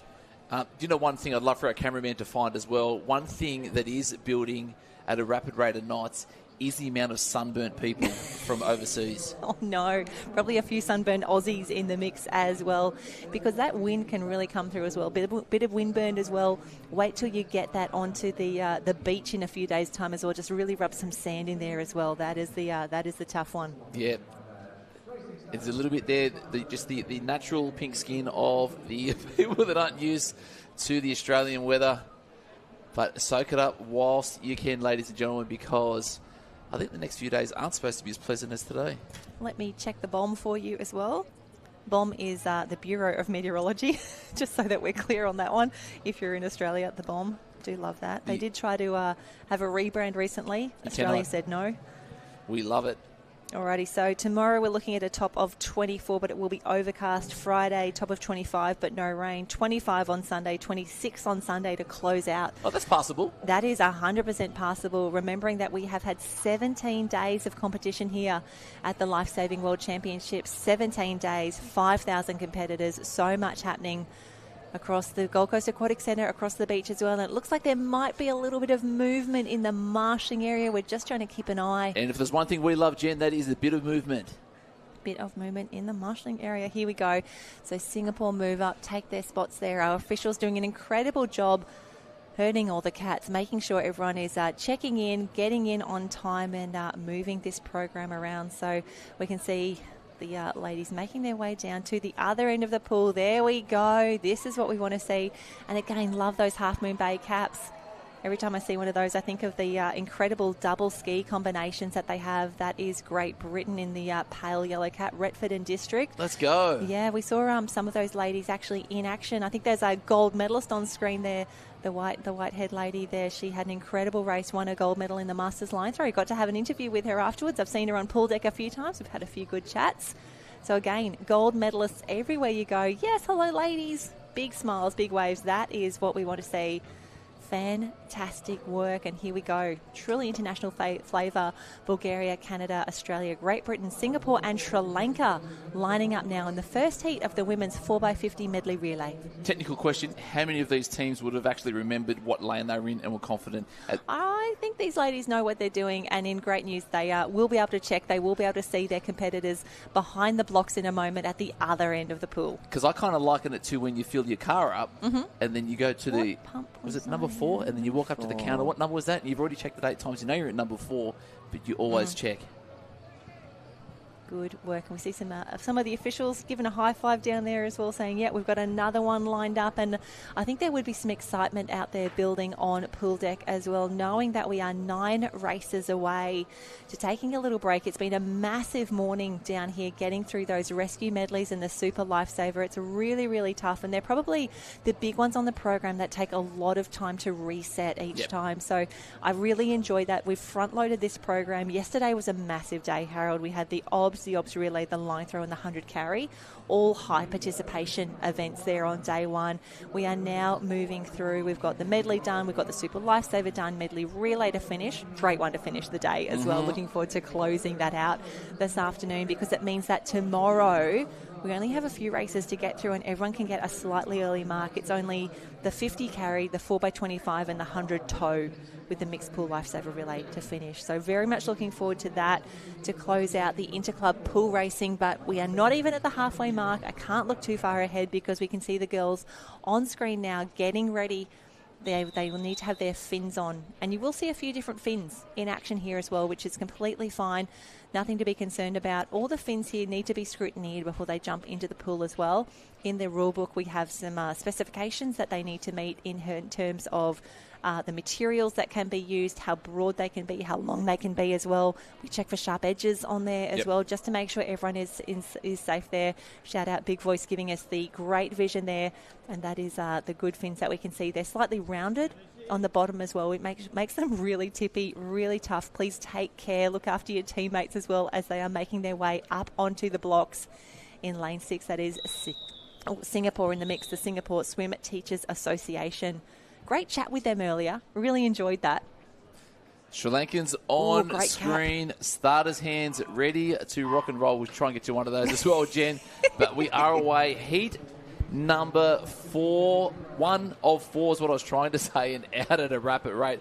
Speaker 2: Do you know one thing I'd love for our cameraman to find as well? One thing that is building at a rapid rate of knots is the amount of sunburnt people from overseas.
Speaker 3: Oh no, probably a few sunburned Aussies in the mix as well, because that wind can really come through as well. Bit of windburn as well. Wait till you get that onto the beach in a few days' time as well. Just really rub some sand in there as well. That is the tough one.
Speaker 2: Yeah. It's a little bit there, the natural pink skin of the people that aren't used to the Australian weather. But soak it up whilst you can, ladies and gentlemen, because I think the next few days aren't supposed to be as pleasant as today.
Speaker 3: Let me check the BOM for you as well. BOM is the Bureau of Meteorology, just so that we're clear on that one. If you're in Australia, the BOM, do love that. They did try to have a rebrand recently. Australia said no.
Speaker 2: We love it.
Speaker 3: Alrighty, so tomorrow we're looking at a top of 24, but it will be overcast. Friday, top of 25, but no rain. 25 on Sunday, 26 on Sunday to close out.
Speaker 2: Oh, that's passable.
Speaker 3: That is 100% passable, remembering that we have had 17 days of competition here at the Lifesaving World Championships. 17 days, 5,000 competitors, so much happening across the Gold Coast Aquatic Centre, across the beach as well. And it looks like there might be a little bit of movement in the marshalling area. We're just trying to keep an eye.
Speaker 2: And if there's one thing we love, Jen, that is a bit of movement.
Speaker 3: Bit of movement in the marshalling area. Here we go. So Singapore move up, take their spots there. Our officials doing an incredible job herding all the cats, making sure everyone is checking in, getting in on time, and moving this program around. So we can see the ladies making their way down to the other end of the pool. There we go. This is what we want to see. And again, love those Half Moon Bay caps. Every time I see one of those, I think of the incredible double ski combinations that they have. That is Great Britain in the pale yellow cap, Retford and District.
Speaker 2: Let's go.
Speaker 3: Yeah, we saw some of those ladies actually in action. I think there's a gold medalist on screen there. The white-haired lady there, she had an incredible race, won a gold medal in the Masters line throw. Got to have an interview with her afterwards. I've seen her on pool deck a few times. We've had a few good chats. So again, gold medalists everywhere you go. Yes, hello ladies. Big smiles, big waves. That is what we want to see. Fantastic work, and here we go. Truly international flavour. Bulgaria, Canada, Australia, Great Britain, Singapore and Sri Lanka lining up now in the first heat of the women's 4x50 medley relay.
Speaker 2: Technical question, how many of these teams would have actually remembered what lane they were in and were confident?
Speaker 3: I think these ladies know what they're doing, and in great news, they will be able to check. They will be able to see their competitors behind the blocks in a moment at the other end of the pool.
Speaker 2: Because I kind of liken it to when you fill your car up and then you go to the... Was it number 4? And then you walk up to the counter. What number was that? And you've already checked it 8 times. You know you're at number 4, but you always check. Good work. And we see some of the officials giving a high five down there as well, saying, yeah, we've got another one lined up. And I think there would be some excitement out there building on pool deck as well, knowing that we are 9 races away to taking a little break. It's been a massive morning down here getting through those rescue medleys and the Super Lifesaver. It's really, really tough. And they're probably the big ones on the program that take a lot of time to reset each time. So I really enjoyed that. We've front-loaded this program. Yesterday was a massive day, Harold. We had the OBS relay, the line throw and the 100 carry, all high participation events there on day one. We are now moving through. We've got the medley done, we've got the Super Lifesaver done, medley relay to finish. Great one to finish the day as well. Looking forward to closing that out this afternoon, because it means that tomorrow we only have a few races to get through and everyone can get a slightly early mark. It's only the 50 carry, the 4x25 and the 100 tow with the mixed pool Lifesaver relay to finish. So very much looking forward to that to close out the interclub pool racing, but we are not even at the halfway mark. I can't look too far ahead because we can see the girls on screen now getting ready. They will need to have their fins on, and you will see a few different fins in action here as well, which is completely fine. Nothing to be concerned about. All the fins here need to be scrutinized before they jump into the pool as well. In the rule book, we have some specifications that they need to meet in terms of
Speaker 3: the materials that can be used, how broad they can be, how long they can be as well. We check for sharp edges on there as well, just to make sure everyone is safe there. Shout out Big Voice giving us the great vision there, and that is the good fins that we can see. They're slightly rounded on the bottom as well. It makes them really tippy, really tough. Please take care. Look after your teammates as well as they are making their way up onto the blocks in lane 6. That is Singapore in the mix, the Singapore Swim Teachers Association. Great chat with them earlier. Really enjoyed that.
Speaker 2: Sri Lankans on screen. Starters' hands ready to rock and roll. We'll try and get you one of those as well, Jen. But we are away. Heat number 4. 1 of 4 is what I was trying to say, and out at a rapid rate.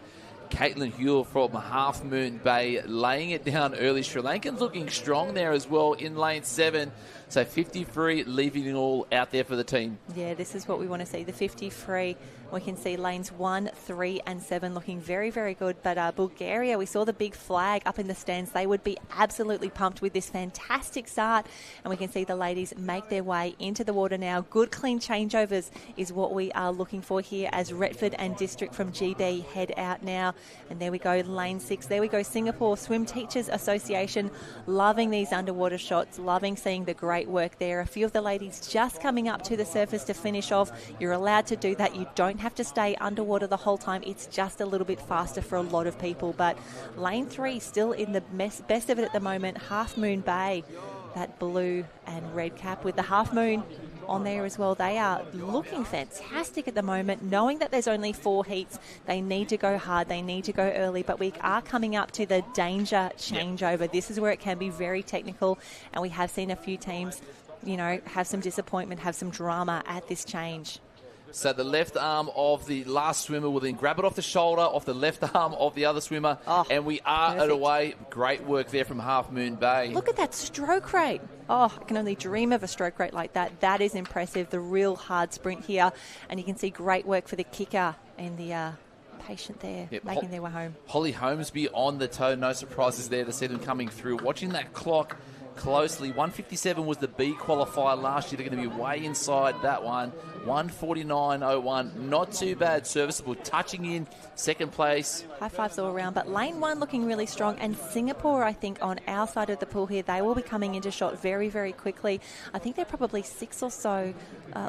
Speaker 2: Caitlin Huell from Half Moon Bay laying it down early. Sri Lankans looking strong there as well in lane 7. So 53, leaving it all out there for the team. Yeah, this is what we want to see, the 53. We can see lanes 1, 3 and 7 looking very, very good. But Bulgaria, we saw the big flag up in the stands. They would be absolutely pumped with this fantastic start. And we can see the ladies make their way into the water now. Good, clean changeovers is what we are looking for here as Retford and District from GB head out now. And there we go, lane 6. There we go, Singapore Swim Teachers Association. Loving these underwater shots, loving seeing the great work there. A few of the ladies just coming up to the surface to finish off. You're allowed to do that. You don't have to stay underwater the whole time. It's just a little bit faster for a lot of people. But lane 3 still in the best of it at the moment. Half Moon Bay, that blue and red cap with the half moon on there as well. They are looking fantastic at the moment, knowing that there's only 4 heats. They need to go hard, they need to go early, but we are coming up to the danger changeover. This is where it can be very technical, and we have seen a few teams, you know, have some disappointment, have some drama at this change. So the left arm of the last swimmer will then grab it off the shoulder, off the left arm of the other swimmer, and we are at away. Great work there from Half Moon Bay. Look at that stroke rate. Oh, I can only dream of a stroke rate like that. That is impressive, the real hard sprint here. And you can see great work for the kicker and the patient there, making their way home. Holly Holmesby on the toe. No surprises there to see them coming through. Watching that clock closely. 157 was the B qualifier last year. They're going to be way inside that one. 149.01. Not too bad. Serviceable. Touching in second place. High fives all around. But lane 1 looking really strong. And Singapore, I think, on our side of the pool here, they will be coming into shot very, very quickly. I think they're probably 6 or so.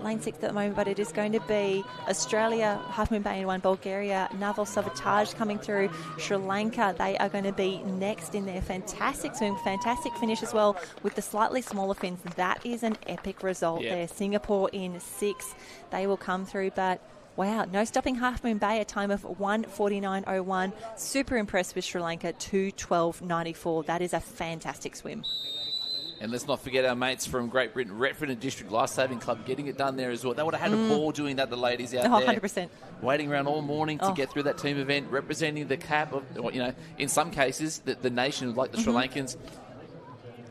Speaker 2: Lane 6 at the moment. But it is going to be Australia, Half Moon Bay in 1. Bulgaria, Naval Savatage coming through. Sri Lanka, they are going to be next in their fantastic swim. Fantastic finish as well with the slightly smaller fins. That is an epic result there. Singapore in 6. They will come through, but wow, no stopping Half Moon Bay, a time of 1:49.01. Super impressed with Sri Lanka, 2:12.94. That is a fantastic swim. And let's not forget our mates from Great Britain, Retford and District Lifesaving Club, getting it done there as well. They would have had a ball doing that, the ladies out there. 100%. Waiting around all morning to get through that team event, representing the cap of, you know, in some cases, the nation, like the Sri Lankans.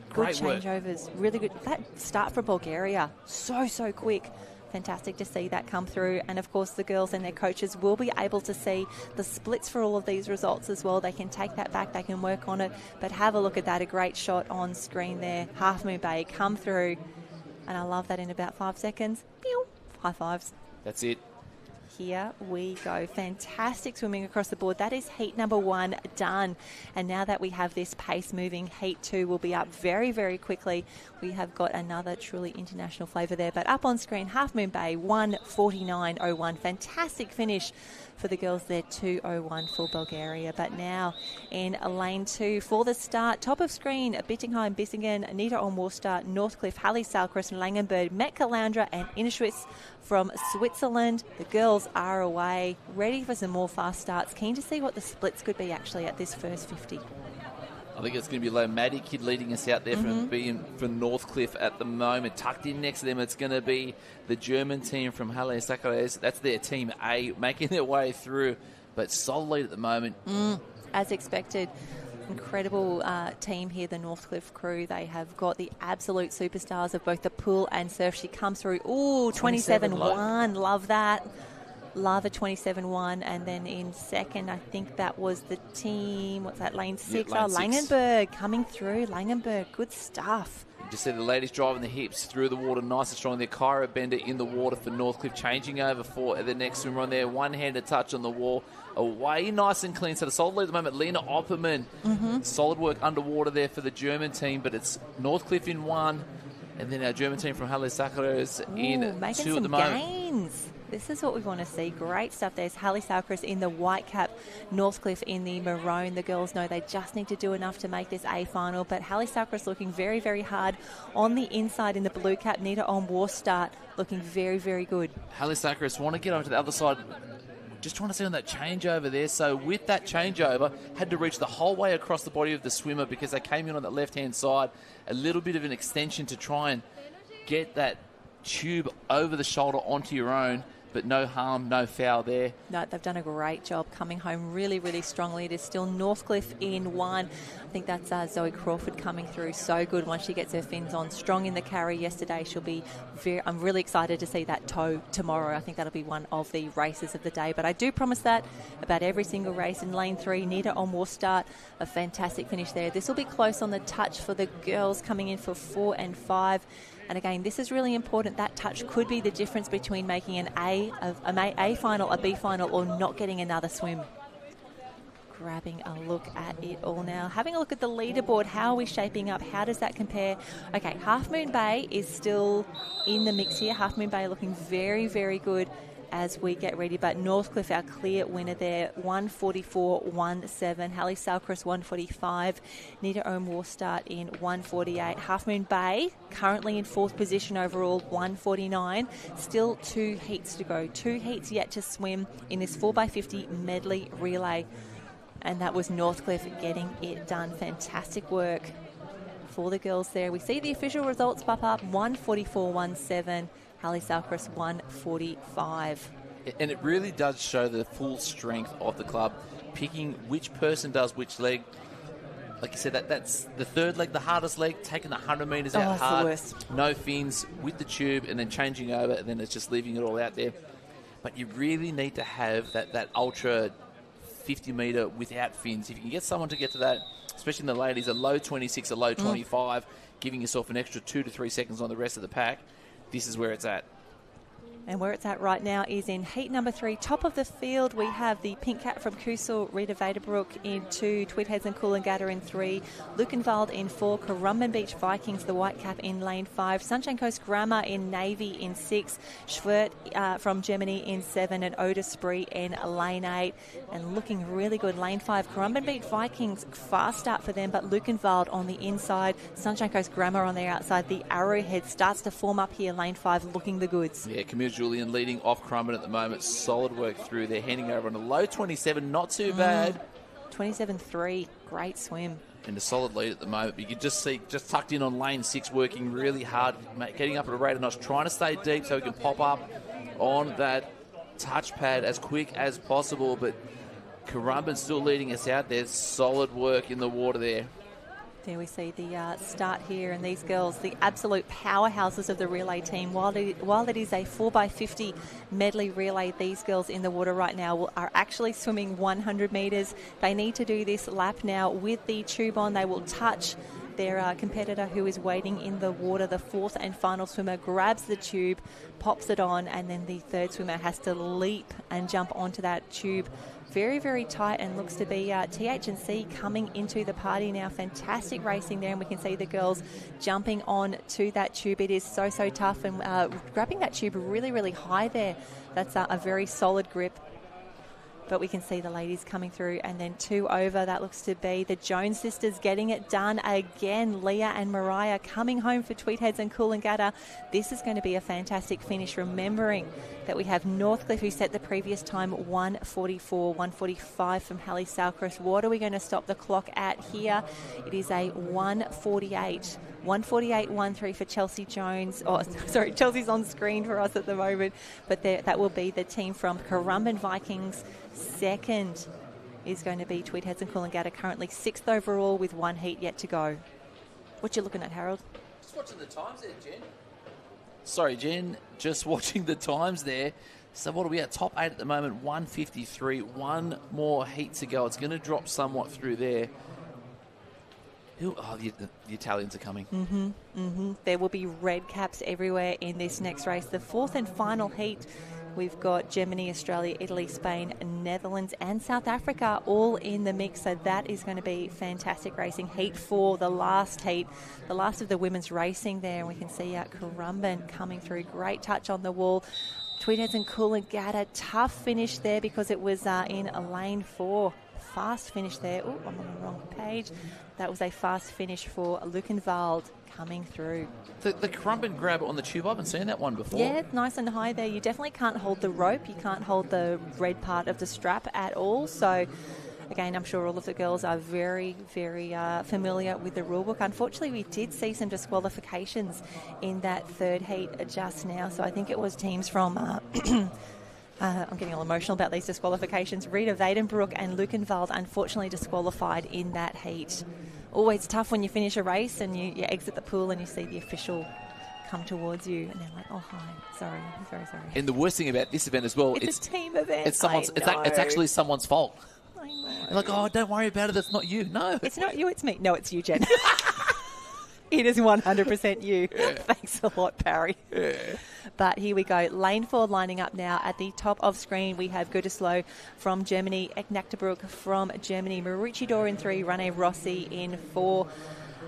Speaker 2: Great changeovers, really good. That start for Bulgaria, so quick. Fantastic to see that come through. And of course the girls and their coaches will be able to see the splits for all of these results as well. They can take that back, they can work on it. But have a look at that, a great shot on screen there. Half Moon Bay come through. And I love that in about 5 seconds. Pew! High fives. That's it. Here we go. Fantastic swimming across the board. That is heat number 1 done. And now that we have this pace moving, heat 2 will be up very, very quickly. We have got another truly international flavour there. But up on screen, Half Moon Bay, 1:49.01. Fantastic finish for the girls there, 2:01 for Bulgaria. But now in lane 2 for the start, top of screen, Bittingheim, Bissingen, Anita on Worcester, Northcliffe, Halle, Salcrest, Langenberg, Metcalaundra and Innerschwitz from Switzerland. The girls are away, ready for some more fast starts. Keen to see what the splits could be actually at this first 50. I think it's going to be low. Maddie Kidd leading us out there from Northcliffe at the moment. Tucked in next to them, it's going to be the German team from Halle Sacres. That's their team A, making their way through, but solid lead at the moment. As expected. Incredible team here, the Northcliffe crew. They have got the absolute superstars of both the pool and surf. She comes through. Ooh, 27.1. Love that. Love a 27.1. And then in second, I think that was the team, what's that, lane 6? Lane 6. Langenberg coming through. Langenberg, good stuff. Just see the ladies driving the hips through the water nice and strong there. Kyra Bender in the water for Northcliffe, changing over for the next swimmer on there. One-handed touch on the wall. away nice and clean. So the solid lead at the moment, Lena Opperman. Solid work underwater there for the German team, but it's Northcliffe in 1, and then our German team from Halle Sacros in
Speaker 3: making
Speaker 2: 2 at
Speaker 3: some
Speaker 2: the moment.
Speaker 3: gains. This is what we want to see. Great stuff. There's Halle Sacros in the white cap, Northcliffe in the maroon. The girls know they just need to do enough to make this A final, but Halle Sacros looking very, very hard on the inside in the blue cap. Nita on war start looking very, very good.
Speaker 2: Halle Sacros want to get over to the other side. Just trying to see on that changeover there. So with that changeover, had to reach the whole way across the body of the swimmer because they came in on that left-hand side. A little bit of an extension to try and get that tube over the shoulder onto your own. But no harm, no foul there.
Speaker 3: No, they've done a great job coming home really, really strongly. It is still Northcliffe in 1. I think that's Zoe Crawford coming through so good once she gets her fins on. Strong in the carry yesterday. She'll be I'm really excited to see that toe tomorrow. I think that'll be one of the races of the day. But I do promise that about every single race. In lane 3, Nita on war start. A fantastic finish there. This will be close on the touch for the girls coming in for 4 and 5. And again, this is really important. That touch could be the difference between making an A final, a B final, or not getting another swim. Grabbing a look at it all now. Having a look at the leaderboard. How are we shaping up? How does that compare? Okay, Half Moon Bay is still in the mix here. Half Moon Bay looking very, very good as we get ready, but Northcliffe, our clear winner there, 144.17. Halle Sacros, 145. Nita Ohm war start in 148. Half Moon Bay, currently in 4th position overall, 149. Still 2 heats to go. 2 heats yet to swim in this 4x50 medley relay. And that was Northcliffe getting it done. Fantastic work for the girls there. We see the official results pop up, 144.17. Halle Sacros 145.
Speaker 2: And it really does show the full strength of the club, picking which person does which leg. Like you said, that's the third leg, the hardest leg, taking the 100 metres out hard, no fins, with the tube, and then changing over, and then it's just leaving it all out there. But you really need to have that ultra 50 metre without fins. If you can get someone to get to that, especially in the ladies, a low 26, a low 25, giving yourself an extra 2 to 3 seconds on the rest of the pack, this is where it's at.
Speaker 3: And where it's at right now is in heat number 3, top of the field. We have the pink cap from Kusel, Rita Vaderbrook in 2, Tweedheads and Coolangatta in 3, Lukenwald in 4, Currumbin Beach Vikings, the white cap in lane 5, Sunshine Coast Grammar in navy in 6, Schwert from Germany in 7, and Oda Spree in lane 8. And looking really good, lane 5, Currumbin Beach Vikings, fast start for them, but Lukenwald on the inside, Sunshine Coast Grammar on the outside. The arrowhead starts to form up here, lane 5, looking the goods.
Speaker 2: Yeah, Camille Julian leading off Currumbin at the moment. Solid work through there, handing over on a low 27, not too bad.
Speaker 3: 27.3, great swim.
Speaker 2: And a solid lead at the moment. But you can just see, just tucked in on lane 6, working really hard, getting up at a rate of knots, trying to stay deep so he can pop up on that touchpad as quick as possible. But Currumbin still leading us out there. Solid work in the water there.
Speaker 3: There we see the start here, and these girls, the absolute powerhouses of the relay team. While it is a 4x50 medley relay, these girls in the water right now are actually swimming 100 metres. They need to do this lap now with the tube on. They will touch their competitor who is waiting in the water. The 4th and final swimmer grabs the tube, pops it on, and then the 3rd swimmer has to leap and jump onto that tube. Very, very tight, and looks to be TH&C coming into the party now. Fantastic racing there, and we can see the girls jumping on to that tube. It is so, so tough, and grabbing that tube really, really high there. That's a very solid grip. But we can see the ladies coming through, and then 2 over. That looks to be the Jones sisters getting it done again. Leah and Mariah coming home for Tweedheads and Coolangatta. This is going to be a fantastic finish, remembering that we have Northcliffe, who set the previous time 1:44, 1:45 from Halle Sacros. What are we going to stop the clock at here? It is a 1:48. 1:48.13 for Chelsea Jones. Oh, sorry, Chelsea's on screen for us at the moment. But that will be the team from Currumbin Vikings. 2nd is going to be Tweedheads and Coolangatta, currently 6th overall with 1 heat yet to go. What you looking at, Harold?
Speaker 2: Just watching the times there, Jen. Sorry, Jen. Just watching the times there. So what are we at? Top 8 at the moment, 1:53. 1 more heat to go. It's going to drop somewhat through there. Oh, the Italians are coming.
Speaker 3: There will be red caps everywhere in this next race. The 4th and final heat We've got Germany, Australia, Italy, Spain, Netherlands and South Africa all in the mix. So that is going to be fantastic racing. Heat 4, the last heat, the last of the women's racing there. And we can see Currumbin coming through. Great touch on the wall. Tweedheads and Coolangatta, tough finish there because it was in lane 4. Fast finish there. Oh, I'm on the wrong page. That was a fast finish for Lukenwald coming through.
Speaker 2: The Currumbin grab on the tube, I haven't seen that one before.
Speaker 3: Yeah, nice and high there. You definitely can't hold the rope. You can't hold the red part of the strap at all. So, again, I'm sure all of the girls are very, very familiar with the rule book. Unfortunately, we did see some disqualifications in that third heat just now. So I think it was teams from... I'm getting all emotional about these disqualifications. Rita Vadenbroek and Lukenwald unfortunately disqualified in that heat. Always tough when you finish a race and you exit the pool and you see the official come towards you and they're like, oh, hi, sorry, I'm very sorry.
Speaker 2: And the worst thing about this event as well,
Speaker 3: it's a team event.
Speaker 2: It's actually someone's fault.
Speaker 3: I know.
Speaker 2: They're like, oh, don't worry about it, it's not you. No.
Speaker 3: It's not you, it's me. No, it's you, Jen. It is 100% you. Yeah. Thanks a lot, Parry.
Speaker 2: Yeah.
Speaker 3: But here we go. Lane 4 lining up now. At the top of screen, we have Gütersloh from Germany, Eknakterbroek from Germany, Maroochydore in 3, Rene Rossi in 4,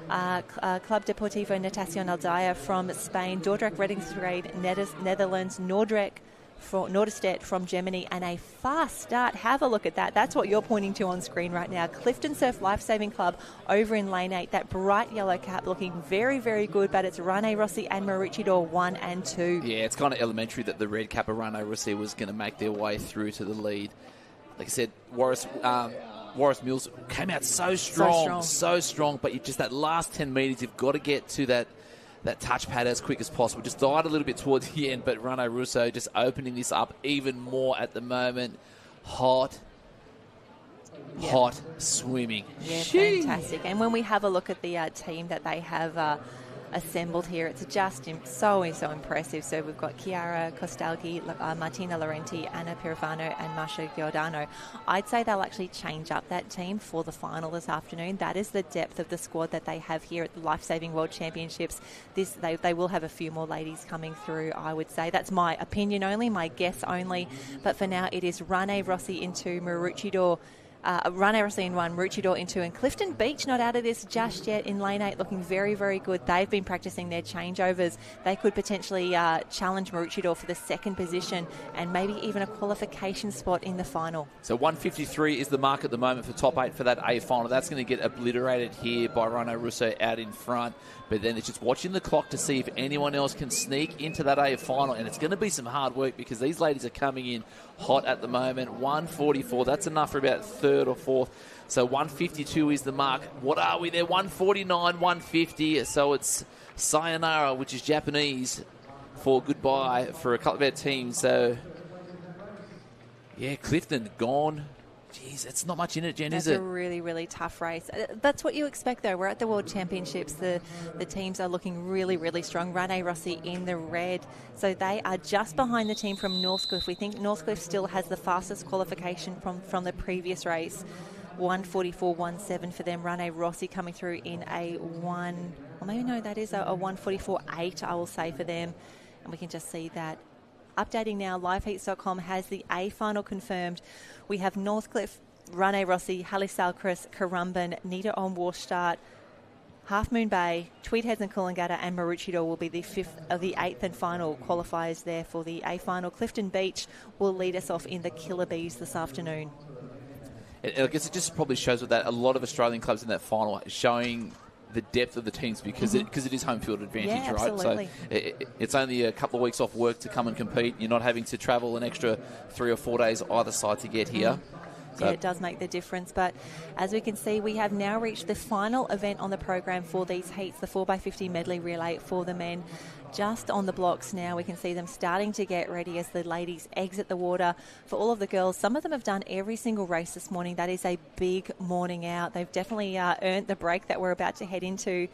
Speaker 3: Club Deportivo Natación Aldaya from Spain, Dordrecht Reddingsgrade, Netherlands, Norderstedt from Germany, and a fast start. Have a look at that. That's what you're pointing to on screen right now. Clifton Surf Lifesaving Club over in lane 8. That bright yellow cap looking very, very good, but it's Rene Rossi and Maroochydore 1 and 2.
Speaker 2: Yeah, it's kind of elementary that the red cap of Rene Rossi was going to make their way through to the lead. Like I said, Warris Mills came out so strong, but you just that last 10 metres, you've got to get to that touchpad as quick as possible. Just died a little bit towards the end, but Rene Russo just opening this up even more at the moment. Hot swimming.
Speaker 3: Yeah, fantastic. And when we have a look at the team that they have assembled here, it's just so impressive. So we've got Chiara Costalgi, Martina Laurenti, Anna Pirovano and Masha Giordano. I'd say they'll actually change up that team for the final this afternoon. That is the depth of the squad that they have here at the Lifesaving World Championships. They will have a few more ladies coming through, I would say. That's my opinion only, my guess only. But for now, it is Rene Rossi into Maroochydore. Rene Rossi in 1, Maroochydore in 2, and Clifton Beach not out of this just yet in lane 8, looking very, very good. They've been practicing their changeovers. They could potentially challenge Maroochydore for the second position and maybe even a qualification spot in the final.
Speaker 2: So 153 is the mark at the moment for top 8 for that A final. That's going to get obliterated here by Rene Russo out in front. But then it's just watching the clock to see if anyone else can sneak into that A final. And it's going to be some hard work because these ladies are coming in hot at the moment. 144, that's enough for about third or fourth. So 152 is the mark. What are we there? 149, 150. So it's sayonara, which is Japanese for goodbye for a couple of our teams. So, yeah, Clifton gone. Jeez, it's not much in it, Jen, is it?
Speaker 3: That's a really, really tough race. That's what you expect, though. We're at the World Championships. The teams are looking really, really strong. Rene Rossi in the red. So they are just behind the team from Northcliffe. We think Northcliffe still has the fastest qualification from the previous race. 144.17 for them. Rene Rossi coming through in a 144.8, I will say, for them. And we can just see that. Updating now, liveheats.com has the A final confirmed. We have Northcliffe, Rene Rossi, Halle Salcris, Currumbin, Nita on Warstadt, Half Moon Bay, Tweedheads and Coolangatta and Maroochydore will be the 8th and final qualifiers there for the A final. Clifton Beach will lead us off in the Killer Bees this afternoon.
Speaker 2: I guess it just probably shows that a lot of Australian clubs in that final are showing the depth of the teams because it is home field advantage,
Speaker 3: yeah,
Speaker 2: right?
Speaker 3: Absolutely.
Speaker 2: So it's only a couple of weeks off work to come and compete. You're not having to travel an extra 3 or 4 days either side to get here. So.
Speaker 3: Yeah, it does make the difference. But as we can see, we have now reached the final event on the program for these heats, the 4x50 medley relay for the men. Just on the blocks now, we can see them starting to get ready as the ladies exit the water. For all of the girls, some of them have done every single race this morning. That is a big morning out. They've definitely earned the break that we're about to head into.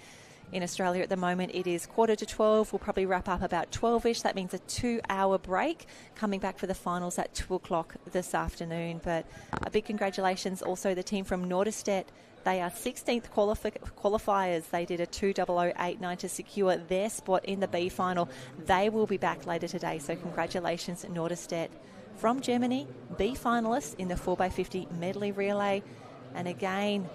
Speaker 3: In Australia at the moment, it is 11:45. We'll probably wrap up about 12-ish. That means a 2-hour break, coming back for the finals at 2 o'clock this afternoon. But a big congratulations also the team from Norderstedt. They are 16th qualifiers. They did a 2:00.89 to secure their spot in the B final. They will be back later today. So congratulations, Norderstedt. From Germany, B finalists in the 4x50 medley relay. And again,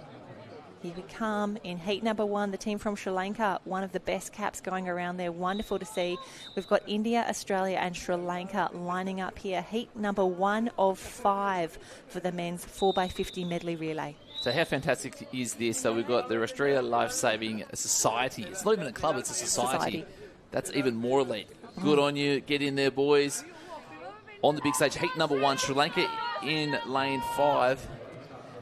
Speaker 3: here we come in heat number 1, the team from Sri Lanka, one of the best caps going around there. Wonderful to see. We've got India, Australia and Sri Lanka lining up here. Heat number 1 of 5 for the men's 4x50 medley relay.
Speaker 2: So how fantastic is this? So we've got the Australia Lifesaving Society. It's not even a club, it's a society. That's even more elite. Good on you. Get in there, boys. On the big stage, heat number 1, Sri Lanka in lane 5.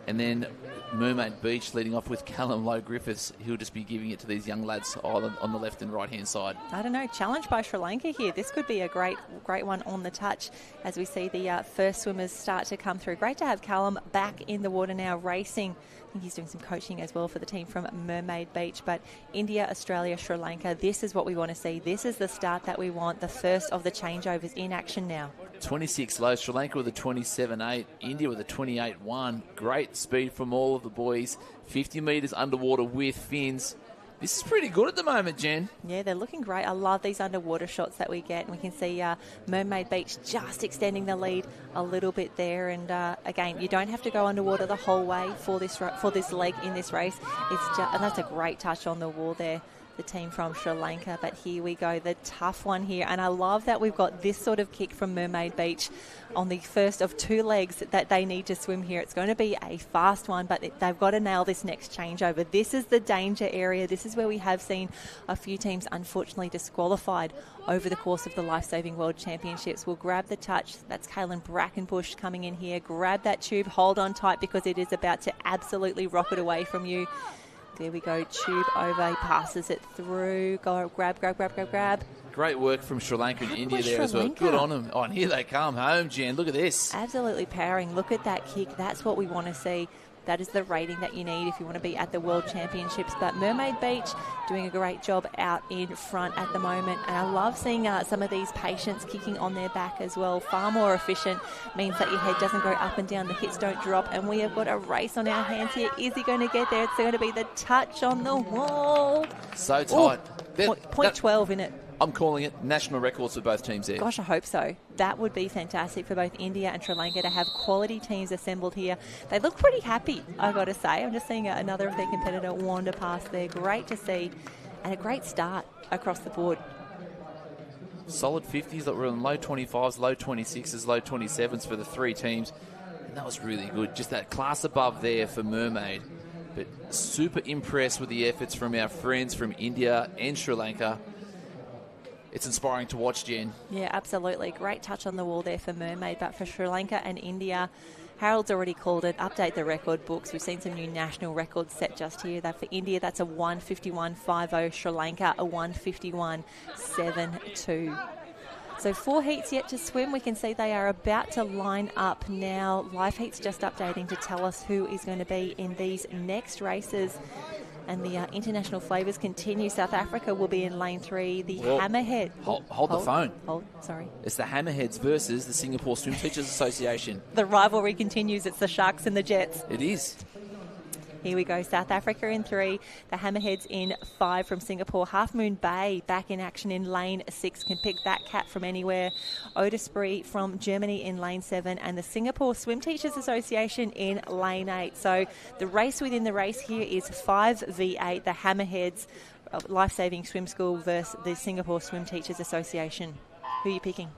Speaker 2: And then Mermaid Beach leading off with Callum Lowe-Griffiths. He'll just be giving it to these young lads on the left and right-hand side.
Speaker 3: I don't know, challenged by Sri Lanka here. This could be a great one on the touch as we see the first swimmers start to come through. Great to have Callum back in the water now racing. I think he's doing some coaching as well for the team from Mermaid Beach. But India, Australia, Sri Lanka, this is what we want to see. This is the start that we want, the first of the changeovers in action now. 26 low, Sri Lanka with a 27.8, India with a 28.1. Great speed from all of the boys. 50 metres underwater with fins. This is pretty good at the moment, Jen. Yeah, they're looking great. I love these underwater shots that we get. And we can see Mermaid Beach just extending the lead a little bit there. And again, you don't have to go underwater the whole way for this leg in this race. And that's a great touch on the wall there. The team from Sri Lanka, but here we go, the tough one here. And I love that we've got this sort of kick from Mermaid Beach on the first of 2 legs that they need to swim here. It's going to be a fast one, but they've got to nail this next changeover. This is the danger area. This is where we have seen a few teams unfortunately disqualified over the course of the Lifesaving World Championships. We'll grab the touch. That's Kaylin Brackenbush coming in here. Grab that tube, hold on tight because it is about to absolutely rocket away from you. There we go, tube over, he passes it through, go grab. Great work from Sri Lanka and India there as well. Good on them. Oh, and here they come home, Jen. Look at this. Absolutely powering. Look at that kick. That's what we want to see. That is the rating that you need if you want to be at the World Championships. But Mermaid Beach doing a great job out in front at the moment. And I love seeing some of these patients kicking on their back as well. Far more efficient. Means that your head doesn't go up and down. The hits don't drop. And we have got a race on our hands here. Is he going to get there? It's going to be the touch on the wall. So tight. Point 12 in it. I'm calling it national records for both teams there. Gosh, I hope so. That would be fantastic for both India and Sri Lanka to have quality teams assembled here. They look pretty happy, I've got to say. I'm just seeing another of their competitor wander past there. Great to see. And a great start across the board. Solid 50s that were in low 25s, low 26s, low 27s for the 3 teams. And that was really good. Just that class above there for Mermaid. But super impressed with the efforts from our friends from India and Sri Lanka. It's inspiring to watch, Jen. Yeah, absolutely. Great touch on the wall there for Mermaid, but for Sri Lanka and India, Harold's already called it. Update the record books. We've seen some new national records set just here. That for India, that's a 151.50. Sri Lanka, a 151.72. So 4 heats yet to swim. We can see they are about to line up now. Live Heat's just updating to tell us who is going to be in these next races. And the international flavours continue. South Africa will be in lane 3. The Hammerhead. Hold the phone. Sorry. It's the Hammerheads versus the Singapore Swim Teachers Association. The rivalry continues. It's the Sharks and the Jets. It is. Here we go. South Africa in 3. The Hammerheads in 5 from Singapore. Half Moon Bay back in action in lane 6. Can pick that cat from anywhere. Odisbury from Germany in lane 7. And the Singapore Swim Teachers Association in lane 8. So the race within the race here is 5v8. The Hammerheads Lifesaving Swim School versus the Singapore Swim Teachers Association. Who are you picking?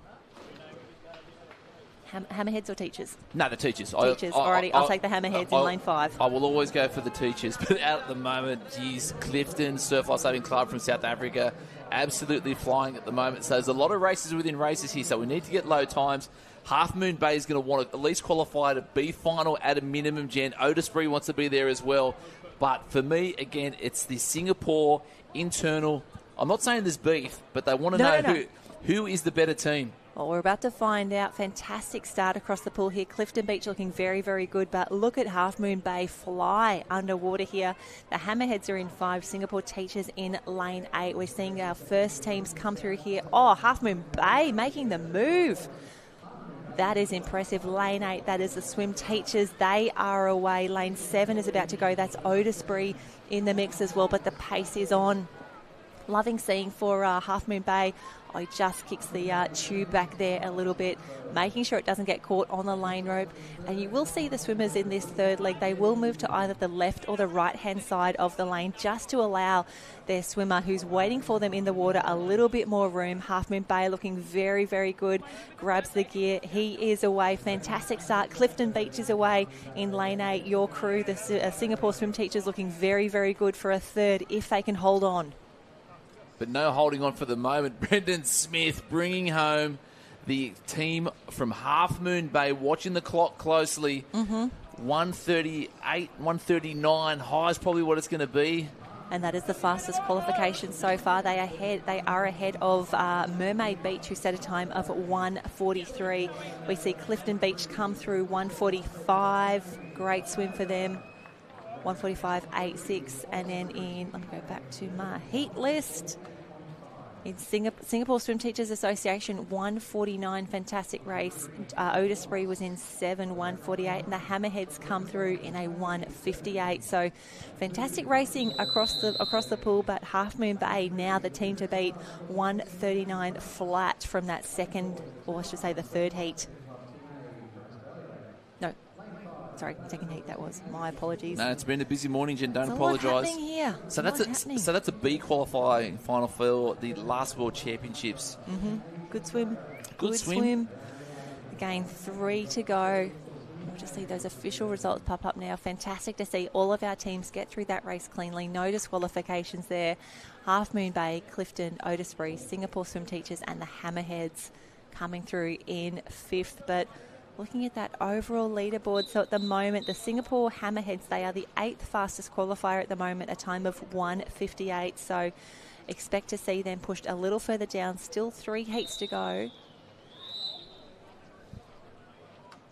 Speaker 3: Hammerheads or teachers? No, the teachers. Teachers, alrighty. I'll take the Hammerheads in lane 5. I will always go for the teachers, but out at the moment, geez, Clifton Surf Lifesaving Club from South Africa, absolutely flying at the moment. So there's a lot of races within races here, so we need to get low times. Half Moon Bay is going to want to at least qualify to B final at a minimum, Jen. Odisbury wants to be there as well. But for me, again, it's the Singapore internal. I'm not saying there's beef, but they want to know who is the better team. Well, we're about to find out. Fantastic start across the pool here. Clifton Beach looking very, very good, but look at Half Moon Bay fly underwater here. The Hammerheads are in 5, Singapore Teachers in lane 8. We're seeing our first teams come through here. Oh, Half Moon Bay making the move. That is impressive. Lane 8, that is the Swim Teachers. They are away. Lane 7 is about to go. That's Otisbury in the mix as well, but the pace is on. Loving seeing for Half Moon Bay. Oh, he just kicks the tube back there a little bit, making sure it doesn't get caught on the lane rope. And you will see the swimmers in this third leg. They will move to either the left or the right-hand side of the lane just to allow their swimmer who's waiting for them in the water a little bit more room. Half Moon Bay looking very, very good. Grabs the gear. He is away. Fantastic start. Clifton Beach is away in lane 8. Your crew, the Singapore Swim Teachers, looking very, very good for a third if they can hold on.
Speaker 2: But no holding on for the moment. Brendan Smith bringing home the team from Half Moon Bay, watching the clock closely. 138, 139, high is probably what it's going to be.
Speaker 3: And that is the fastest qualification so far. They are ahead of Mermaid Beach, who set a time of 1:43. We see Clifton Beach come through 1:45. Great swim for them. 1:45.86, and then let me go back to my heat list. In Singapore Swim Teachers Association, 1:49, fantastic race. Otisbury was in 7:1:48, and the Hammerheads come through in a 1:58. So fantastic racing across the pool, but Half Moon Bay now the team to beat. 1:39 flat from that second, or I should say the third heat. Sorry, second heat that was. My apologies.
Speaker 2: No, it's been a busy morning, Jen. Don't
Speaker 3: There's
Speaker 2: apologise.
Speaker 3: A lot happening here.
Speaker 2: So that's a B qualifying final for the last World Championships.
Speaker 3: Good swim.
Speaker 2: Good swim.
Speaker 3: Again, 3 to go. We'll just see those official results pop up now. Fantastic to see all of our teams get through that race cleanly. No disqualifications there. Half Moon Bay, Clifton, Otisbury, Singapore Swim Teachers, and the Hammerheads coming through in 5th. But looking at that overall leaderboard, so at the moment, the Singapore Hammerheads, they are the 8th fastest qualifier at the moment, a time of 1:58. So expect to see them pushed a little further down. Still 3 heats to go.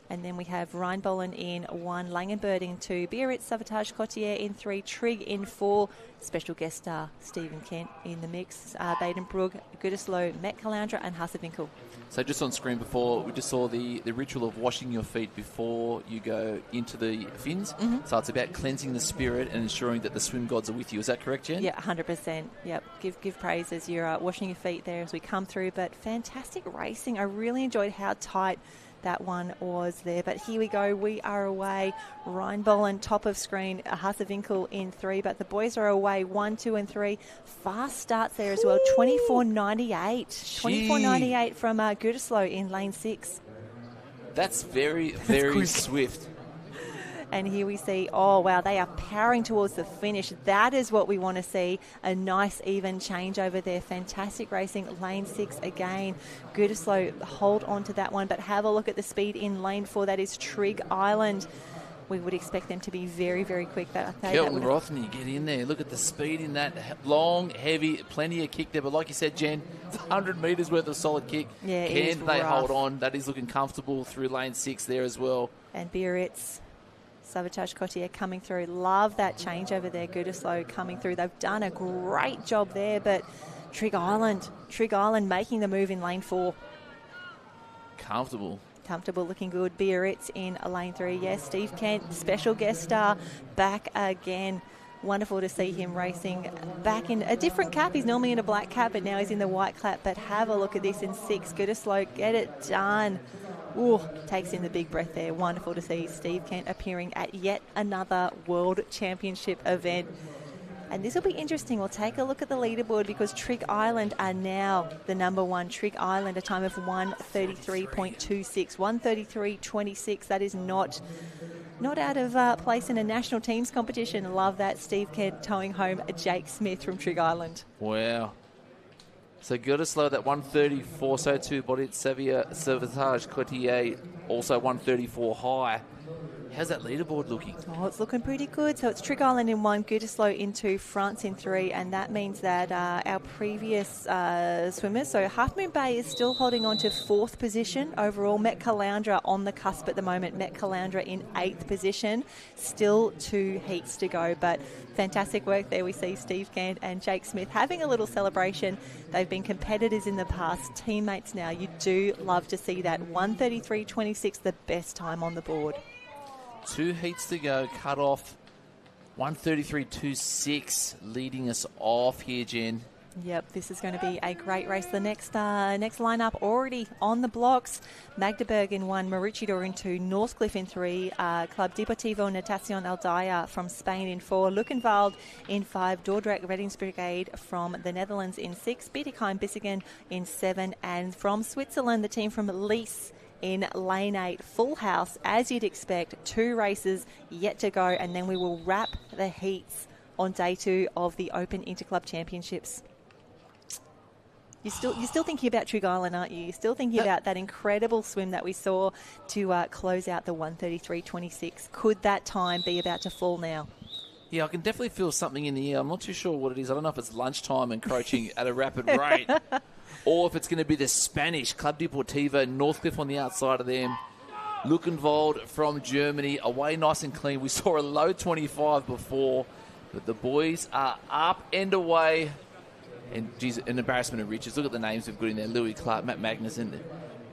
Speaker 3: And then we have Rheinbollen in 1, Langenberg in 2, Biarritz, Savatage, Cotier in 3, Trigg in 4, special guest star Stephen Kent in the mix, Badenbrug, Gütersloh, Met Caloundra and Hasewinkel.
Speaker 2: So just on screen before, we just saw the ritual of washing your feet before you go into the fins. So it's about cleansing the spirit and ensuring that the swim gods are with you. Is that correct, Jen?
Speaker 3: Yeah, 100%. Yep. Give praise as you're washing your feet there as we come through. But fantastic racing. I really enjoyed how tight that one was there. But here we go. We are away. Rheinbollen, top of screen. Hasewinkel in 3. But the boys are away 1, 2 and 3. Fast starts there as well. 24.98. 24.98 from Gütersloh in lane 6.
Speaker 2: That's very, very swift.
Speaker 3: And here we see, oh, wow, they are powering towards the finish. That is what we want to see. A nice, even change over there. Fantastic racing. Lane 6 again. Gütersloh hold on to that one, but have a look at the speed in lane 4. That is Trigg Island. We would expect them to be very, very quick.
Speaker 2: Kelton Rothney, get in there. Look at the speed in that. Long, heavy, plenty of kick there. But like you said, Jen, it's 100 metres worth of solid kick.
Speaker 3: Yeah,
Speaker 2: Can they hold on? That is looking comfortable through lane 6 there as well.
Speaker 3: And Biarritz, Savatage Cotier coming through. Love that change over there. Gütersloh coming through. They've done a great job there, but Trigg Island making the move in lane 4.
Speaker 2: Comfortable,
Speaker 3: looking good. Biarritz in lane 3. Yes, Steve Kent, special guest star, back again. Wonderful to see him racing back in a different cap. He's normally in a black cap, but now he's in the white cap. But have a look at this in 6. Gütersloh, get it done. Ooh, takes in the big breath there. Wonderful to see Steve Kent appearing at yet another World Championship event. And this will be interesting. We'll take a look at the leaderboard because Trigg Island are now the number 1. Trigg Island, a time of 1:33.26, 1:33.26. That is not out of place in a national teams competition. Love that. Steve Kent towing home a Jake Smith from Trigg Island.
Speaker 2: Wow. So Gütersloh, that 1:34.02 body at Savatage Cotier, also 1:34 high. How's that leaderboard looking?
Speaker 3: Oh, it's looking pretty good. So it's Trick Island in 1, Gütersloh in 2, France in 3, and that means that our previous swimmers, so Half Moon Bay is still holding on to 4th position overall. Met Caloundra on the cusp at the moment. Met Caloundra in 8th position. Still 2 heats to go, but fantastic work there. We see Steve Gant and Jake Smith having a little celebration. They've been competitors in the past, teammates now. You do love to see that. 1:33.26, the best time on the board.
Speaker 2: 2 heats to go, cut off 1:33.26, leading us off here, Jen.
Speaker 3: Yep, this is going to be a great race. The next lineup already on the blocks. Magdeburg in 1, Maroochydore in 2, Northcliffe in 3, Club Deportivo Natación Aldaya from Spain in 4, Luckenwald in 5, Dordrecht Reddingsbrigade from the Netherlands in 6, Bietigheim Bissingen in 7, and from Switzerland, the team from Lies in lane 8. Full house, as you'd expect. 2 races yet to go, and then we will wrap the heats on day 2 of the Open Interclub Championships. You're still thinking about Trig Island, aren't you? You're still thinking about that incredible swim that we saw to close out the 1:33.26. Could that time be about to fall now?
Speaker 2: Yeah, I can definitely feel something in the air. I'm not too sure what it is. I don't know if it's lunchtime encroaching at a rapid rate, or if it's going to be the Spanish Club Deportivo, Northcliffe on the outside of them. Luckenwald from Germany, away nice and clean. We saw a low 25 before, but the boys are up and away. And, geez, an embarrassment of riches. Look at the names we've got in there. Louis Clark, Matt Magnuson,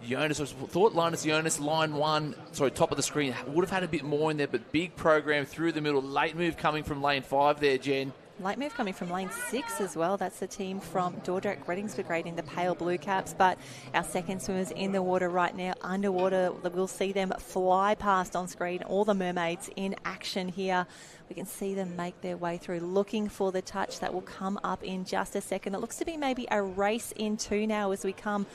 Speaker 2: Jonas. I thought Linus Jonas, line 1, top of the screen, would have had a bit more in there, but big program through the middle. Late move coming from lane 5 there, Jen.
Speaker 3: Late move coming from lane 6 as well. That's the team from Dordrecht Reddingsbrigade in the pale blue caps. But our second swimmers in the water right now, underwater. We'll see them fly past on screen. All the mermaids in action here. We can see them make their way through, looking for the touch that will come up in just a second. It looks to be maybe a race in 2 now as we come.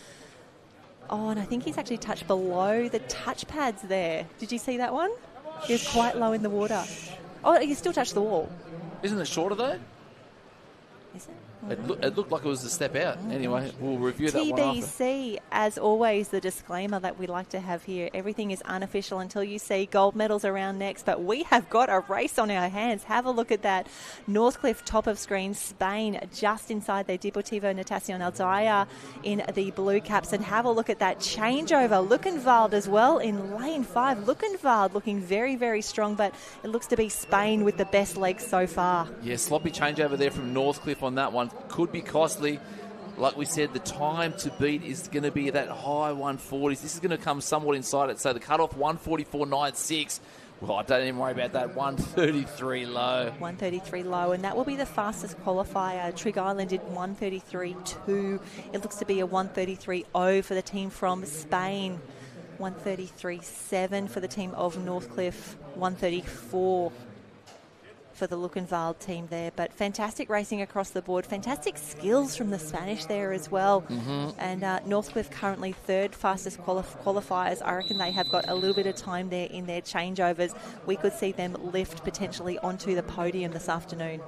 Speaker 3: Oh, and I think he's actually touched below the touch pads there. Did you see that one? He was quite low in the water. Oh, he still touched the wall.
Speaker 2: Isn't it shorter, though?
Speaker 3: Is it?
Speaker 2: It looked like it was a step out. Anyway, we'll review that one after.
Speaker 3: TBC, as always, the disclaimer that we like to have here. Everything is unofficial until you see gold medals around next. But we have got a race on our hands. Have a look at that. Northcliffe, top of screen. Spain, just inside their Deportivo Natación Aldaya in the blue caps. And have a look at that changeover. Luckenwald as well in lane 5. Luckenwald looking very, very strong. But it looks to be Spain with the best legs so far.
Speaker 2: Yeah, sloppy changeover there from Northcliffe on that one. Could be costly. Like we said, the time to beat is going to be that high 140s. This is going to come somewhat inside it. So the cutoff 144.96. Well, I don't even worry about that. 133 low.
Speaker 3: 133 low, and that will be the fastest qualifier. Trig Island did 133.2. It looks to be a 133.0 for the team from Spain. 133.7 for the team of Northcliffe. 134 for the Luckenwald team there. But fantastic racing across the board. Fantastic skills from the Spanish there as well.
Speaker 2: Mm-hmm.
Speaker 3: And Northcliffe currently 3rd fastest qualifiers. I reckon they have got a little bit of time there in their changeovers. We could see them lift potentially onto the podium this afternoon.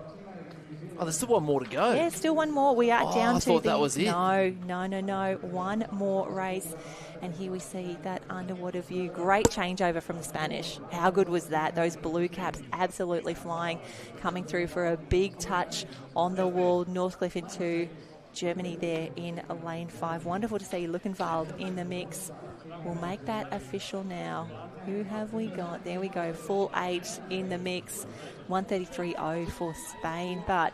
Speaker 2: Oh, there's still one more to go.
Speaker 3: Yeah, still one more. We are down
Speaker 2: I
Speaker 3: to
Speaker 2: thought that was it.
Speaker 3: No. One more race. And here we see that underwater view. Great changeover from the Spanish. How good was that? Those blue caps absolutely flying. Coming through for a big touch on the wall. Northcliffe into Germany there in lane 5. Wonderful to see Luckenwald in the mix. We'll make that official now. Who have we got? There we go. Full 8 in the mix. 133.0 for Spain. But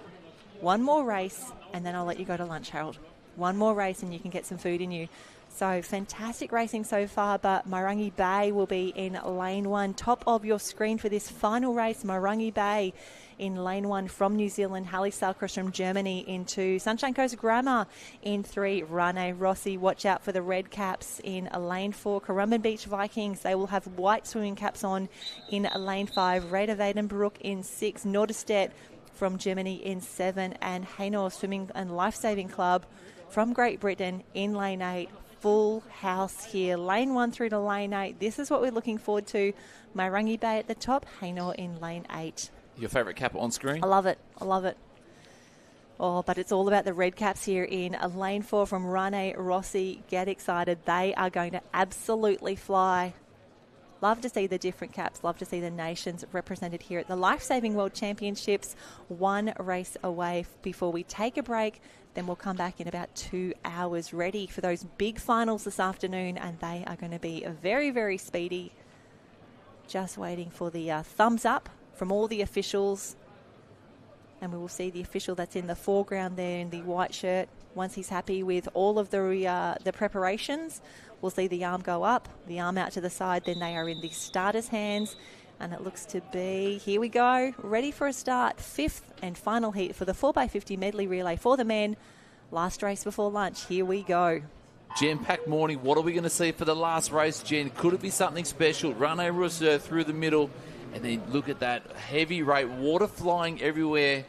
Speaker 3: one more race, and then I'll let you go to lunch, Harold. One more race, and you can get some food in you. So fantastic racing so far, but Marangi Bay will be in lane 1. Top of your screen for this final race, Marangi Bay in lane 1 from New Zealand, Hallie Salcross from Germany in 2, Sunshine Coast Grammar in 3, Rane Rossi, watch out for the red caps in lane 4, Currumbin Beach Vikings, they will have white swimming caps on in lane 5, Raider Vadenbroek in 6, Norderstedt from Germany in 7, and Hainaut Swimming and Lifesaving Club from Great Britain in lane 8. Full house here, lane 1 through to lane 8. This is what we're looking forward to. Marangi Bay at the top, Hainaut in lane 8.
Speaker 2: Your favourite cap on screen?
Speaker 3: I love it. Oh, but it's all about the red caps here in lane 4 from Rane Rossi. Get excited. They are going to absolutely fly. Love to see the different caps. Love to see the nations represented here at the Lifesaving World Championships. One race away before we take a break. Then we'll come back in about 2 hours, ready for those big finals this afternoon, and they are going to be very, very speedy. Just waiting for the thumbs up from all the officials. And we will see the official that's in the foreground there in the white shirt. Once he's happy with all of the preparations, we'll see the arm go up, the arm out to the side. Then they are in the starter's hands. And it looks to be, here we go, ready for a start. 5th and final heat for the 4x50 medley relay for the men. Last race before lunch. Here we go.
Speaker 2: Jam-packed morning. What are we going to see for the last race, Jen? Could it be something special? Rene Rousseau through the middle. And then look at that heavy rate, water flying everywhere.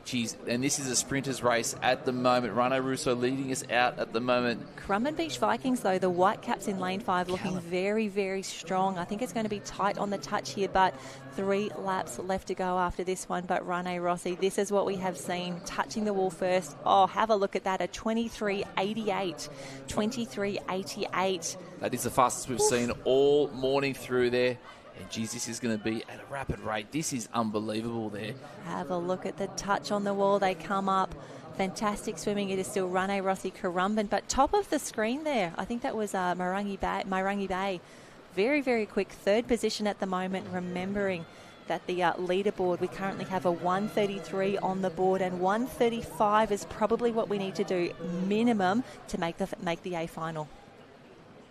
Speaker 2: Geez, and this is a sprinter's race at the moment. Rene Rousseau leading us out at the moment.
Speaker 3: Currumbin Beach Vikings, though, the white caps in lane 5 looking very, very strong. I think it's going to be tight on the touch here, but 3 laps left to go after this one. But Rene Rossi, this is what we have seen, touching the wall first. Oh, have a look at that, a 23.88. 23.88.
Speaker 2: That is the fastest we've seen all morning through there. And geez, this is going to be at a rapid rate. This is unbelievable there.
Speaker 3: Have a look at the touch on the wall. They come up. Fantastic swimming. It is still Rene Rossi Currumbin. But top of the screen there, I think that was Mairangi Bay. Very, very quick. 3rd position at the moment. Remembering that the leaderboard, we currently have a 133 on the board, and 135 is probably what we need to do minimum to make the A final.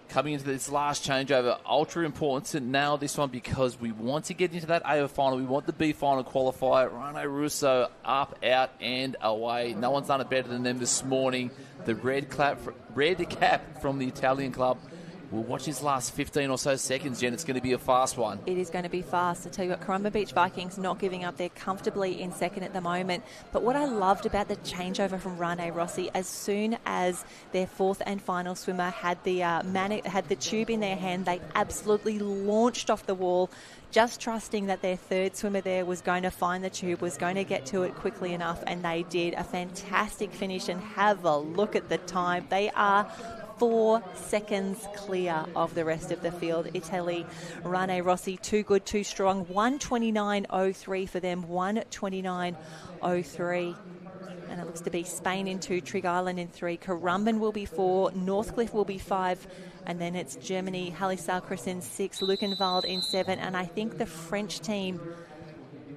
Speaker 2: Coming into this last changeover, ultra important to nail this one because we want to get into that A final. We want the B final qualifier. Rene Rousseau up, out, and away. No one's done it better than them this morning. The red cap from the Italian club. We'll watch his last 15 or so seconds, Jen. It's going to be a fast one.
Speaker 3: It is going to be fast. I tell you what, Currumbin Beach Vikings not giving up. They're comfortably in second at the moment. But what I loved about the changeover from Rene Rossi, as soon as their 4th and final swimmer had the tube in their hand, they absolutely launched off the wall, just trusting that their 3rd swimmer there was going to find the tube, was going to get to it quickly enough, and they did. A fantastic finish, and have a look at the time. They are 4 seconds clear of the rest of the field. Italy, Rene Rossi, too good, too strong. 1:29.03 for them, 1:29.03. And it looks to be Spain in 2, Trig Island in 3, Currumbin will be 4, Northcliffe will be 5, and then it's Germany, Halle Salkris in 6, Luckenwald in 7, and I think the French team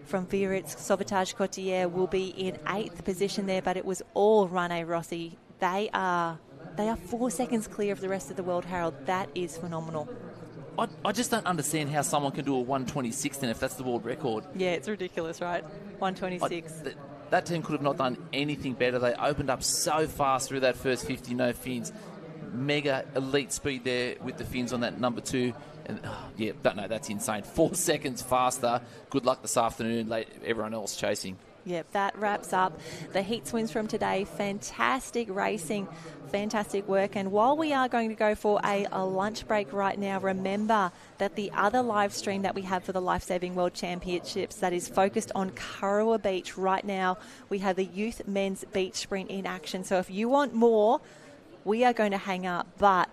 Speaker 3: from Viritz Sauvetage Cotier will be in 8th position there, but it was all Rene Rossi. They are 4 seconds clear of the rest of the world, Harold. That is phenomenal.
Speaker 2: I just don't understand how someone can do a 1:26 then if that's the world record.
Speaker 3: Yeah, it's ridiculous, right? 1:26.
Speaker 2: That team could have not done anything better. They opened up so fast through that first 50, no fins. Mega elite speed there with the fins on that number 2. And that's insane. 4 seconds faster. Good luck this afternoon. Everyone else chasing.
Speaker 3: Yep, that wraps up the heat swims from today. Fantastic racing, fantastic work. And while we are going to go for a lunch break right now, remember that the other live stream that we have for the Lifesaving World Championships that is focused on Kurrawa Beach right now, we have the youth men's beach sprint in action. So if you want more, we are going to hang up, but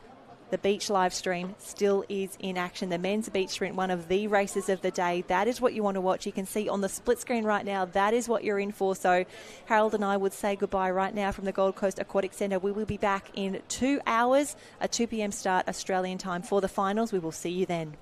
Speaker 3: the beach live stream still is in action. The men's beach sprint, one of the races of the day. That is what you want to watch. You can see on the split screen right now, that is what you're in for. So Harold and I would say goodbye right now from the Gold Coast Aquatic Centre. We will be back in 2 hours, a 2 p.m. start Australian time for the finals. We will see you then.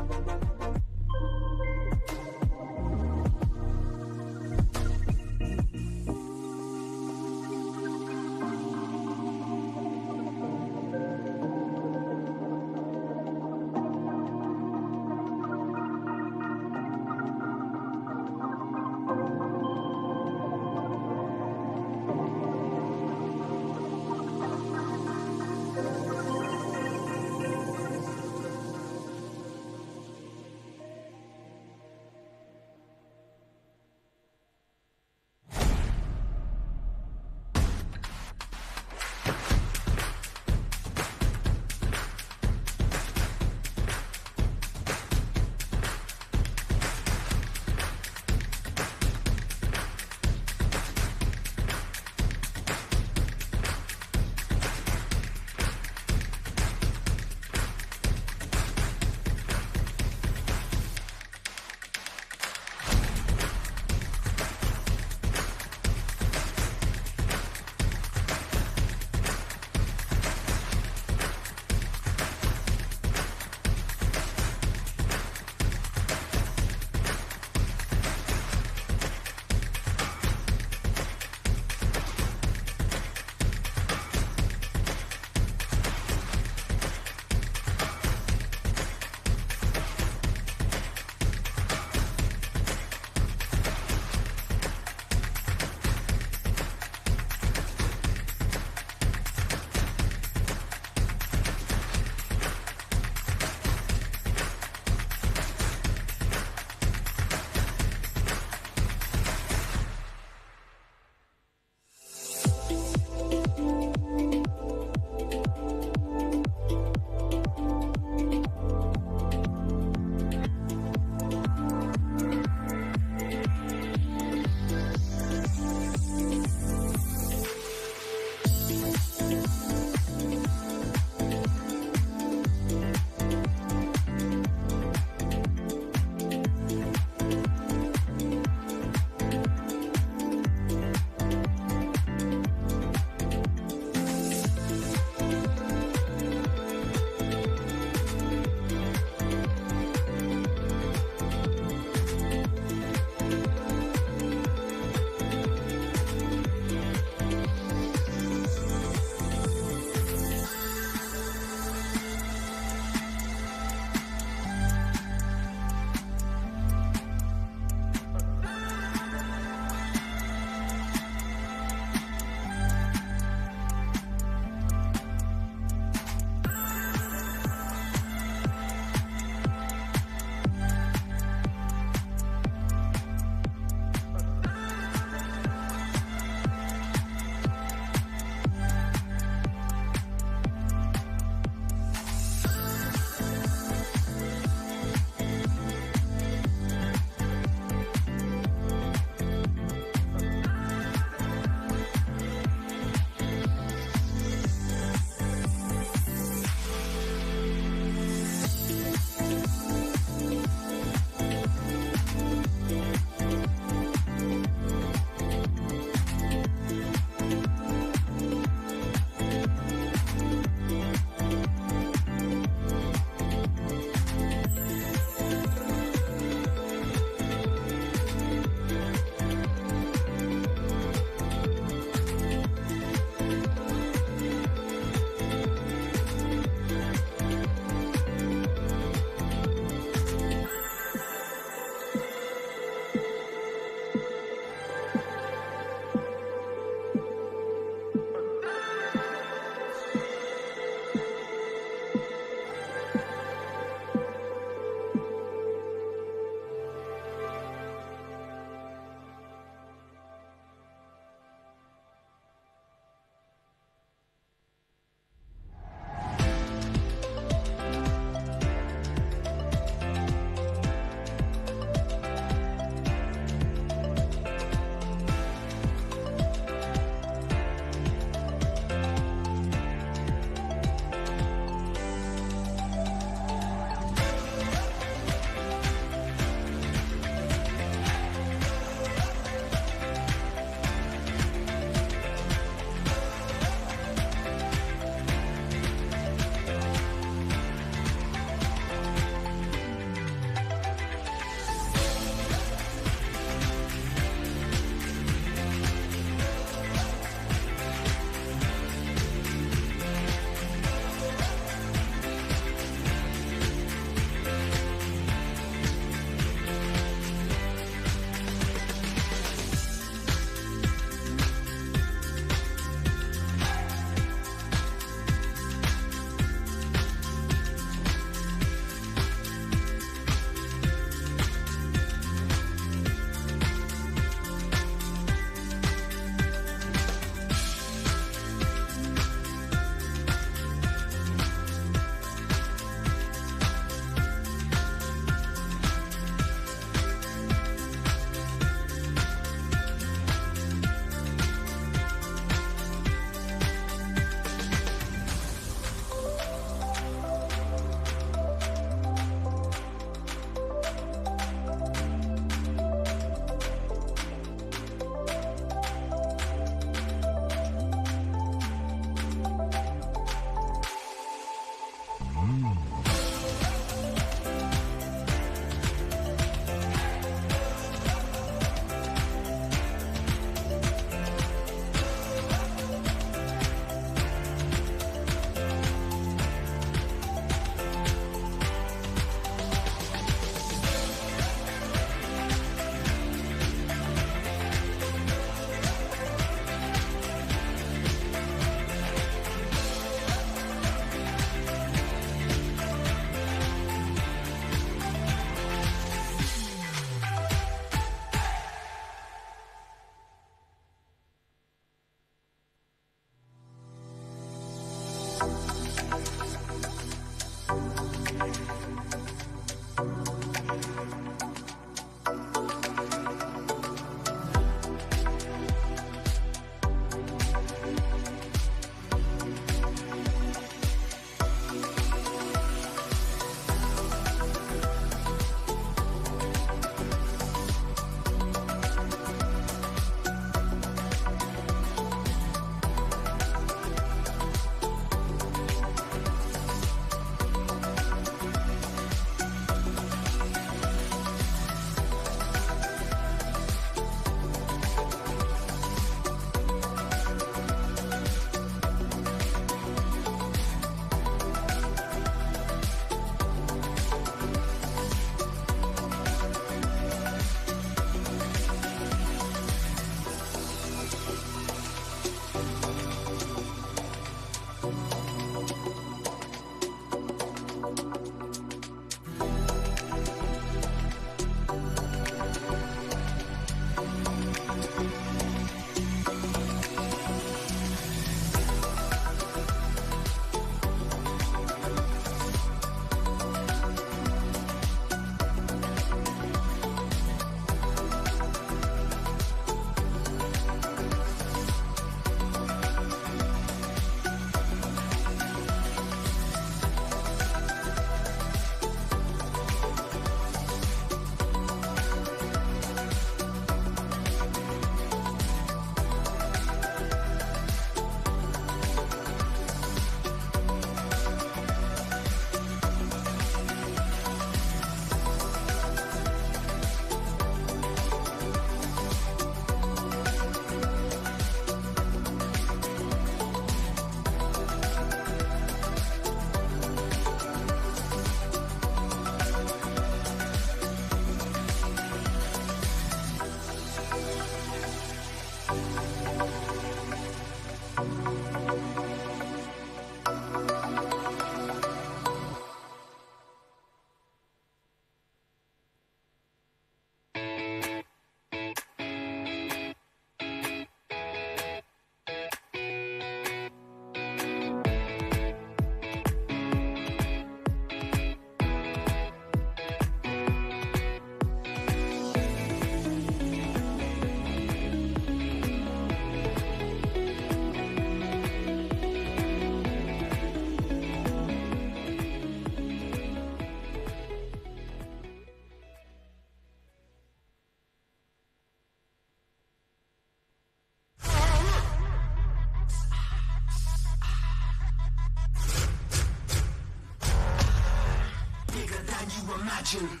Speaker 1: imagine.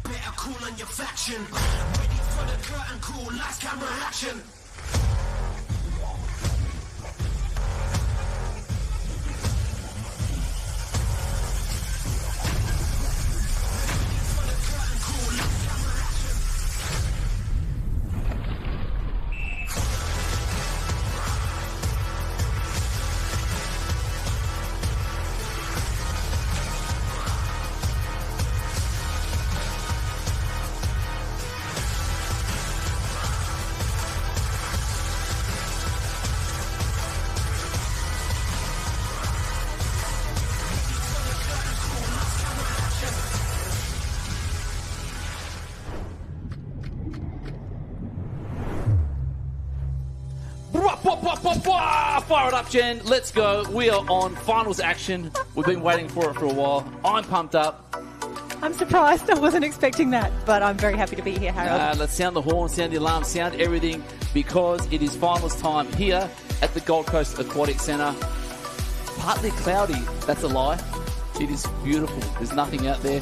Speaker 1: Better cool on your faction. Ready for the curtain call, lights, camera, action.
Speaker 2: Fire it up, Jen. Let's go. We are on finals action. We've been waiting for it for a while. I'm pumped up.
Speaker 3: I'm surprised. I wasn't expecting that, but I'm very happy to be here, Harold.
Speaker 2: Let's sound the horn, sound the alarm, sound everything, because it is finals time here at the Gold Coast Aquatic Centre. Partly cloudy. That's a lie. It is beautiful. There's nothing out there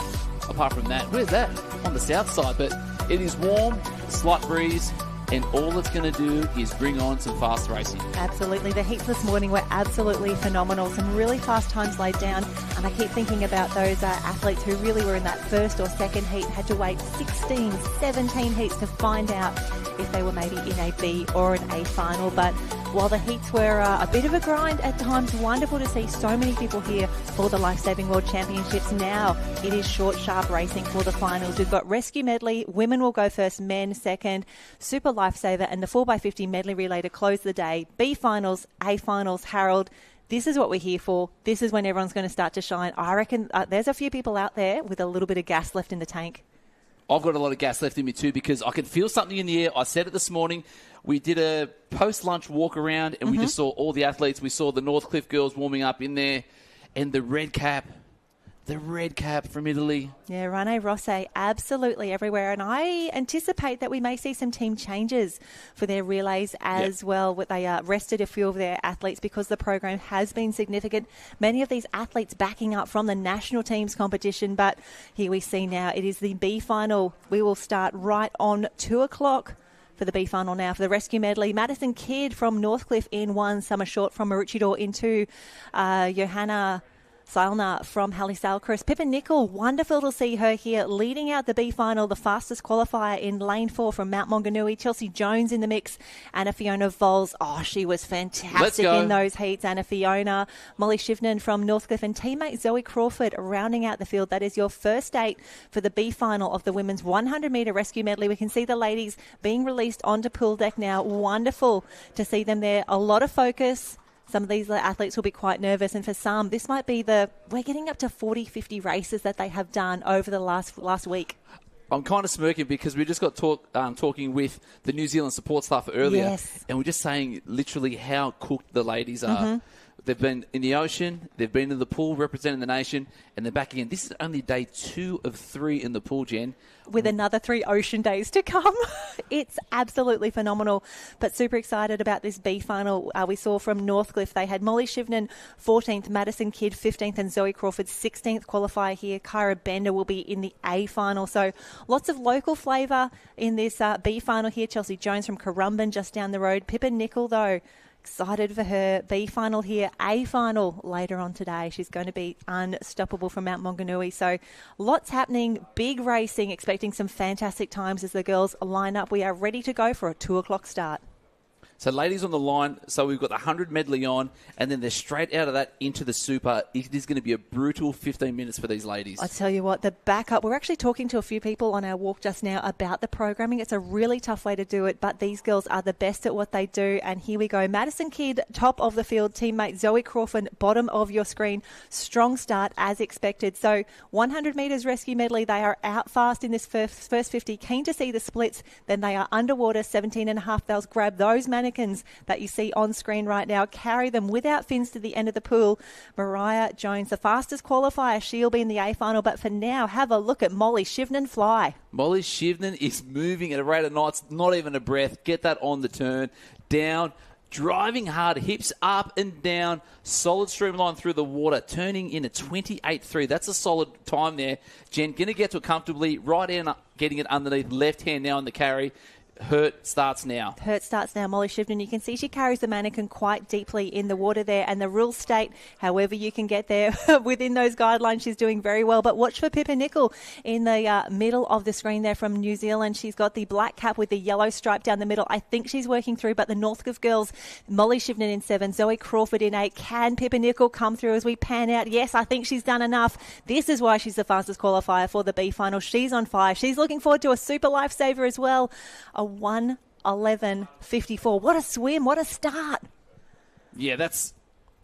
Speaker 2: apart from that. Where's that? On the south side. But it is warm, slight breeze, and all it's going to do is bring on some fast racing.
Speaker 3: Absolutely. The heats this morning were absolutely phenomenal. Some really fast times laid down. And I keep thinking about those athletes who really were in that first or second heat, had to wait 16, 17 heats to find out if they were maybe in a B or an A final. But while the heats were a bit of a grind at times, wonderful to see so many people here for the Lifesaving World Championships. Now it is short, sharp racing for the finals. We've got rescue medley. Women will go first, men second. Super Lifesaver and the 4x50 medley relay to close the day. B finals, A finals. Harold, this is what we're here for. This is when everyone's going to start to shine. I reckon there's a few people out there with a little bit of gas left in the tank.
Speaker 2: I've got a lot of gas left in me too, because I can feel something in the air. I said it this morning. We did a post-lunch walk around and we just saw all the athletes. We saw the Northcliffe girls warming up in there, and the red cap from Italy.
Speaker 3: Yeah, Rene Rossi, absolutely everywhere. And I anticipate that we may see some team changes for their relays as well. They rested a few of their athletes because the program has been significant. Many of these athletes backing up from the national teams competition. But here we see now it is the B final. We will start right on 2 o'clock. For the B final now, for the rescue medley, Madison Kidd from Northcliffe in 1, Summer Short from Maroochydore in 2, Johanna Seilner from Halisalcris. Pippa Nicol, wonderful to see her here leading out the B final, the fastest qualifier in lane 4 from Mount Maunganui. Chelsea Jones in the mix. Anna Fiona Vols, she was fantastic in those heats. Anna Fiona. Molly Shivnan from Northcliffe and teammate Zoe Crawford rounding out the field. That is your first date for the B final of the women's 100-metre rescue medley. We can see the ladies being released onto pool deck now. Wonderful to see them there. A lot of focus. Some of these athletes will be quite nervous, and for some, this might be we're getting up to 40, 50 races that they have done over the last week.
Speaker 2: I'm kind of smirking because we just got talking with the New Zealand support staff earlier, and we're just saying literally how cooked the ladies are. They've been in the ocean, they've been in the pool representing the nation, and they're back again. This is only day 2 of 3 in the pool, Jen.
Speaker 3: With another 3 ocean days to come. It's absolutely phenomenal, but super excited about this B final. We saw from Northcliffe, they had Molly Shivnan 14th, Madison Kidd 15th, and Zoe Crawford 16th qualifier here. Kyra Bender will be in the A final. So lots of local flavour in this B final here. Chelsea Jones from Currumbin just down the road. Pippa Nicol, though, excited for her B final here, A final later on today. She's going to be unstoppable from Mount Maunganui. So lots happening, big racing, expecting some fantastic times as the girls line up. We are ready to go for a 2 o'clock start.
Speaker 2: So ladies on the line, so we've got the 100 medley on, and then they're straight out of that into the super. It is going to be a brutal 15 minutes for these ladies.
Speaker 3: I tell you what, the backup, we're actually talking to a few people on our walk just now about the programming. It's a really tough way to do it, but these girls are the best at what they do. And here we go. Madison Kidd, top of the field. Teammate Zoe Crawford, bottom of your screen. Strong start as expected. So 100 metres rescue medley. They are out fast in this first 50. Keen to see the splits. Then they are underwater, 17 and a half. They'll grab those mannequins that you see on screen right now, carry them without fins to the end of the pool. Mariah Jones, the fastest qualifier. She'll be in the A final. But for now, have a look at Molly Shivnan fly.
Speaker 2: Molly Shivnan is moving at a rate of knots, not even a breath. Get that on the turn. Down. driving hard, hips up and down, solid streamline through the water, turning in a 28.3. That's a solid time there. Jen, going to get to it comfortably, right in, getting it underneath, left hand now on the carry. Hurt starts now.
Speaker 3: Molly Shivden. You can see she carries the mannequin quite deeply in the water there, and the rules state however you can get there within those guidelines. She's doing very well. But watch for Pippa Nicol in the middle of the screen there from New Zealand. She's got the black cap with the yellow stripe down the middle. I think she's working through, but the Northcliffe girls, Molly Shivden in 7, Zoe Crawford in 8. Can Pippa Nicol come through as we pan out? Yes, I think she's done enough. This is why she's the fastest qualifier for the B final. She's on fire. She's looking forward to a super lifesaver as well. A 1:11.54. What a swim. What a start.
Speaker 2: Yeah, that's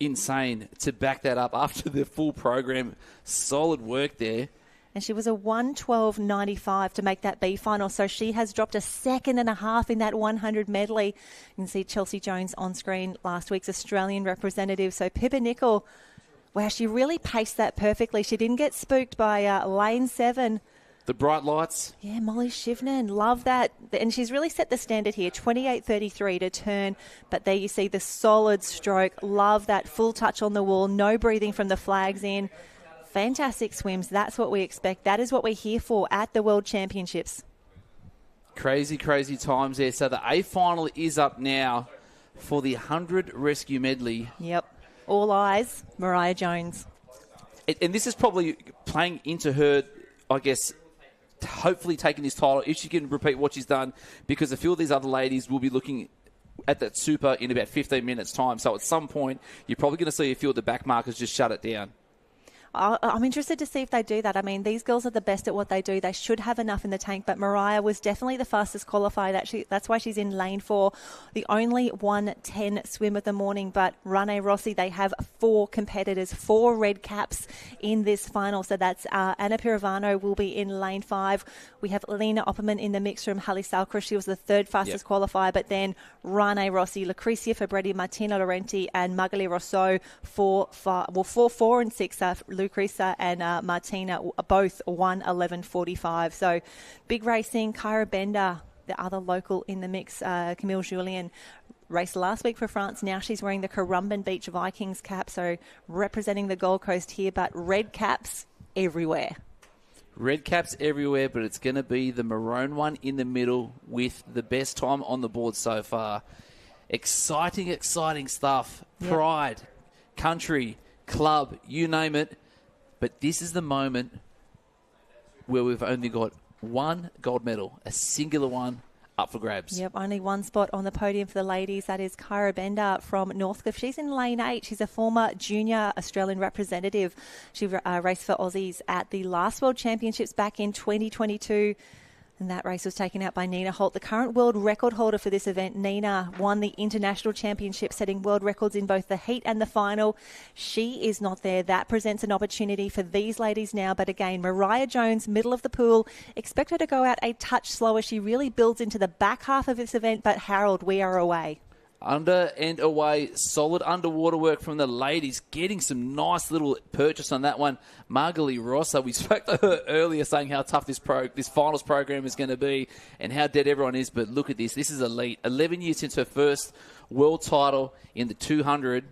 Speaker 2: insane to back that up after the full program. Solid work there.
Speaker 3: And she was a 1:12.95 to make that B final. So she has dropped a second and a half in that 100 medley. You can see Chelsea Jones on screen, last week's Australian representative. So Pippa Nicol, wow, she really paced that perfectly. She didn't get spooked by lane 7.
Speaker 2: The bright lights.
Speaker 3: Yeah, Molly Shivden, love that. And she's really set the standard here, 28.33 to turn. But there you see the solid stroke. Love that full touch on the wall, no breathing from the flags in. Fantastic swims. That's what we expect. That is what we're here for at the World Championships.
Speaker 2: Crazy, crazy times there. So the A final is up now for the 100 rescue medley.
Speaker 3: Yep. All eyes, Mariah Jones.
Speaker 2: And this is probably playing into her, I guess, hopefully taking this title, if she can repeat what she's done, because a few of these other ladies will be looking at that super in about 15 minutes' time. So at some point, you're probably going to see a few of the back markers just shut it down.
Speaker 3: I'm interested to see if they do that. I mean, these girls are the best at what they do. They should have enough in the tank, but Mariah was definitely the fastest qualified. That's why she's in lane 4. The only 1:10 swim of the morning, but Rane Rossi, they have 4 competitors, 4 red caps in this final. So that's Anna Pirovano will be in lane 5. We have Lena Opperman in the mix from Halle Salcross. She was the 3rd fastest qualifier, but then Rane Rossi, Lucrecia Fabretti, Martina Laurenti, and Magali Rousseau 4, 4, and 6 are Lucrecia and Martina, both 1:11.45. So big racing. Kyra Bender, the other local in the mix, Camille Julien, raced last week for France. Now she's wearing the Currumbin Beach Vikings cap, so representing the Gold Coast here, but red caps everywhere.
Speaker 2: Red caps everywhere, but it's going to be the maroon one in the middle with the best time on the board so far. Exciting, exciting stuff.
Speaker 3: Yep.
Speaker 2: Pride, country, club, you name it. But this is the moment where we've only got one gold medal, a singular one, up for grabs.
Speaker 3: Yep, only one spot on the podium for the ladies. That is Kyra Bender from Northcliffe. She's in lane 8. She's a former junior Australian representative. She raced for Aussies at the last World Championships back in 2022. And that race was taken out by Nina Holt, the current world record holder for this event. Nina won the international championship, setting world records in both the heat and the final. She is not there. That presents an opportunity for these ladies now. But again, Mariah Jones, middle of the pool. Expect her to go out a touch slower. She really builds into the back half of this event. But Harold, we are away.
Speaker 2: Under and away, solid underwater work from the ladies, getting some nice little purchase on that one. Margali Rossa, we spoke to her earlier saying how tough this finals program is going to be and how dead everyone is, but look at this. This is elite. 11 years since her first world title in the 200.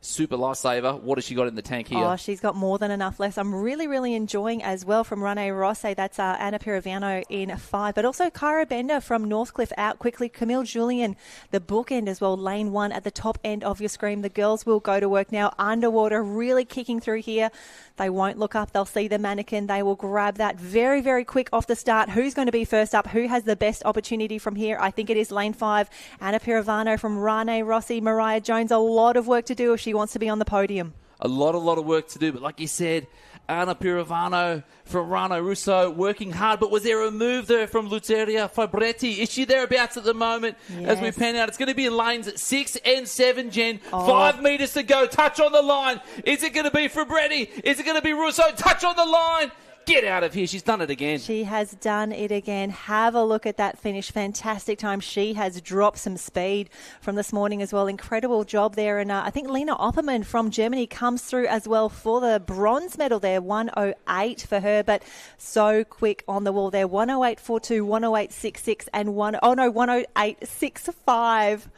Speaker 2: Super lifesaver. What has she got in the tank here?
Speaker 3: Oh, she's got more than enough left. I'm really, really enjoying as well from Rane Rossi. That's Anna Pirovano in 5. But also Kyra Bender from Northcliffe out quickly. Camille Julien, the bookend as well. Lane 1 at the top end of your screen. The girls will go to work now. Underwater, really kicking through here. They won't look up. They'll see the mannequin. They will grab that very, very quick off the start. Who's going to be first up? Who has the best opportunity from here? I think it is lane 5. Anna Pirovano from Rane Rossi. Mariah Jones, a lot of work to do if she wants to be on the podium.
Speaker 2: A lot of work to do, but like you said, Anna Pirovano from Rano Russo working hard, but was there a move there from Lucrecia Fabretti? Is she thereabouts at the moment as we pan out? It's going to be in lanes 6 and 7, Jen. 5 metres to go. Touch on the line. Is it going to be Fabretti? Is it going to be Russo? Touch on the line. Get out of here. She's done it again.
Speaker 3: She has done it again. Have a look at that finish. Fantastic time. She has dropped some speed from this morning as well. Incredible job there. And I think Lena Opperman from Germany comes through as well for the bronze medal there. 1:08 for her, but so quick on the wall there. 1:08.42, 1:08.66, and 1:08.65.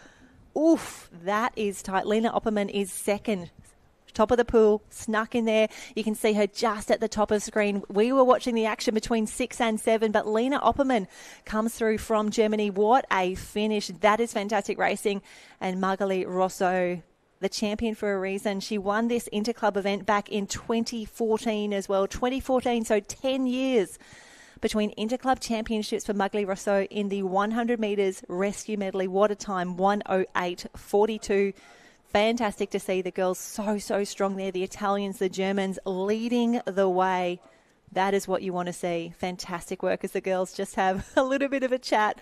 Speaker 3: Oof, that is tight. Lena Opperman is second. Top of the pool, snuck in there. You can see her just at the top of the screen. We were watching the action between 6 and 7, but Lena Opperman comes through from Germany. What a finish. That is fantastic racing. And Magali Rosso, the champion for a reason. She won this interclub event back in 2014 as well. 2014, so 10 years between interclub championships for Magali Rosso in the 100 metres rescue medley. What a time, 1:08.42. Fantastic to see the girls so strong there. The Italians, the Germans leading the way. That is what you want to see. Fantastic work as the girls just have a little bit of a chat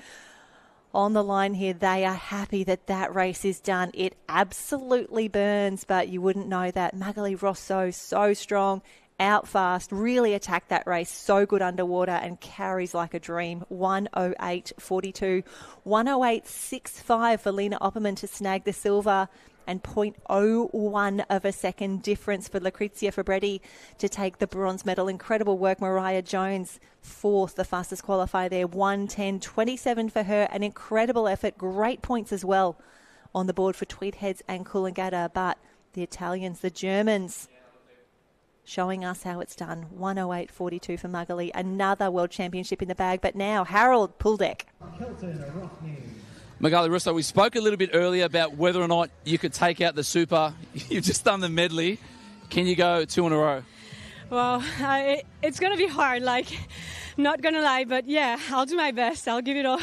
Speaker 3: on the line here. They are happy that that race is done. It absolutely burns, but you wouldn't know that. Magali Rosso, so strong, out fast, really attacked that race. So good underwater and carries like a dream. 1:08.42. 1:08.65 for Lena Opperman to snag the silver, and 0.01 of a second difference for Lucrezia Fabretti to take the bronze medal. Incredible work. Mariah Jones, fourth, the fastest qualifier there. 1:10.27 for her. An incredible effort. Great points as well on the board for Tweedheads and Coolangatta. But the Italians, the Germans, showing us how it's done. 1:08.42 for Magali. Another world championship in the bag. But now, Harold Puldeck.
Speaker 2: Magali Rosso, we spoke a little bit earlier about whether or not you could take out the super. You've just done the medley. Can you go 2 in a row?
Speaker 4: Well, it's going to be hard, not going to lie, but yeah, I'll do my best. I'll give it all,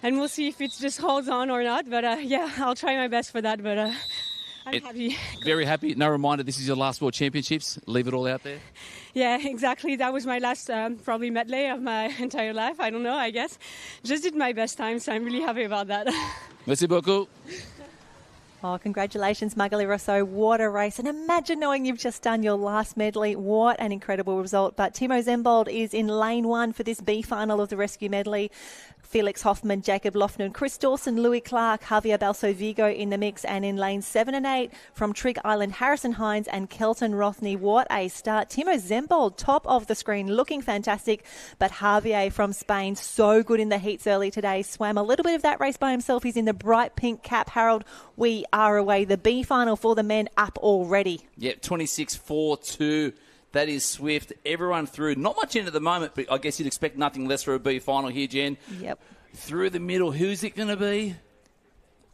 Speaker 4: and we'll see if it just holds on or not. But yeah, I'll try my best for that, but I'm happy.
Speaker 2: Very happy. No reminder, this is your last World Championships. Leave it all out there.
Speaker 4: Yeah, exactly. That was my last probably medley of my entire life. I don't know, I guess. Just did my best time, so I'm really happy about that.
Speaker 2: Merci beaucoup.
Speaker 3: Oh, congratulations, Magali Rosso. What a race. And imagine knowing you've just done your last medley. What an incredible result. But Timo Zembold is in lane 1 for this B final of the rescue medley. Felix Hoffman, Jacob Lofton, Chris Dawson, Louis Clark, Javier Balso Vigo in the mix. And in lanes 7 and 8 from Trig Island, Harrison Hines and Kelton Rothney. What a start. Timo Zembold, top of the screen, looking fantastic. But Javier from Spain, so good in the heats early today. Swam a little bit of that race by himself. He's in the bright pink cap. Harold, we are away. The B final for the men up already.
Speaker 2: Yep, 26.42. That is swift. Everyone through. Not much in at the moment, but I guess you'd expect nothing less for a B final here, Jen.
Speaker 3: Yep.
Speaker 2: Through the middle, who's it going to be?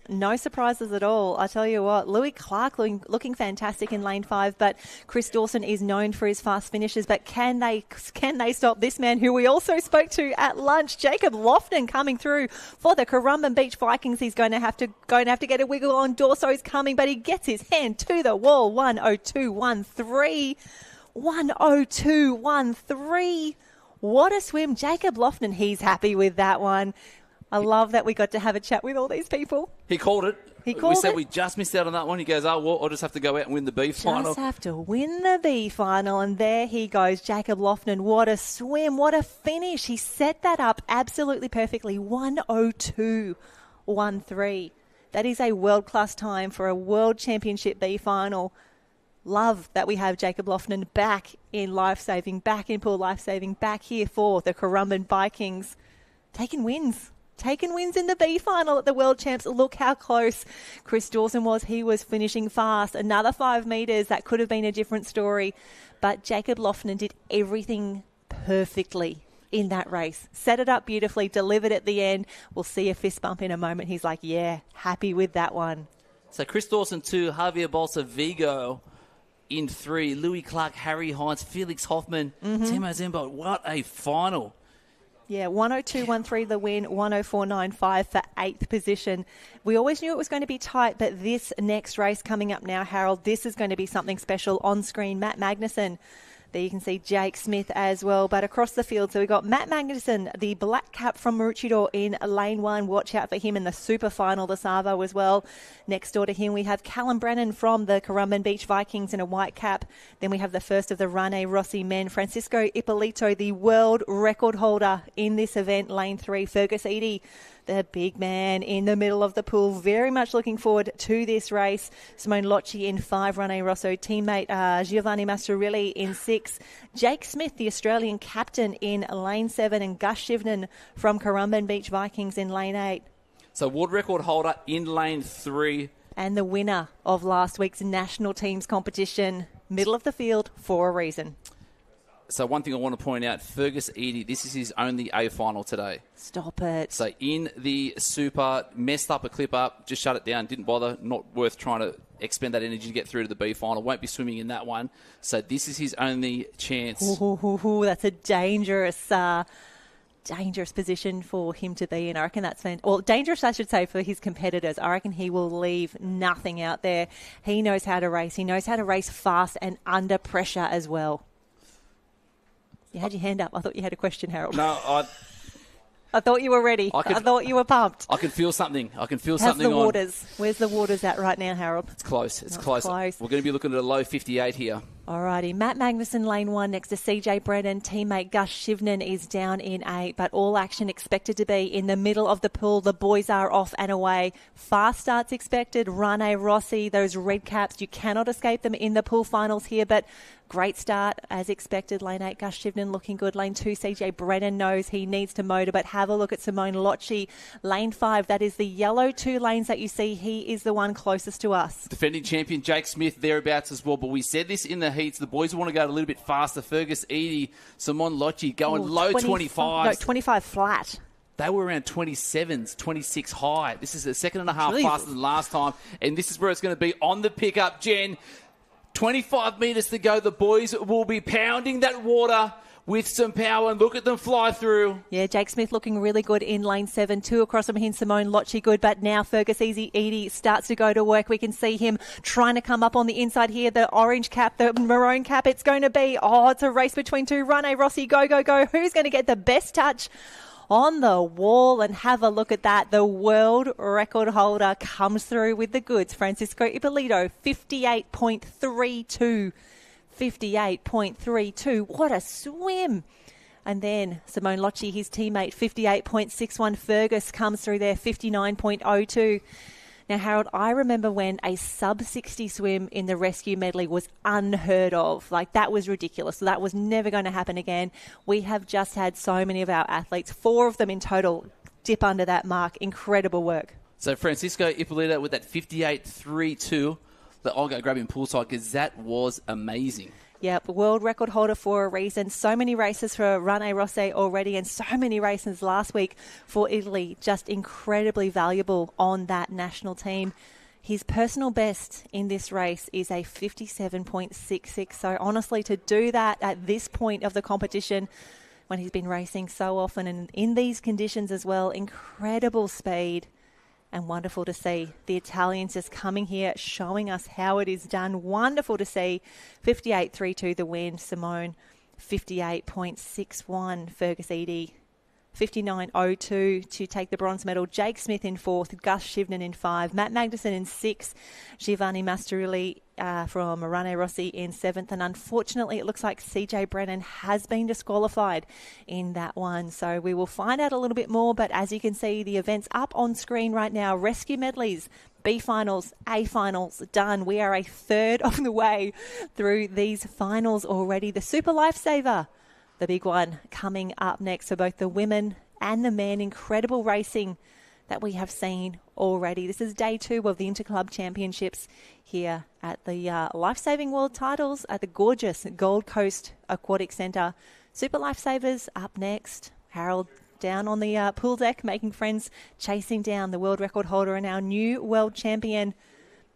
Speaker 3: No surprises at all. I tell you what, Louis Clark looking fantastic in lane 5, but Chris Dawson is known for his fast finishes. But can they stop this man who we also spoke to at lunch, Jacob Lofton, coming through for the Currumbin Beach Vikings? He's going to have to get a wiggle on. Dorso's coming, but he gets his hand to the wall. 1:02.13. 1:02.13. What a swim. Jacob Lofton, he's happy with that one. I love that we got to have a chat with all these people.
Speaker 2: He called it.
Speaker 3: We
Speaker 2: said we just missed out on that one. He goes, well, I'll just have to go out and win the B final.
Speaker 3: Just have to win the B final. And there he goes, Jacob Lofton. What a swim. What a finish. He set that up absolutely perfectly. 1:02.13. That is a world-class time for a World Championship B final. Love that we have Jacob Lofton back in Lifesaving, back in Pool Lifesaving, back here for the Currumbin Vikings. Taking wins in the B final at the World Champs. Look how close Chris Dawson was. He was finishing fast. Another 5 metres. That could have been a different story. But Jacob Lofton did everything perfectly in that race. Set it up beautifully, delivered at the end. We'll see a fist bump in a moment. He's like, yeah, happy with that one.
Speaker 2: So Chris Dawson 2, Javier Balsa Vigo in 3, Louis Clark, Harry Hines, Felix Hoffman, Timo Zembold. What a final.
Speaker 3: Yeah, 1:02.13 the win, 1:04.95 for 8th position. We always knew it was going to be tight, but this next race coming up now, Harold, this is going to be something special. On screen, Matt Magnuson. There you can see Jake Smith as well. But across the field, so we've got Matt Magnuson, the black cap from Maroochydore in lane 1. Watch out for him in the super final, the Savo as well. Next door to him, we have Callum Brennan from the Currumbin Beach Vikings in a white cap. Then we have the first of the Rane Rossi men, Francisco Ippolito, the world record holder in this event, lane 3. Fergus Eadie, the big man in the middle of the pool. Very much looking forward to this race. Simone Locci in 5, Rene Rosso. Teammate Giovanni Masterilli in 6. Jake Smith, the Australian captain, in lane 7. And Gus Shivnan from Currumbin Beach Vikings in lane 8.
Speaker 2: So world record holder in lane 3.
Speaker 3: And the winner of last week's national teams competition, middle of the field for a reason.
Speaker 2: So one thing I want to point out, Fergus Eadie, this is his only A final today.
Speaker 3: Stop it.
Speaker 2: So in the Super, messed up a clip up, just shut it down, didn't bother, not worth trying to expend that energy to get through to the B final. Won't be swimming in that one. So this is his only chance.
Speaker 3: Ooh, that's a dangerous position for him to be in. I reckon that's dangerous, I should say, for his competitors. I reckon he will leave nothing out there. He knows how to race. He knows how to race fast and under pressure as well. You had your hand up. I thought you had a question, Harold.
Speaker 2: No,
Speaker 3: I thought you were ready. I thought you were pumped.
Speaker 2: I can feel something. How's
Speaker 3: the waters? Where's the waters at right now, Harold?
Speaker 2: It's close. It's close. We're going to be looking at a low 58 here.
Speaker 3: Alrighty, Matt Magnuson, lane 1 next to CJ Brennan. Teammate Gus Shivnan is down in 8, but all action expected to be in the middle of the pool. The boys are off and away. Fast starts expected. Rane Rossi, those red caps, you cannot escape them in the pool finals here, but great start as expected. Lane 8, Gus Shivnan looking good. Lane 2, CJ Brennan knows he needs to motor, but have a look at Simone Locci. Lane 5, that is the yellow 2 lanes that you see. He is the one closest to us.
Speaker 2: Defending champion Jake Smith thereabouts as well, but we said this in the heats. The boys want to go a little bit faster. Fergus Eadie, Simone Locci going low 25.
Speaker 3: No, 25 flat.
Speaker 2: They were around 27s, 26 high. This is a second and a half faster than last time, and this is where it's going to be on the pickup, Jen. 25 metres to go. The boys will be pounding that water with some power, and look at them fly through.
Speaker 3: Yeah, Jake Smith looking really good in lane 7. 2 across from him, Simone Locci good, but now Fergus Eadie starts to go to work. We can see him trying to come up on the inside here. The orange cap, the maroon cap, it's going to be, it's a race between 2. Rane Rossi, go, go, go. Who's going to get the best touch on the wall? And have a look at that. The world record holder comes through with the goods. Francisco Ippolito, 58.32. 58.32. What a swim. And then Simone Locci, his teammate, 58.61. Fergus comes through there, 59.02. Now, Harold, I remember when a sub-60 swim in the rescue medley was unheard of. Like, that was ridiculous. So that was never going to happen again. We have just had so many of our athletes, 4 of them in total, dip under that mark. Incredible work.
Speaker 2: So Francisco Ippolito with that 58.32. I'll go grab him poolside because that was amazing.
Speaker 3: Yep, world record holder for a reason. So many races for Rane Rossi already, and so many races last week for Italy. Just incredibly valuable on that national team. His personal best in this race is a 57.66. So honestly, to do that at this point of the competition, when he's been racing so often and in these conditions as well, incredible speed. And wonderful to see the Italians just coming here, showing us how it is done. Wonderful to see. 58.32 the win. Simone, 58.61. Fergus Eadie, 59.02 to take the bronze medal. Jake Smith in 4th. Gus Shivnan in 5. Matt Magnuson in 6. Giovanni Mastroulli from Rane Rossi in 7th. And unfortunately, it looks like CJ Brennan has been disqualified in that one. So we will find out a little bit more. But as you can see, the event's up on screen right now. Rescue medleys, B finals, A finals done. We are a third of the way through these finals already. The Super Lifesaver, the big one, coming up next for both the women and the men. Incredible racing that we have seen already. This is day 2 of the Interclub Championships here at the Lifesaving World Titles at the gorgeous Gold Coast Aquatic Centre. Super Lifesavers up next. Harold down on the pool deck, making friends, chasing down the world record holder and our new world champion,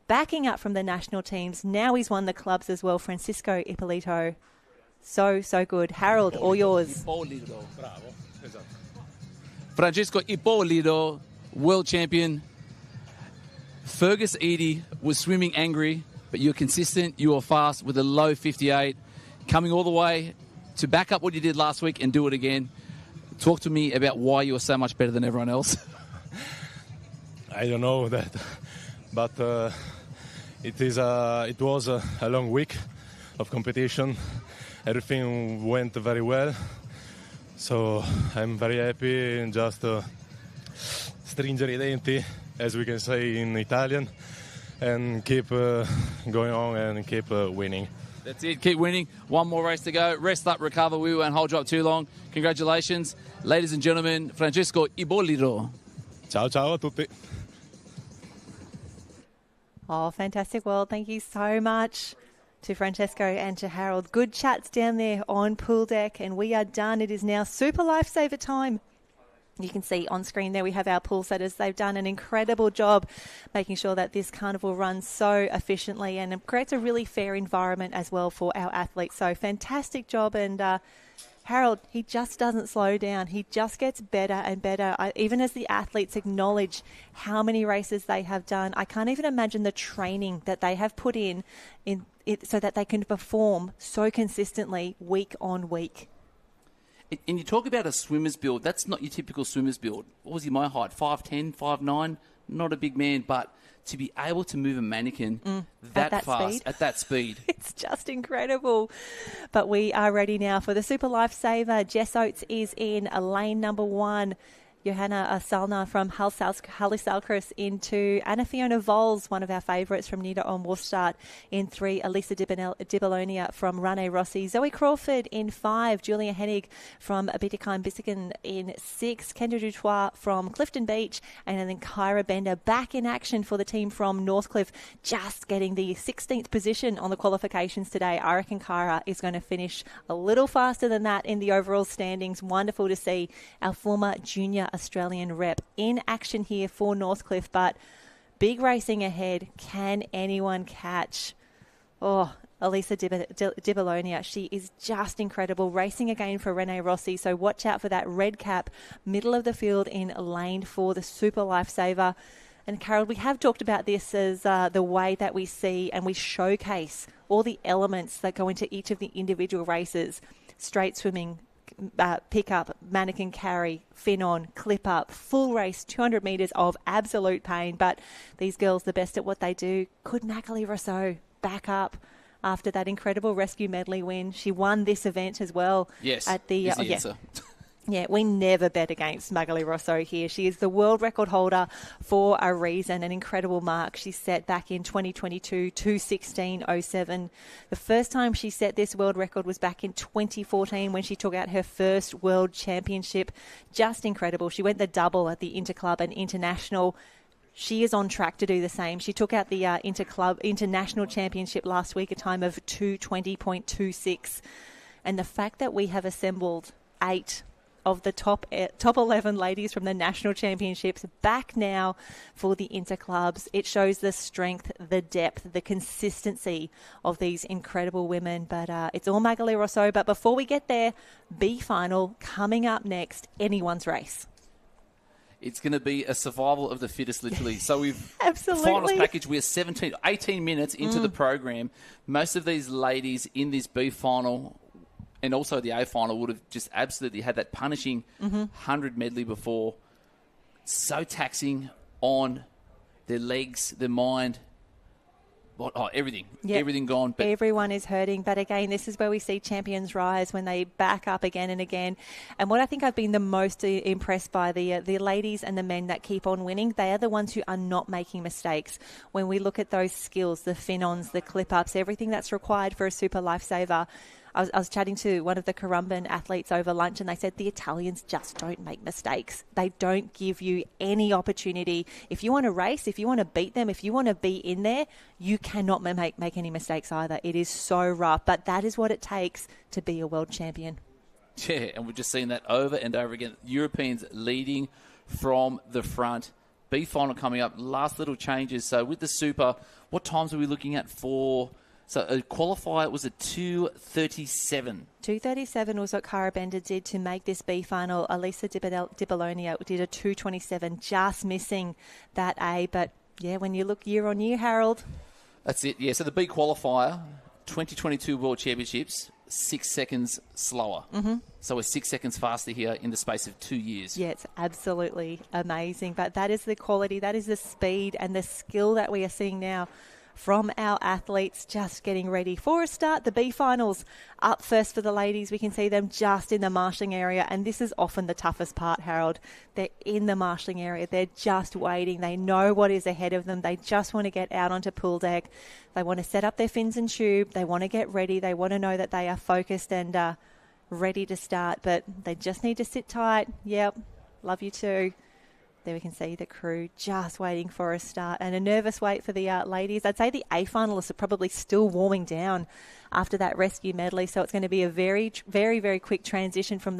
Speaker 3: backing up from the national teams. Now he's won the clubs as well, Francisco Ippolito. So good. Harold, all yours.
Speaker 2: Francisco Ippolito, world champion. Fergus Eadie was swimming angry, but you're consistent, you were fast with a low 58, coming all the way to back up what you did last week and do it again. Talk to me about why you are so much better than everyone else.
Speaker 5: I don't know that, but it was a long week of competition. Everything went very well, so I'm very happy and just stringere i denti, as we can say in Italian, and keep going on and keep winning.
Speaker 2: That's it. Keep winning. One more race to go. Rest up, recover. We won't hold you up too long. Congratulations. Ladies and gentlemen, Francisco Ippolito.
Speaker 5: Ciao ciao a tutti.
Speaker 3: Oh, fantastic world. Thank you so much to Francesco and to Harold. Good chats down there on pool deck, and we are done. It is now Super Lifesaver time. You can see on screen there we have our pool setters. They've done an incredible job making sure that this carnival runs so efficiently and it creates a really fair environment as well for our athletes. So fantastic job. And Harold, he just doesn't slow down. He just gets better and better. Even as the athletes acknowledge how many races they have done, I can't even imagine the training that they have put in it so that they can perform so consistently week on week.
Speaker 2: And you talk about a swimmer's build. That's not your typical swimmer's build. What was my height? 5'10", 5'9", not a big man, but to be able to move a mannequin that fast,
Speaker 3: speed.
Speaker 2: at that speed.
Speaker 3: It's just incredible. But we are ready now for the Super Lifesaver. Jess Oates is in lane number 1. Johanna Salna from Halisalkris into Anna Fiona Vols, one of our favourites from Nida on Wolfstart in 3. Elisa Dibalonia from Rane Rossi. Zoe Crawford in 5. Julia Hennig from Bietigheim Bissingen in 6. Kendra Dutoit from Clifton Beach. And then Kyra Bender back in action for the team from Northcliffe, just getting the 16th position on the qualifications today. I reckon Kyra is going to finish a little faster than that in the overall standings. Wonderful to see our former junior Australian rep in action here for Northcliffe, but big racing ahead. Can anyone catch? Oh, Elisa Dibalonia. She is just incredible. Racing again for Rene Rossi, so watch out for that red cap, middle of the field in lane 4, the Super Lifesaver. And Carol, we have talked about this as the way that we see and we showcase all the elements that go into each of the individual races. Straight swimming, pick up, mannequin carry, fin on, clip up, full race, 200 metres of absolute pain. But these girls, the best at what they do. Could Magali Rousseau back up after that incredible rescue medley win? She won this event as well.
Speaker 2: Yes,
Speaker 3: at the
Speaker 2: answer.
Speaker 3: Yeah, we never bet against Magali Rousseau here. She is the world record holder for a reason, an incredible mark she set back in 2022, 2:16.07. The first time she set this world record was back in 2014 when she took out her first world championship. Just incredible. She went the double at the Interclub and International. She is on track to do the same. She took out the International Championship last week, a time of 2:20.26. And the fact that we have assembled 8 of the top 11 ladies from the national championships back now for the interclubs. It shows the strength, the depth, the consistency of these incredible women. But it's all Magali Rousseau. But before we get there, B final coming up next, anyone's race.
Speaker 2: It's going to be a survival of the fittest, literally. So we've
Speaker 3: Absolutely.
Speaker 2: Finals package. We're 18 minutes into the program. Most of these ladies in this B final and also the A final would have just absolutely had that punishing 100 medley before. So taxing on their legs, their mind, everything.
Speaker 3: Yep.
Speaker 2: Everything gone. But
Speaker 3: everyone is hurting. But again, this is where we see champions rise when they back up again and again. And what I think I've been the most impressed by, the ladies and the men that keep on winning, they are the ones who are not making mistakes. When we look at those skills, the fin-ons, the clip-ups, everything that's required for a Super Lifesaver. I was chatting to one of the Currumbin athletes over lunch and they said the Italians just don't make mistakes. They don't give you any opportunity. If you want to race, if you want to beat them, if you want to be in there, you cannot make any mistakes either. It is so rough, but that is what it takes to be a world champion.
Speaker 2: yeah, and we've just seen that over and over again. Europeans leading from the front. B final coming up. Last little changes. So with the Super, what times are we looking at for... So a qualifier was a 2:37.
Speaker 3: 2:37 was what Cara Bender did to make this B final. Elisa Dibalonia did a 2:27, just missing that A. But yeah, when you look year on year, Harold.
Speaker 2: That's it. Yeah. So the B qualifier, 2022 World Championships, 6 seconds slower. Mm-hmm. So we're 6 seconds faster here in the space of 2 years.
Speaker 3: Yeah, it's absolutely amazing. But that is the quality, that is the speed and the skill that we are seeing now from our athletes, just getting ready for a start. The B finals up first for the ladies. We can see them just in the marshalling area, and this is often the toughest part, Harold. They're in the marshalling area. They're just waiting. They know what is ahead of them. They just want to get out onto pool deck. They want to set up their fins and tube. They want to get ready. They want to know that they are focused and ready to start, but they just need to sit tight. Yep, love you too. There we can see the crew just waiting for a start and a nervous wait for the ladies. I'd say the A finalists are probably still warming down after that rescue medley. So it's going to be a very, very, very quick transition from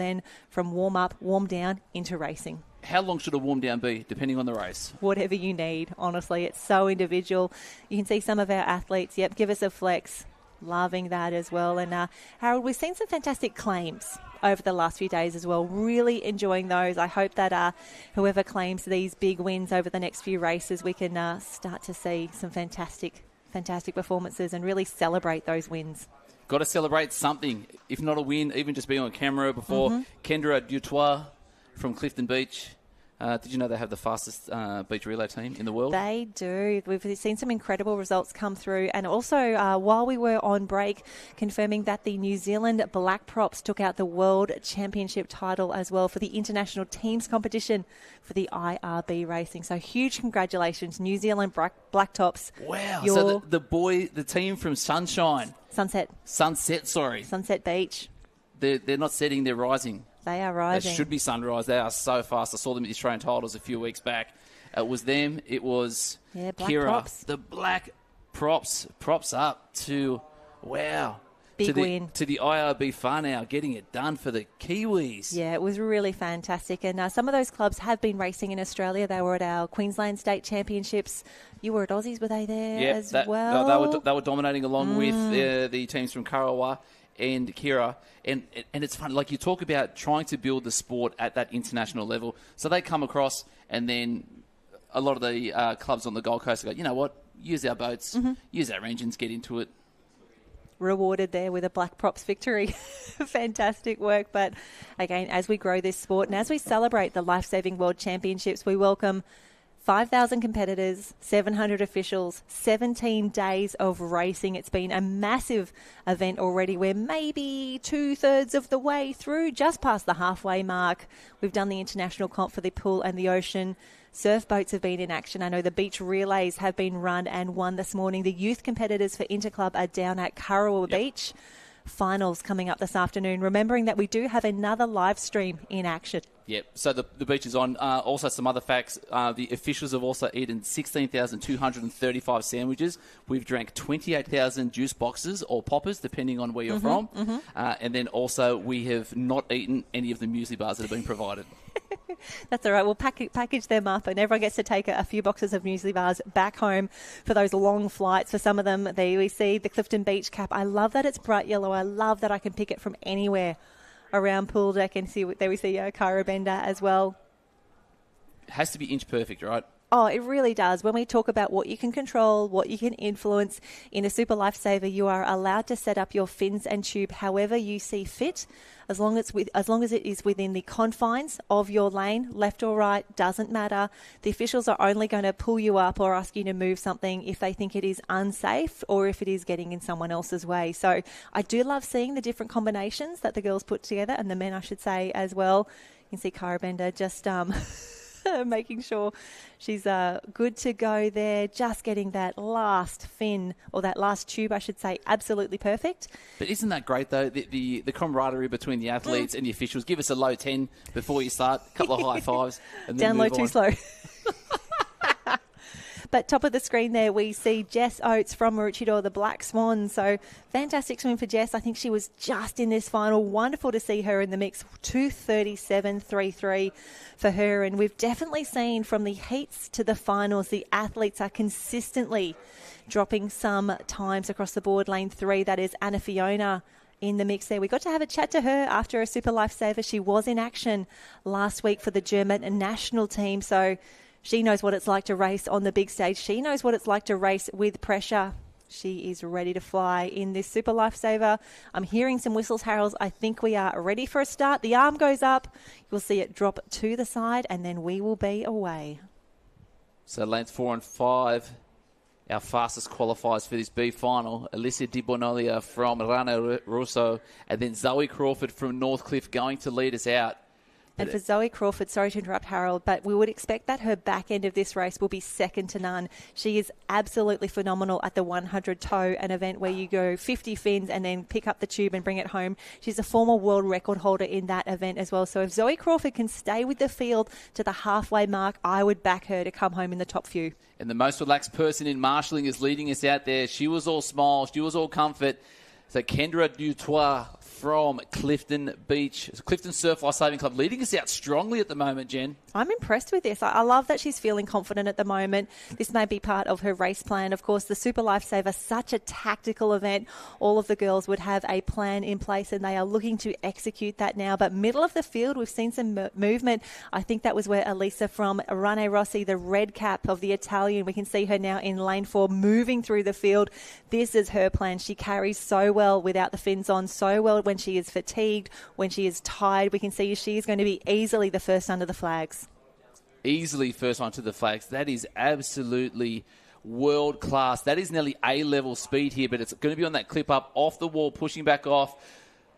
Speaker 3: warm up, warm down into racing.
Speaker 2: How long should a warm down be, depending on the race?
Speaker 3: Whatever you need, honestly. It's so individual. You can see some of our athletes, give us a flex. Loving that as well. And Harold, we've seen some fantastic claims over the last few days as well. Really enjoying those. I hope that whoever claims these big wins over the next few races, we can start to see some fantastic performances and really celebrate those wins.
Speaker 2: Got to celebrate something. If not a win, even just being on camera before. Kendra Dutoit from Clifton Beach. Did you know they have the fastest beach relay team in the world?
Speaker 3: They do. We've seen some incredible results come through. And also, while we were on break, confirming that the New Zealand Black Props took out the World Championship title as well for the International Teams competition for the IRB racing. So huge congratulations, New Zealand Black Tops.
Speaker 2: Wow. So the team from Sunset
Speaker 3: Beach.
Speaker 2: They're not setting, they're rising.
Speaker 3: They are rising.
Speaker 2: They should be sunrise. They are so fast. I saw them at the Australian titles a few weeks back. It was them. It was
Speaker 3: Black
Speaker 2: Kira.
Speaker 3: Props.
Speaker 2: The Black Props. Props up to, wow.
Speaker 3: Big win.
Speaker 2: To the IRB Whanau, getting it done for the Kiwis.
Speaker 3: Yeah, it was really fantastic. And some of those clubs have been racing in Australia. They were at our Queensland State Championships. You were at Aussies, were they there well?
Speaker 2: They were dominating along with the teams from Karawa and Kira, and it's fun. Like, you talk about trying to build the sport at that international level. So they come across, and then a lot of the clubs on the Gold Coast go, you know what, use our boats, use our engines, get into it.
Speaker 3: Rewarded there with a Black Props victory. Fantastic work. But again, as we grow this sport and as we celebrate the Lifesaving World Championships, we welcome 5,000 competitors, 700 officials, 17 days of racing. It's been a massive event already. We're maybe 2/3 of the way through, just past the halfway mark. We've done the international comp for the pool and the ocean. Surf boats have been in action. I know the beach relays have been run and won this morning. The youth competitors for Interclub are down at Karawa Beach. Finals coming up this afternoon. Remembering that we do have another live stream in action.
Speaker 2: Yep, so the beach is on. Also, some other facts. The officials have also eaten 16,235 sandwiches. We've drank 28,000 juice boxes or poppers, depending on where you're from. And then also, we have not eaten any of the muesli bars that have been provided.
Speaker 3: That's all right. We'll package them up and everyone gets to take a few boxes of muesli bars back home for those long flights. For some of them, there we see the Clifton Beach cap. I love that it's bright yellow. I love that I can pick it from anywhere around pool deck, and there we see Kyra Bender as well.
Speaker 2: It has to be inch perfect, right?
Speaker 3: Oh, it really does. When we talk about what you can control, what you can influence in a Super Lifesaver, you are allowed to set up your fins and tube however you see fit, as long as it is within the confines of your lane, left or right, doesn't matter. The officials are only going to pull you up or ask you to move something if they think it is unsafe or if it is getting in someone else's way. So I do love seeing the different combinations that the girls put together, and the men, I should say, as well. You can see Kyra Bender just making sure she's good to go there, just getting that last fin, or that last tube, I should say, absolutely perfect.
Speaker 2: But isn't that great, though, the camaraderie between the athletes and the officials? Give us a low 10 before you start, a couple of high fives. And then
Speaker 3: down low, too slow. But top of the screen there, we see Jess Oates from Maroochydore, the Black Swan. So fantastic swim for Jess. I think she was just in this final. Wonderful to see her in the mix. 2:37.33 for her. And we've definitely seen from the heats to the finals, the athletes are consistently dropping some times across the board. Lane 3, that is Anna Fiona in the mix there. We got to have a chat to her after a Super Lifesaver. She was in action last week for the German national team. So she knows what it's like to race on the big stage. She knows what it's like to race with pressure. She is ready to fly in this Super Lifesaver. I'm hearing some whistles, Harold. I think we are ready for a start. The arm goes up. You'll see it drop to the side, and then we will be away.
Speaker 2: So lanes 4 and 5, our fastest qualifiers for this B final. Alicia Di Bonolia from Rana Russo, and then Zoe Crawford from Northcliffe going to lead us out.
Speaker 3: And for Zoe Crawford, sorry to interrupt, Harold, but we would expect that her back end of this race will be second to none. She is absolutely phenomenal at the 100 toe, an event where you go 50 fins and then pick up the tube and bring it home. She's a former world record holder in that event as well. So if Zoe Crawford can stay with the field to the halfway mark, I would back her to come home in the top few.
Speaker 2: And the most relaxed person in marshalling is leading us out there. She was all smile. She was all comfort. So Kendra Dutois from Clifton Beach, Clifton Surf Lifesaving Club, leading us out strongly at the moment, Jen.
Speaker 3: I'm impressed with this. I love that she's feeling confident at the moment. This may be part of her race plan. Of course, the Super Lifesaver, such a tactical event. All of the girls would have a plan in place and they are looking to execute that now. But middle of the field, we've seen some movement. I think that was where Elisa from Rane Rossi, the red cap of the Italian, we can see her now in lane 4 moving through the field. This is her plan. She carries so well without the fins on, so well when she is fatigued, when she is tired. We can see she is going to be easily the first under the flags.
Speaker 2: Easily first one to the flags. That is absolutely world class. That is nearly A-level speed here, but it's going to be on that clip up, off the wall, pushing back off.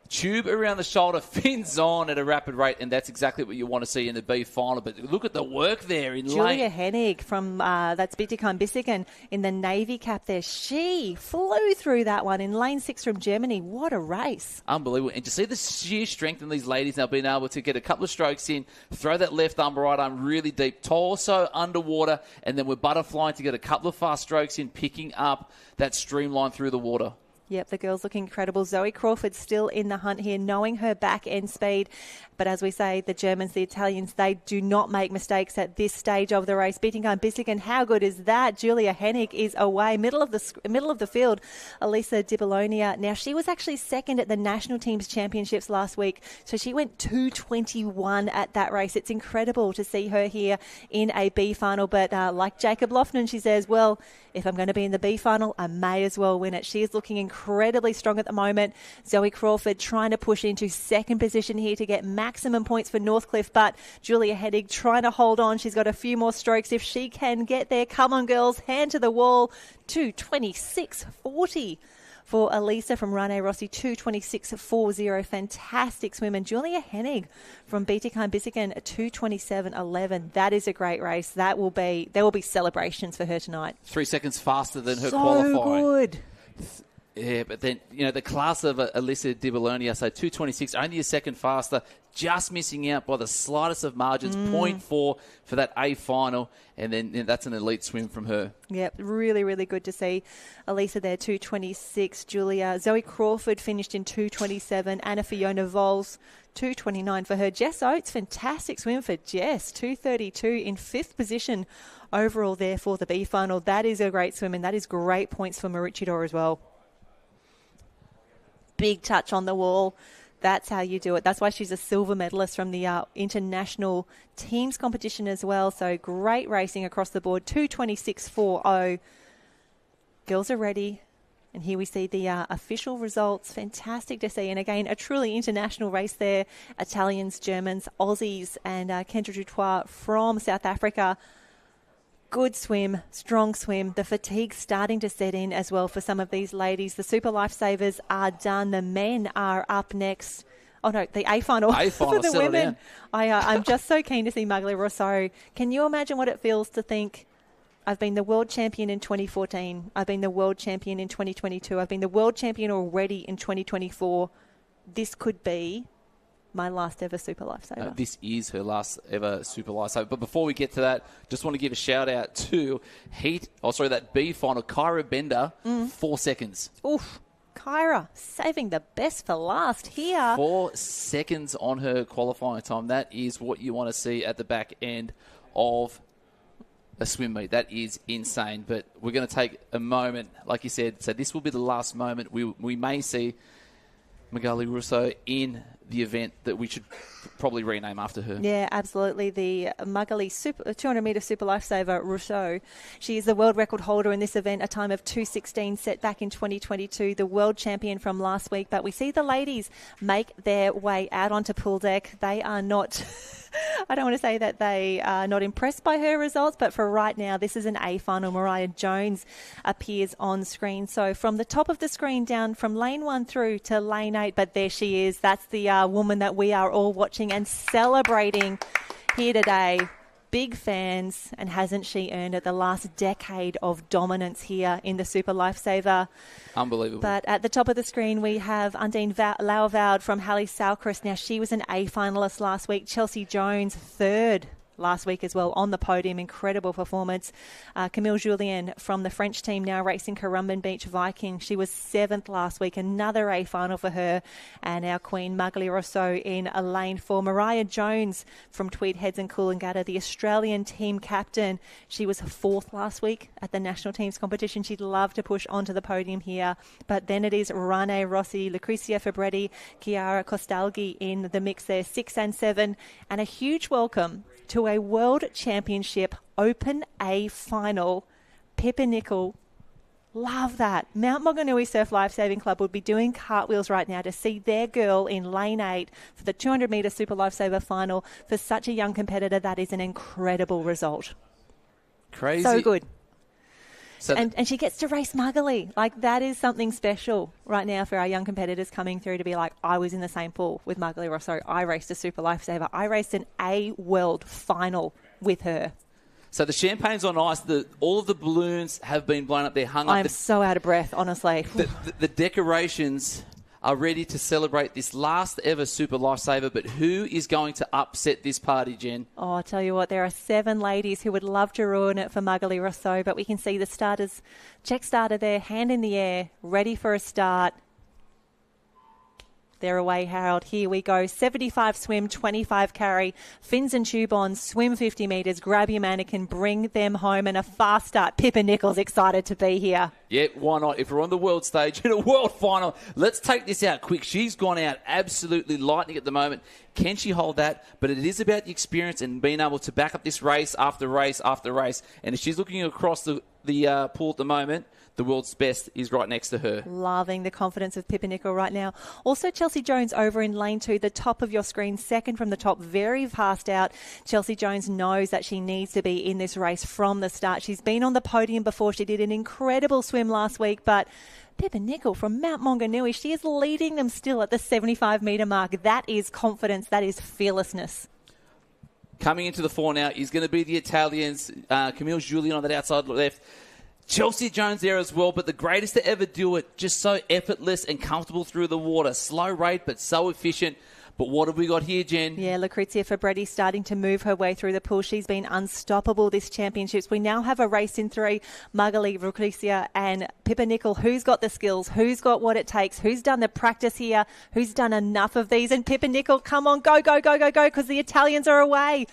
Speaker 2: Tube around the shoulder, fins on at a rapid rate, and that's exactly what you want to see in the B final. But look at the work there in
Speaker 3: Julia
Speaker 2: lane.
Speaker 3: Hennig from that's Bietigheim-Bissingen in the navy cap there. She flew through that one in lane 6 from Germany. What a race.
Speaker 2: Unbelievable. And to see the sheer strength in these ladies now being able to get a couple of strokes in, throw that left arm, right arm really deep, torso underwater, and then we're butterflying to get a couple of fast strokes in, picking up that streamline through the water.
Speaker 3: Yep, the girls look incredible. Zoe Crawford still in the hunt here, knowing her back end speed. But as we say, the Germans, the Italians, they do not make mistakes at this stage of the race. Bietigheim-Bissingen, how good is that? Julia Hennig is away, middle of the field. Elisa Di Bologna. Now, she was actually second at the National Teams Championships last week, so she went 2:21 at that race. It's incredible to see her here in a B final. But like Jacob Lofton, she says, well, if I'm going to be in the B final, I may as well win it. She is looking incredibly strong at the moment. Zoe Crawford trying to push into second position here to get maximum points for Northcliffe, but Julia Hennig trying to hold on. She's got a few more strokes if she can get there. Come on, girls, hand to the wall. 2:26.40 for Elisa from Rane Rossi, 2:26.40. Fantastic swim. And Julia Hennig from Bietigheim-Bissingen, 2:27.11. That is a great race. There will be celebrations for her tonight.
Speaker 2: 3 seconds faster than her
Speaker 3: so
Speaker 2: qualifying.
Speaker 3: Good.
Speaker 2: Yeah, but then, the class of Elisa Di Bologna, so 2:26, only a second faster, just missing out by the slightest of margins, 0.4 for that A final, and then that's an elite swim from her.
Speaker 3: Yep, really, really good to see Elisa there, 2:26. Julia. Zoe Crawford finished in 2:27. Anna Fiona Vols, 2:29 for her. Jess Oates, fantastic swim for Jess, 2:32 in 5th position overall there for the B final. That is a great swim, and that is great points for Maroochydore as well. Big touch on the wall. That's how you do it. That's why she's a silver medalist from the international teams competition as well. So great racing across the board. 2:26.40. Girls are ready. And here we see the official results. Fantastic to see. And again, a truly international race there. Italians, Germans, Aussies, and Kendra Dutois from South Africa. Good swim, strong swim. The fatigue starting to set in as well for some of these ladies. The Super Lifesavers are done. The men are up next. Oh, no, the A final for the women. I'm just so keen to see Maghalie Rousseau. Can you imagine what it feels to think, I've been the world champion in 2014. I've been the world champion in 2022. I've been the world champion already in 2024. This could be my last ever Super Lifesaver.
Speaker 2: This is her last ever Super Lifesaver. But before we get to that, just want to give a shout out to that B final, Kyra Bender, 4 seconds.
Speaker 3: Oof. Kyra saving the best for last here.
Speaker 2: 4 seconds on her qualifying time. That is what you want to see at the back end of a swim meet. That is insane. But we're going to take a moment, like you said. So this will be the last moment we may see Maghalie Rousseau in the event that we should probably rename after her.
Speaker 3: Yeah, absolutely. The Maghalie 200-metre Super Lifesaver Rousseau. She is the world record holder in this event, a time of 2:16 set back in 2022, the world champion from last week. But we see the ladies make their way out onto pool deck. They are not... I don't want to say that they are not impressed by her results, but for right now, this is an A final. Mariah Jones appears on screen. So from the top of the screen down from lane 1 through to lane 8, but there she is. That's the woman that we are all watching and celebrating here today. Big fans, and hasn't she earned it? The last decade of dominance here in the Super Lifesaver.
Speaker 2: Unbelievable.
Speaker 3: But at the top of the screen, we have Undine Lauerveld from Halle Sauchrist. Now, she was an A finalist last week. Chelsea Jones, third last week as well on the podium. Incredible performance. Camille Julien from the French team now racing Currumbin Beach Viking. She was seventh last week. Another A final for her. And our queen, Magali Rousseau, in a lane for Mariah Jones from Tweed Heads and Coolangatta, the Australian team captain. She was fourth last week at the national teams competition. She'd love to push onto the podium here. But then it is Rane Rossi, Lucrezia Fabretti, Chiara Costalgi in the mix there, 6 and 7. And a huge welcome to a World Championship Open A final. Pippa Nicol. Love that. Mount Maunganui Surf Lifesaving Club would be doing cartwheels right now to see their girl in lane 8 for the 200-metre Super Lifesaver final. For such a young competitor, that is an incredible result.
Speaker 2: Crazy.
Speaker 3: So good.
Speaker 2: So
Speaker 3: and she gets to race Magali. Like, that is something special right now for our young competitors coming through to be like, I was in the same pool with Magali Rousseau. I raced a Super Lifesaver. I raced an A World final with her.
Speaker 2: So the champagne's on ice. All of the balloons have been blown up. They're hung up.
Speaker 3: I'm so out of breath, honestly.
Speaker 2: The decorations are ready to celebrate this last ever Super Lifesaver, but who is going to upset this party, Jen?
Speaker 3: Oh, I tell you what, there are 7 ladies who would love to ruin it for Magali Rousseau, but we can see the starters, check starter there, hand in the air, ready for a start. They're away, Harold. Here we go. 75 swim, 25 carry. Fins and tube-ons, swim 50 metres, grab your mannequin, bring them home, and a fast start. Pippa Nichol's excited to be here.
Speaker 2: Yeah, why not? If we're on the world stage in a world final, let's take this out quick. She's gone out absolutely lightning at the moment. Can she hold that? But it is about the experience and being able to back up this race after race after race. And if she's looking across the pool at the moment, the world's best is right next to her.
Speaker 3: Loving the confidence of Pippa Nicol right now. Also, Chelsea Jones over in lane 2, the top of your screen, second from the top, very fast out. Chelsea Jones knows that she needs to be in this race from the start. She's been on the podium before. She did an incredible swim last week, but Pippa Nicol from Mount Maunganui, she is leading them still at the 75-metre mark. That is confidence. That is fearlessness.
Speaker 2: Coming into the 4 now is going to be the Italians. Camille Julien on that outside left. Chelsea Jones there as well, but the greatest to ever do it. Just so effortless and comfortable through the water. Slow rate, but so efficient. But what have we got here, Jen?
Speaker 3: Yeah, Lucrezia Fabretti starting to move her way through the pool. She's been unstoppable this championships. We now have a race in 3. Magali, Lucrezia and Pippa Nicol. Who's got the skills? Who's got what it takes? Who's done the practice here? Who's done enough of these? And Pippa Nicol, come on, go, go, go, go, go, because the Italians are away.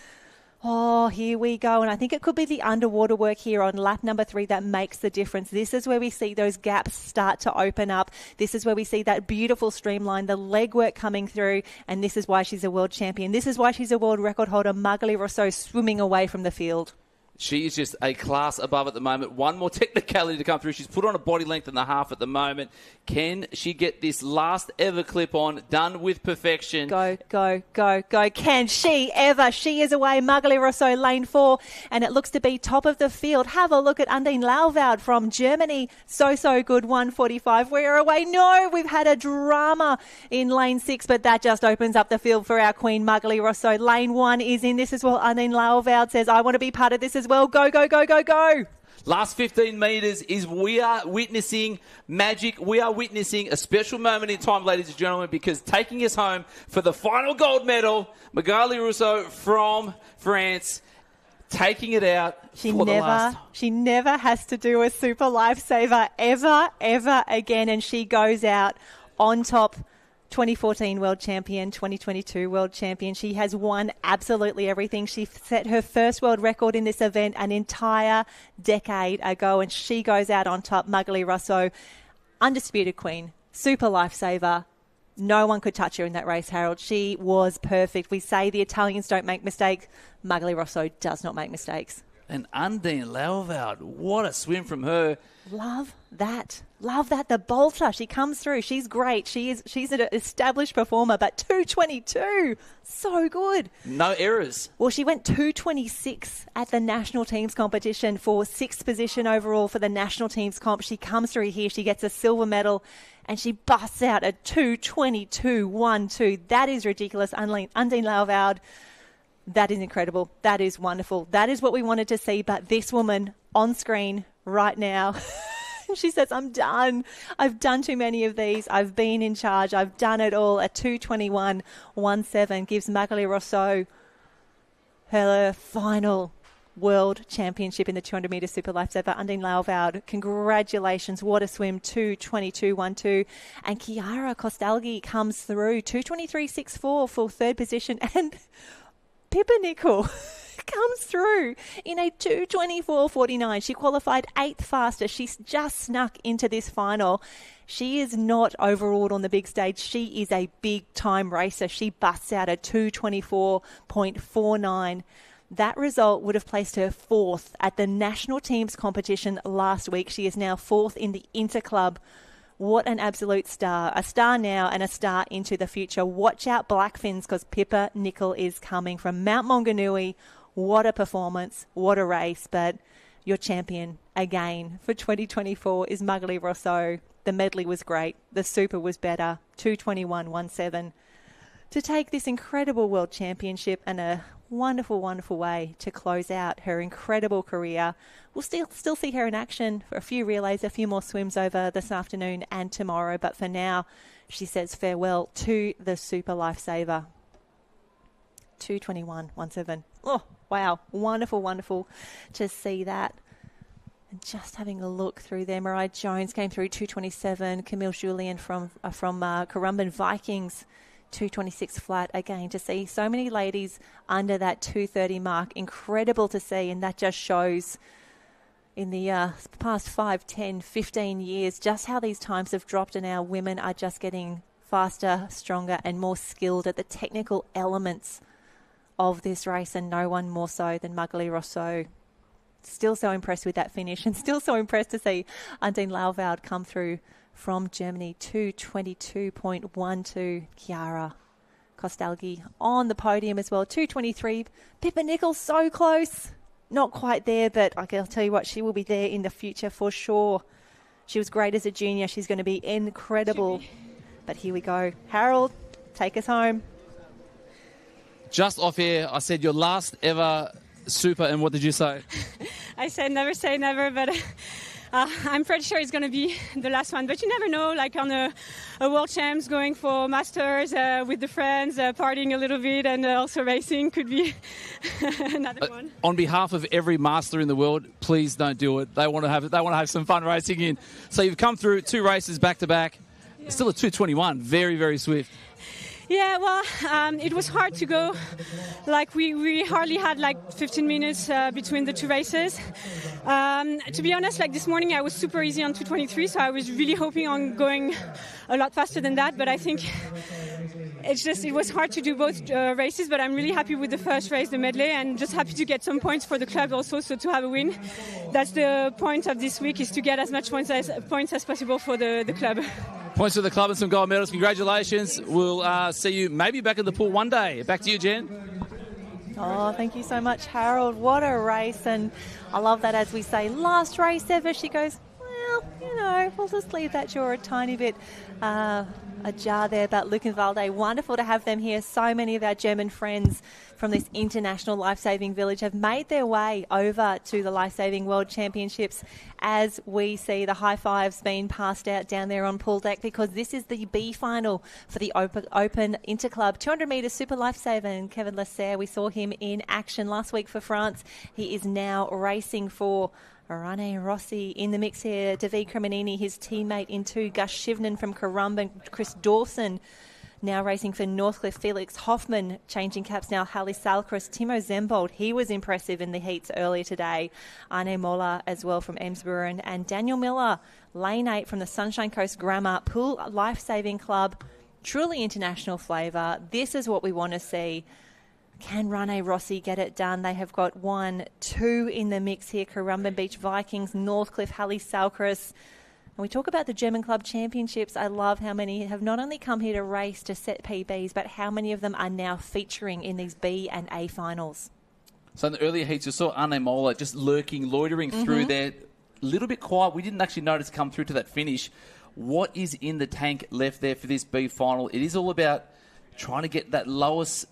Speaker 3: Oh, here we go. And I think it could be the underwater work here on lap number 3 that makes the difference. This is where we see those gaps start to open up. This is where we see that beautiful streamline, the legwork coming through. And this is why she's a world champion. This is why she's a world record holder. Magali Rousseau swimming away from the field.
Speaker 2: She is just a class above at the moment. One more technicality to come through. She's put on a body length and a half at the moment. Can she get this last ever clip on done with perfection?
Speaker 3: Go, go, go, go. Can she ever? She is away. Magali Rousseau, lane 4. And it looks to be top of the field. Have a look at Undine Lauerveld from Germany. So good. 1:45. We're away. No, we've had a drama in lane 6, but that just opens up the field for our queen, Magali Rousseau. Lane 1 is in this as well. Undine Lauerveld says, I want to be part of this as well. Go, go, go, go, go.
Speaker 2: Last 15 metres is we are witnessing magic. We are witnessing a special moment in time, ladies and gentlemen, because taking us home for the final gold medal, Magali Rousseau from France, taking it out.
Speaker 3: She never has to do a Super Lifesaver ever again, and she goes out on top. 2014 World Champion, 2022 World Champion. She has won absolutely everything. She set her first world record in this event an entire decade ago, and she goes out on top. Magali Rousseau, undisputed queen, Super Lifesaver. No one could touch her in that race, Harold. She was perfect. We say the Italians don't make mistakes. Magali Rousseau does not make mistakes.
Speaker 2: And Undine Lauerveld, what a swim from her.
Speaker 3: Love that. Love that. The bolter, she comes through. She's great. She's an established performer, but 2:22, so good.
Speaker 2: No errors.
Speaker 3: Well, she went 2:26 at the national teams competition for 6th position overall for the national teams comp. She comes through here. She gets a silver medal and she busts out a 2:22.12. That is ridiculous. Undine Lauvoud, that is incredible. That is wonderful. That is what we wanted to see. But this woman on screen right now, she says, I'm done. I've done too many of these. I've been in charge. I've done it all. A 2:21.17 gives Magali Rousseau her final World Championship in the 200 metre super lifesaver. Undine Lauvoud, congratulations. What a swim, 2:22.12. And Chiara Costalgi comes through, 2:23.64 for 3rd position. And Pippa Nicol comes through in a 2:24.49. She qualified 8th fastest. She's just snuck into this final. She is not overawed on the big stage. She is a big time racer. She busts out a 2:24.49. That result would have placed her 4th at the national teams competition last week. She is now 4th in the interclub. What an absolute star. A star now and a star into the future. Watch out, Blackfins, because Pippa Nicol is coming from Mount Maunganui. What a performance. What a race. But your champion again for 2024 is Magali Rousseau. The medley was great. The super was better. 2:21.17 to take this incredible world championship and a wonderful, wonderful way to close out her incredible career. We'll still see her in action for a few relays, a few more swims over this afternoon and tomorrow. But for now, she says farewell to the super lifesaver. 2:21.17. Oh, wow. Wonderful, wonderful to see that. And just having a look through there, Mariah Jones came through 2:27. Camille Julien from Currumbin Vikings, 2:26 flat. Again, to see so many ladies under that 2:30 mark. Incredible to see, and that just shows in the past 5, 10, 15 years just how these times have dropped, and our women are just getting faster, stronger and more skilled at the technical elements of this race, and no one more so than Magali Rousseau. Still so impressed with that finish, and still so impressed to see Undine Lauvoud come through from Germany, 2:22.12. Chiara Costalgi on the podium as well, 2:23. Pippa Nicol so close. Not quite there, but I'll tell you what, she will be there in the future for sure. She was great as a junior. She's going to be incredible. But here we go. Harold, take us home.
Speaker 2: Just off air, I said your last ever super, and what did you say?
Speaker 4: I said never say never, but I'm pretty sure it's going to be the last one. But you never know, like on a World Champs, going for Masters with the friends, partying a little bit, and also racing could be another one.
Speaker 2: On behalf of every master in the world, please don't do it. They want to have some fun racing in. So you've come through 2 races back to back. Yeah. Still a 2:21, very, very swift.
Speaker 4: Yeah, well, it was hard to go. Like we hardly had like 15 minutes between the 2 races. To be honest, like this morning I was super easy on 2:23, so I was really hoping on going a lot faster than that. But I think it was hard to do both races. But I'm really happy with the first race, the medley, and just happy to get some points for the club also. So to have a win, that's the point of this week, is to get as much points as possible for the club.
Speaker 2: Points for the club and some gold medals. Congratulations. We'll see you maybe back in the pool one day. Back to you, Jen.
Speaker 3: Oh, thank you so much, Harold. What a race. And I love that, as we say, last race ever. She goes, well, we'll just leave that jaw a tiny bit ajar there. But Luckenwalde, wonderful to have them here. So many of our German friends from this international lifesaving village have made their way over to the Lifesaving World Championships, as we see the high fives being passed out down there on pool deck, because this is the B final for the Open Interclub 200 metre super lifesaver. And Kevin Lasserre, we saw him in action last week for France. He is now racing for Rane Rossi. In the mix here, David Cremonini, his teammate in 2, Gus Shivnan from Currumbin, Chris Dawson now racing for Northcliffe, Felix Hoffman changing caps now, Hallie Salcris, Timo Zembold, he was impressive in the heats earlier today, Arne Moller as well from Emsburen, and Daniel Miller, lane 8 from the Sunshine Coast Grammar Pool Lifesaving Club. Truly international flavour. This is what we want to see. Can Rane Rossi get it done? They have got 1, 2 in the mix here. Currumbin Beach Vikings, Northcliffe, Hallie Salcris. And we talk about the German Club Championships. I love how many have not only come here to race to set PBs, but how many of them are now featuring in these B and A finals.
Speaker 2: So in the earlier heats, you saw Anne Moller just lurking, loitering through there. A little bit quiet. We didn't actually notice come through to that finish. What is in the tank left there for this B final? It is all about trying to get that lowest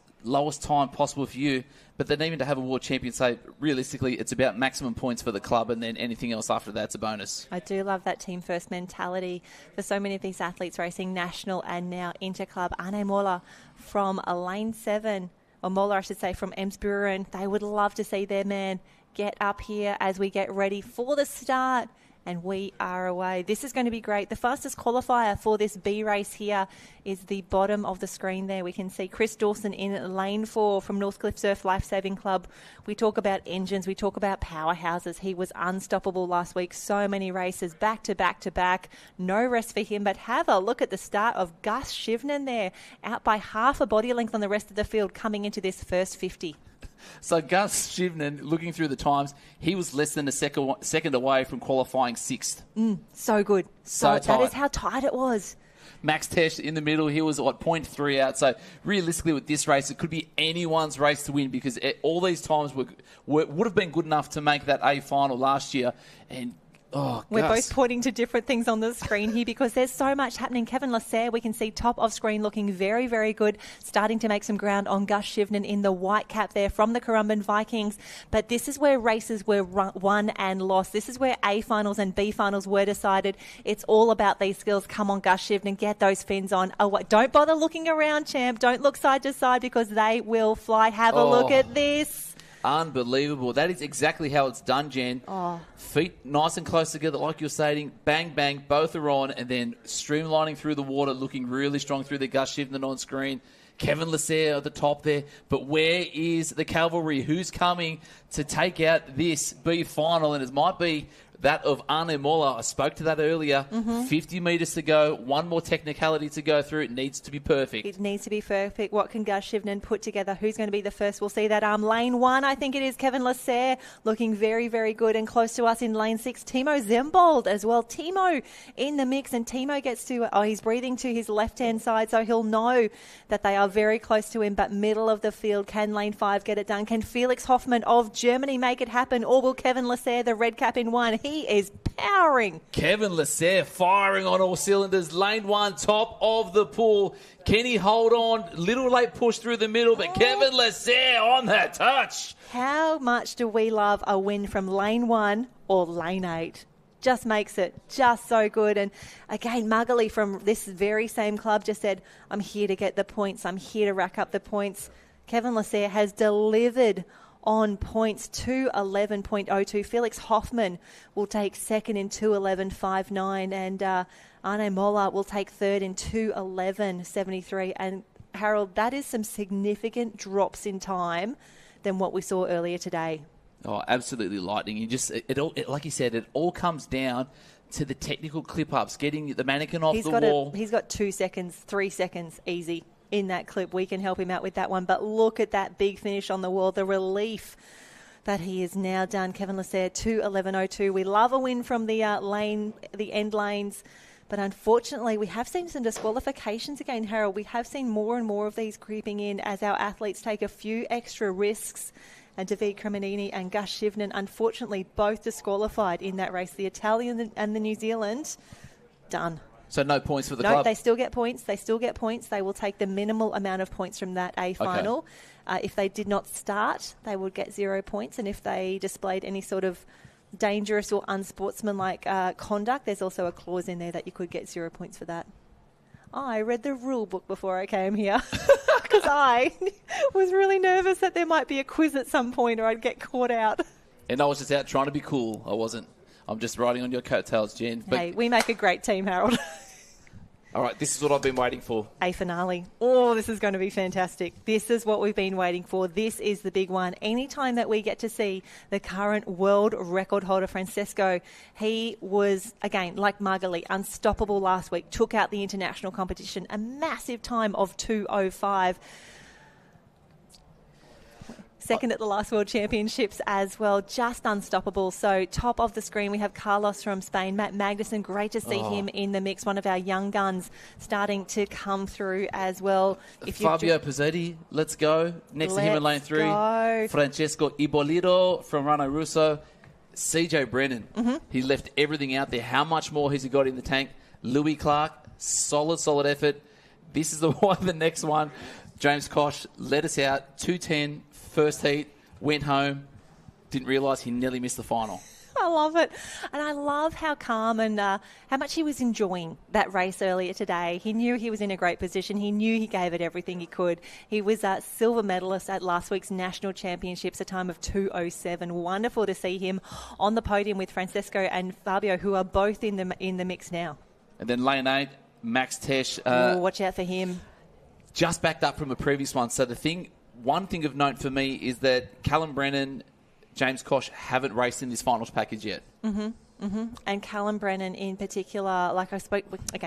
Speaker 2: time possible for you. But then even to have a world champion say, realistically, it's about maximum points for the club, and then anything else after that's a bonus.
Speaker 3: I do love that team first mentality for so many of these athletes racing national and now interclub. Anne Moller from lane 7, or Moller I should say, from Emsburen. They would love to see their man get up here as we get ready for the start. And we are away. This is going to be great. The fastest qualifier for this B race here is the bottom of the screen there. We can see Chris Dawson in lane 4 from Northcliffe Surf Lifesaving Club. We talk about engines. We talk about powerhouses. He was unstoppable last week. So many races back to back to back. No rest for him. But have a look at the start of Gus Shivnan there, out by half a body length on the rest of the field coming into this first 50.
Speaker 2: So Gus Shivnan, looking through the times, he was less than a second away from qualifying 6th.
Speaker 3: So good.
Speaker 2: So tight.
Speaker 3: That is how tight it was.
Speaker 2: Max Tesh in the middle, he was 0.3 out. So realistically with this race, it could be anyone's race to win, because all these times would have been good enough to make that A final last year. And
Speaker 3: we're
Speaker 2: Gus.
Speaker 3: both pointing to different things on the screen here because there's so much happening. Kevin Lasserre, we can see top of screen looking very, very good, starting to make some ground on Gus Shivnan in the white cap there from the Currumbin Vikings. But this is where races were won and lost. This is where A finals and B finals were decided. It's all about these skills. Come on, Gus Shivnan, get those fins on. Oh, don't bother looking around, champ. Don't look side to side because they will fly. Have a look at this.
Speaker 2: Unbelievable. That is exactly how it's done, Jen. Feet nice and close together, like you're saying. Bang, bang, both are on, and then streamlining through the water, looking really strong through the Gus Shivnan on screen. Kevin Lasserre at the top there. But where is the cavalry? Who's coming to take out this B final? And it might be that of Anne Moller. I spoke to that earlier. 50 metres to go. One more technicality to go through. It needs to be perfect.
Speaker 3: It needs to be perfect. What can Gus Shivnan put together? Who's going to be the first? We'll see that. Lane 1, I think it is Kevin Lasserre, looking very, very good. And close to us in lane 6, Timo Zembold as well. Timo in the mix, and Timo gets to, he's breathing to his left-hand side, so he'll know that they are very close to him. But middle of the field, can lane 5 get it done? Can Felix Hoffmann of Germany make it happen? Or will Kevin Lasserre, the red cap in 1, he is powering.
Speaker 2: Kevin Lasserre firing on all cylinders. Lane 1, top of the pool. Can he hold on? Little late push through the middle, but Kevin Lasserre on that touch.
Speaker 3: How much do we love a win from lane 1 or lane 8? Just makes it just so good. And again, Magali from this very same club just said, I'm here to get the points. I'm here to rack up the points. Kevin Lasserre has delivered on points, 2:11.02. Felix Hoffmann will take second in 2:11.59, and Arne Moller will take third in 2:11.73. And Harold, that is some significant drops in time than what we saw earlier today.
Speaker 2: Oh, absolutely lightning. You just like you said, it all comes down to the technical clip-ups, getting the mannequin off the wall.
Speaker 3: He's got 2 seconds, 3 seconds easy in that clip. We can help him out with that one. But look at that big finish on the wall, the relief that he is now done. Kevin Lasserre, 2:11.02. We love a win from the end lanes. But unfortunately, we have seen some disqualifications again, Harold. We have seen more and more of these creeping in as our athletes take a few extra risks. And David Cremonini and Gus Shivnan, unfortunately, both disqualified in that race. The Italian and the New Zealand, done.
Speaker 2: So no points for the
Speaker 3: club?
Speaker 2: club?
Speaker 3: No, they still get points. They will take the minimal amount of points from that A final. Okay. If they did not start, they would get 0 points. And if they displayed any sort of dangerous or unsportsmanlike conduct, there's also a clause in there that you could get 0 points for that. I read the rule book before I came here because I was really nervous that there might be a quiz at some point or I'd get caught out.
Speaker 2: And I was just out trying to be cool. I wasn't. I'm just riding on your coattails, Jen.
Speaker 3: But hey, we make a great team, Harold.
Speaker 2: All right, this is what I've been waiting for.
Speaker 3: A finale. Oh, this is going to be fantastic. This is what we've been waiting for. This is the big one. Anytime that we get to see the current world record holder, Francesco, he was, again, like Magali, unstoppable last week, took out the international competition, a massive time of 2:05. Second at the last World Championships as well. Just unstoppable. So top of the screen, we have Carlos from Spain. Matt Magnuson, great to see him in the mix. One of our young guns starting to come through as well.
Speaker 2: Fabio Pizzetti, let's go. Next to him in lane 3.
Speaker 3: Go.
Speaker 2: Francesco Ibolito from Rano Russo. CJ Brennan, he left everything out there. How much more has he got in the tank? Louis Clark, solid effort. This is the next one. James Koch led us out, 2:10, first heat, went home, didn't realise he nearly missed the final.
Speaker 3: I love it. And I love how calm and how much he was enjoying that race earlier today. He knew he was in a great position. He knew he gave it everything he could. He was a silver medalist at last week's National Championships, a time of 2:07. Wonderful to see him on the podium with Francesco and Fabio, who are both in the mix now.
Speaker 2: And then lane 8, Max Tesh.
Speaker 3: Watch out for him.
Speaker 2: Just backed up from the previous one. So one thing of note for me is that Callum Brennan, James Koch haven't raced in this finals package yet.
Speaker 3: And Callum Brennan in particular,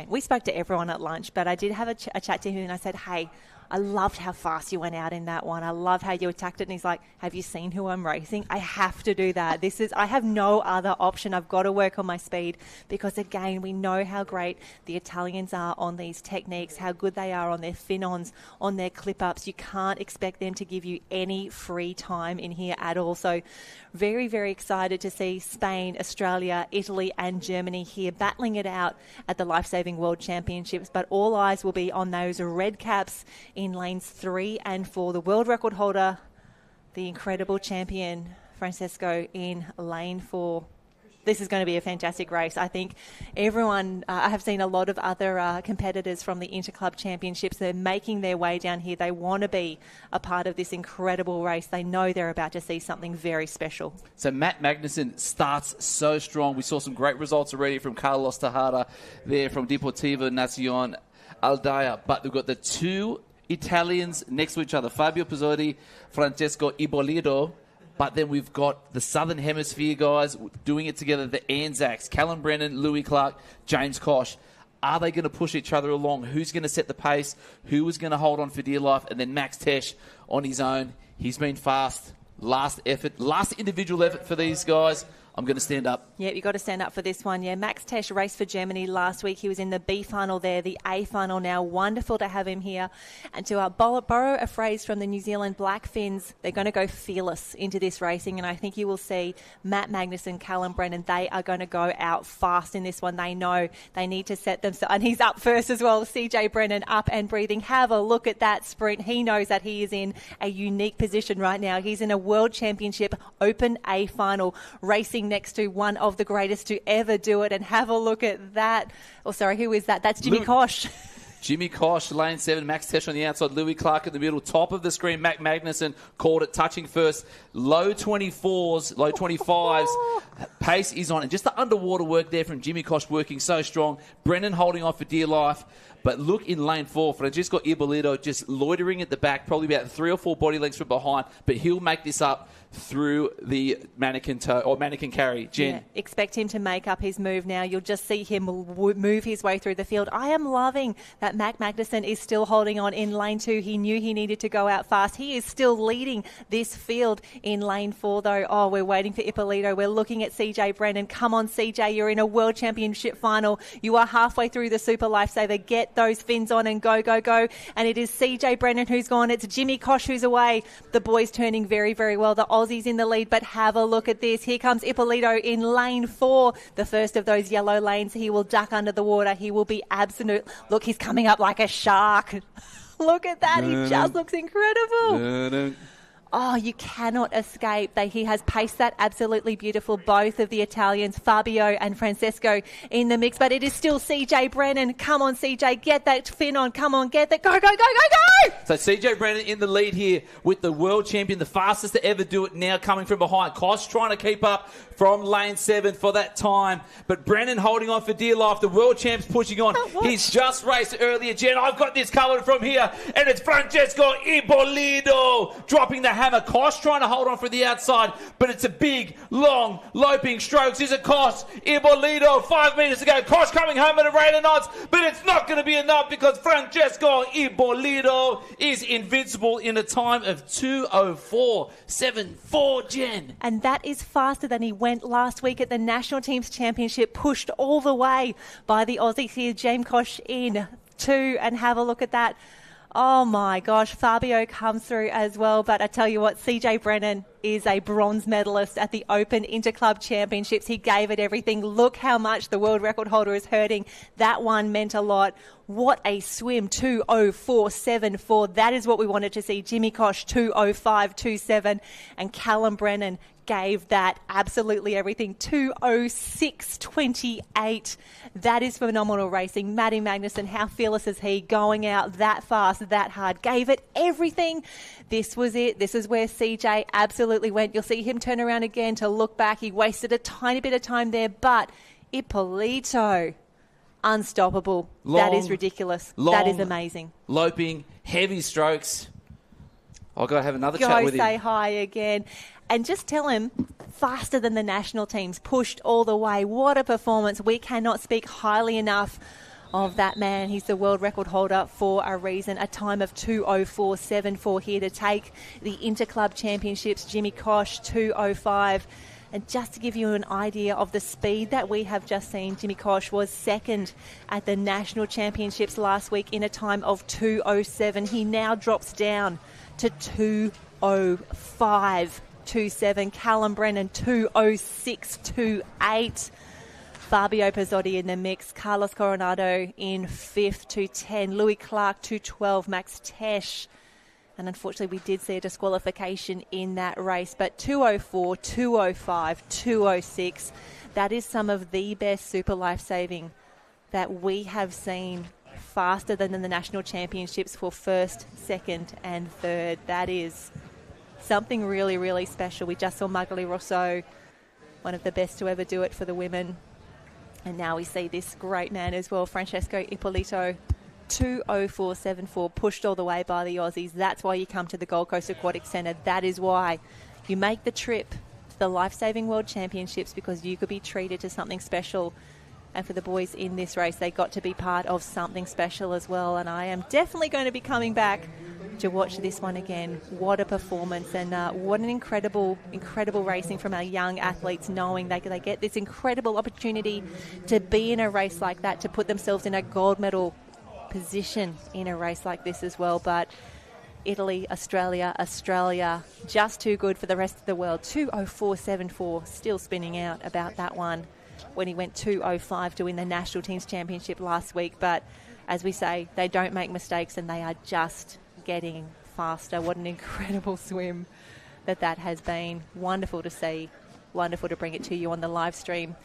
Speaker 3: we spoke to everyone at lunch, but I did have a chat to him and I said, hey, I loved how fast you went out in that one. I love how you attacked it. And he's like, have you seen who I'm racing? I have to do that. I have no other option. I've got to work on my speed because, again, we know how great the Italians are on these techniques, how good they are on their fin-ons, on their clip-ups. You can't expect them to give you any free time in here at all. So very, very excited to see Spain, Australia, Italy and Germany here battling it out at the Lifesaving World Championships. But all eyes will be on those red caps in lanes 3 and 4. The world record holder, the incredible champion, Francesco, in lane 4. This is going to be a fantastic race. I think everyone, I have seen a lot of other competitors from the Interclub Championships. They're making their way down here. They want to be a part of this incredible race. They know they're about to see something very special.
Speaker 2: So Matt Magnuson starts so strong. We saw some great results already from Carlos Tejada there from Deportivo Nacion Aldaya. But we've got the two Italians next to each other, Fabio Pizzotti, Francesco Ibolito. But then we've got the Southern Hemisphere guys doing it together, the Anzacs, Callum Brennan, Louis Clark, James Koch. Are they going to push each other along? Who's going to set the pace? Who is going to hold on for dear life? And then Max Tesh on his own. He's been fast. Last individual effort for these guys. I'm going to stand up.
Speaker 3: Yeah, you've got to stand up for this one. Yeah, Max Tesh raced for Germany last week. He was in the B final there, the A final now. Wonderful to have him here. And to borrow a phrase from the New Zealand Blackfins, they're going to go fearless into this racing. And I think you will see Matt Magnuson, Callum Brennan, they are going to go out fast in this one. They know they need to set themselves. And he's up first as well. CJ Brennan up and breathing. Have a look at that sprint. He knows that he is in a unique position right now. He's in a World Championship Open A final racing next to one of the greatest to ever do it. And have a look at that. Oh, sorry, who is that? That's Jimmy Koch.
Speaker 2: Jimmy Koch, lane 7, Max Tesh on the outside, Louis Clark in the middle, top of the screen, Matt Magnuson called it, touching first, low 24s, low 25s, pace is on, and just the underwater work there from Jimmy Koch working so strong, Brennan holding on for dear life, but look in lane 4, Francesco Ibolito just loitering at the back, probably about 3 or 4 body lengths from behind, but he'll make this up through the mannequin carry. Jen.
Speaker 3: Yeah, expect him to make up his move now. You'll just see him move his way through the field. I am loving that Matt Magnuson is still holding on in lane 2. He knew he needed to go out fast. He is still leading this field in lane 4, though. Oh, we're waiting for Ippolito. We're looking at CJ Brennan. Come on, CJ. You're in a World Championship final. You are halfway through the Super Lifesaver. Get those fins on and go, go, go. And it is CJ Brennan who's gone. It's Jimmy Koch who's away. The boys turning very, very well. The Aussies in the lead, but have a look at this. Here comes Ippolito in lane 4, the first of those yellow lanes. He will duck under the water. He will be absolute. Look, he's coming up like a shark. Look at that. He just looks incredible. Oh, you cannot escape. He has paced that absolutely beautiful. Both of the Italians, Fabio and Francesco, in the mix. But it is still CJ Brennan. Come on, CJ. Get that fin on. Come on, get that. Go, go, go, go, go!
Speaker 2: So CJ Brennan in the lead here with the world champion, the fastest to ever do it now coming from behind. Koch trying to keep up from lane 7 for that time. But Brennan holding on for dear life. The world champ's pushing on. He's just raced earlier. Jen, I've got this covered from here. And it's Francesco Ibolito dropping the hammer. Kosh trying to hold on from the outside, but it's a big, long, loping strokes. Is it Kosh? Ibolito, 5 metres to go. Kosh coming home at a rate of knots, but it's not going to be enough because Francesco Ibolito is invincible in a time of 2:04.74, Jen.
Speaker 3: And that is faster than he went last week at the National Teams Championship, pushed all the way by the Aussies here. James Kosh in 2, and have a look at that. Oh my gosh, Fabio comes through as well. But I tell you what, CJ Brennan is a bronze medalist at the Open Interclub Championships. He gave it everything. Look how much the world record holder is hurting. That one meant a lot. What a swim, 2:04.74. That is what we wanted to see. Jimmy Kosh, 2:05.27. And Callum Brennan gave that absolutely everything, 2:06.28. That is phenomenal racing. Matty Magnussen, how fearless is he, going out that fast, that hard, gave it everything. This was it. This is where CJ absolutely went. You'll see him turn around again to look back. He wasted a tiny bit of time there, but Ippolito, unstoppable. That is ridiculous. That is amazing.
Speaker 2: Loping, heavy strokes. I've got to have another chat with him.
Speaker 3: Go say hi again. And just tell him, faster than the national teams, pushed all the way. What a performance. We cannot speak highly enough of that man. He's the world record holder for a reason. A time of 2:04.74 here to take the Interclub Championships. Jimmy Kosh, 2:05. And just to give you an idea of the speed that we have just seen, Jimmy Kosh was second at the National Championships last week in a time of 2:07. He now drops down to 2:05.27. Callum Brennan, 2:06.28. Fabio Pizzotti in the mix. Carlos Coronado in 5th, 2:10. Louis Clark, 2:12. Max Tesh. And unfortunately, we did see a disqualification in that race. But 2:04, 2:05, 2:06. That is some of the best super life-saving that we have seen, faster than in the national championships for first, second and third. That is something really, really special. We just saw Magali Rousseau, one of the best to ever do it for the women. And now we see this great man as well, Francesco Ippolito, 2:04.74, pushed all the way by the Aussies. That's why you come to the Gold Coast Aquatic Centre. That is why you make the trip to the Lifesaving World Championships, because you could be treated to something special. And for the boys in this race, they got to be part of something special as well. And I am definitely going to be coming back to watch this one again. What a performance, and what an incredible, incredible racing from our young athletes, knowing they get this incredible opportunity to be in a race like that, to put themselves in a gold medal position in a race like this as well. But Italy, Australia, just too good for the rest of the world. 2:04.74, still spinning out about that one when he went 2:05 to win the National Teams Championship last week. But as we say, they don't make mistakes, and they are just getting faster. What an incredible swim that has been. Wonderful to see. Wonderful to bring it to you on the live stream.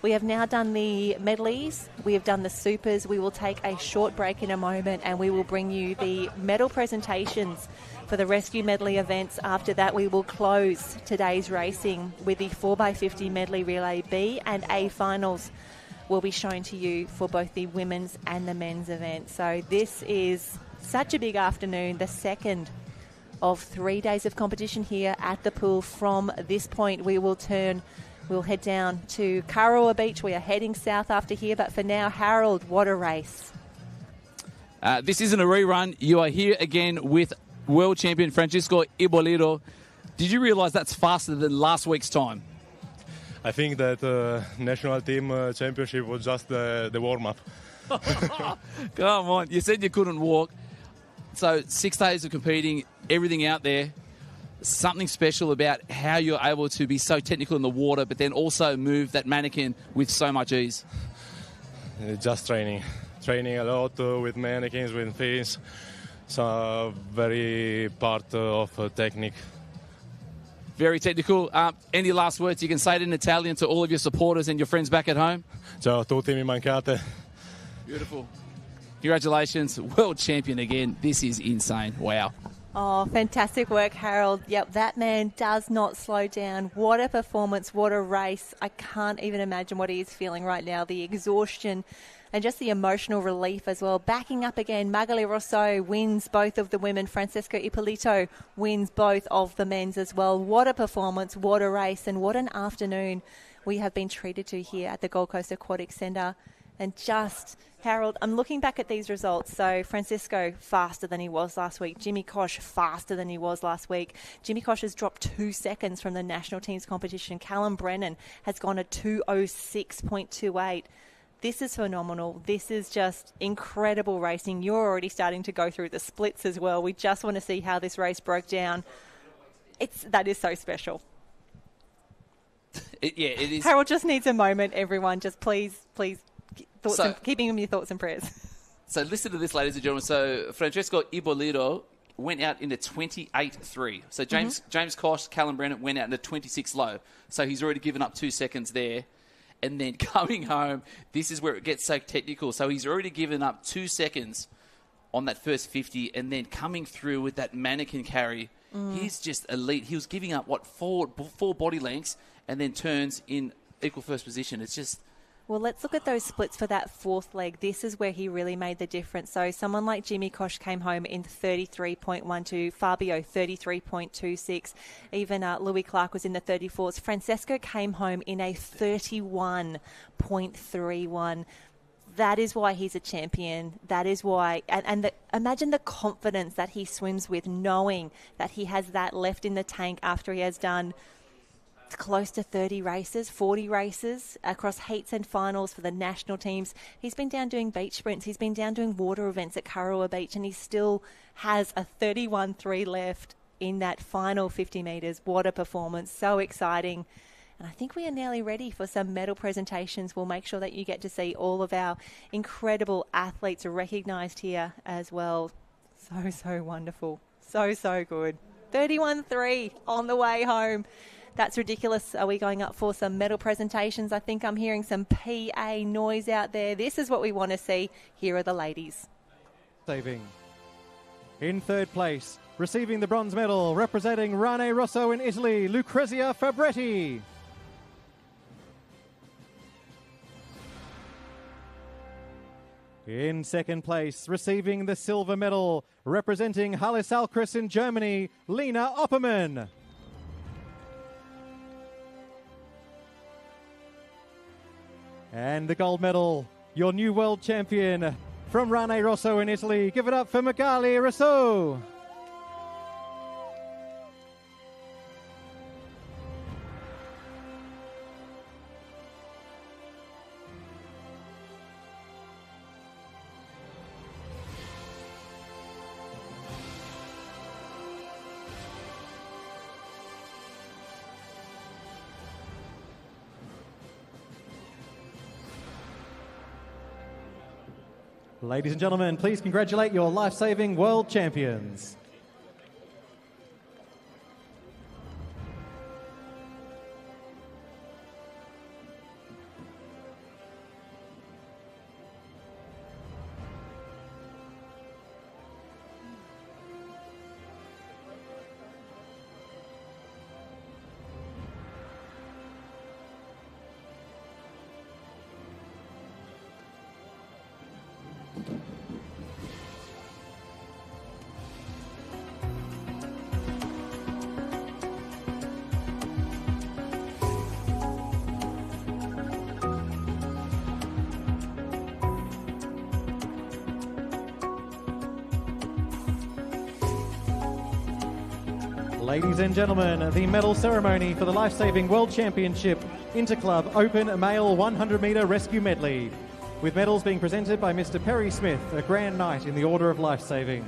Speaker 3: We have now done the medleys. We have done the supers. We will take a short break in a moment, and we will bring you the medal presentations for the rescue medley events. After that, we will close today's racing with the 4x50 medley relay B and A finals will be shown to you for both the women's and the men's event. So this is such a big afternoon, the second of 3 days of competition here at the pool. From this point, we'll head down to Karoa Beach. We are heading south after here, but for now, Harold, what a race.
Speaker 2: This isn't a rerun. You are here again with world champion Francesco Ippolito. Did you realise that's faster than last week's time?
Speaker 5: I think that national team championship was just the warm-up.
Speaker 2: Come on. You said you couldn't walk. So 6 days of competing, everything out there. Something special about how you're able to be so technical in the water, but then also move that mannequin with so much ease.
Speaker 5: Just training a lot with mannequins, with fins. So very part of technique.
Speaker 2: Very technical. Any last words you can say it in Italian to all of your supporters and your friends back at home?
Speaker 5: Ciao a tutti, mi mancate.
Speaker 2: Beautiful. Congratulations. World champion again. This is insane. Wow.
Speaker 3: Oh, fantastic work, Harold. Yep, that man does not slow down. What a performance. What a race. I can't even imagine what he is feeling right now. The exhaustion And just the emotional relief as well. Backing up again, Magali Rousseau wins both of the women. Francesco Ippolito wins both of the men's as well. What a performance, what a race, and what an afternoon we have been treated to here at the Gold Coast Aquatic Centre. And just, Harold, I'm looking back at these results. So Francisco, faster than he was last week. Jimmy Kosh, faster than he was last week. Jimmy Kosh has dropped 2 seconds from the national team's competition. Callum Brennan has gone to 2:06.28. This is phenomenal. This is just incredible racing. You're already starting to go through the splits as well. We just want to see how this race broke down. That is so special.
Speaker 2: It is.
Speaker 3: Harold just needs a moment, everyone. Just please, keeping him your thoughts and prayers.
Speaker 2: So listen to this, ladies and gentlemen. So Francesco Ippolito went out into 28.3. So James Kosh, Callum Brennan went out into 26 low. So he's already given up 2 seconds there. And then coming home, this is where it gets so technical. So he's already given up 2 seconds on that first 50, and then coming through with that mannequin carry. He's just elite. He was giving up, four body lengths, and then turns in equal first position. It's just...
Speaker 3: Well, let's look at those splits for that fourth leg. This is where he really made the difference. So someone like Jimmy Kosh came home in 33.12, Fabio 33.26, even Louis Clark was in the 34s. Francesco came home in a 31.31. That is why he's a champion. That is why, imagine the confidence that he swims with, knowing that he has that left in the tank after he has done close to 30 races, 40 races across heats and finals for the national teams. He's been down doing beach sprints. He's been down doing water events at Kurrawa Beach, and he still has a 31.3 left in that final 50 metres. What a performance. So exciting. And I think we are nearly ready for some medal presentations. We'll make sure that you get to see all of our incredible athletes recognised here as well. So wonderful. So good. 31.3 on the way home. That's ridiculous. Are we going up for some medal presentations? I think I'm hearing some PA noise out there. This is what we want to see. Here are the ladies.
Speaker 13: Saving. In third place, receiving the bronze medal, representing Rane Rosso in Italy, Lucrezia Fabretti. In second place, receiving the silver medal, representing Halle Salkris in Germany, Lena Opperman. And the gold medal, your new world champion from Rane Rosso in Italy. Give it up for Magali Rousseau. Ladies and gentlemen, please congratulate your life-saving world champions. Ladies and gentlemen, the medal ceremony for the Life-Saving World Championship Interclub Open Male 100 metre Rescue Medley, with medals being presented by Mr. Perry Smith, a Grand Knight in the Order of Life-Saving.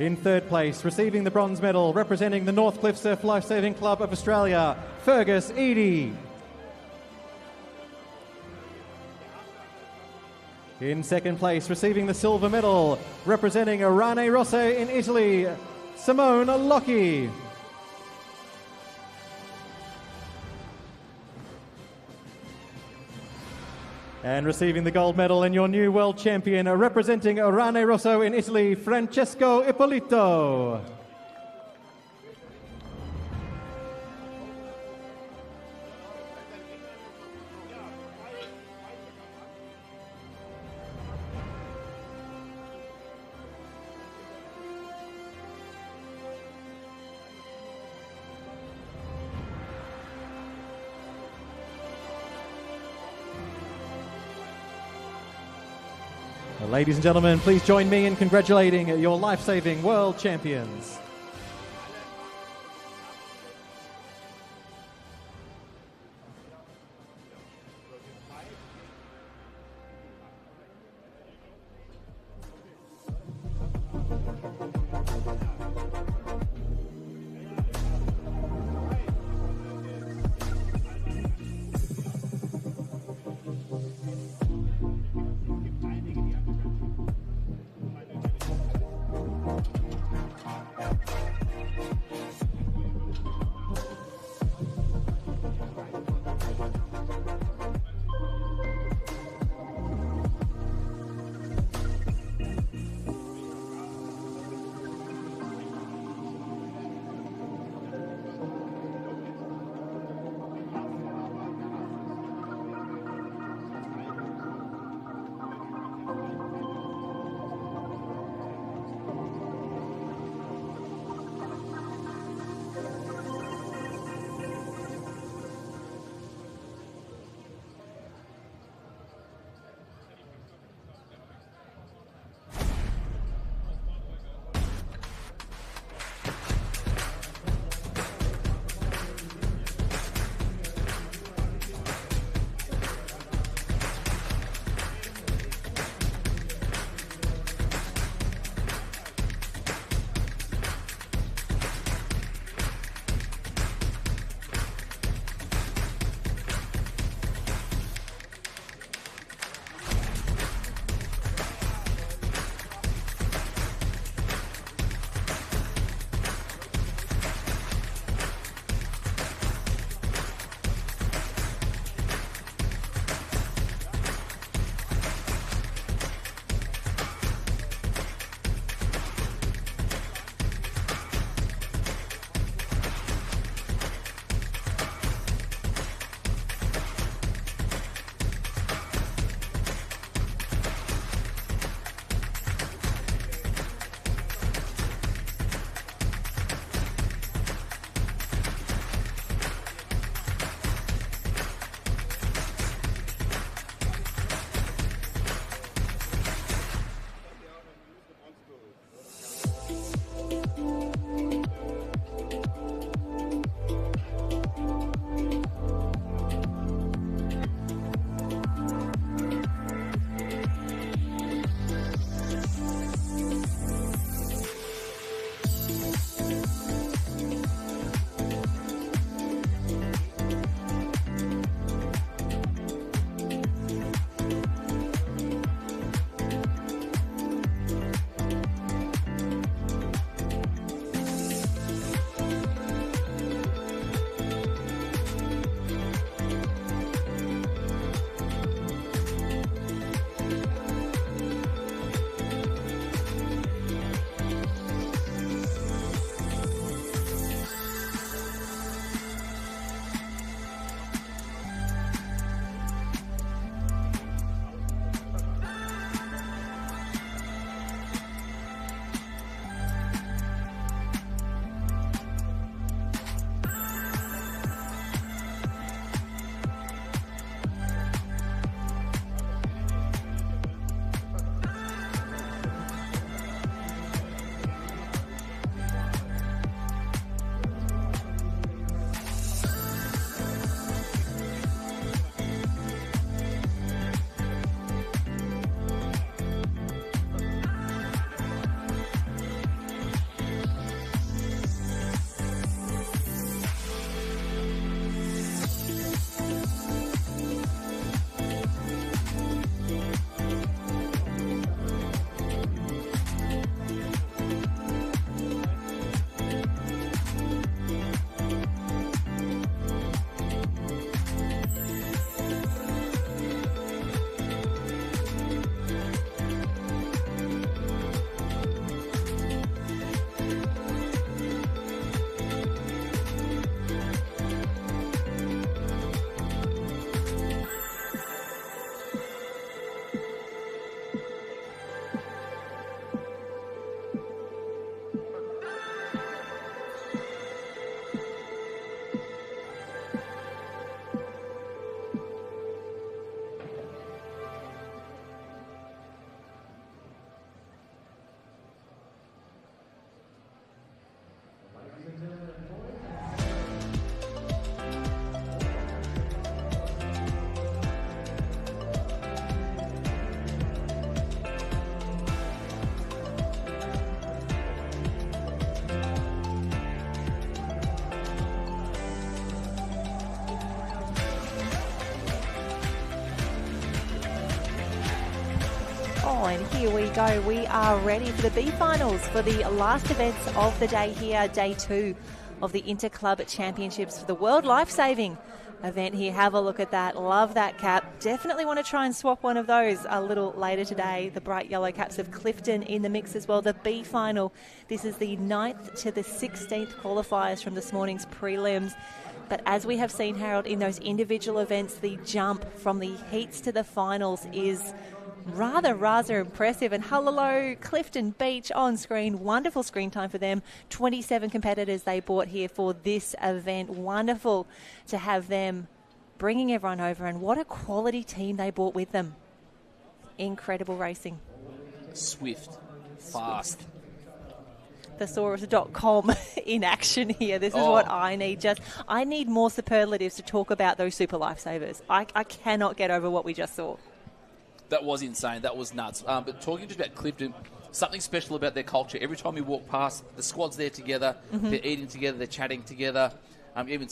Speaker 13: In third place, receiving the bronze medal, representing the Northcliffe Surf Life-Saving Club of Australia, Fergus Eadie. In second place, receiving the silver medal, representing Rane Rosso in Italy, Simone Lockie. And receiving the gold medal and your new world champion, representing Rane Rosso in Italy, Francesco Ippolito. Ladies and gentlemen, please join me in congratulating your life-saving world champions.
Speaker 3: and here we go. We are ready for the B finals for the last events of the day here, day 2 of the Interclub Championships for the World Lifesaving event here. Have a look at that. Love that cap. Definitely want to try and swap one of those a little later today. The bright yellow caps of Clifton in the mix as well. The B final. This is the 9th to the 16th qualifiers from this morning's prelims. But as we have seen, Harold, in those individual events, the jump from the heats to the finals is rather impressive. And hello, Clifton Beach on screen. Wonderful screen time for them. 27 competitors they brought here for this event. Wonderful to have them bringing everyone over. And what a quality team they brought with them. Incredible racing.
Speaker 2: Swift. Fast.
Speaker 3: Thesaurus.com in action here. This is what I need. I need more superlatives to talk about those super lifesavers. I cannot get over what we just saw.
Speaker 2: That was insane. That was nuts. But talking just about Clifton, something special about their culture. Every time we walk past, the squad's there together. They're eating together. They're chatting together. Even,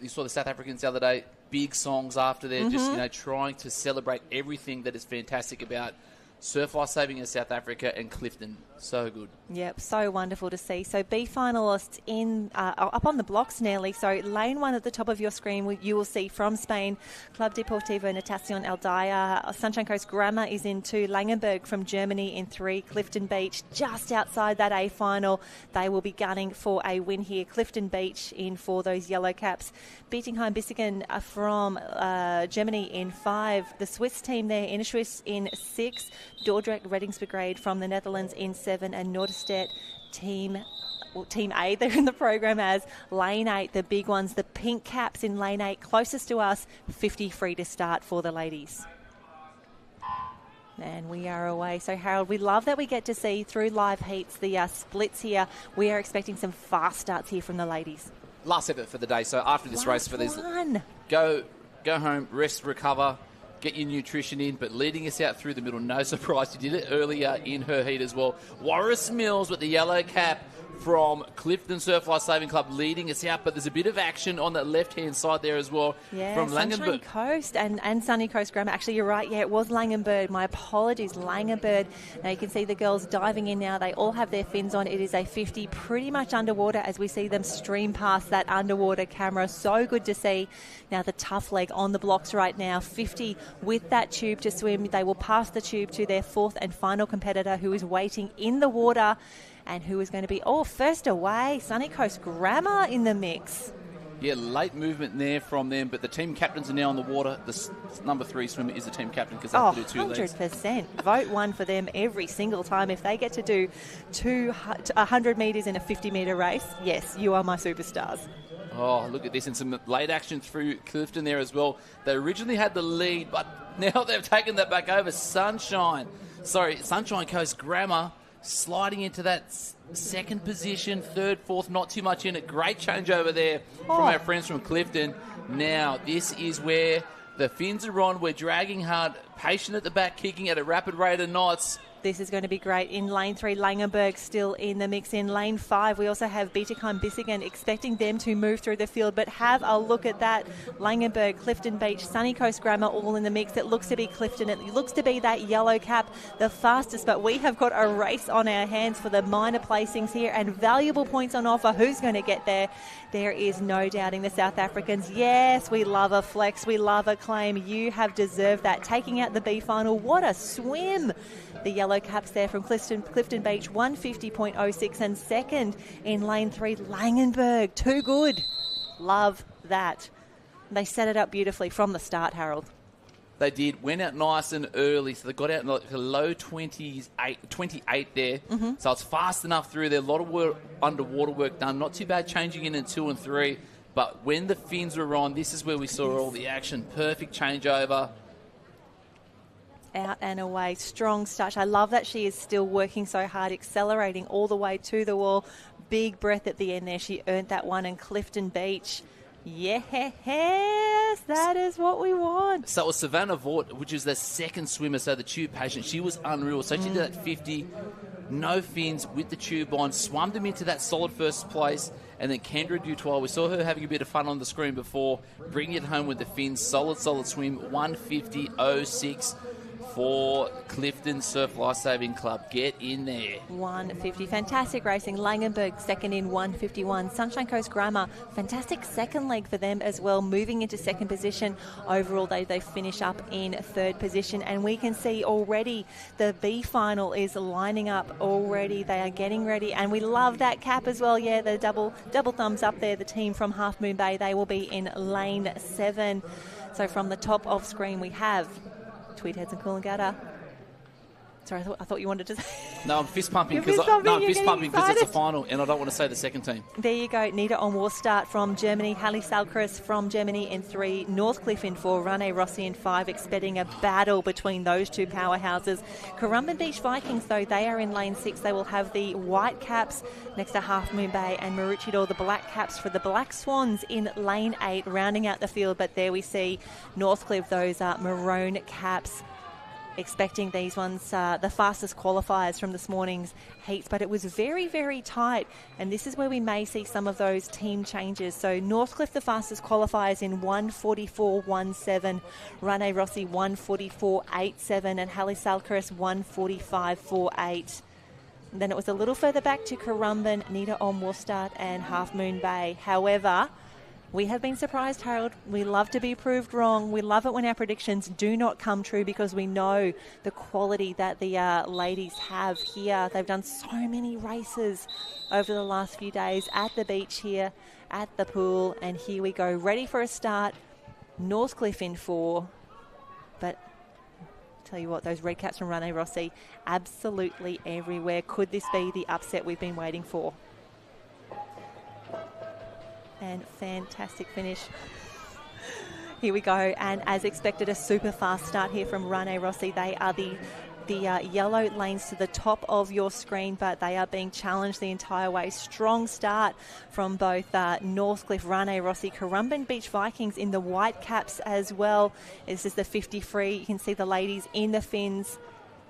Speaker 2: you saw the South Africans the other day, big songs after they're just, trying to celebrate everything that is fantastic about surf lifesaving in South Africa and Clifton. So good.
Speaker 3: Yep, so wonderful to see. So B finalists in up on the blocks nearly. So lane 1 at the top of your screen, you will see from Spain, Club Deportivo Natación Aldaya. Sunshine Coast Grammar is in 2. Langenberg from Germany in 3. Clifton Beach just outside that A final. They will be gunning for a win here. Clifton Beach in 4, those yellow caps. Bietigheim Bissingen from Germany in 5. The Swiss team there, Innerswiss in 6. Dordrecht Reddingsbrigade from the Netherlands in 7, and Norderstedt Team A, they're in the program as lane 8, the big ones, the pink caps in lane 8, closest to us, 50 free to start for the ladies. And we are away. So, Harold, we love that we get to see through live heats the splits here. We are expecting some fast starts here from the ladies.
Speaker 2: Last effort for the day. So after this race for these,
Speaker 3: one.
Speaker 2: Go home, rest, recover. Get your nutrition in, but leading us out through the middle, no surprise. You did it earlier in her heat as well. Warris Mills with the yellow cap from Clifton Surf Lifesaving Club leading us out, but there's a bit of action on the left-hand side there as well from
Speaker 3: Sunshine
Speaker 2: Langenberg.
Speaker 3: Coast and Sunny Coast Grammar. Actually, you're right. Yeah, it was Langenberg. My apologies, Langenberg. Now you can see the girls diving in now. They all have their fins on. It is a 50, pretty much underwater as we see them stream past that underwater camera. So good to see. Now the tough leg on the blocks right now. 50 with that tube to swim. They will pass the tube to their 4th and final competitor who is waiting in the water. And who is going to be, first away, Sunny Coast Grammar in the mix.
Speaker 2: Yeah, late movement there from them, but the team captains are now on the water. The number 3 swimmer is the team captain because they have to do 2 legs.
Speaker 3: 100%. Vote 1 for them every single time. If they get to do 100 metres in a 50-metre race, yes, you are my superstars.
Speaker 2: Oh, look at this, and some late action through Clifton there as well. They originally had the lead, but now they've taken that back over. Sunshine Coast Grammar sliding into that second position, 3rd, 4th, not too much in it. Great changeover there from our friends from Clifton. Now, this is where the fins are on. We're dragging hard, patient at the back, kicking at a rapid rate of knots.
Speaker 3: This is going to be great. In lane 3, Langenberg still in the mix. In lane 5, we also have Bietigheim Bissingen, expecting them to move through the field. But have a look at that. Langenberg, Clifton Beach, Sunny Coast Grammar all in the mix. It looks to be Clifton. It looks to be that yellow cap, the fastest. But we have got a race on our hands for the minor placings here and valuable points on offer. Who's going to get there? There is no doubting the South Africans. Yes, we love a flex. We love a claim. You have deserved that. Taking out the B final. What a swim. The yellow caps there from Clifton Beach, 150.06, and second in lane 3, Langenberg. Too good. Love that. They set it up beautifully from the start, Harold.
Speaker 2: They did. Went out nice and early, so they got out in the low 20s, 28 there. So it's fast enough through there. A lot of underwater work done. Not too bad changing in 2 and 3. But when the fins were on, this is where we saw all the action. Perfect changeover.
Speaker 3: Out and away. Strong start. I love that she is still working so hard, accelerating all the way to the wall. Big breath at the end there. She earned that one in Clifton Beach. Yes, that is what we want.
Speaker 2: So it was Savannah Vaught, which is the second swimmer, so the tube patient. She was unreal. So she did that 50, no fins with the tube on, swum them into that solid first place. And then Kendra Dutoit, we saw her having a bit of fun on the screen before, bringing it home with the fins. Solid swim, 150.06. for Clifton Surf Lifesaving Club. Get in there.
Speaker 3: 150. Fantastic racing. Langenberg second in 151. Sunshine Coast Grammar, fantastic second leg for them as well, moving into second position. Overall, they finish up in third position. And we can see already the B final is lining up already. They are getting ready. And we love that cap as well. Yeah, the double thumbs up there. The team from Half Moon Bay, they will be in lane 7. So from the top of screen, we have Tweed Heads and Coolangatta. Sorry, I thought you wanted to say.
Speaker 2: No, I'm fist pumping
Speaker 3: You're
Speaker 2: because
Speaker 3: fist pumping, you're
Speaker 2: it's
Speaker 3: getting
Speaker 2: a
Speaker 3: excited.
Speaker 2: final, and I don't want to say the second team.
Speaker 3: There you go. Nita on Warstart from Germany, Hallie Salkris from Germany in 3, Northcliffe in 4, Rane Rossi in 5, expecting a battle between those two powerhouses. Currumbin Beach Vikings, though, they are in lane 6. They will have the white caps next to Half Moon Bay, and Maroochydore the black caps for the Black Swans in lane 8, rounding out the field. But there we see Northcliffe, those maroon caps. Expecting these ones, the fastest qualifiers from this morning's heats, but it was very, very tight, and this is where we may see some of those team changes. So Northcliffe, the fastest qualifiers in 1:44.17, Rane Rossi 1:44.87, and Hallie Salkris 1:45.48. Then it was a little further back to Currumbin, Nita on Warstart and Half Moon Bay. However, we have been surprised, Harold. We love to be proved wrong. We love it when our predictions do not come true because we know the quality that the ladies have here. They've done so many races over the last few days at the beach here, at the pool. And here we go, ready for a start. Northcliffe in 4. But tell you what, those red caps from Rane Rossi, absolutely everywhere. Could this be the upset we've been waiting for? And fantastic finish. Here we go, and as expected, a super fast start here from Rane Rossi. They are the yellow lanes to the top of your screen, but they are being challenged the entire way. Strong start from both Northcliffe, Rane Rossi, Currumbin Beach Vikings in the white caps as well. This is the 50 free. You can see the ladies in the fins.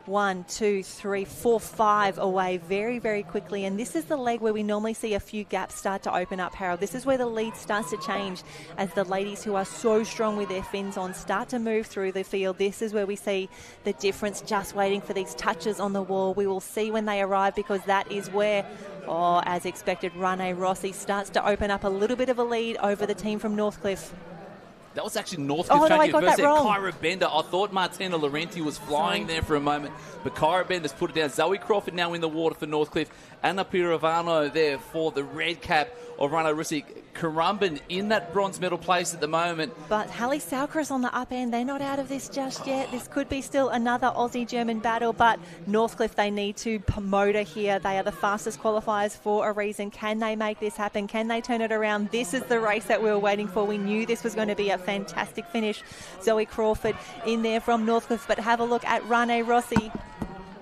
Speaker 3: 1, 2, 3, 4, 5 away very, very quickly. And this is the leg where we normally see a few gaps start to open up, Harold. This is where the lead starts to change as the ladies who are so strong with their fins on start to move through the field. This is where we see the difference, just waiting for these touches on the wall. We will see when they arrive because that is where, as expected, Rane Rossi starts to open up a little bit of a lead over the team from Northcliffe.
Speaker 2: That was actually Northcliffe.
Speaker 3: I got that wrong.
Speaker 2: Kyra Bender. I thought Martina Laurenti was flying there for a moment, but Kyra Bender's put it down. Zoe Crawford now in the water for Northcliffe. Anna Pirovano there for the red cap of Rane Rossi. Currumbin in that bronze medal place at the moment.
Speaker 3: But Hallie Salkris on the up end, they're not out of this just yet. This could be still another Aussie-German battle, but Northcliffe, they need to promote her here. They are the fastest qualifiers for a reason. Can they make this happen? Can they turn it around? This is the race that we were waiting for. We knew this was going to be a fantastic finish. Zoe Crawford in there from Northcliffe, but have a look at Rane Rossi.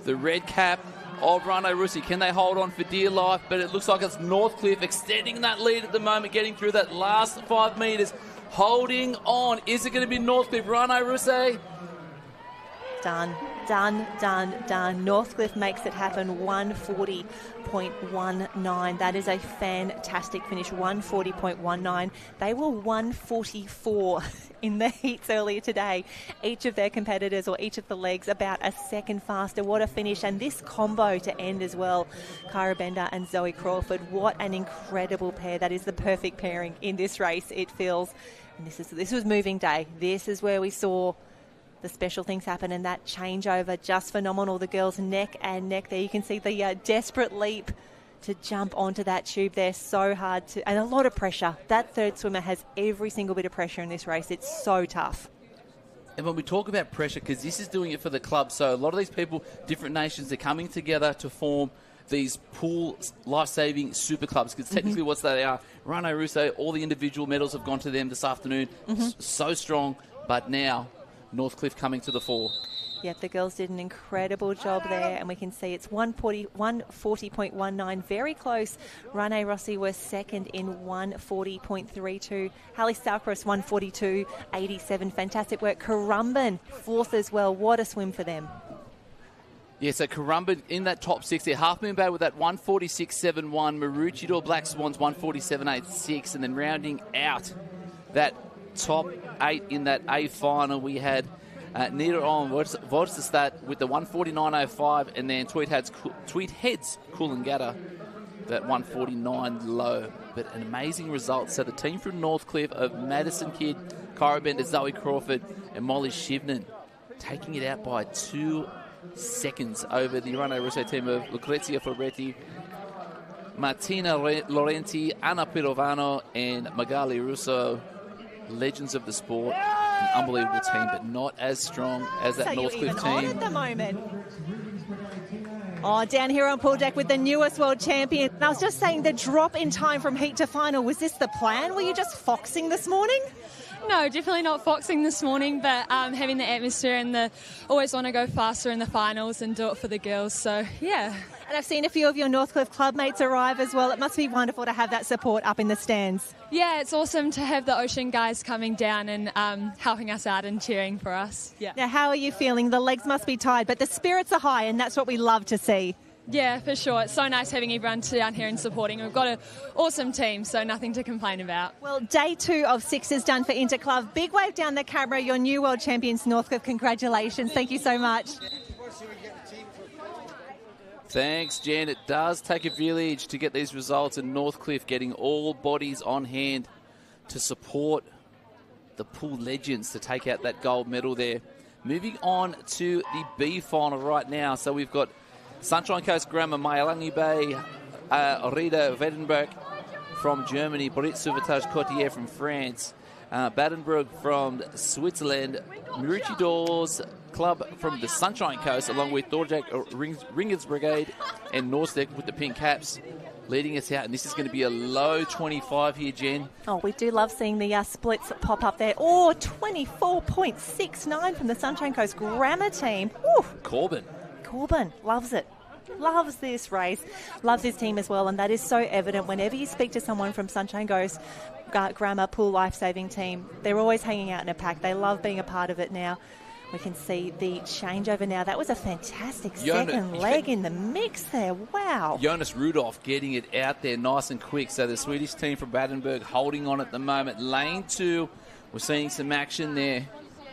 Speaker 2: The red cap of Rane Rossi. Can they hold on for dear life? But it looks like it's Northcliffe extending that lead at the moment, getting through that last 5 metres, holding on. Is it going to be Northcliffe? Rane Rossi?
Speaker 3: Done. Northcliffe makes it happen. 1:40.19. That is a fantastic finish. 1:40.19. They were 1:44 in the heats earlier today. Each of their competitors, or each of the legs, about a second faster. What a finish. And this combo to end as well. Kyra Bender and Zoe Crawford. What an incredible pair. That is the perfect pairing in this race, it feels. And this was moving day. This is where we saw the special things happen, and that changeover, just phenomenal. The girls neck and neck there. You can see the desperate leap to jump onto that tube there. So hard to, and a lot of pressure. That third swimmer has every single bit of pressure in this race. It's so tough.
Speaker 2: And when we talk about pressure, because this is doing it for the club, so a lot of these people, different nations, are coming together to form these pool life-saving super clubs, because technically what they are. Rane Russo, all the individual medals have gone to them this afternoon. So strong, but now Northcliffe coming to the fore.
Speaker 3: Yep, the girls did an incredible job there, and we can see it's 1:40.19, very close. Rane Rossi was second in 1:40.32. Hallie Salkris 1:42.87. Fantastic work. Currumbin fourth as well. What a swim for them.
Speaker 2: Yeah, so Currumbin in that top 6 there. Half Moon Bay with that 1:46.71. Maroochydore Black Swans 1:47.86. And then rounding out that top 8 in that A final, we had Neither on Vorstestad with the 149.05, and then Tweedhead's Coolangatta, that 149 low. But an amazing result. So the team from Northcliffe of Madison Kidd, Kyra Bender, Zoe Crawford, and Molly Shivnan taking it out by 2 seconds over the Rane Russo team of Lucrezia Fabretti, Martina Laurenti, Anna Pirovano, and Magali Russo, legends of the sport. An unbelievable team, but not as strong as that Northcliffe team.
Speaker 3: At the moment. Oh, down here on pool deck with the newest world champion. I was just saying, the drop in time from heat to final, was this the plan? Were you just foxing this morning?
Speaker 14: No, definitely not foxing this morning, but having the atmosphere and always want to go faster in the finals and do it for the girls. So, yeah.
Speaker 3: And I've seen a few of your Northcliffe clubmates arrive as well. It must be wonderful to have that support up in the stands.
Speaker 14: Yeah, it's awesome to have the Ocean guys coming down and helping us out and cheering for us. Yeah.
Speaker 3: Now, how are you feeling? The legs must be tired, but the spirits are high, and that's what we love to see.
Speaker 14: Yeah, for sure. It's so nice having everyone down here and supporting. We've got an awesome team, so nothing to complain about.
Speaker 3: Well, day 2 of 6 is done for Interclub. Big wave down the camera. Your new world champions, Northcliffe. Congratulations. Thank you so much.
Speaker 2: Thanks, Jen. It does take a village to get these results, and Northcliffe getting all bodies on hand to support the pool legends to take out that gold medal there. Moving on to the B final right now. So we've got Sunshine Coast Grammar, Maelangi Bay, Rita Wedenberg from Germany, Brit Sauvetage Cotier from France, Badenburg from Switzerland, Marucci Dawes Club from the Sunshine Coast, along with Dorjak Ringers Brigade and Norstek with the pink caps leading us out. And this is going to be a low 25 here, Jen.
Speaker 3: Oh, we do love seeing the splits pop up there. Oh, 24.69 from the Sunshine Coast Grammar team. Woo. Corbin loves it. Loves this race, loves his team as well, and that is so evident whenever you speak to someone from Sunshine Coast Grammar Pool Lifesaving team. They're always hanging out in a pack. They love being a part of it now. We can see the changeover now. That was a fantastic second leg in the mix there. Wow.
Speaker 2: Jonas Rudolph getting it out there nice and quick. So the Swedish team from Badenburg holding on at the moment. Lane 2, we're seeing some action there.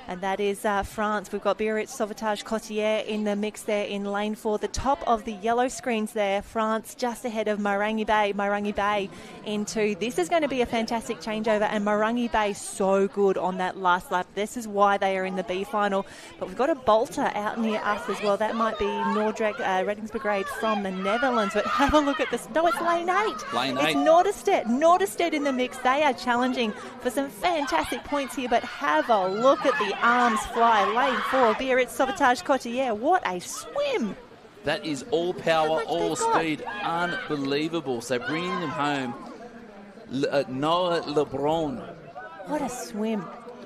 Speaker 3: And that is France. We've got Biarritz Sauvetage Cotier in the mix there in lane 4. The top of the yellow screens there. France just ahead of Marangi Bay into. This is going to be a fantastic changeover, and Marangi Bay so good on that last lap. This is why they are in the B final. But we've got a bolter out near us as well. That might be Noordrecht Reddings Brigade from the Netherlands. But have a look at this. No, it's lane 8.
Speaker 2: Lane 8.
Speaker 3: It's Norderstedt in the mix. They are challenging for some fantastic points here, but have a look at the arms fly. Lane 4, Biarritz Sauvetage Cotier. What a swim!
Speaker 2: That is all power, all speed. Unbelievable. So bringing them home, Noah Lebron.
Speaker 3: What a swim.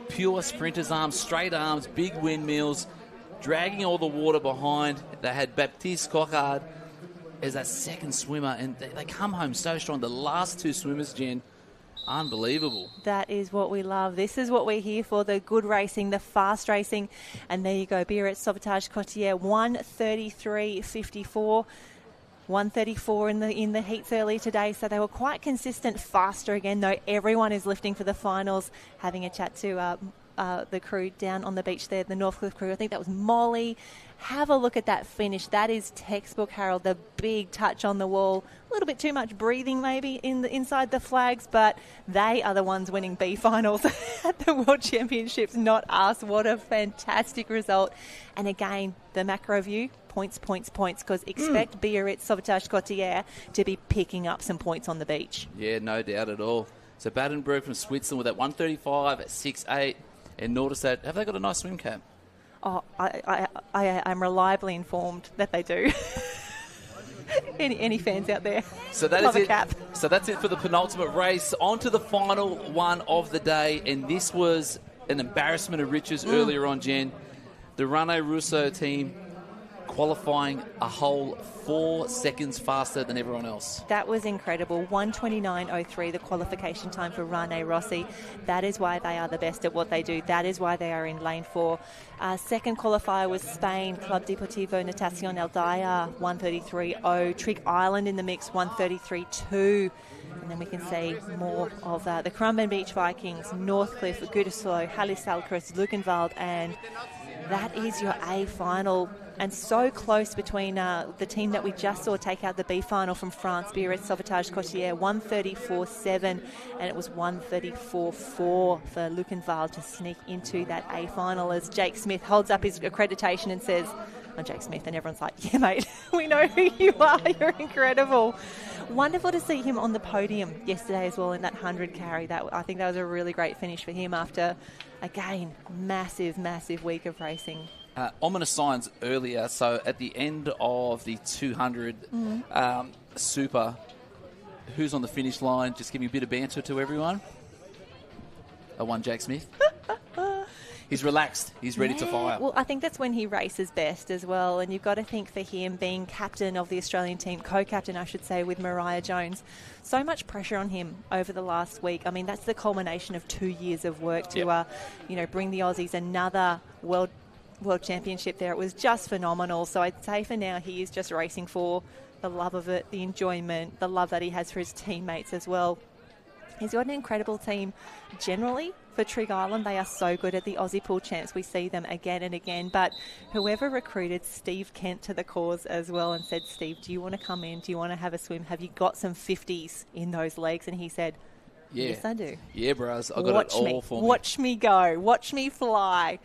Speaker 2: Pure sprinter's arms, straight arms, big windmills, dragging all the water behind. They had Baptiste Cochard as a second swimmer, and they come home so strong. The last 2 swimmers, Jen, unbelievable.
Speaker 3: That is what we love. This is what we're here for, the good racing, the fast racing. And there you go, Biarritz Sauvetage Cotier, 1:33.54. 1:34 in the heats early today, so they were quite consistent, faster again, though everyone is lifting for the finals. Having a chat to the crew down on the beach there, the Northcliffe crew. I think that was Molly. Have a look at that finish. That is textbook, Harold. The big touch on the wall. A little bit too much breathing maybe inside the flags, but they are the ones winning B finals at the World Championships, not us. What a fantastic result. And again, the macro view, points, because expect Biarritz Sauvetage Cotier to be picking up some points on the beach.
Speaker 2: Yeah, no doubt at all. So Badenburg from Switzerland with that 1:35 at 6.8, and Norderstedt, have they got a nice swim cap?
Speaker 3: Oh, I'm reliably informed that they do. Any fans out there?
Speaker 2: So that
Speaker 3: Love
Speaker 2: is
Speaker 3: a
Speaker 2: it.
Speaker 3: cap.
Speaker 2: So that's it for the penultimate race. On to the final one of the day, and this was an embarrassment of riches earlier on, Jen. The Rane Russo team qualifying a whole 4 seconds faster than everyone else.
Speaker 3: That was incredible. 1:29.03, the qualification time for Rane Rossi. That is why they are the best at what they do. That is why they are in lane 4. Second qualifier was Spain, Club Deportivo Natación El Daya, 1:33.0. Trig Island in the mix, 1:33.2. And then we can see more of the Currumbin Beach Vikings, Northcliffe, Gütersloh, Halle Salkers, Lugenwald, and That is your A final, and so close between the team that we just saw take out the B final from France, Biarritz Sauvetage Cotier, 134.7, and it was 134.4 for Lukenwald to sneak into that A final as Jake Smith holds up his accreditation and says, I'm Jake Smith, and everyone's like, yeah, mate, we know who you are. You're incredible. Wonderful to see him on the podium yesterday as well in that 100 carry. I think that was a really great finish for him after, again, massive week of racing.
Speaker 2: Ominous signs earlier. So at the end of the 200 Super, who's on the finish line? Just give me a bit of banter to everyone. One Jake Smith. He's relaxed. He's ready to fire.
Speaker 3: Well, I think that's when he races best as well. And you've got to think for him being captain of the Australian team, co-captain, I should say, with Mariah Jones, so much pressure on him over the last week. I mean, that's the culmination of 2 years of work to, bring the Aussies another world championship there. It was just phenomenal. So I'd say for now he is just racing for the love of it, the enjoyment, the love that he has for his teammates as well. He's got an incredible team generally for Trig Island. They are so good at the Aussie Pool Champs. We see them again and again. But whoever recruited Steve Kent to the cause as well and said, Steve, do you want to come in? Do you want to have a swim? Have you got some 50s in those legs? And he said, yes, I do.
Speaker 2: Yeah, bros. I got it all for me.
Speaker 3: Watch me go. Watch me fly.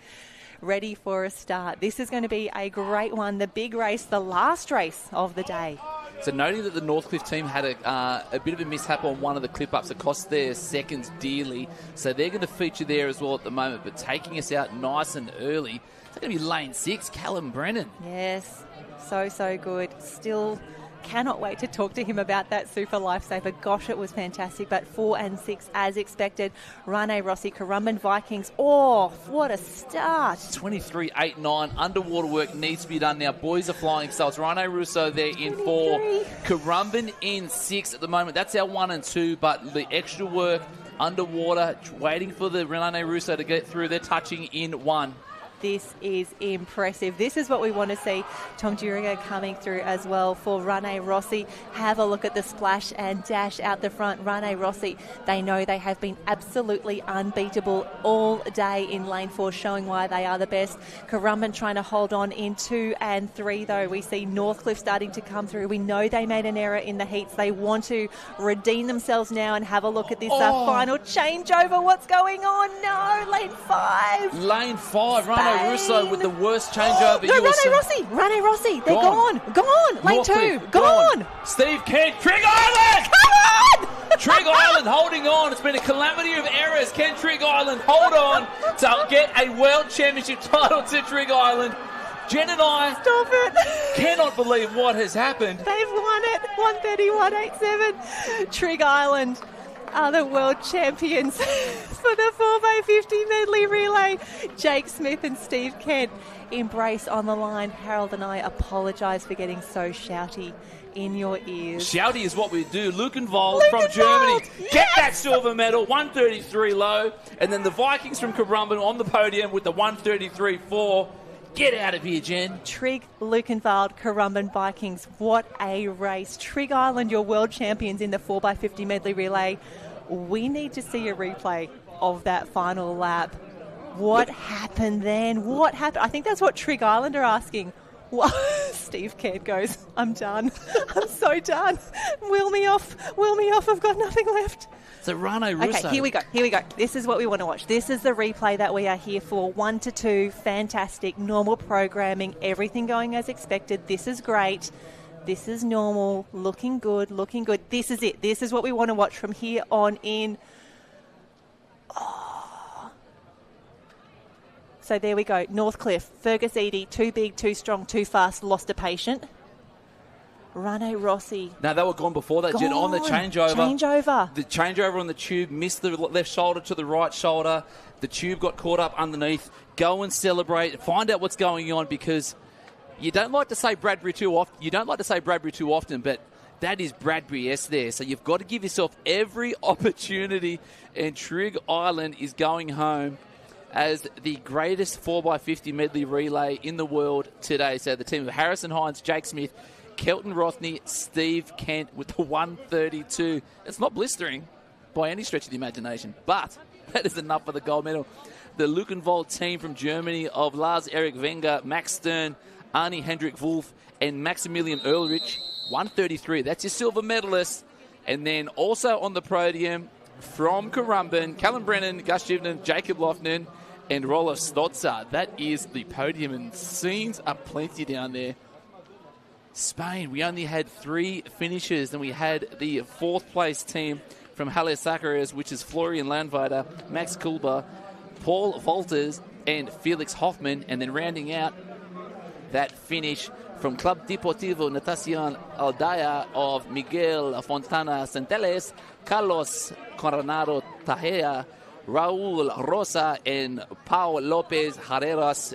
Speaker 3: Ready for a start. This is going to be a great one. The big race, the last race of the day.
Speaker 2: So noting that the Northcliffe team had a bit of a mishap on one of the clip-ups. It cost their seconds dearly. So they're going to feature there as well at the moment. But taking us out nice and early, it's going to be lane 6, Callum Brennan.
Speaker 3: Yes, so good. Still cannot wait to talk to him about that Super Lifesaver. Gosh, it was fantastic. But 4 and 6 as expected. Rane Rossi, Currumbin Vikings. Oh, what a start.
Speaker 2: 23.89. Underwater work needs to be done now. Boys are flying stars. Rane Russo there in 4. Currumbin in 6 at the moment. That's our 1 and 2. But the extra work underwater, waiting for the Rane Russo to get through. They're touching in 1.
Speaker 3: This is impressive. This is what we want to see. Tom Duriga coming through as well for Rane Rossi. Have a look at the splash and dash out the front. Rane Rossi, they know they have been absolutely unbeatable all day in lane 4, showing why they are the best. Currumbin trying to hold on in 2 and 3, though. We see Northcliffe starting to come through. We know they made an error in the heats. They want to redeem themselves now and have a look at this final changeover. What's going on? No, lane 5.
Speaker 2: Lane 5, Rane Russo with the worst changeover.
Speaker 3: Rane Rossi, they're gone. Lane 2, gone.
Speaker 2: Steve Kent, Trig Island!
Speaker 3: Come on!
Speaker 2: Trig Island holding on. It's been a calamity of errors. Can Trig Island hold on to get a World Championship title to Trig Island? Jen and I cannot believe what has happened.
Speaker 3: They've won it, 131.87. Trig Island are the world champions for the 4x50 medley relay. Jake Smith and Steve Kent embrace on the line. Harold and I apologise for getting so shouty in your ears.
Speaker 2: Shouty is what we do. Lukenwald from Germany.
Speaker 3: Yes!
Speaker 2: Get that silver medal, 133 low. And then the Vikings from Currumbin on the podium with the 133.4. Get out of here, Jen.
Speaker 3: Trig, Lukenwald, Currumbin Vikings. What a race. Trig Island, your world champions in the 4x50 medley relay. We need to see a replay of that final lap. What happened then? What happened? I think that's what Trig Island are asking. Steve Kent goes, I'm done. I'm so done. Wheel me off. I've got nothing left.
Speaker 2: So Rane Russo.
Speaker 3: Okay, here we go. This is what we want to watch. This is the replay that we are here for. 1 to 2, fantastic, normal programming, everything going as expected. This is great. This is normal, looking good. This is it. This is what we want to watch from here on in. Oh. So there we go. Northcliffe, Fergus Eadie, too big, too strong, too fast, lost a patient. Rane Rossi.
Speaker 2: Now, they were gone before that, Jen, on the changeover. The changeover on the tube, missed the left shoulder to the right shoulder. The tube got caught up underneath. Go and celebrate. Find out what's going on, because you don't like to say Bradbury too often. But that is Bradbury S there. So you've got to give yourself every opportunity. And Trig Island is going home as the greatest 4x50 medley relay in the world today. So the team of Harrison Hines, Jake Smith, Kelton Rothney, Steve Kent with the 132. It's not blistering by any stretch of the imagination, but that is enough for the gold medal. the Luckenwald team from Germany of Lars-Erik Wenger, Max Stern, Arnie Hendrik Wolf, and Maximilian Ulrich. 133. That's your silver medalist. And then also on the podium from Currumbin, Callum Brennan, Gus Givnan, Jacob Lofnan, and Rolf Stotzer. That is the podium, and scenes are plenty down there. Spain, we only had 3 finishers, and we had the 4th place team from Halle Saccares, which is Florian Landweiter, Max Kulber, Paul Walters, and Felix Hoffman. And then rounding out that finish from Club Deportivo Natación Aldaya of Miguel Fontana Centelles, Carlos Coronado Tajea, Raul Rosa, and Pau Lopez Herreras.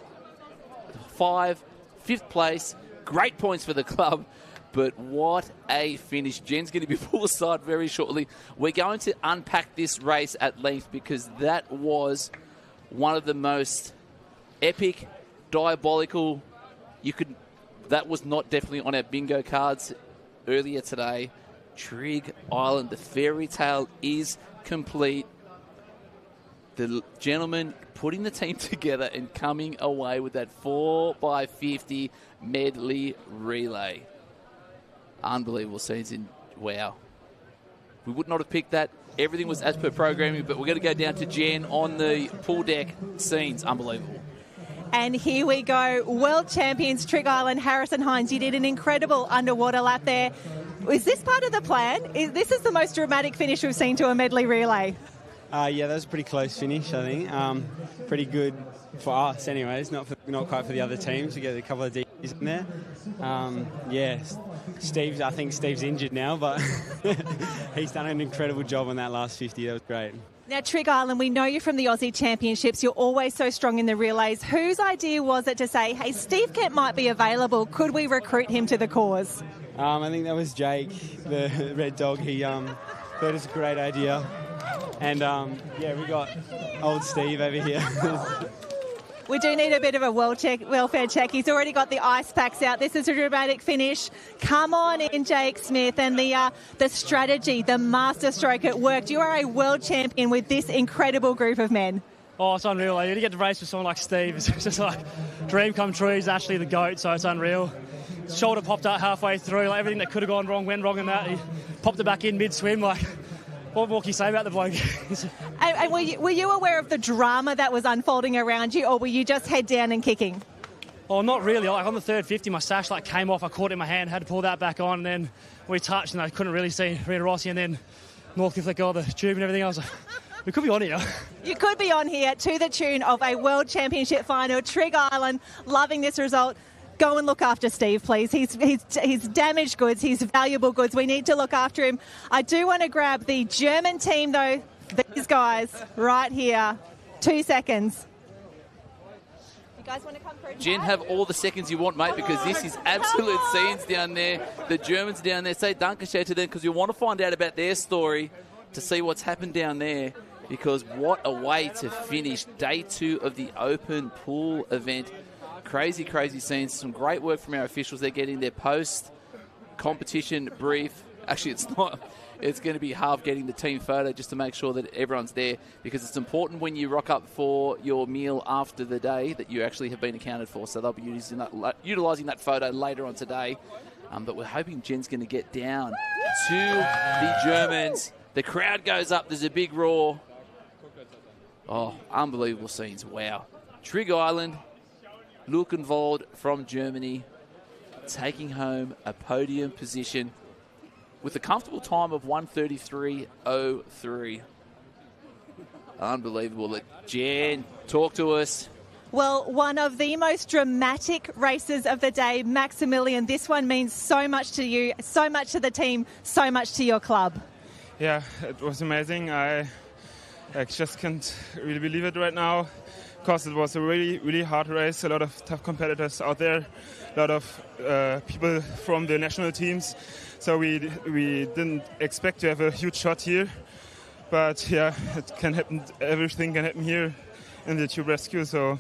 Speaker 2: 5th place. Great points for the club, but what a finish. Jen's going to be poolside very shortly. We're going to unpack this race at length because that was one of the most epic, diabolical, that was not definitely on our bingo cards earlier today. Trig Island, the fairy tale is complete. The gentleman putting the team together and coming away with that 4x50 medley relay. Unbelievable scenes. Wow. We would not have picked that. Everything was as per programming, but we're going to go down to Jen on the pool deck scenes. Unbelievable.
Speaker 3: And here we go. World champions Trig Island, Harrison Hines. You did an incredible underwater lap there. Is this part of the plan? This is the most dramatic finish we've seen to a medley relay.
Speaker 15: Yeah, that was a pretty close finish, I think. Pretty good for us anyways, not quite for the other teams. We get a couple of Ds in there. Yeah, I think Steve's injured now, but he's done an incredible job on that last 50. That was great.
Speaker 3: Now, Trig Island, we know you from the Aussie Championships. You're always so strong in the relays. Whose idea was it to say, hey, Steve Kemp might be available. Could we recruit him to the cause?
Speaker 15: I think that was Jake, the red dog. He thought it was a great idea. And, yeah, we got old Steve over here.
Speaker 3: We do need a bit of a welfare check. He's already got the ice packs out. This is a dramatic finish. Come on in, Jake Smith. And the strategy, the master stroke, it worked. You are a world champion with this incredible group of men.
Speaker 16: Oh, it's unreal. Like, you get to race with someone like Steve. It's just like dream come true. He's actually the GOAT, so it's unreal. His shoulder popped out halfway through. Like, everything that could have gone wrong went wrong in that. He popped it back in mid-swim. Like, what more can you say about the bloke?
Speaker 3: And were you aware of the drama that was unfolding around you, or were you just head down and kicking?
Speaker 16: Oh, not really. Like, on the third 50, my sash came off. I caught it in my hand, had to pull that back on, and then we touched, and I couldn't really see Rita Rossi, and then Northcliffe let go of the tube and everything else. We could be on here.
Speaker 3: You could be on here to the tune of a World Championship final. Trig Island, loving this result. Go and look after Steve, please. He's damaged goods. He's valuable goods. We need to look after him. I do want to grab the German team, though. These guys right here. 2 seconds. You guys want to come through?
Speaker 2: Jen, have all the seconds you want, mate, because this is absolute scenes down there. The Germans down there. Say Dankeschön to them because you want to find out about their story to see what's happened down there, because what a way to finish day 2 of the open pool event. Crazy, crazy scenes. Some great work from our officials. They're getting their post-competition brief. Actually, it's not. It's going to be half getting the team photo just to make sure that everyone's there, because it's important when you rock up for your meal after the day that you actually have been accounted for. So they'll be utilising that photo later on today. But we're hoping Jen's going to get down to the Germans. The crowd goes up. There's a big roar. Oh, unbelievable scenes. Wow. Trig Island, Luckenwald from Germany, taking home a podium position with a comfortable time of 1:33.03. Unbelievable. Jen, talk to us.
Speaker 3: Well, one of the most dramatic races of the day, Maximilian. This one means so much to you, so much to the team, so much to your club.
Speaker 17: Yeah, it was amazing. I just can't really believe it right now, because it was a really, really hard race. A lot of tough competitors out there, a lot of people from the national teams. So we didn't expect to have a huge shot here. But yeah, it can happen. Everything can happen here in the tube rescue. So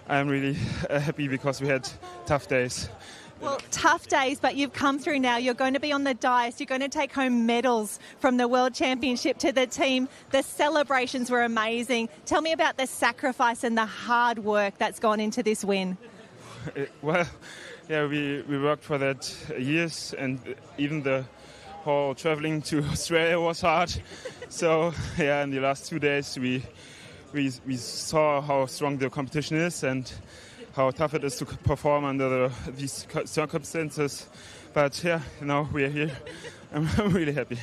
Speaker 17: I'm really happy because we had tough days.
Speaker 3: Well, Tough days, but you've come through now. You're going to be on the dais. You're going to take home medals from the World Championship to the team. The celebrations were amazing. Tell me about the sacrifice and the hard work that's gone into this win.
Speaker 17: Well, yeah, we worked for that years, and even the whole traveling to Australia was hard. So, yeah, in the last 2 days we saw how strong the competition is and how tough it is to perform under these circumstances. But yeah, now we are here. I'm really happy.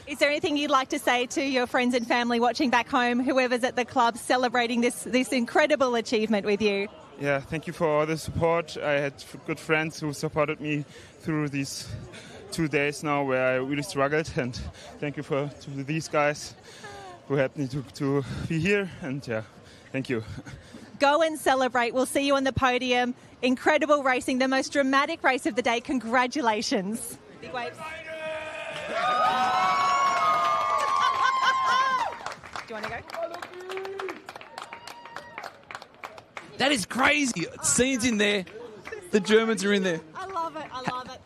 Speaker 3: Is there anything you'd like to say to your friends and family watching back home, whoever's at the club celebrating this incredible achievement with you?
Speaker 17: Yeah, thank you for all the support. I had good friends who supported me through these 2 days now where I really struggled, and thank you to these guys who helped me to be here, and yeah, thank you.
Speaker 3: Go and celebrate. We'll see you on the podium. Incredible racing, the most dramatic race of the day. Congratulations. Big waves. Do you want to go?
Speaker 2: That is crazy. Scenes in there. The Germans are in there.
Speaker 3: I love it. I love it.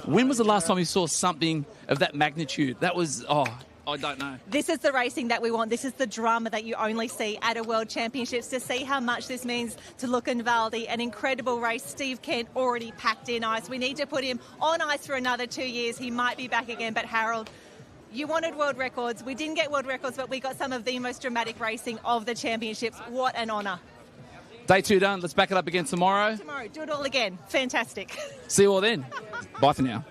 Speaker 2: When was the last time you saw something of that magnitude? That was, I don't know.
Speaker 3: This is the racing that we want. This is the drama that you only see at a World Championships. To see how much this means to Lukenwalde, an incredible race. Steve Kent already packed in ice. We need to put him on ice for another 2 years. He might be back again, but Harold, you wanted world records. We didn't get world records, but we got some of the most dramatic racing of the championships. What an honour.
Speaker 2: Day 2 done. Let's back it up again tomorrow.
Speaker 3: Tomorrow, do it all again. Fantastic.
Speaker 2: See you all then. Bye for now.